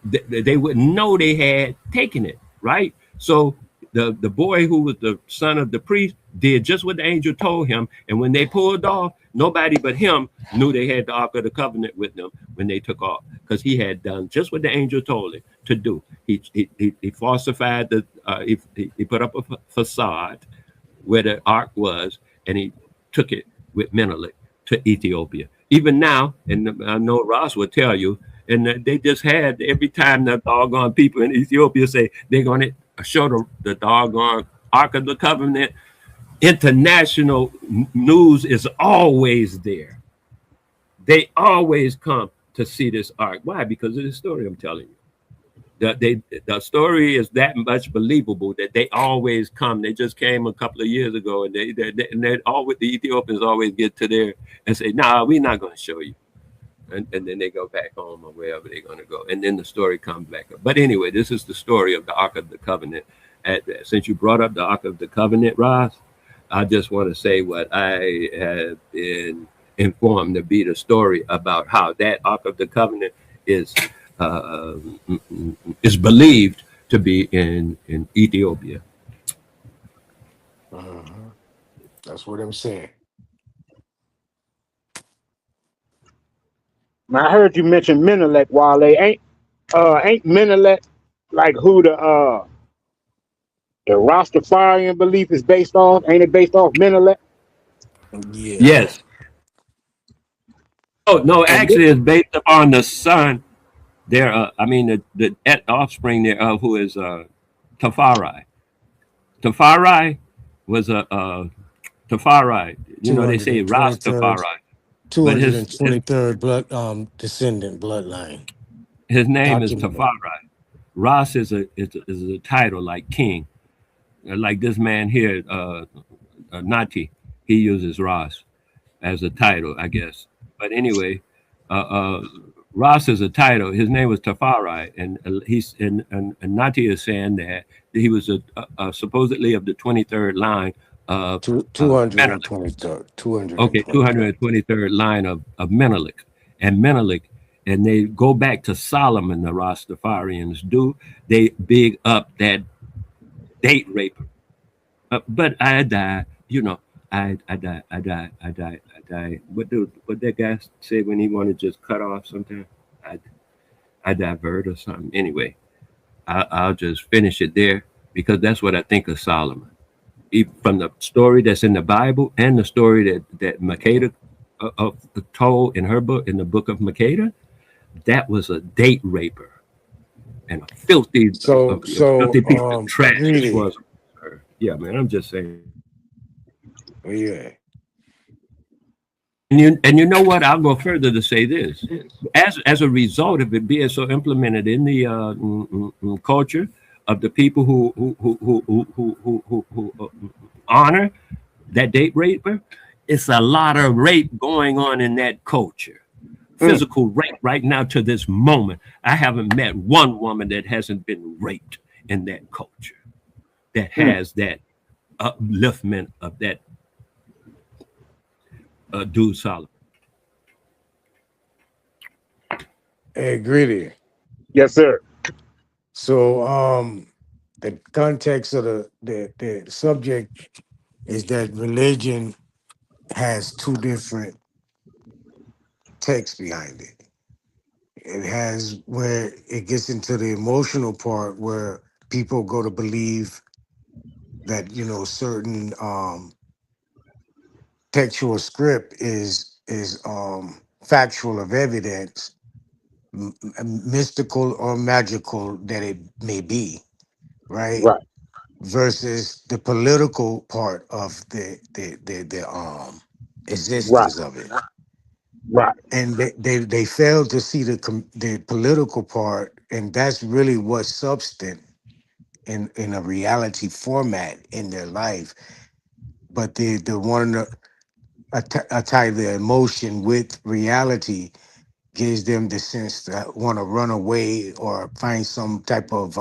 they wouldn't know they had taken it, right? So the boy who was the son of the priest did just what the angel told him. And when they pulled off, nobody but him knew they had the Ark of the Covenant with them when they took off, because he had done just what the angel told him to do. He falsified he put up a facade where the Ark was, and he took it with Menelik to Ethiopia. Even now, and I know Ross will tell you, and they just had, every time the doggone people in Ethiopia say they're going to show the doggone Ark of the Covenant, international news is always there. They always come to see this Ark. Why? Because of the story I'm telling you. The story is that much believable that they always come. They just came a couple of years ago, and they always, the Ethiopians always get to there and say, "Nah, we're not going to show you." And then they go back home or wherever they're going to go. And then the story comes back up. But anyway, this is the story of the Ark of the Covenant. Since you brought up the Ark of the Covenant, Ross, I just want to say what I have been informed to be the story about how that Ark of the Covenant is believed to be in Ethiopia. That's what I'm saying. I heard you mention Menelik, Wale. Ain't Menelik like who the Rastafarian belief is based on? Ain't it based off Menelik? Yeah. Yes. Oh no, actually, it's based upon the son. There, I mean, the offspring thereof, who is Tafari. Tafari was a Tafari. You know, they say 223rd, Rastafari, but his 223rd descendant bloodline. his name is Documented. Tafari. Ras is a title like king, like this man here, Nati. He uses Ras as a title, I guess. But anyway, Ras is a title. His name was Tafari, and he's and Nati is saying that he was supposedly of the 23rd line of 223rd. 223rd. Okay, 223rd line of Menelik, and Menelik, and they go back to Solomon. The Rastafarians do. They big up that date raper, but I die. You know, I die. What that guy say when he want to just cut off sometimes? I divert or something. Anyway, I'll just finish it there because that's what I think of Solomon. From the story that's in the Bible and the story that Makeda told in her book, in the book of Makeda, that was a date raper and a filthy, filthy piece of trash. Was her. Yeah, man, I'm just saying. Yeah. And you know what? I'll go further to say this: as a result of it being so implemented in the culture of the people who honor that date raper, it's a lot of rape going on in that culture. Physical rape right now to this moment. I haven't met one woman that hasn't been raped in that culture, that has that upliftment of that dude Solomon. Hey, Greedy. Yes, sir. So the context of the subject is that religion has two different texts behind it. It has where it gets into the emotional part where people go to believe that, you know, certain textual script is factual of evidence, mystical or magical that it may be, right? Right. Versus the political part of the existence of it. Right. And they fail to see the political part, and that's really what's substance in a reality format in their life. But the one tie the emotion with reality gives them the sense to want to run away or find some type of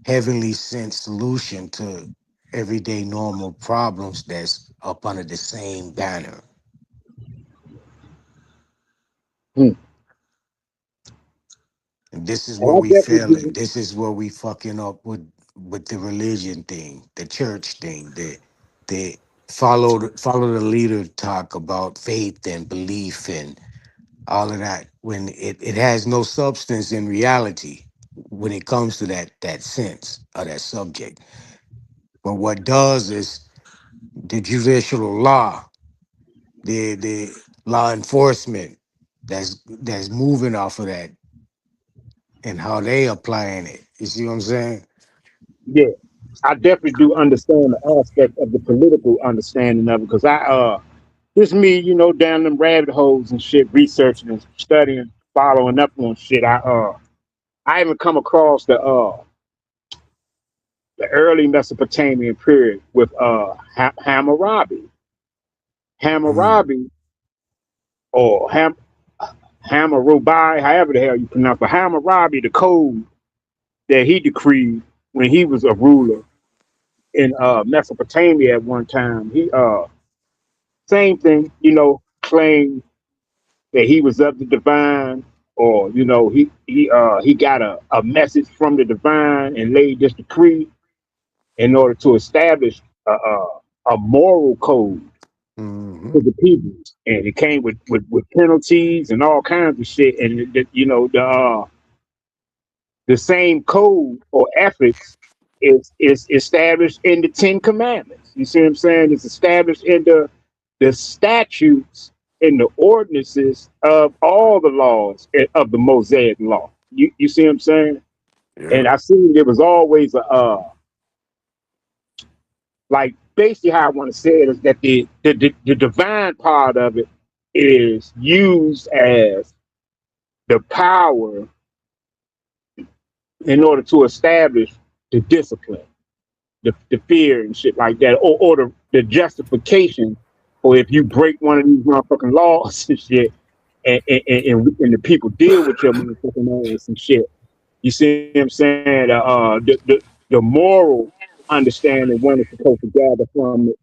heavenly sense solution to everyday normal problems that's up under the same banner. And this is where we failing. This is where we fucking up with the religion thing, the church thing, the follow the leader talk about faith and belief and all of that when it has no substance in reality when it comes to that sense or that subject. But what does is the judicial law, the law enforcement that's moving off of that and how they applying it. You see what I'm saying? Yeah, I definitely do understand the aspect of the political understanding of it because this me, you know, down them rabbit holes and shit, researching and studying, following up on shit. I even come across the early Mesopotamian period with Hammurabi. Hammurabi or Hammurabi, however the hell you pronounce it, Hammurabi, the code that he decreed when he was a ruler in Mesopotamia at one time. He same thing, you know, claimed that he was of the divine, or you know, he got a message from the divine and laid this decree in order to establish a moral code for the people, and it came with penalties and all kinds of shit, and you know the same code or ethics is established in the Ten Commandments. You see what I'm saying? It's established in the statutes in the ordinances of all the laws of the Mosaic law. You see what I'm saying? Yeah. And I seen there was always a like basically how I want to say it is that the divine part of it is used as the power in order to establish the discipline, the fear and shit like that, or the justification, or if you break one of these motherfucking laws and shit, and the people deal with your motherfucking ass and shit. You see what I'm saying? The moral understanding one is supposed to gather from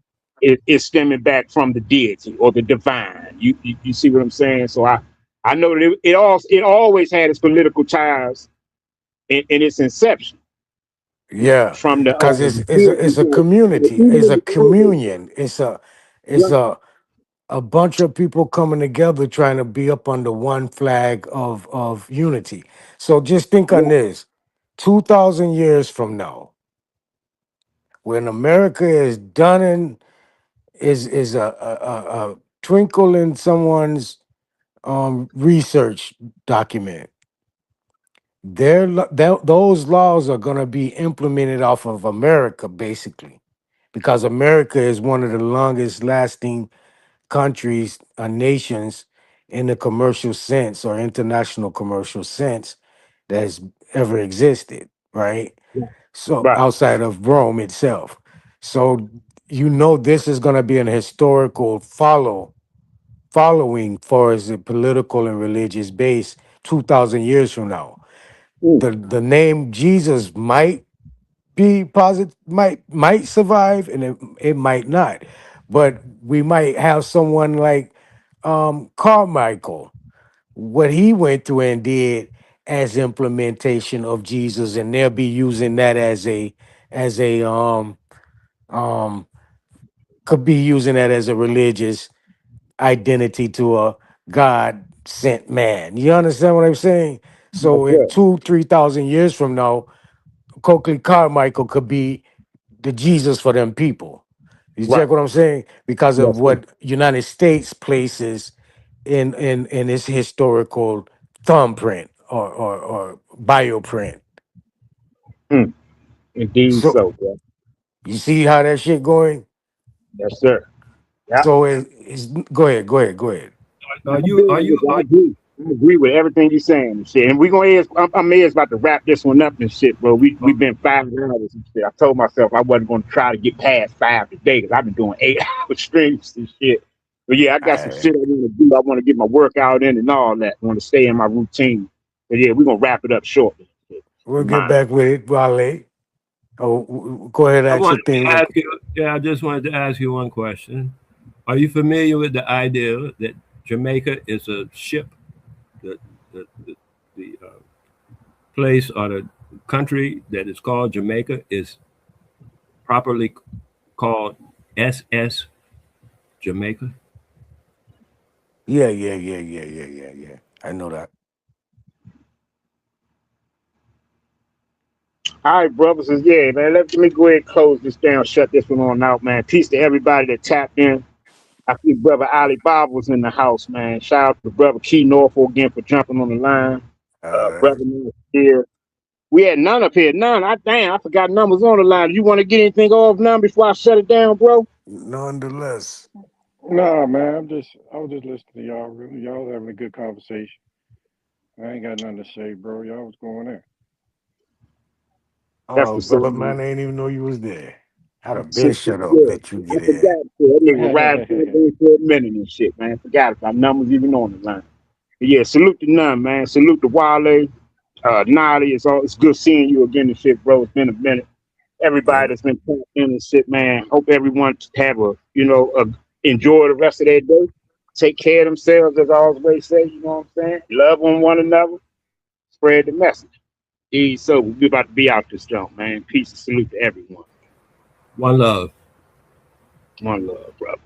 it is stemming back from the deity or the divine. You see what I'm saying? So I know that it always had its political ties in its inception. Yeah, From the because it's a community, it's a communion, it's a bunch of people coming together trying to be up under one flag of unity. So just think on this: 2,000 years from now, when America is done and is a twinkle in someone's research document, those laws are going to be implemented off of America, basically, because America is one of the longest lasting countries, nations in the commercial sense or international commercial sense that has ever existed, right? So right. outside of Rome itself. So this is going to be an historical following for as a political and religious base 2,000 years from now. The name Jesus might be positive, might survive, and it might not. But we might have someone like Carmichael, what he went through and did as implementation of Jesus, and they'll be using that as a um could be using that as a religious identity to a God sent man. You understand what I'm saying? So in 2,000-3,000 years from now, Coakley Carmichael could be the Jesus for them people. You check what I'm saying? Because of what United States places in its historical thumbprint or bioprint. Indeed, So bro. you see how that shit going? Yes, sir. Yeah. So it's go ahead. I agree with everything you're saying and shit. And we're gonna I'm about to wrap this one up and shit, bro. We've been 5 hours and shit. I told myself I wasn't gonna try to get past 5 today because I've been doing 8-hour streams and shit. But yeah, I got some shit I want to do. I want to get my workout in and all that. I want to stay in my routine. But yeah, we're gonna wrap it up shortly. We'll get back with it, Wale. Oh, go ahead, I ask your thing. I just wanted to ask you one question. Are you familiar with the idea that Jamaica is a ship? The place or the country that is called Jamaica is properly called SS Jamaica? Yeah. I know that. All right, brothers. Yeah, man. Let me go ahead and close this down, shut this one on out, man. Peace to everybody that tapped in. I think brother Alibaba was in the house, man. Shout out to brother Key Norfolk again for jumping on the line. Brother here. We had none up here. None. I forgot numbers on the line. You want to get anything off now before I shut it down, bro? Nonetheless. Nah, man. I was just listening to y'all. Really, y'all was having a good conversation. I ain't got nothing to say, bro. Y'all was going there. Oh, brother, man, I didn't even know you was there. I'd have been shut up. Let you get in. That nigga ride for a minute and shit, man. Forgot about numbers even on the line. But yeah, salute to none, man. Salute to Wale. Nolly, it's good seeing you again and shit, bro. It's been a minute. Everybody that's been tapped in and shit, man. Hope everyone have enjoy the rest of their day. Take care of themselves, as I always say. You know what I'm saying? Love on one another. Spread the message. So we're about to be out this jump, man. Peace and salute to everyone. One love. One love, brother.